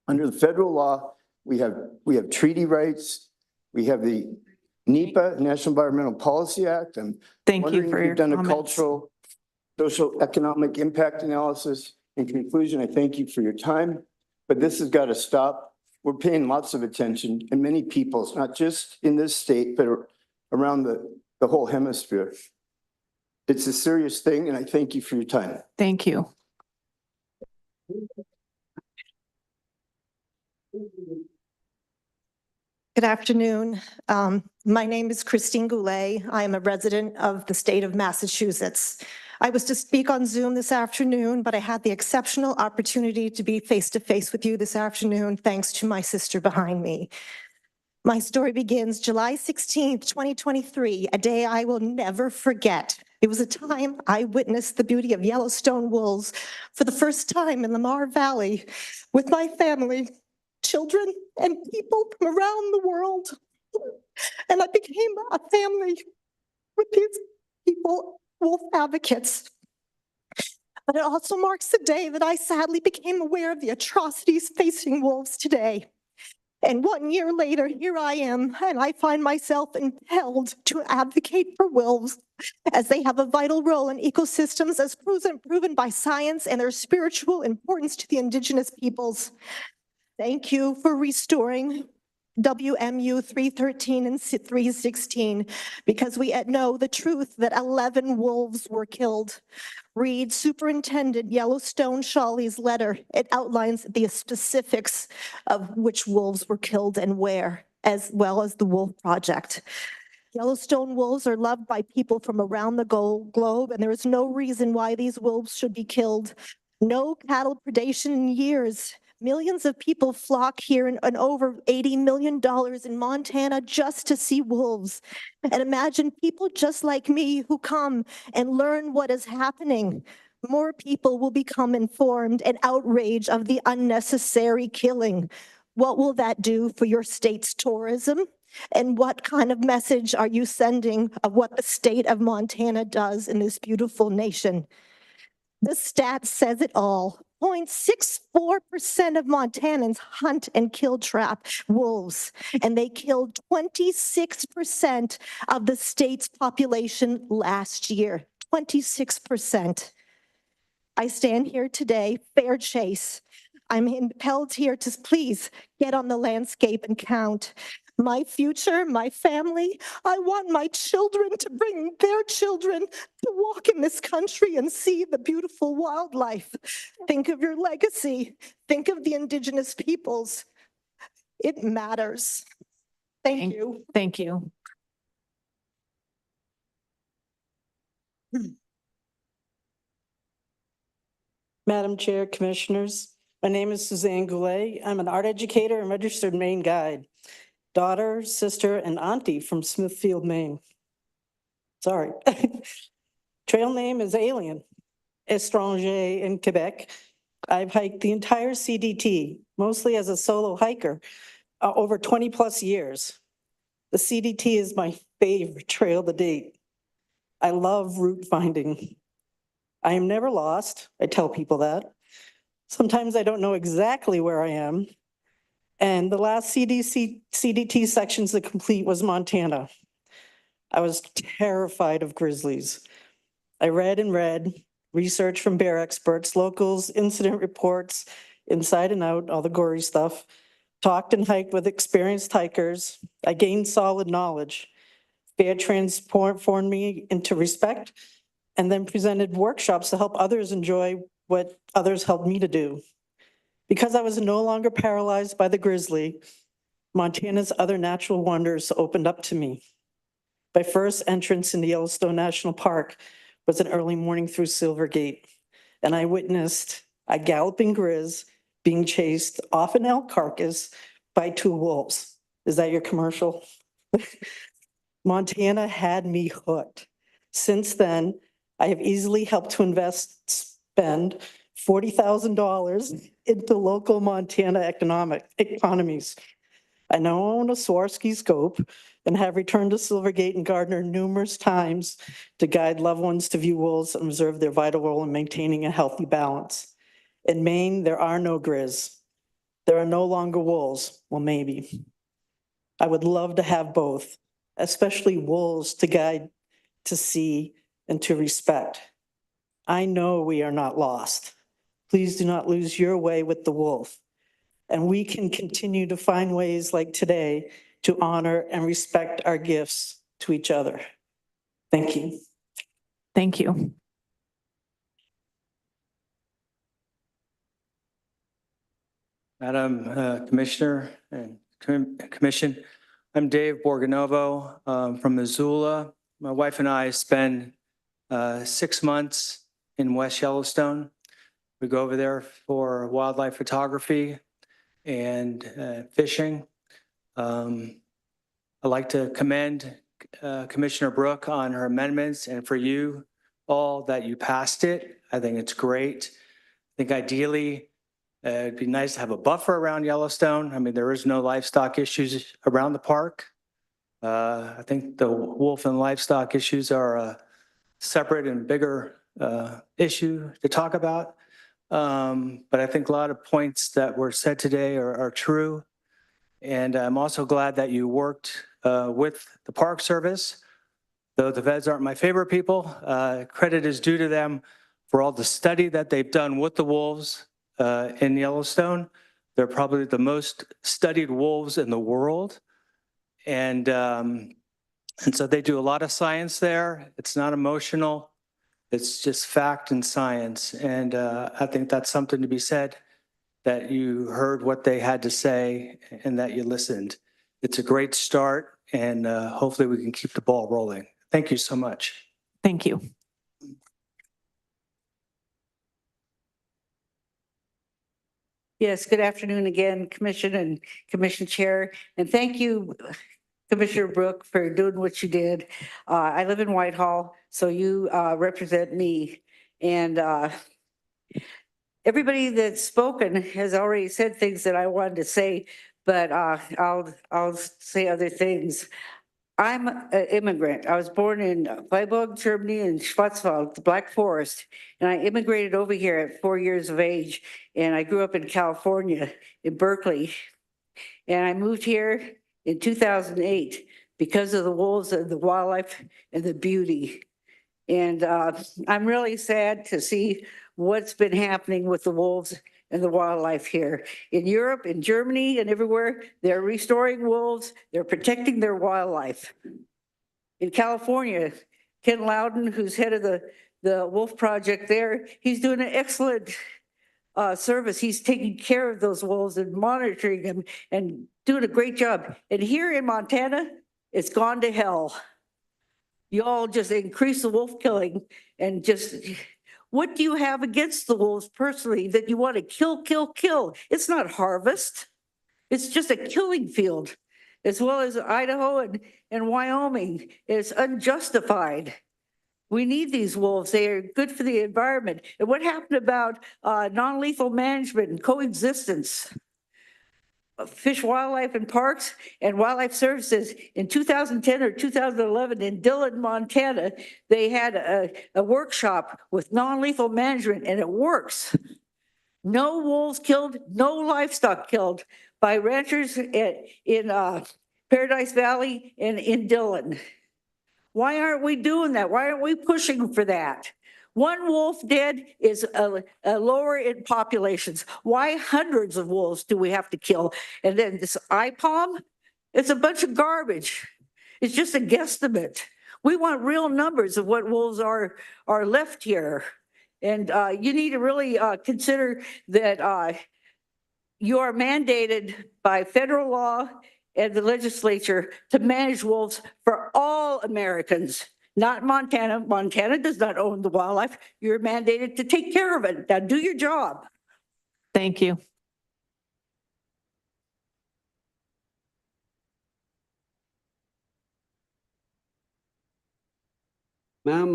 Under the federal law, we have treaty rights. We have the NEPA, National Environmental Policy Act. I'm wondering if you've done a cultural, social, economic impact analysis. In conclusion, I thank you for your time, but this has got to stop. We're paying lots of attention, and many peoples, not just in this state, but around the whole hemisphere. It's a serious thing, and I thank you for your time. Thank you. Good afternoon. My name is Christine Goulet. I am a resident of the state of Massachusetts. I was to speak on Zoom this afternoon, but I had the exceptional opportunity to be face-to-face with you this afternoon, thanks to my sister behind me. My story begins July 16th, 2023, a day I will never forget. It was a time I witnessed the beauty of Yellowstone wolves for the first time in Lamar Valley with my family, children, and people from around the world. And I became a family with these people, wolf advocates. But it also marks the day that I sadly became aware of the atrocities facing wolves today. And 1 year later, here I am, and I find myself impelled to advocate for wolves as they have a vital role in ecosystems as proven by science and their spiritual importance to the indigenous peoples. Thank you for restoring WMU 313 and 316, because we know the truth that 11 wolves were killed. Read Superintendent Yellowstone Shawley's letter. It outlines the specifics of which wolves were killed and where, as well as the Wolf Project. Yellowstone wolves are loved by people from around the globe, and there is no reason why these wolves should be killed. No cattle predation in years. Millions of people flock here and over $80 million in Montana just to see wolves. And imagine people just like me who come and learn what is happening. More people will become informed and outraged of the unnecessary killing. What will that do for your state's tourism? And what kind of message are you sending of what the state of Montana does in this beautiful nation? The stat says it all. 0.64% of Montanans hunt and kill trap wolves, and they killed 26% of the state's population last year. 26%. I stand here today, fair chase. I'm impelled here to please get on the landscape and count. My future, my family, I want my children to bring their children to walk in this country and see the beautiful wildlife. Think of your legacy. Think of the indigenous peoples. It matters. Thank you. Thank you. Madam Chair, Commissioners, my name is Suzanne Goulet. I'm an art educator and registered Maine guide, daughter, sister, and auntie from Smithfield, Maine. Sorry. Trail name is Alien, Estranger in Quebec. I've hiked the entire CDT, mostly as a solo hiker, over 20 plus years. The CDT is my favorite trail to date. I love route finding. I am never lost. I tell people that. Sometimes I don't know exactly where I am. And the last CDT sections to complete was Montana. I was terrified of grizzlies. I read and read, research from bear experts, locals, incident reports, inside and out, all the gory stuff, talked and hiked with experienced hikers. I gained solid knowledge. Bear transformed me into respect, and then presented workshops to help others enjoy what others helped me to do. Because I was no longer paralyzed by the grizzly, Montana's other natural wonders opened up to me. My first entrance into Yellowstone National Park was an early morning through Silver Gate, and I witnessed a galloping grizz being chased off an elk carcass by 2 wolves. Is that your commercial? Montana had me hooked. Since then, I have easily helped to spend $40,000 into local Montana economies. I now own a Swarovski scope and have returned to Silvergate and Gardner numerous times to guide loved ones to view wolves and observe their vital role in maintaining a healthy balance. In Maine, there are no grizz. There are no longer wolves. Well, maybe. I would love to have both, especially wolves to guide, to see, and to respect. I know we are not lost. Please do not lose your way with the wolf. And we can continue to find ways like today to honor and respect our gifts to each other. Thank you. Thank you. Madam Commissioner and Commission, I'm Dave Borgonovo from Missoula. My wife and I spend 6 months in West Yellowstone. We go over there for wildlife photography and fishing. I'd like to commend Commissioner Brooke on her amendments, and for you all that you passed it. I think it's great. I think ideally it'd be nice to have a buffer around Yellowstone. I mean, there is no livestock issues around the park. I think the wolf and livestock issues are a separate and bigger issue to talk about. But I think a lot of points that were said today are true. And I'm also glad that you worked with the Park Service. Though the vets aren't my favorite people, credit is due to them for all the study that they've done with the wolves in Yellowstone. They're probably the most studied wolves in the world. And so they do a lot of science there. It's not emotional. It's just fact and science. And I think that's something to be said, that you heard what they had to say and that you listened. It's a great start, and hopefully we can keep the ball rolling. Thank you so much. Thank you. Yes, good afternoon again, Commission and Commission Chair. And thank you, Commissioner Brooke, for doing what you did. I live in Whitehall, so you represent me. And everybody that's spoken has already said things that I wanted to say, but I'll say other things. I'm an immigrant. I was born in Freiburg, Germany, in Schwarzwald, the Black Forest, and I immigrated over here at 4 years of age. And I grew up in California, in Berkeley. And I moved here in 2008 because of the wolves and the wildlife and the beauty. And I'm really sad to see what's been happening with the wolves and the wildlife here. In Europe, in Germany, and everywhere, they're restoring wolves. They're protecting their wildlife. In California, Ken Loudon, who's head of the wolf project there, he's doing an excellent service. He's taking care of those wolves and monitoring them and doing a great job. And here in Montana, it's gone to hell. You all just increase the wolf killing and just, what do you have against the wolves personally that you want to kill, kill, kill? It's not harvest. It's just a killing field, as well as Idaho and Wyoming. It's unjustified. We need these wolves. They are good for the environment. And what happened about non-lethal management and coexistence? Fish, Wildlife and Parks and Wildlife Services in 2010 or 2011 in Dillon, Montana, they had a workshop with non-lethal management, and it works. No wolves killed, no livestock killed by ranchers in Paradise Valley and in Dillon. Why aren't we doing that? Why aren't we pushing for that? One wolf dead is a lower in populations. Why hundreds of wolves do we have to kill? And then this IPOM, it's a bunch of garbage. It's just a guesstimate. We want real numbers of what wolves are left here. And you need to really consider that you are mandated by federal law and the legislature to manage wolves for all Americans, not Montana. Montana does not own the wildlife. You're mandated to take care of it. Now do your job. Thank you. Ma'am,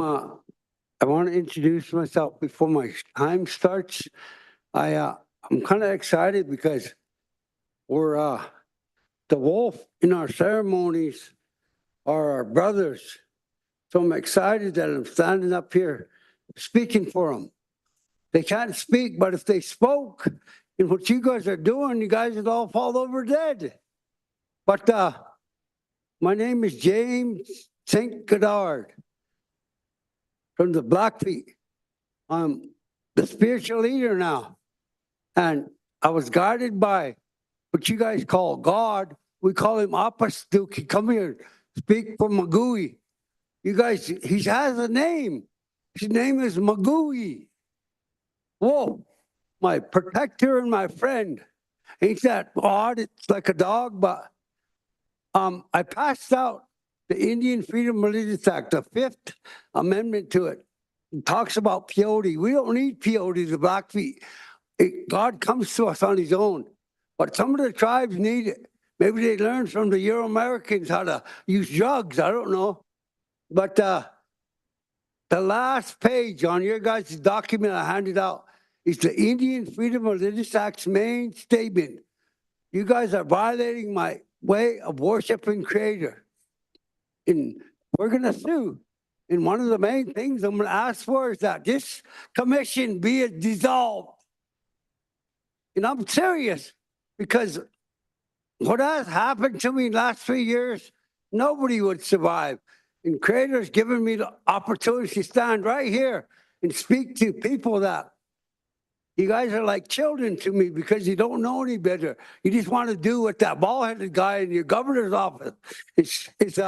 I want to introduce myself before my time starts. I'm kind of excited because we're the wolf in our ceremonies are our brothers. So I'm excited that I'm standing up here speaking for them. They can't speak, but if they spoke in what you guys are doing, you guys would all fall over dead. But my name is James St. Goddard from the Blackfeet. I'm the spiritual leader now. And I was guided by what you guys call God. We call him Apastuki. Come here, speak for Magui. You guys, he has a name. His name is Magui. Whoa, my protector and my friend. Ain't that odd? It's like a dog, but I passed out the Indian Freedom Religious Act, the 5th Amendment to it. It talks about peyote. We don't need peyote, the Blackfeet. God comes to us on his own. But some of the tribes need it. Maybe they learned from the Euro-Americans how to use drugs. I don't know. But the last page on your guys' document I handed out is the Indian Freedom of Religious Act's main statement. You guys are violating my way of worshiping Creator. And we're going to sue. And one of the main things I'm going to ask for is that this commission be dissolved. And I'm serious, because what has happened to me in the last 3 years, nobody would survive. And Creator's given me the opportunity to stand right here and speak to people that you guys are like children to me because you don't know any better. You just want to do what that bald-headed guy in your governor's office is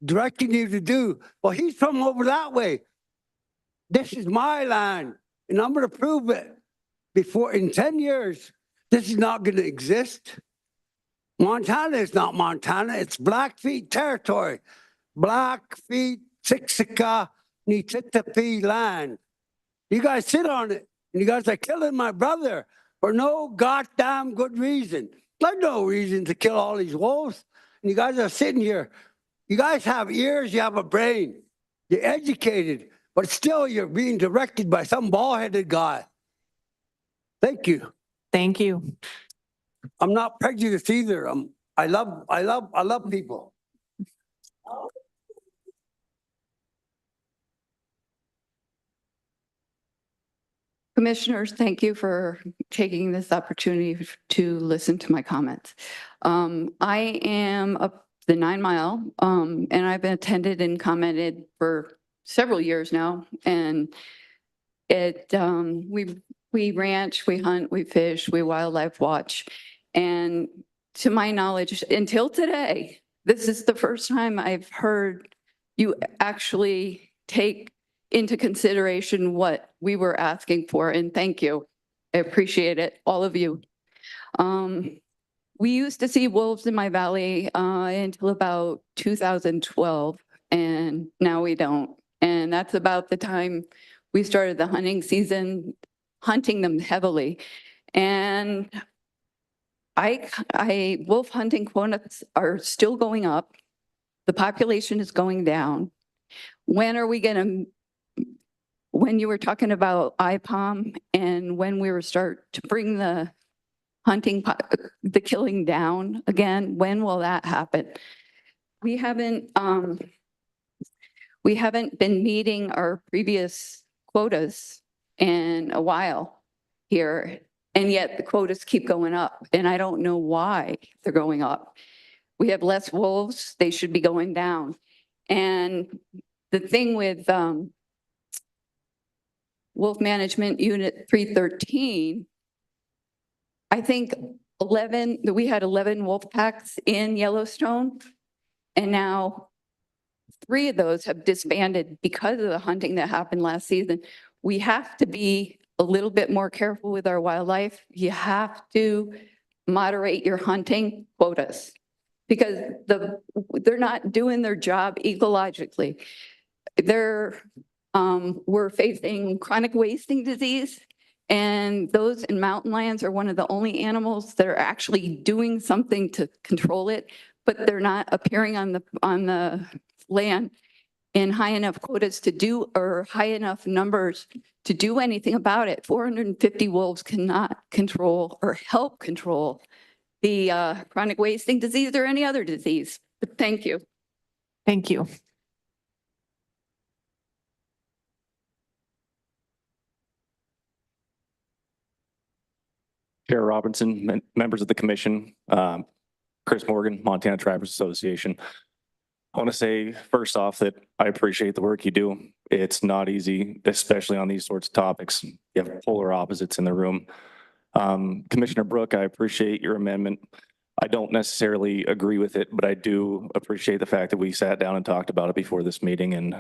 directing you to do. Well, he's from over that way. This is my land, and I'm going to prove it. Before, in 10 years, this is not going to exist. Montana is not Montana. It's Blackfeet territory. Blackfeet, Siksika, Nititapi land. You guys sit on it, and you guys are killing my brother for no goddamn good reason. There's no reason to kill all these wolves. And you guys are sitting here. You guys have ears, you have a brain. You're educated, but still you're being directed by some bald-headed guy. Thank you. Thank you. I'm not prejudiced either. I love people. Commissioners, thank you for taking this opportunity to listen to my comments. I am up the 9 Mile, and I've been attended and commented for several years now. And we we ranch, we hunt, we fish, we wildlife watch. And to my knowledge, until today, this is the first time I've heard you actually take into consideration what we were asking for. And thank you. I appreciate it, all of you. We used to see wolves in my valley until about 2012, and now we don't. And that's about the time we started the hunting season, hunting them heavily. And wolf hunting quotas are still going up. The population is going down. When are we going to, when you were talking about IPOM and when we were start to bring the hunting, the killing down again, when will that happen? We haven't been meeting our previous quotas in a while here, and yet the quotas keep going up, and I don't know why they're going up. We have less wolves, they should be going down. And the thing with Wolf Management Unit 313, I think we had 11 wolf packs in Yellowstone, and now 3 of those have disbanded because of the hunting that happened last season. We have to be a little bit more careful with our wildlife. You have to moderate your hunting quotas because they're not doing their job ecologically. We're facing chronic wasting disease, and those in mountain lions are one of the only animals that are actually doing something to control it, but they're not appearing on the land in high enough quotas to do, or high enough numbers to do anything about it. 450 wolves cannot control or help control the chronic wasting disease or any other disease. But thank you. Thank you. Chair Robinson, members of the commission, Chris Morgan, Montana Trappers Association. I want to say first off that I appreciate the work you do. It's not easy, especially on these sorts of topics. You have polar opposites in the room. Commissioner Brooke, I appreciate your amendment. I don't necessarily agree with it, but I do appreciate the fact that we sat down and talked about it before this meeting, and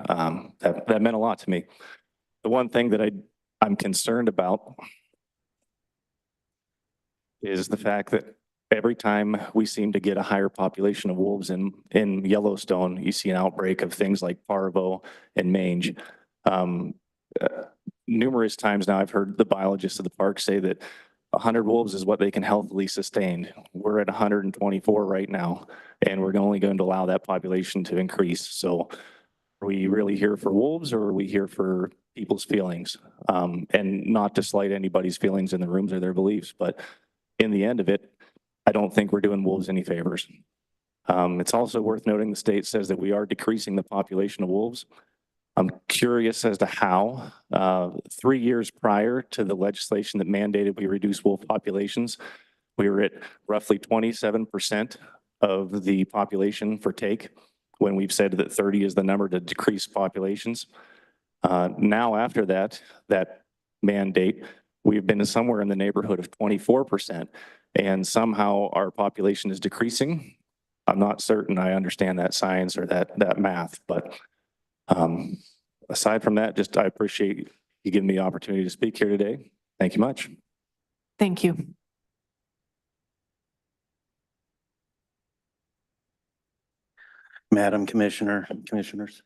that meant a lot to me. The one thing that I'm concerned about is the fact that every time we seem to get a higher population of wolves in Yellowstone, you see an outbreak of things like parvo and mange. Numerous times now I've heard the biologists of the park say that 100 wolves is what they can healthily sustain. We're at 124 right now, and we're only going to allow that population to increase. So are we really here for wolves, or are we here for people's feelings? And not to slight anybody's feelings in the rooms or their beliefs, but in the end of it, I don't think we're doing wolves any favors. It's also worth noting the state says that we are decreasing the population of wolves. I'm curious as to how. 3 years prior to the legislation that mandated we reduce wolf populations, we were at roughly 27% of the population for take, when we've said that 30 is the number to decrease populations. Now after that mandate, we've been somewhere in the neighborhood of 24%, and somehow our population is decreasing. I'm not certain I understand that science or that math, but aside from that, I appreciate you giving me the opportunity to speak here today. Thank you much. Thank you. Madam Commissioner, Commissioners.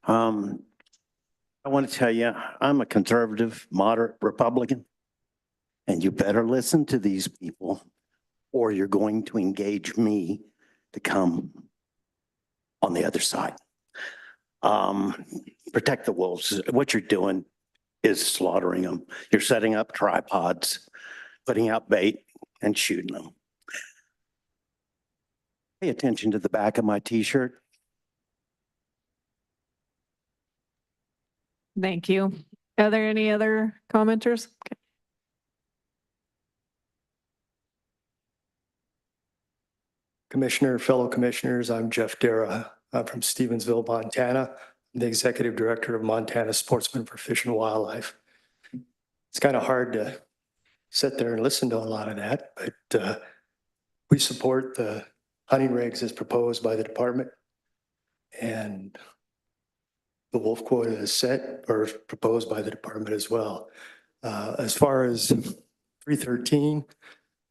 I want to tell you, I'm a conservative, moderate Republican, and you better listen to these people or you're going to engage me to come on the other side. Protect the wolves. What you're doing is slaughtering them. You're setting up tripods, putting out bait and shooting them. Pay attention to the back of my t-shirt. Thank you. Are there any other commenters? Okay. Commissioner, fellow commissioners, I'm Jeff Dara. I'm from Stevensville, Montana. I'm the executive director of Montana Sportsmen for Fish and Wildlife. it's kind of hard to sit there and listen to a lot of that, but we support the hunting regs as proposed by the department. And the wolf quota is set or proposed by the department as well. As far as 313,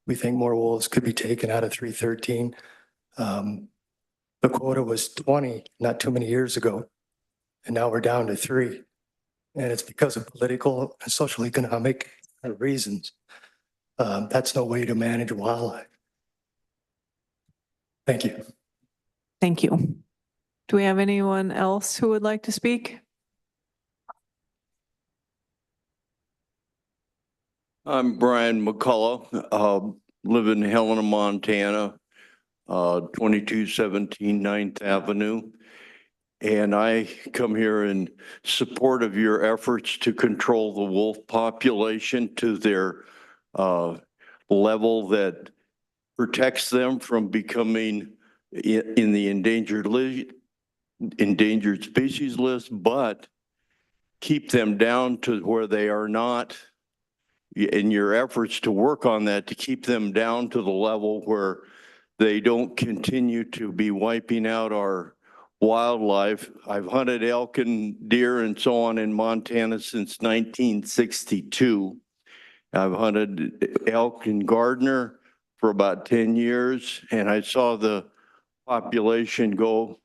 we think more wolves could be taken out of 313. The quota was 20 not too many years ago, and now we're down to 3. And it's because of political and social economic reasons. That's no way to manage wildlife. Thank you. Thank you. Do we have anyone else who would like to speak? I'm Brian McCullough, live in Helena, Montana, 2217 9th Avenue. And I come here in support of your efforts to control the wolf population to their level that protects them from becoming in the endangered species list, but keep them down to where they are not, in your efforts to work on that, to keep them down to the level where they don't continue to be wiping out our wildlife. I've hunted elk and deer and so on in Montana since 1962. I've hunted elk in Gardner for about 10 years, and I saw the population go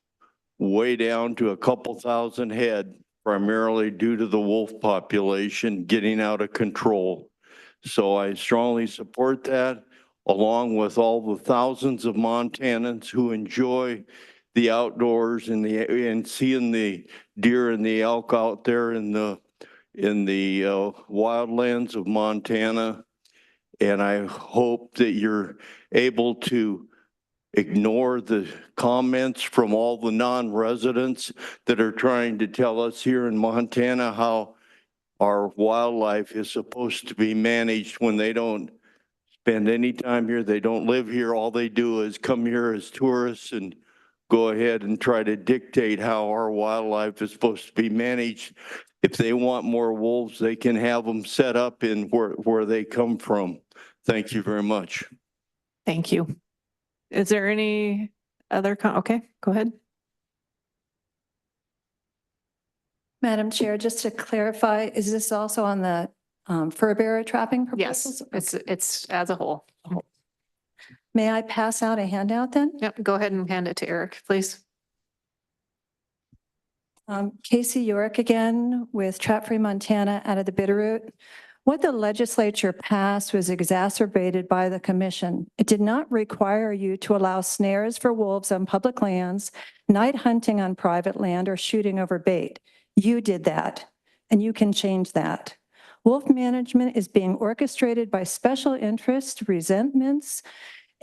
way down to a couple thousand head, primarily due to the wolf population getting out of control. So I strongly support that, along with all the thousands of Montanans who enjoy the outdoors and seeing the deer and the elk out there in the wildlands of Montana. And I hope that you're able to ignore the comments from all the non-residents that are trying to tell us here in Montana how our wildlife is supposed to be managed when they don't spend any time here. They don't live here. All they do is come here as tourists and go ahead and try to dictate how our wildlife is supposed to be managed. If they want more wolves, they can have them set up in where they come from. Thank you very much. Thank you. Is there any other okay, go ahead. Madam Chair, just to clarify, is this also on the fur bearer trapping proposals? Yes, it's as a whole. May I pass out a handout then? Yep, go ahead and hand it to Eric, please. Casey York again with Trap Free Montana out of the Bitterroot. What the legislature passed was exacerbated by the commission. It did not require you to allow snares for wolves on public lands, night hunting on private land, or shooting over bait. You did that, and you can change that. Wolf management is being orchestrated by special interest, resentments,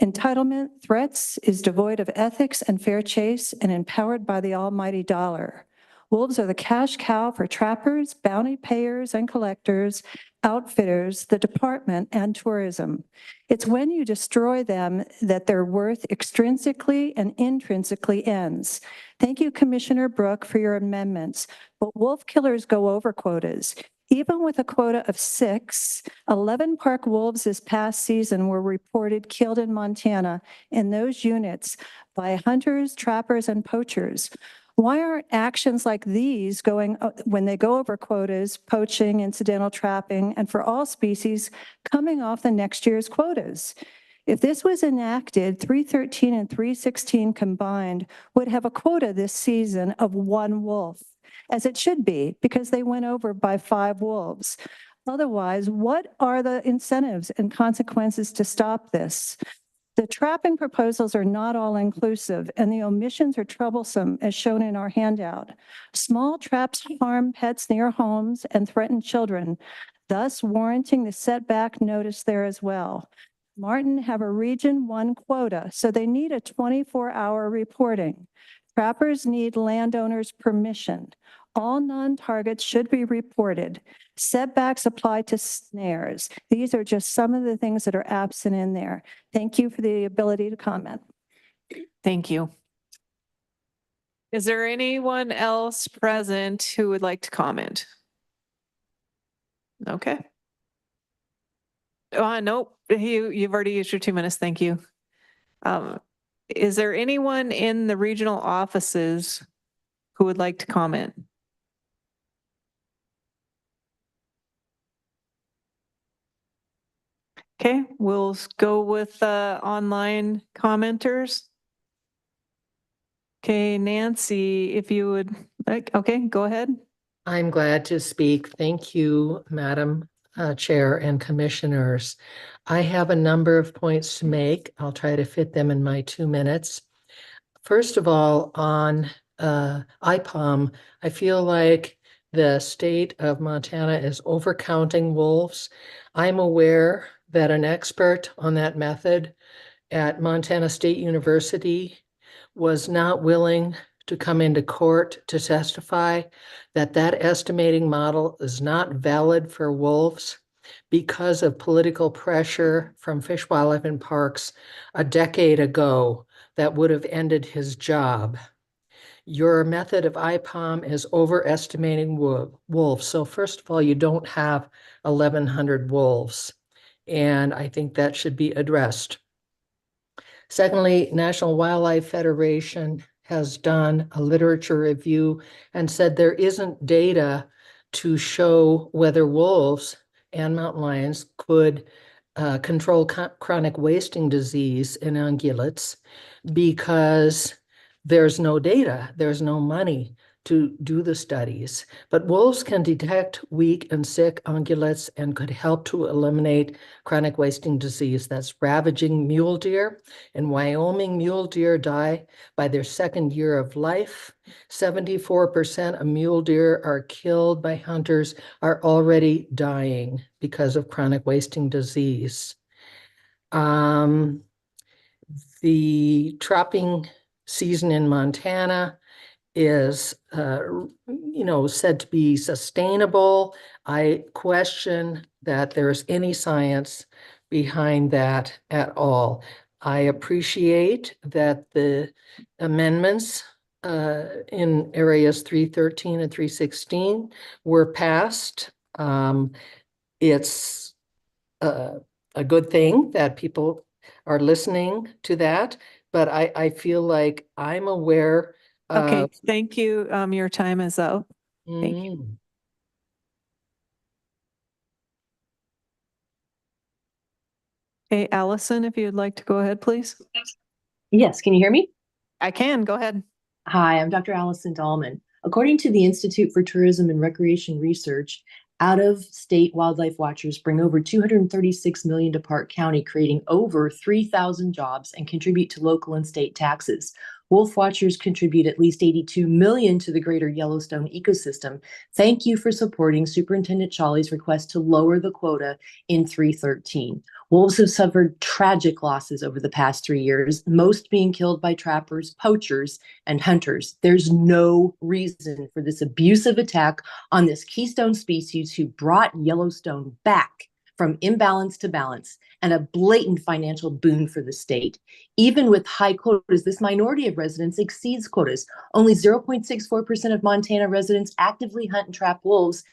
entitlement, threats, is devoid of ethics and fair chase, and empowered by the almighty dollar. Wolves are the cash cow for trappers, bounty payers, and collectors, outfitters, the department, and tourism. It's when you destroy them that their worth extrinsically and intrinsically ends. Thank you, Commissioner Brook, for your amendments. But wolf killers go over quotas. Even with a quota of 6, 11 park wolves this past season were reported killed in Montana in those units by hunters, trappers, and poachers. Why aren't actions like these going, when they go over quotas, poaching, incidental trapping, and for all species, coming off the next year's quotas? If this was enacted, 313 and 316 combined would have a quota this season of 1 wolf, as it should be, because they went over by 5 wolves. Otherwise, what are the incentives and consequences to stop this? The trapping proposals are not all inclusive, and the omissions are troublesome, as shown in our handout. Small traps harm pets near homes and threaten children, thus warranting the setback notice there as well. Martin have a Region 1 quota, so they need a 24-hour reporting. Trappers need landowners' permission. All non-targets should be reported. Setbacks apply to snares. These are just some of the things that are absent in there. Thank you for the ability to comment. Thank you. Is there anyone else present who would like to comment? Okay. Nope, you've already used your 2 minutes. Thank you. Is there anyone in the regional offices who would like to comment? Okay, we'll go with online commenters. Okay, Nancy, if you would like, okay, go ahead. I'm glad to speak. Thank you, Madam Chair and Commissioners. I have a number of points to make. I'll try to fit them in my 2 minutes. First of all, on IPOM, I feel like the state of Montana is overcounting wolves. I'm aware that an expert on that method at Montana State University was not willing to come into court to testify that that estimating model is not valid for wolves because of political pressure from Fish, Wildlife, and Parks a decade ago that would have ended his job. Your method of IPOM is overestimating wolves. So first of all, you don't have 1,100 wolves, and I think that should be addressed. Secondly, National Wildlife Federation has done a literature review and said there isn't data to show whether wolves and mountain lions could control chronic wasting disease in ungulates because there's no data, there's no money to do the studies. But wolves can detect weak and sick ungulates and could help to eliminate chronic wasting disease that's ravaging mule deer. In Wyoming, mule deer die by their second year of life. 74% of mule deer are killed by hunters are already dying because of chronic wasting disease. The trapping season in Montana is, said to be sustainable. I question that there's any science behind that at all. I appreciate that the amendments in areas 313 and 316 were passed. It's a good thing that people are listening to that, but I feel like I'm aware. Okay, thank you. Your time is up. Thank you. Okay, Allison, if you'd like to go ahead, please. Yes, can you hear me? I can, go ahead. Hi, I'm Dr. Allison Dahlman. According to the Institute for Tourism and Recreation Research, out-of-state wildlife watchers bring over $236 million to Park County, creating over 3,000 jobs and contribute to local and state taxes. Wolf watchers contribute at least $82 million to the greater Yellowstone ecosystem. Thank you for supporting Superintendent Chawley's request to lower the quota in 313. Wolves have suffered tragic losses over the past 3 years, most being killed by trappers, poachers, and hunters. There's no reason for this abusive attack on this keystone species who brought Yellowstone back from imbalance to balance, and a blatant financial boon for the state. Even with high quotas, this minority of residents exceeds quotas. Only 0.64% of Montana residents actively hunt and trap wolves,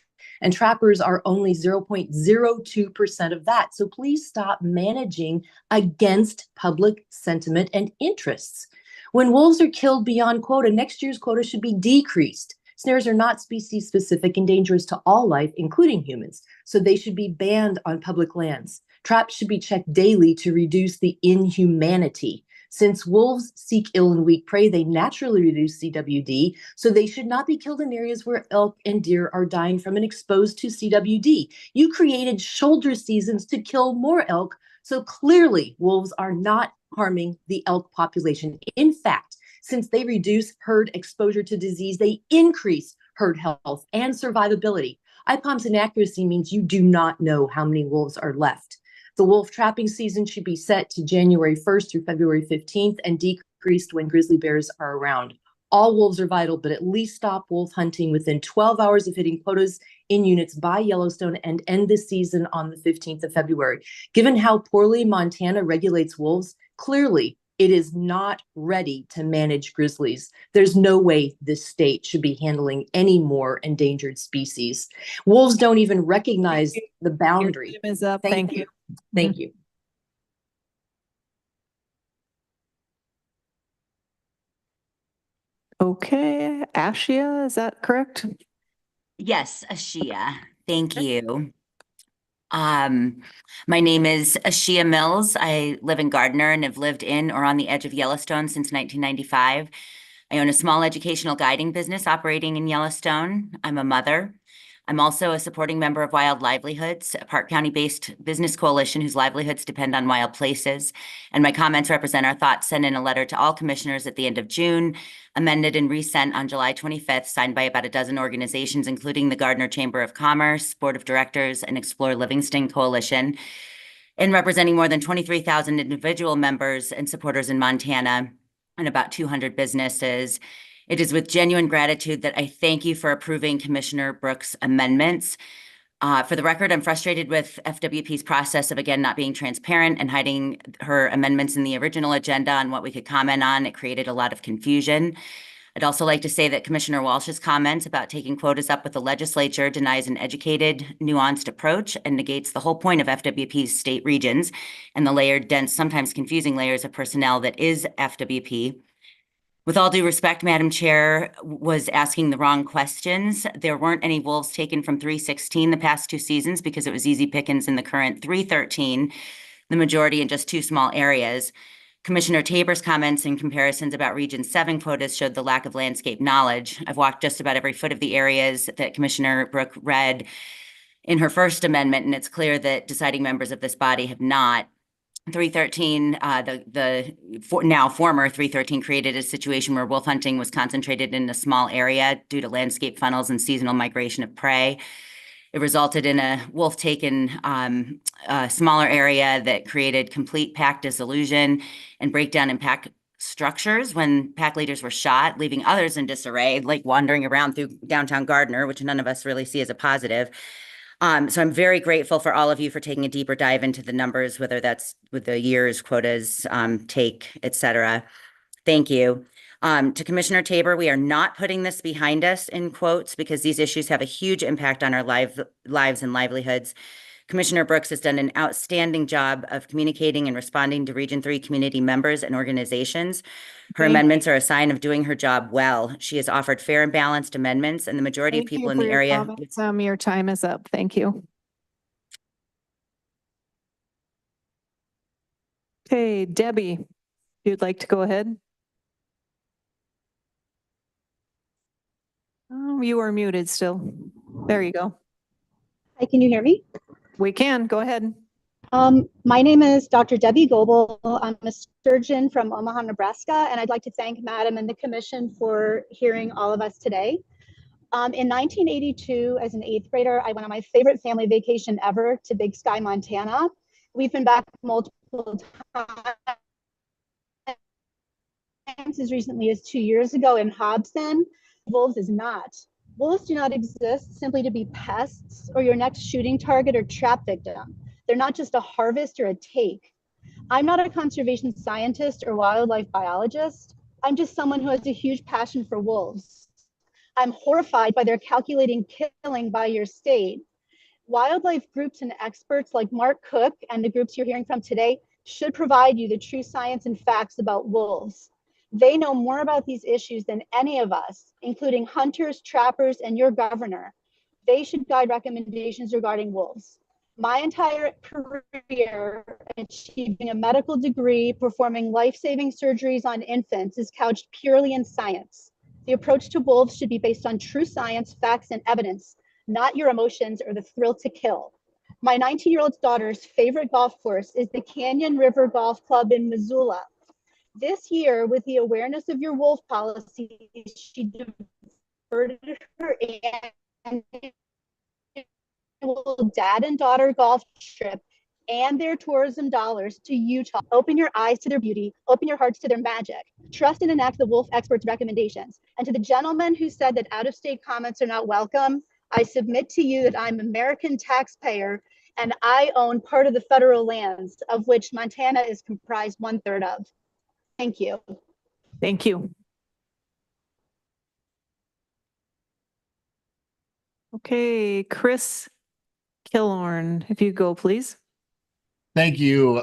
and trappers are only 0.02% of that. So please stop managing against public sentiment and interests. When wolves are killed beyond quota, next year's quota should be decreased. Snares are not species specific and dangerous to all life, including humans, so they should be banned on public lands. Traps should be checked daily to reduce the inhumanity. Since wolves seek ill and weak prey, they naturally reduce CWD, so they should not be killed in areas where elk and deer are dying from and exposed to CWD. You created shoulder seasons to kill more elk, so clearly wolves are not harming the elk population. In fact, since they reduce herd exposure to disease, they increase herd health and survivability. IPOM's inaccuracy means you do not know how many wolves are left. The wolf trapping season should be set to January 1st through February 15th and decreased when grizzly bears are around. All wolves are vital, but at least stop wolf hunting within 12 hours of hitting quotas in units by Yellowstone and end the season on the 15th of February. Given how poorly Montana regulates wolves, clearly it is not ready to manage grizzlies. There's no way this state should be handling any more endangered species. Wolves don't even recognize the boundary. Your time is up. Thank you. Thank you. Okay, Ashia, is that correct? Yes, Ashia. Thank you. My name is Ashia Mills. I live in Gardner and have lived in or on the edge of Yellowstone since 1995. I own a small educational guiding business operating in Yellowstone. I'm a mother. I'm also a supporting member of Wild Livelihoods, a Park County-based business coalition whose livelihoods depend on wild places. And my comments represent our thoughts sent in a letter to all commissioners at the end of June, amended and resent on July 25th, signed by about a dozen organizations, including the Gardner Chamber of Commerce, Board of Directors, and Explore Livingston Coalition, and representing more than 23,000 individual members and supporters in Montana and about 200 businesses. It is with genuine gratitude that I thank you for approving Commissioner Brooks' amendments. For the record, I'm frustrated with FWP's process of, again, not being transparent and hiding her amendments in the original agenda on what we could comment on. It created a lot of confusion. I'd also like to say that Commissioner Walsh's comments about taking quotas up with the legislature denies an educated, nuanced approach and negates the whole point of FWP's state regions and the layered, dense, sometimes confusing layers of personnel that is FWP. With all due respect, Madam Chair was asking the wrong questions. There weren't any wolves taken from 316 the past 2 seasons because it was easy pickings in the current 313, the majority in just 2 small areas. Commissioner Tabor's comments and comparisons about Region 7 quotas showed the lack of landscape knowledge. I've walked just about every foot of the areas that Commissioner Brooke read in her first amendment, and it's clear that deciding members of this body have not. 313, now former 313 created a situation where wolf hunting was concentrated in a small area due to landscape funnels and seasonal migration of prey. It resulted in a wolf taken a smaller area that created complete pack dissolution and breakdown in pack structures when pack leaders were shot, leaving others in disarray, like wandering around through downtown Gardner, which none of us really see as a positive. So I'm very grateful for all of you for taking a deeper dive into the numbers, whether that's with the years, quotas, take, et cetera. Thank you. To Commissioner Tabor, we are not putting this behind us in quotes because these issues have a huge impact on our lives and livelihoods. Commissioner Brooks has done an outstanding job of communicating and responding to Region 3 community members and organizations. Her amendments are a sign of doing her job well. She has offered fair and balanced amendments, and the majority of people in the area. Your time is up. Thank you. Okay, Debbie, if you'd like to go ahead. Oh, you are muted still. There you go. Hi, can you hear me? We can. Go ahead. My name is Dr. Debbie Goebel. I'm a surgeon from Omaha, Nebraska, and I'd like to thank Madam and the Commission for hearing all of us today. In 1982, as an 8th grader, I went on my favorite family vacation ever to Big Sky, Montana. We've been back multiple times as recently as 2 years ago in Hobson. Wolves is not. Wolves do not exist simply to be pests or your next shooting target or trap victim. They're not just a harvest or a take. I'm not a conservation scientist or wildlife biologist. I'm just someone who has a huge passion for wolves. I'm horrified by their calculating killing by your state. Wildlife groups and experts like Mark Cook and the groups you're hearing from today should provide you the true science and facts about wolves. They know more about these issues than any of us, including hunters, trappers, and your governor. They should guide recommendations regarding wolves. My entire career achieving a medical degree, performing life-saving surgeries on infants is couched purely in science. The approach to wolves should be based on true science, facts, and evidence, not your emotions or the thrill to kill. My 19-year-old daughter's favorite golf course is the Canyon River Golf Club in Missoula. This year, with the awareness of your wolf policy, she diverted her annual dad and daughter golf trip and their tourism dollars to Utah. Open your eyes to their beauty, open your hearts to their magic. Trust and enact the wolf experts' recommendations. And to the gentleman who said that out-of-state comments are not welcome, I submit to you that I'm an American taxpayer and I own part of the federal lands, of which Montana is comprised 1/3 of. Thank you. Thank you. Okay, Chris Killorn, if you go, please. Thank you,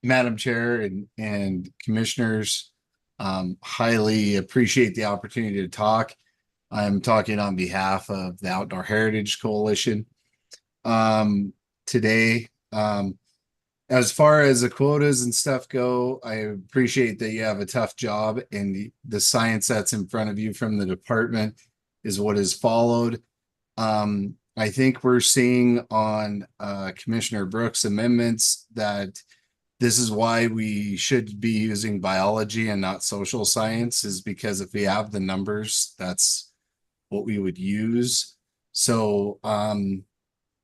Madam Chair and Commissioners. Highly appreciate the opportunity to talk. I'm talking on behalf of the Outdoor Heritage Coalition today. As far as the quotas and stuff go, I appreciate that you have a tough job, and the science that's in front of you from the department is what is followed. I think we're seeing on Commissioner Brooks' amendments that this is why we should be using biology and not social science, is because if we have the numbers, that's what we would use. So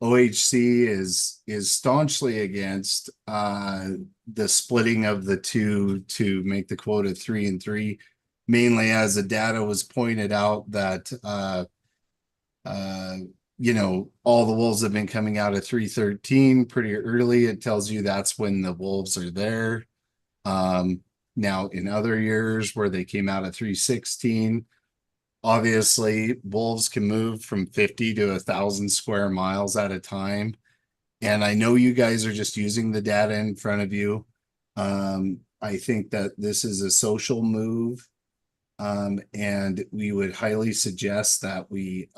OHC is staunchly against the splitting of the two to make the quota 3 and 3, mainly as the data was pointed out that you know, all the wolves have been coming out of 313 pretty early. It tells you that's when the wolves are there. Now in other years where they came out of 316, obviously wolves can move from 50 to 1,000 square miles at a time. And I know you guys are just using the data in front of you. I think that this is a social move. And we would highly suggest that we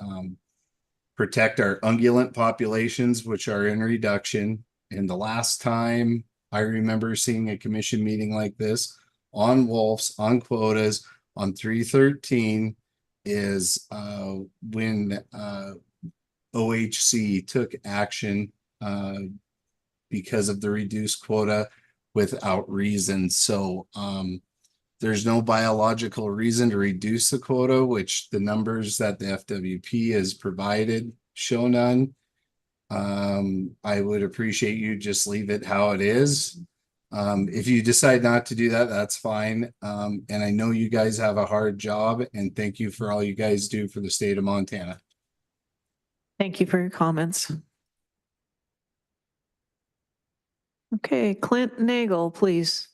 protect our ungulate populations, which are in reduction. And the last time I remember seeing a commission meeting like this on wolves, on quotas, on 313 is when OHC took action because of the reduced quota without reason. So there's no biological reason to reduce the quota, which the numbers that the FWP has provided show none. I would appreciate you just leave it how it is. If you decide not to do that, that's fine. And I know you guys have a hard job, and thank you for all you guys do for the state of Montana. Thank you for your comments. Okay, Clint Nagel, please.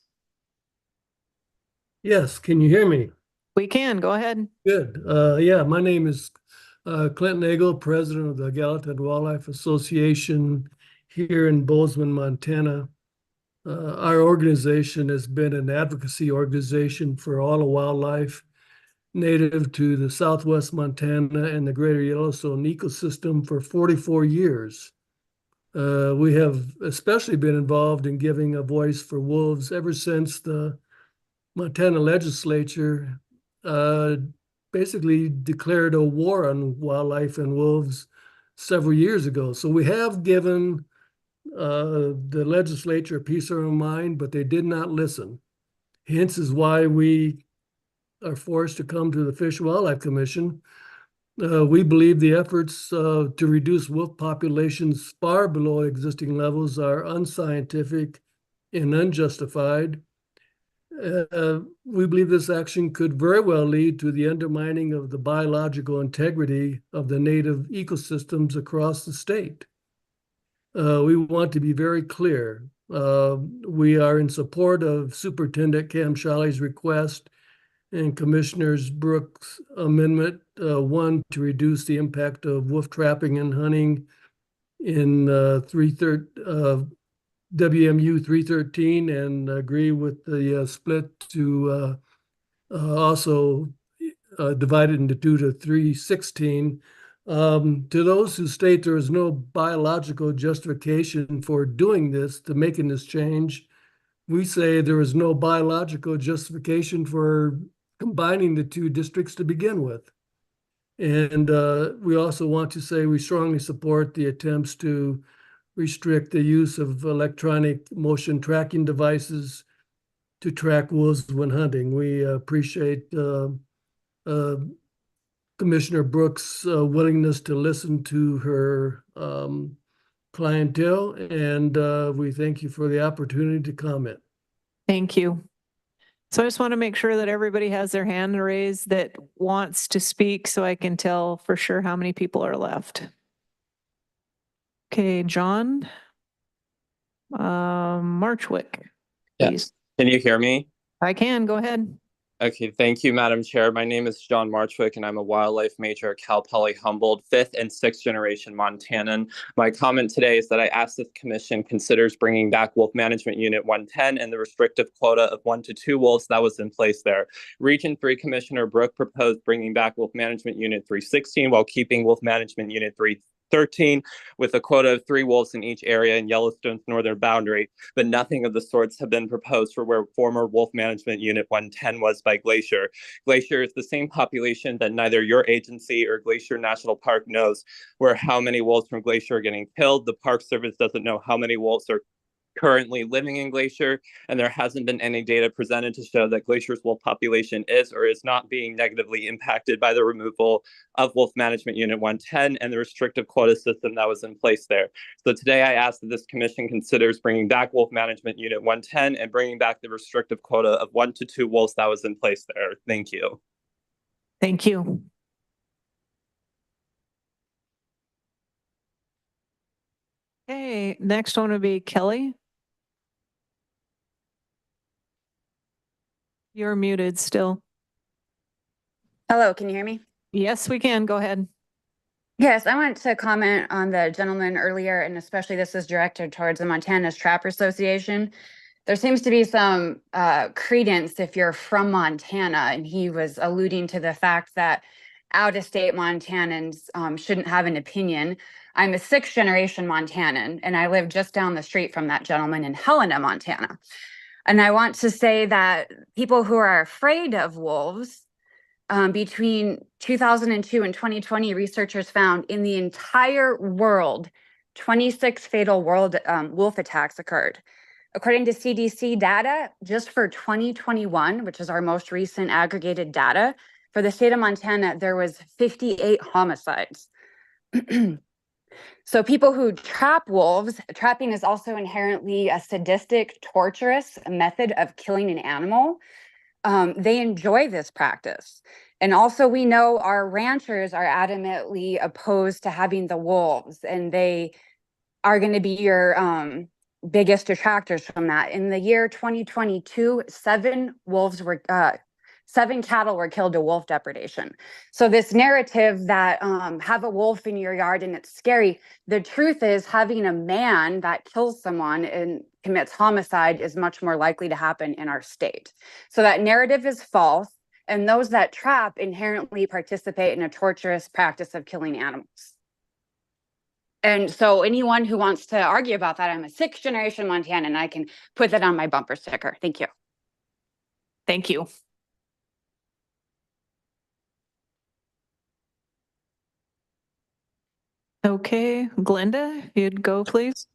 Yes, can you hear me? We can, go ahead. Good. Yeah, my name is Clint Nagel, president of the Gallatin Wildlife Association here in Bozeman, Montana. Our organization has been an advocacy organization for all of wildlife native to the Southwest Montana and the Greater Yellowstone ecosystem for 44 years. We have especially been involved in giving a voice for wolves ever since the Montana legislature basically declared a war on wildlife and wolves several years ago. So we have given the legislature a piece of our mind, but they did not listen. Hence is why we are forced to come to the Fish and Wildlife Commission. We believe the efforts to reduce wolf populations far below existing levels are unscientific and unjustified. We believe this action could very well lead to the undermining of the biological integrity of the native ecosystems across the state. We want to be very clear. We are in support of Superintendent Cam Shawley's request and Commissioners Brooks' Amendment 1 to reduce the impact of wolf trapping and hunting in WMU 313, and agree with the split to also divide it into 2 to 316. To those who state there is no biological justification for doing this, to making this change, we say there is no biological justification for combining the two districts to begin with. And we also want to say we strongly support the attempts to restrict the use of electronic motion tracking devices to track wolves when hunting. We appreciate Commissioner Brooks' willingness to listen to her clientele, and we thank you for the opportunity to comment. Thank you. So I just want to make sure that everybody has their hand raised that wants to speak so I can tell for sure how many people are left. Okay, John Marchwick, please. Can you hear me? I can, go ahead. Okay, thank you, Madam Chair. My name is John Marchwick, and I'm a wildlife major at Cal Poly Humboldt, 5th and 6th generation Montanan. My comment today is that I ask that the Commission considers bringing back Wolf Management Unit 110 and the restrictive quota of 1 to 2 wolves that was in place there. Region 3 Commissioner Brooke proposed bringing back Wolf Management Unit 316 while keeping Wolf Management Unit 313 with a quota of 3 wolves in each area in Yellowstone's northern boundary, but nothing of the sorts have been proposed for where former Wolf Management Unit 110 was by Glacier. Glacier is the same population that neither your agency or Glacier National Park knows where how many wolves from Glacier are getting killed. The Park Service doesn't know how many wolves are currently living in Glacier, and there hasn't been any data presented to show that Glacier's wolf population is or is not being negatively impacted by the removal of Wolf Management Unit 110 and the restrictive quota system that was in place there. So today I ask that this commission considers bringing back Wolf Management Unit 110 and bringing back the restrictive quota of 1 to 2 wolves that was in place there. Thank you. Thank you. Okay, next one would be Kelly. You're muted still. Hello, can you hear me? Yes, we can. Go ahead. Yes, I want to comment on the gentleman earlier, and especially this is directed towards the Montana's Trapper Association. There seems to be some credence if you're from Montana, and he was alluding to the fact that out-of-state Montanans shouldn't have an opinion. I'm a 6th generation Montanan, and I live just down the street from that gentleman in Helena, Montana. And I want to say that people who are afraid of wolves, between 2002 and 2020, researchers found in the entire world, 26 fatal wolf attacks occurred. According to CDC data, just for 2021, which is our most recent aggregated data, for the state of Montana, there was 58 homicides. So people who trap wolves, trapping is also inherently a sadistic, torturous method of killing an animal. They enjoy this practice. And also we know our ranchers are adamantly opposed to having the wolves, and they are going to be your biggest detractors from that. In the year 2022, 7 cattle were killed to wolf depredation. So this narrative that have a wolf in your yard and it's scary, the truth is having a man that kills someone and commits homicide is much more likely to happen in our state. So that narrative is false, and those that trap inherently participate in a torturous practice of killing animals. And so anyone who wants to argue about that, I'm a 6th generation Montanan, and I can put that on my bumper sticker. Thank you. Thank you. Okay, Glenda, if you'd go, please.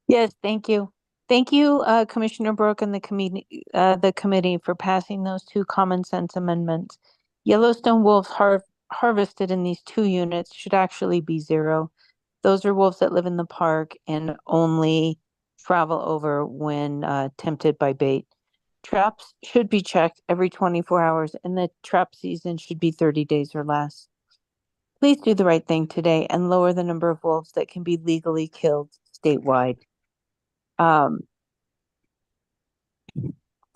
Yes, thank you. Thank you, Commissioner Brooke and the committee for passing those 2 common sense amendments. Yellowstone wolves harvested in these 2 units should actually be 0. Those are wolves that live in the park and only travel over when tempted by bait. Traps should be checked every 24 hours, and the trap season should be 30 days or less. Please do the right thing today and lower the number of wolves that can be legally killed statewide.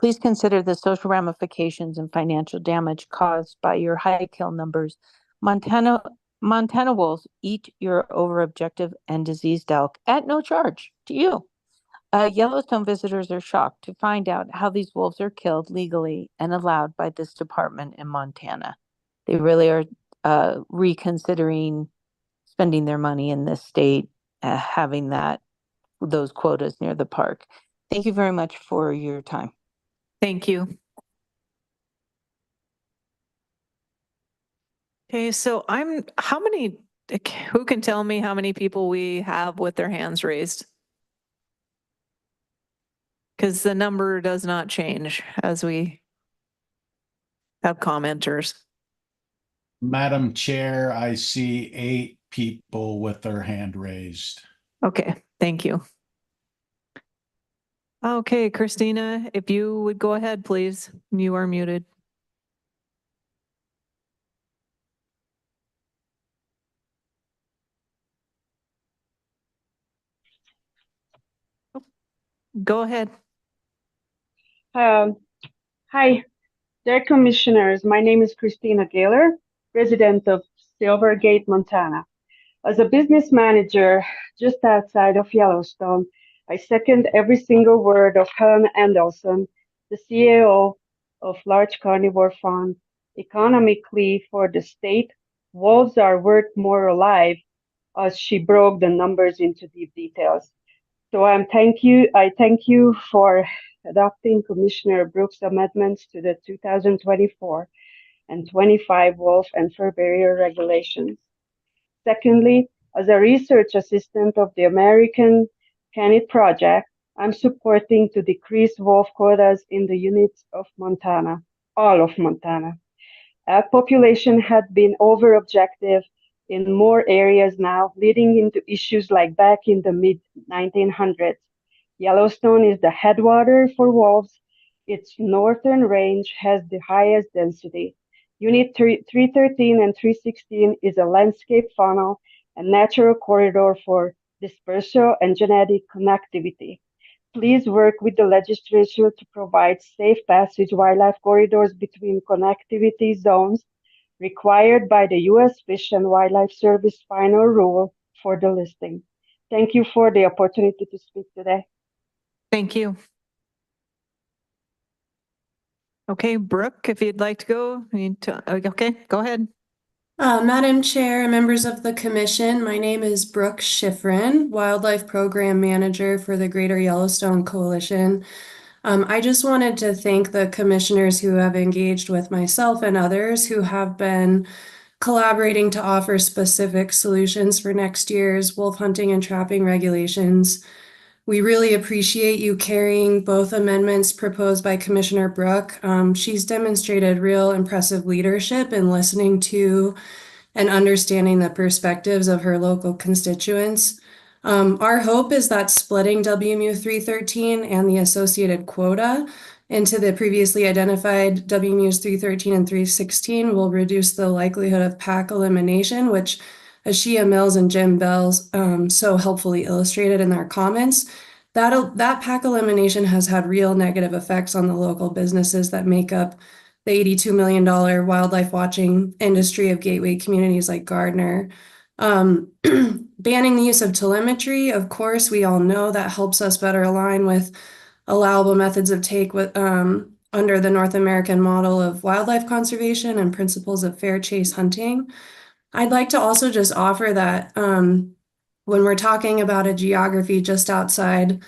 Please consider the social ramifications and financial damage caused by your high kill numbers. Montana wolves eat your over objective and diseased elk at no charge to you. Yellowstone visitors are shocked to find out how these wolves are killed legally and allowed by this department in Montana. They really are reconsidering spending their money in this state, having those quotas near the park. Thank you very much for your time. Thank you. Okay, so who can tell me how many people we have with their hands raised? Because the number does not change as we have commenters. Madam Chair, I see 8 people with their hand raised. Okay, thank you. Okay, Christina, if you would go ahead, please. You are muted. Go ahead. Hi, Dear Commissioners, my name is Christina Gaylor, resident of Silvergate, Montana. As a business manager just outside of Yellowstone, I second every single word of Helen Andelson, the CEO of Large Carnivore Fund. Economically, for the state, wolves are worth more alive, as she broke the numbers into deep details. So I thank you for adopting Commissioner Brooks' amendments to the 2024 and 25 wolf and fur barrier regulations. Secondly, as a research assistant of the American Canid Project, I'm supporting to decrease wolf quotas in the units of Montana, all of Montana. Elk population had been over-objective in more areas now, leading into issues like back in the mid-1900s. Yellowstone is the headwater for wolves. Its northern range has the highest density. Unit 313 and 316 is a landscape funnel and natural corridor for dispersal and genetic connectivity. Please work with the legislature to provide safe passage wildlife corridors between connectivity zones required by the U.S. Fish and Wildlife Service final rule for the listing. Thank you for the opportunity to speak today. Thank you. Okay, Brooke, if you'd like to go, okay, go ahead. Madam Chair, members of the Commission, my name is Brooke Schifrin, Wildlife Program Manager for the Greater Yellowstone Coalition. I just wanted to thank the commissioners who have engaged with myself and others who have been collaborating to offer specific solutions for next year's wolf hunting and trapping regulations. We really appreciate you carrying both amendments proposed by Commissioner Brooke. She's demonstrated real impressive leadership in listening to and understanding the perspectives of her local constituents. Our hope is that splitting WMU 313 and the associated quota into the previously identified WMUs 313 and 316 will reduce the likelihood of pack elimination, which Ashia Mills and Jim Bells so helpfully illustrated in their comments. That pack elimination has had real negative effects on the local businesses that make up the $82 million wildlife watching industry of gateway communities like Gardner. Banning the use of telemetry, of course, we all know that helps us better align with allowable methods of take with, under the North American model of wildlife conservation and principles of fair chase hunting. I'd like to also just offer that when we're talking about a geography just outside,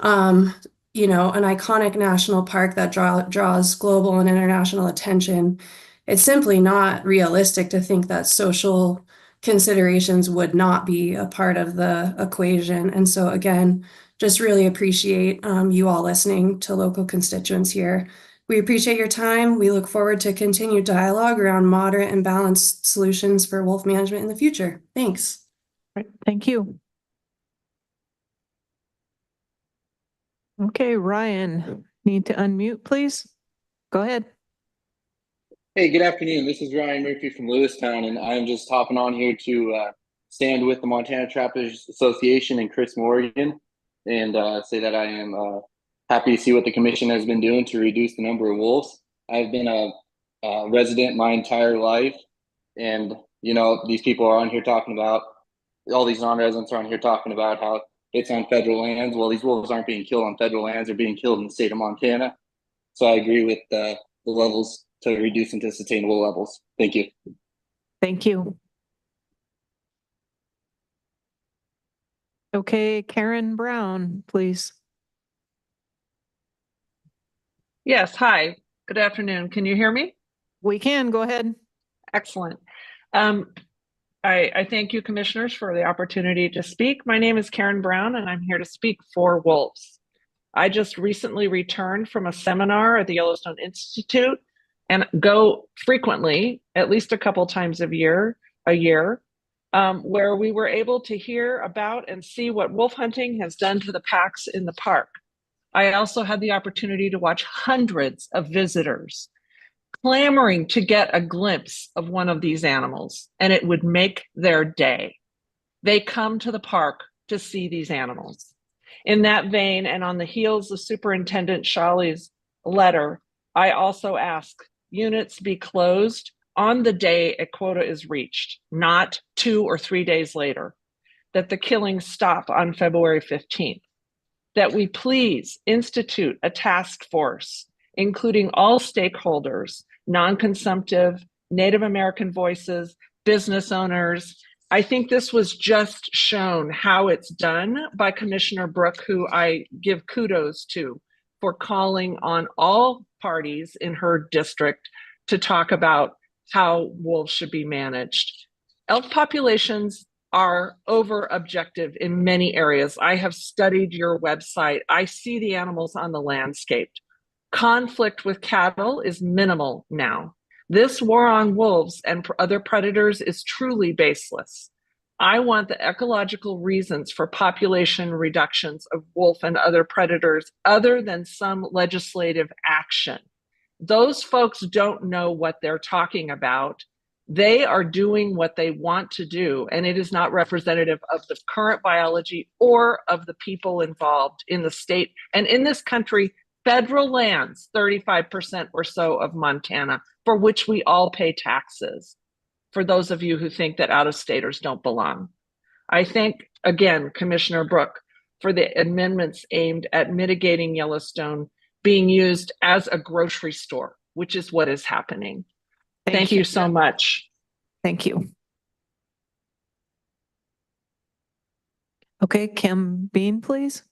you know, an iconic national park that draws global and international attention, it's simply not realistic to think that social considerations would not be a part of the equation. And so again, just really appreciate you all listening to local constituents here. We appreciate your time. We look forward to continued dialogue around moderate and balanced solutions for wolf management in the future. Thanks. All right, thank you. Okay, Ryan, need to unmute, please. Go ahead. Hey, good afternoon. This is Ryan Murphy from Lewistown, and I'm just hopping on here to stand with the Montana Trappers Association and Chris Morgan and say that I am happy to see what the commission has been doing to reduce the number of wolves. I've been a resident my entire life, and you know, these people are on here talking about, all these non-residents are on here talking about how it's on federal lands. Well, these wolves aren't being killed on federal lands, they're being killed in the state of Montana. So I agree with the levels to reduce into sustainable levels. Thank you. Thank you. Okay, Karen Brown, please. Yes, hi. Good afternoon. Can you hear me? We can, go ahead. Excellent. I thank you, commissioners, for the opportunity to speak. My name is Karen Brown, and I'm here to speak for wolves. I just recently returned from a seminar at the Yellowstone Institute and go frequently, at least a couple times a year, where we were able to hear about and see what wolf hunting has done to the packs in the park. I also had the opportunity to watch hundreds of visitors clamoring to get a glimpse of one of these animals, and it would make their day. They come to the park to see these animals. In that vein, and on the heels of Superintendent Shawley's letter, I also ask units be closed on the day a quota is reached, not 2 or 3 days later. That the killings stop on February 15th. That we please institute a task force, including all stakeholders, non-consumptive, Native American voices, business owners. I think this was just shown how it's done by Commissioner Brooke, who I give kudos to for calling on all parties in her district to talk about how wolves should be managed. Elk populations are over objective in many areas. I have studied your website. I see the animals on the landscape. Conflict with cattle is minimal now. This war on wolves and other predators is truly baseless. I want the ecological reasons for population reductions of wolf and other predators other than some legislative action. Those folks don't know what they're talking about. They are doing what they want to do, and it is not representative of the current biology or of the people involved in the state and in this country. Federal lands, 35% or so of Montana, for which we all pay taxes. For those of you who think that out-of-staters don't belong. I thank, again, Commissioner Brooke for the amendments aimed at mitigating Yellowstone being used as a grocery store, which is what is happening. Thank you so much. Thank you. Okay, Kim Bean, please.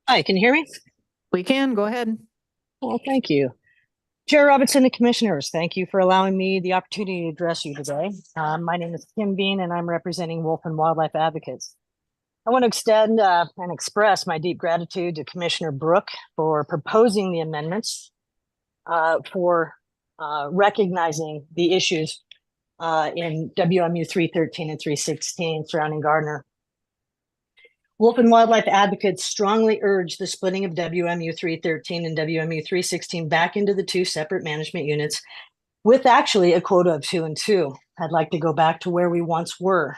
Hi, can you hear me? We can, go ahead. Well, thank you. Chair Robinson and Commissioners, thank you for allowing me the opportunity to address you today. My name is Kim Bean and I'm representing Wolf and Wildlife Advocates. I want to extend and express my deep gratitude to Commissioner Brooke for proposing the amendments, for recognizing the issues in WMU 313 and 316 surrounding Gardner. Wolf and Wildlife Advocates strongly urge the splitting of WMU 313 and WMU 316 back into the two separate management units with actually a quota of 2 and 2. I'd like to go back to where we once were.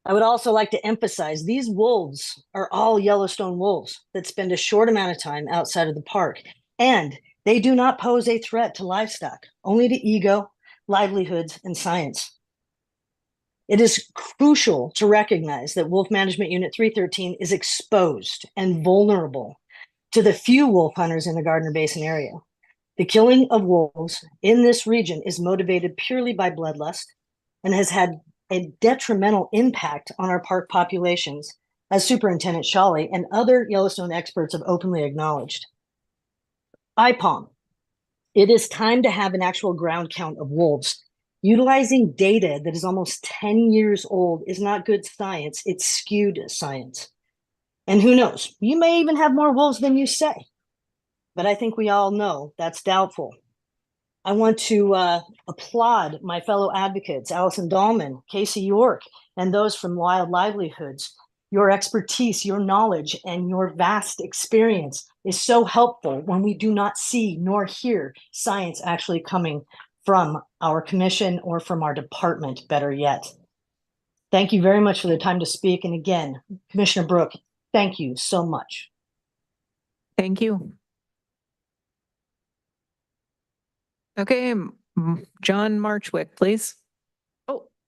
I would also like to emphasize these wolves are all Yellowstone wolves that spend a short amount of time outside of the park, and they do not pose a threat to livestock, only to ego, livelihoods, and science. It is crucial to recognize that Wolf Management Unit 313 is exposed and vulnerable to the few wolf hunters in the Gardner Basin area. The killing of wolves in this region is motivated purely by bloodlust and has had a detrimental impact on our park populations, as Superintendent Shawley and other Yellowstone experts have openly acknowledged. IPOM, it is time to have an actual ground count of wolves. Utilizing data that is almost 10 years old is not good science, it's skewed science. And who knows, you may even have more wolves than you say, but I think we all know that's doubtful. I want to applaud my fellow advocates, Allison Dahlman, Casey York, and those from Wild Livelihoods. Your expertise, your knowledge, and your vast experience is so helpful when we do not see nor hear science actually coming from our commission or from our department, better yet. Thank you very much for the time to speak. And again, Commissioner Brooke, thank you so much. Thank you. Okay, John Marchwick, please.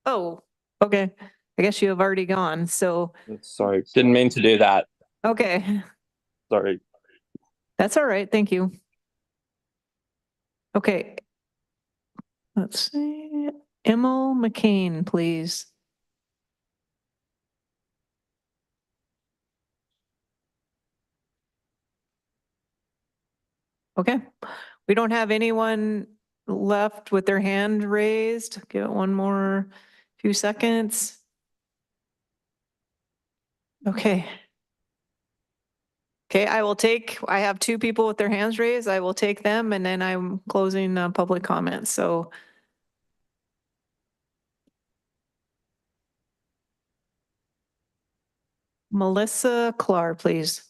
Oh, okay. I guess you have already gone, so. Sorry, didn't mean to do that. Okay, Sorry. that's all right, thank you. Okay. Let's see, Emil McCain, please. Okay, we don't have anyone left with their hand raised. Give it one more few seconds. Okay. Okay, I have 2 people with their hands raised. I will take them and then I'm closing public comments. So Melissa Clark, please.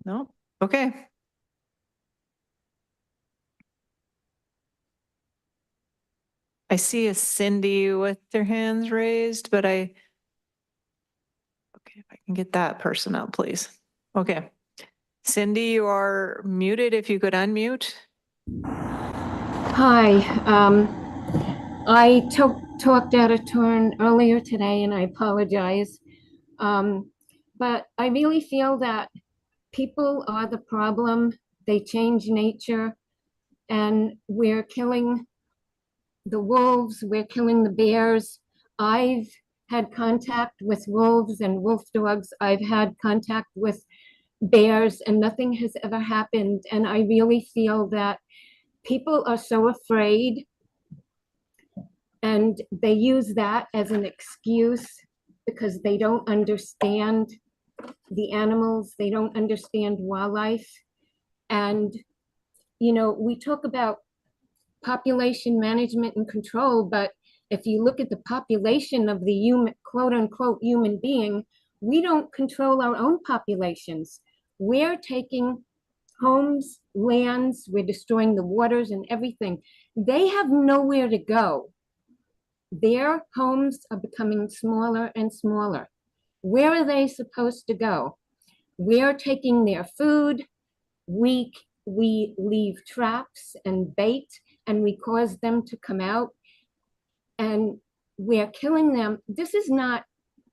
No? Okay. I see a Cindy with their hands raised, but if I can get that person up, please. Okay. Cindy, you are muted. If you could unmute. Hi, I talked out of turn earlier today and I apologize. But I really feel that people are the problem. They change nature and we're killing the wolves, we're killing the bears. I've had contact with wolves and wolf dogs. I've had contact with bears and nothing has ever happened. And I really feel that people are so afraid and they use that as an excuse because they don't understand the animals, they don't understand wildlife. And, you know, we talk about population management and control, but if you look at the population of the human, quote unquote, human being, we don't control our own populations. We're taking homes, lands, we're destroying the waters and everything. They have nowhere to go. Their homes are becoming smaller and smaller. Where are they supposed to go? We're taking their food. We leave traps and bait and we cause them to come out and we're killing them. This is not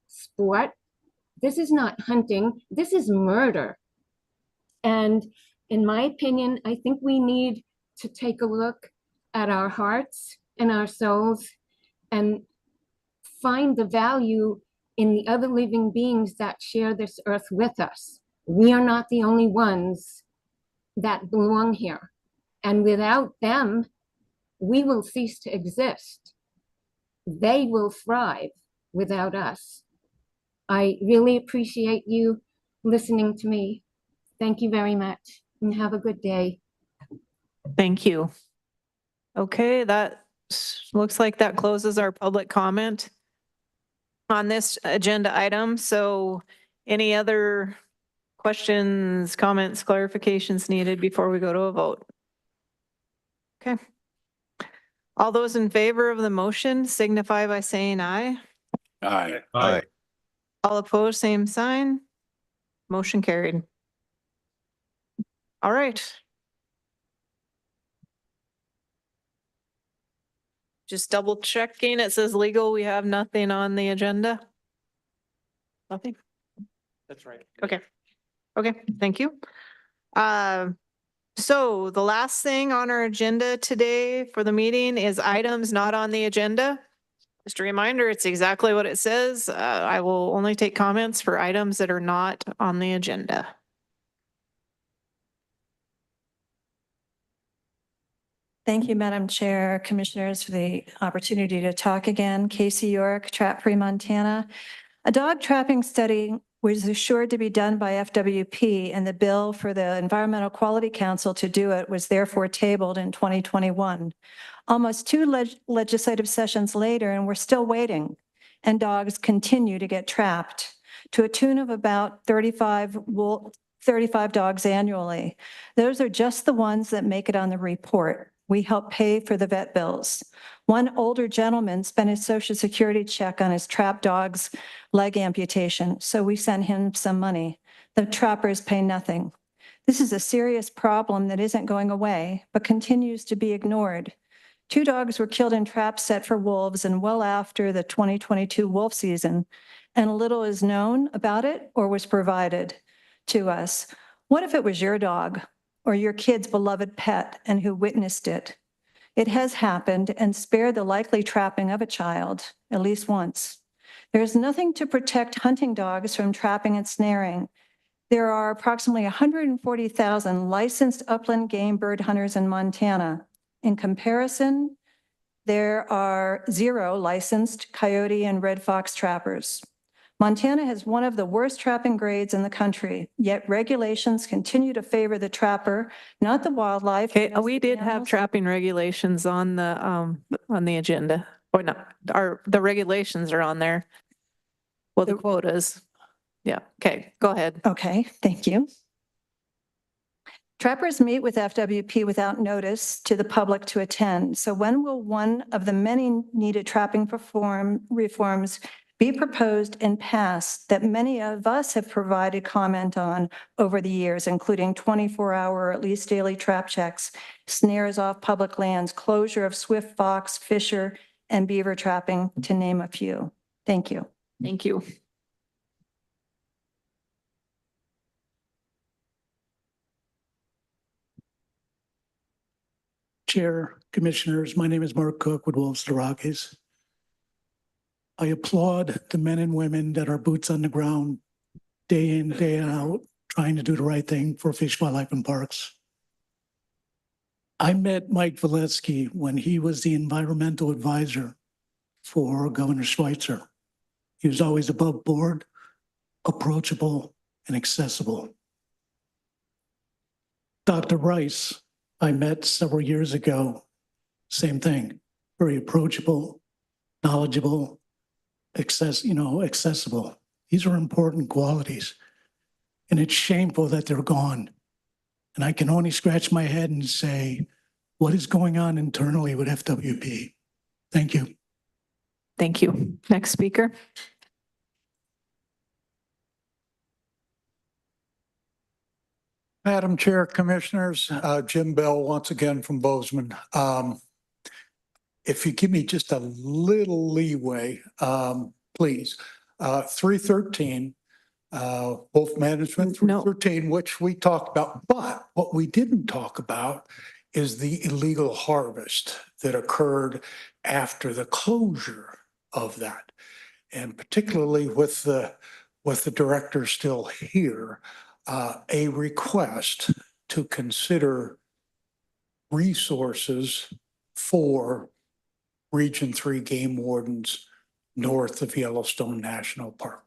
sport. This is not hunting. This is murder. And in my opinion, I think we need to take a look at our hearts and our souls and find the value in the other living beings that share this earth with us. We are not the only ones that belong here. And without them, we will cease to exist. They will thrive without us. I really appreciate you listening to me. Thank you very much and have a good day. Thank you. Okay, that looks like that closes our public comment on this agenda item. So any other questions, comments, clarifications needed before we go to a vote? Okay. All those in favor of the motion signify by saying aye. Aye. Aye. All opposed, same sign. Motion carried. All right. Just double checking. It says legal. We have nothing on the agenda. Nothing. That's right. Okay. Okay. Thank you. So the last thing on our agenda today for the meeting is items not on the agenda. Just a reminder, it's exactly what it says. I will only take comments for items that are not on the agenda. Thank you, Madam Chair, Commissioners, for the opportunity to talk again. Casey York, Trap Free Montana. A dog trapping study was assured to be done by FWP, and the bill for the Environmental Quality Council to do it was therefore tabled in 2021. Almost two legislative sessions later, and we're still waiting, and dogs continue to get trapped to a tune of about 35 dogs annually. Those are just the ones that make it on the report. We help pay for the vet bills. One older gentleman spent his Social Security check on his trapped dog's leg amputation, so we sent him some money. The trappers pay nothing. This is a serious problem that isn't going away, but continues to be ignored. 2 dogs were killed in traps set for wolves and well after the 2022 wolf season, and little is known about it or was provided to us. What if it was your dog or your kid's beloved pet and who witnessed it? It has happened and spared the likely trapping of a child at least once. There is nothing to protect hunting dogs from trapping and snaring. There are approximately 140,000 licensed upland game bird hunters in Montana. In comparison, there are 0 licensed coyote and red fox trappers. Montana has one of the worst trapping grades in the country, yet regulations continue to favor the trapper, not the wildlife. Okay, we did have trapping regulations on the agenda, or not, the regulations are on there. Well, the quotas. Yeah, okay, go ahead. Okay, thank you. Trappers meet with FWP without notice to the public to attend. So when will one of the many needed trapping reforms be proposed and passed that many of us have provided comment on over the years, including 24-hour or at least daily trap checks, snares off public lands, closure of swift fox, fisher, and beaver trapping, to name a few. Thank you. Thank you. Chair, Commissioners, my name is Mark Cook with Wolves to Rockies. I applaud the men and women that are boots on the ground, day in, day out, trying to do the right thing for fish, wildlife, and parks. I met Mike Valesky when he was the environmental advisor for Governor Schweitzer. He was always above board, approachable, and accessible. Dr. Rice, I met several years ago. Same thing, very approachable, knowledgeable, accessible. These are important qualities. And it's shameful that they're gone. And I can only scratch my head and say, what is going on internally with FWP? Thank you. Thank you. Next speaker. Madam Chair, Commissioners, Jim Bell once again from Bozeman. If you give me just a little leeway, please. 313, Wolf Management 313, which we talked about, but what we didn't talk about is the illegal harvest that occurred after the closure of that. And particularly with the director still here, a request to consider resources for Region 3 game wardens north of Yellowstone National Park.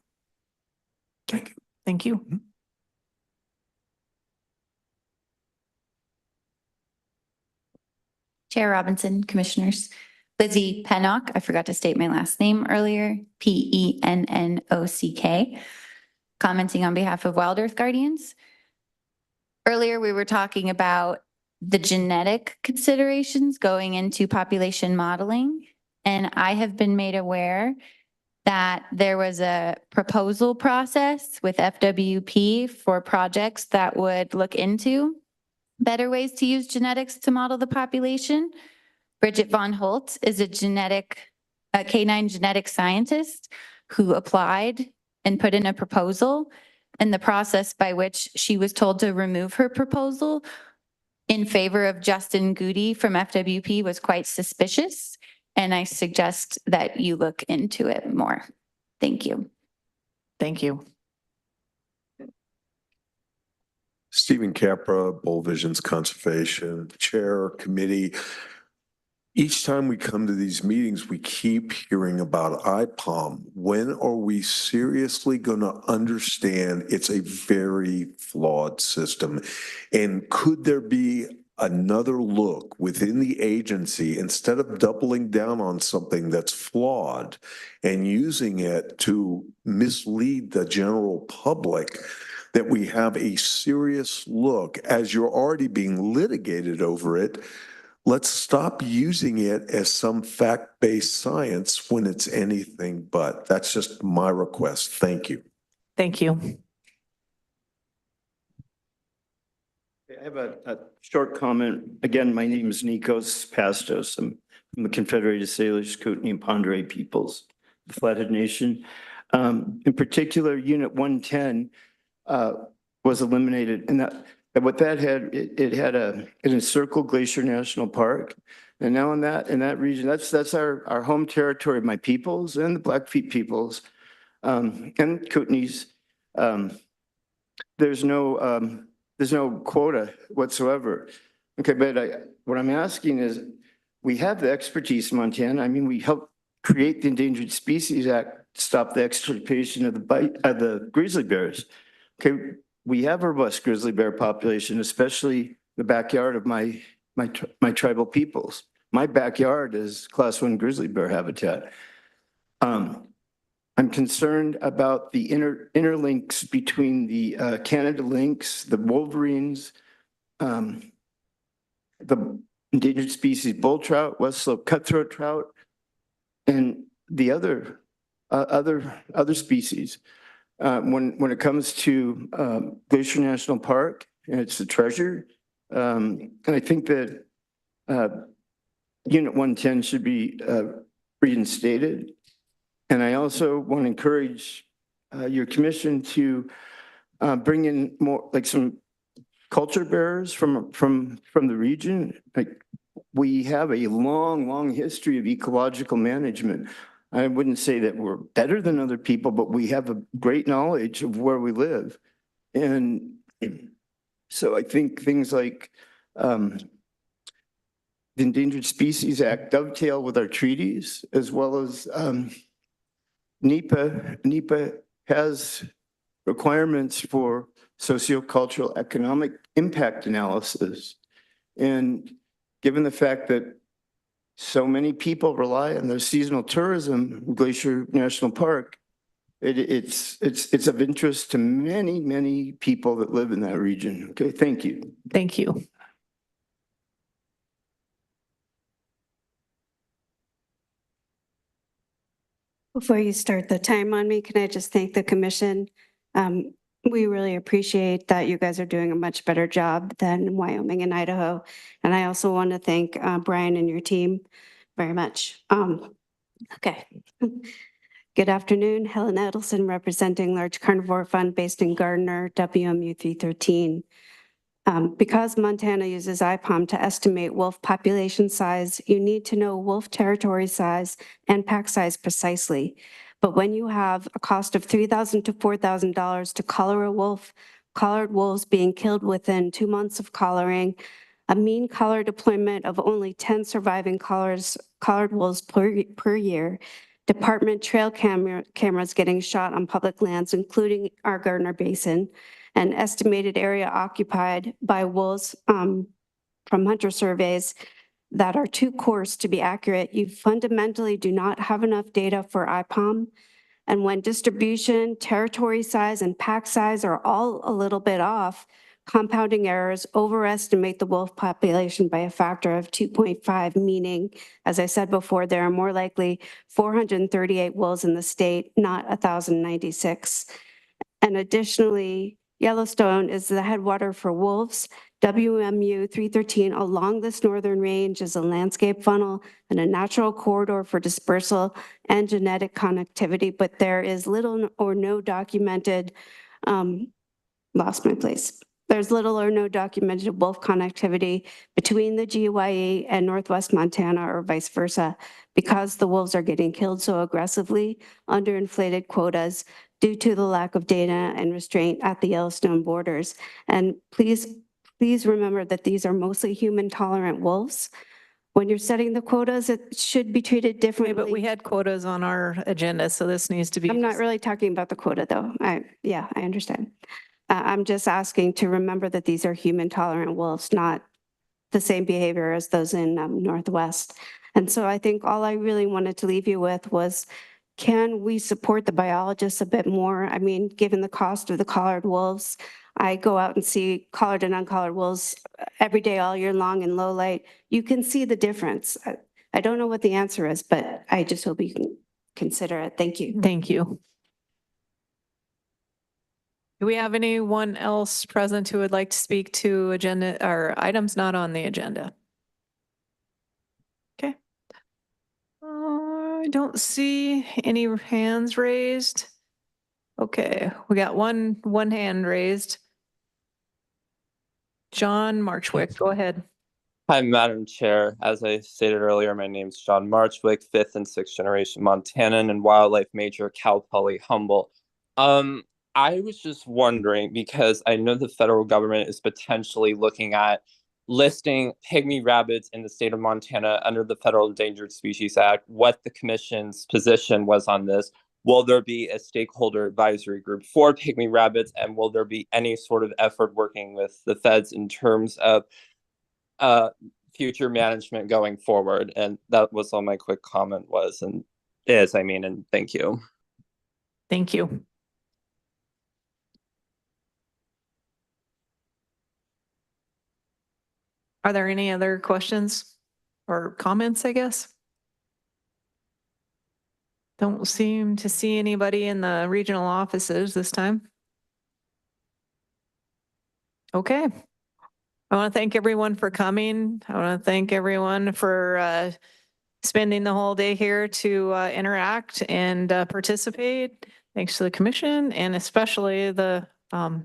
Thank you. Thank you. Chair Robinson, Commissioners. Lizzie Pennock, I forgot to state my last name earlier, Pennock, commenting on behalf of Wild Earth Guardians. Earlier, we were talking about the genetic considerations going into population modeling, and I have been made aware that there was a proposal process with FWP for projects that would look into better ways to use genetics to model the population. Bridget Von Holt is a canine genetic scientist who applied and put in a proposal, and the process by which she was told to remove her proposal in favor of Justin Goody from FWP was quite suspicious, and I suggest that you look into it more. Thank you. Thank you. Stephen Capra, Bold Visions Conservation, Chair, Committee. Each time we come to these meetings, we keep hearing about IPOM. When are we seriously going to understand it's a very flawed system? And could there be another look within the agency instead of doubling down on something that's flawed and using it to mislead the general public, that we have a serious look as you're already being litigated over it? Let's stop using it as some fact-based science when it's anything but. That's just my request. Thank you. Thank you. I have a short comment. Again, my name is Nikos Pastos. I'm from the Confederated Salish, Kootenai, and Ponderay peoples, the Flathead Nation. In particular, Unit 110 was eliminated, and what that had, it had an encircled glacier national park, and now in that region, that's our home territory of my peoples and the Blackfeet peoples, and Kootenays. There's no quota whatsoever. Okay, but what I'm asking is, we have the expertise in Montana. I mean, we helped create the Endangered Species Act to stop the extirpation of the grizzly bears. Okay. We have a robust grizzly bear population, especially the backyard of my tribal peoples. My backyard is Class 1 grizzly bear habitat. I'm concerned about the interlinks between the Canada lynx, the wolverines, the endangered species bull trout, West Slope cutthroat trout, and the other other species. When it comes to Glacier National Park, it's a treasure. And I think that Unit 110 should be reinstated. And I also want to encourage your commission to bring in more, like some culture bearers from the region. Like, we have a long history of ecological management. I wouldn't say that we're better than other people, but we have a great knowledge of where we live. And so I think things like the Endangered Species Act dovetail with our treaties, as well as NEPA. NEPA has requirements for sociocultural economic impact analysis. And given the fact that so many people rely on their seasonal tourism, Glacier National Park, it's of interest to many people that live in that region. Okay, thank you. Thank you. Before you start the time on me, can I just thank the commission? We really appreciate that you guys are doing a much better job than Wyoming and Idaho. And I also want to thank Brian and your team very much. Okay. Good afternoon, Helen Edelson, representing Large Carnivore Fund based in Gardner, WMU 313. Because Montana uses IPOM to estimate wolf population size, you need to know wolf territory size and pack size precisely. But when you have a cost of $3,000 to $4,000 to collar a wolf, collared wolves being killed within 2 months of collaring, a mean collar deployment of only 10 surviving collared wolves per year, department trail cameras getting shot on public lands, including our Gardner Basin, an estimated area occupied by wolves from hunter surveys that are too coarse to be accurate, you fundamentally do not have enough data for IPOM. And when distribution, territory size, and pack size are all a little bit off, compounding errors overestimate the wolf population by a factor of 2.5, meaning, as I said before, there are more likely 438 wolves in the state, not 1,096. And additionally, Yellowstone is the headwater for wolves. WMU 313 along this northern range is a landscape funnel and a natural corridor for dispersal and genetic connectivity, but there is little or no documented, lost my place. There's little or no documented wolf connectivity between the GYE and Northwest Montana or vice versa, because the wolves are getting killed so aggressively under inflated quotas due to the lack of data and restraint at the Yellowstone borders. And please remember that these are mostly human tolerant wolves. When you're setting the quotas, it should be treated differently. But we had quotas on our agenda, so this needs to be. I'm not really talking about the quota though. I understand. I'm just asking to remember that these are human tolerant wolves, not the same behavior as those in Northwest. And so I think all I really wanted to leave you with was, can we support the biologists a bit more? I mean, given the cost of the collared wolves, I go out and see collared and uncollared wolves every day, all year long in low light. You can see the difference. I don't know what the answer is, but I just hope you can consider it. Thank you. Thank you. Do we have anyone else present who would like to speak to agenda or items not on the agenda? Okay. I don't see any hands raised. Okay, we got one hand raised. John Marchwick, go ahead. Hi, Madam Chair. As I stated earlier, my name is John Marchwick, 5th and 6th generation Montanan and wildlife major, Cal Poly Humboldt. I was just wondering, because I know the federal government is potentially looking at listing pygmy rabbits in the state of Montana under the Federal Endangered Species Act, what the commission's position was on this. Will there be a stakeholder advisory group for pygmy rabbits, and will there be any sort of effort working with the feds in terms of future management going forward? And that was all my quick comment was, and and thank you. Thank you. Are there any other questions or comments, I guess? Don't seem to see anybody in the regional offices this time. Okay. I want to thank everyone for coming. I want to thank everyone for spending the whole day here to interact and participate. Thanks to the commission and especially the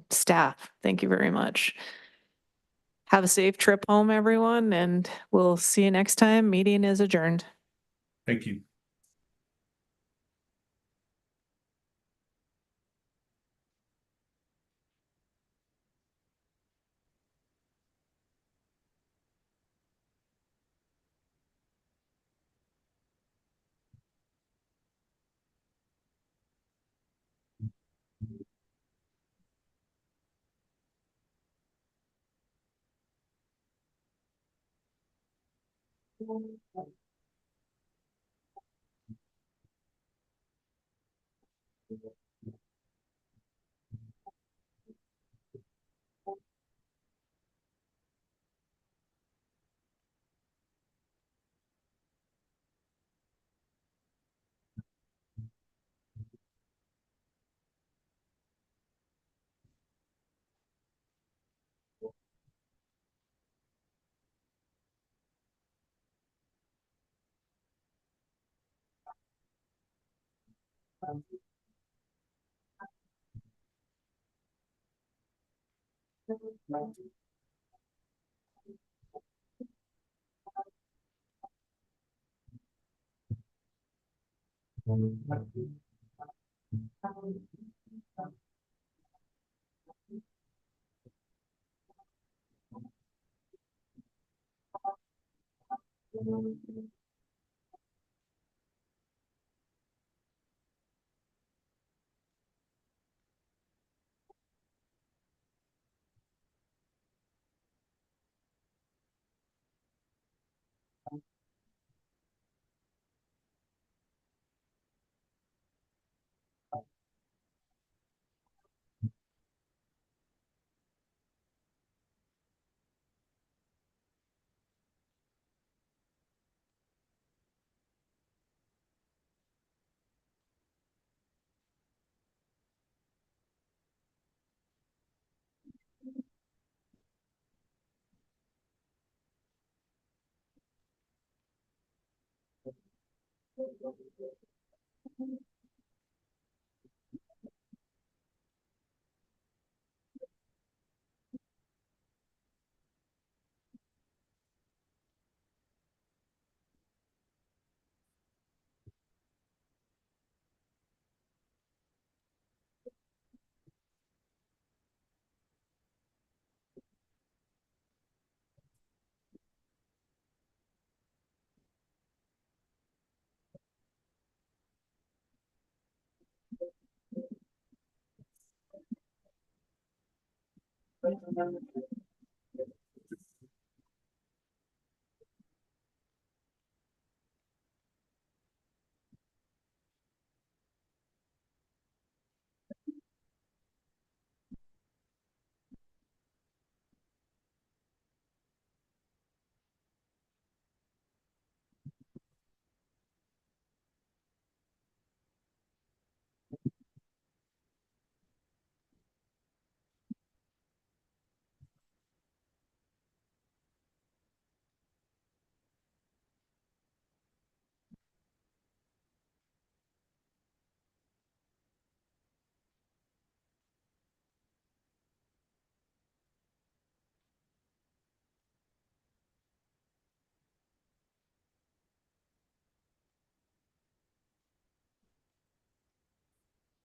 staff. Thank you very much. Have a safe trip home, everyone, and we'll see you next time. Meeting is adjourned. Thank you.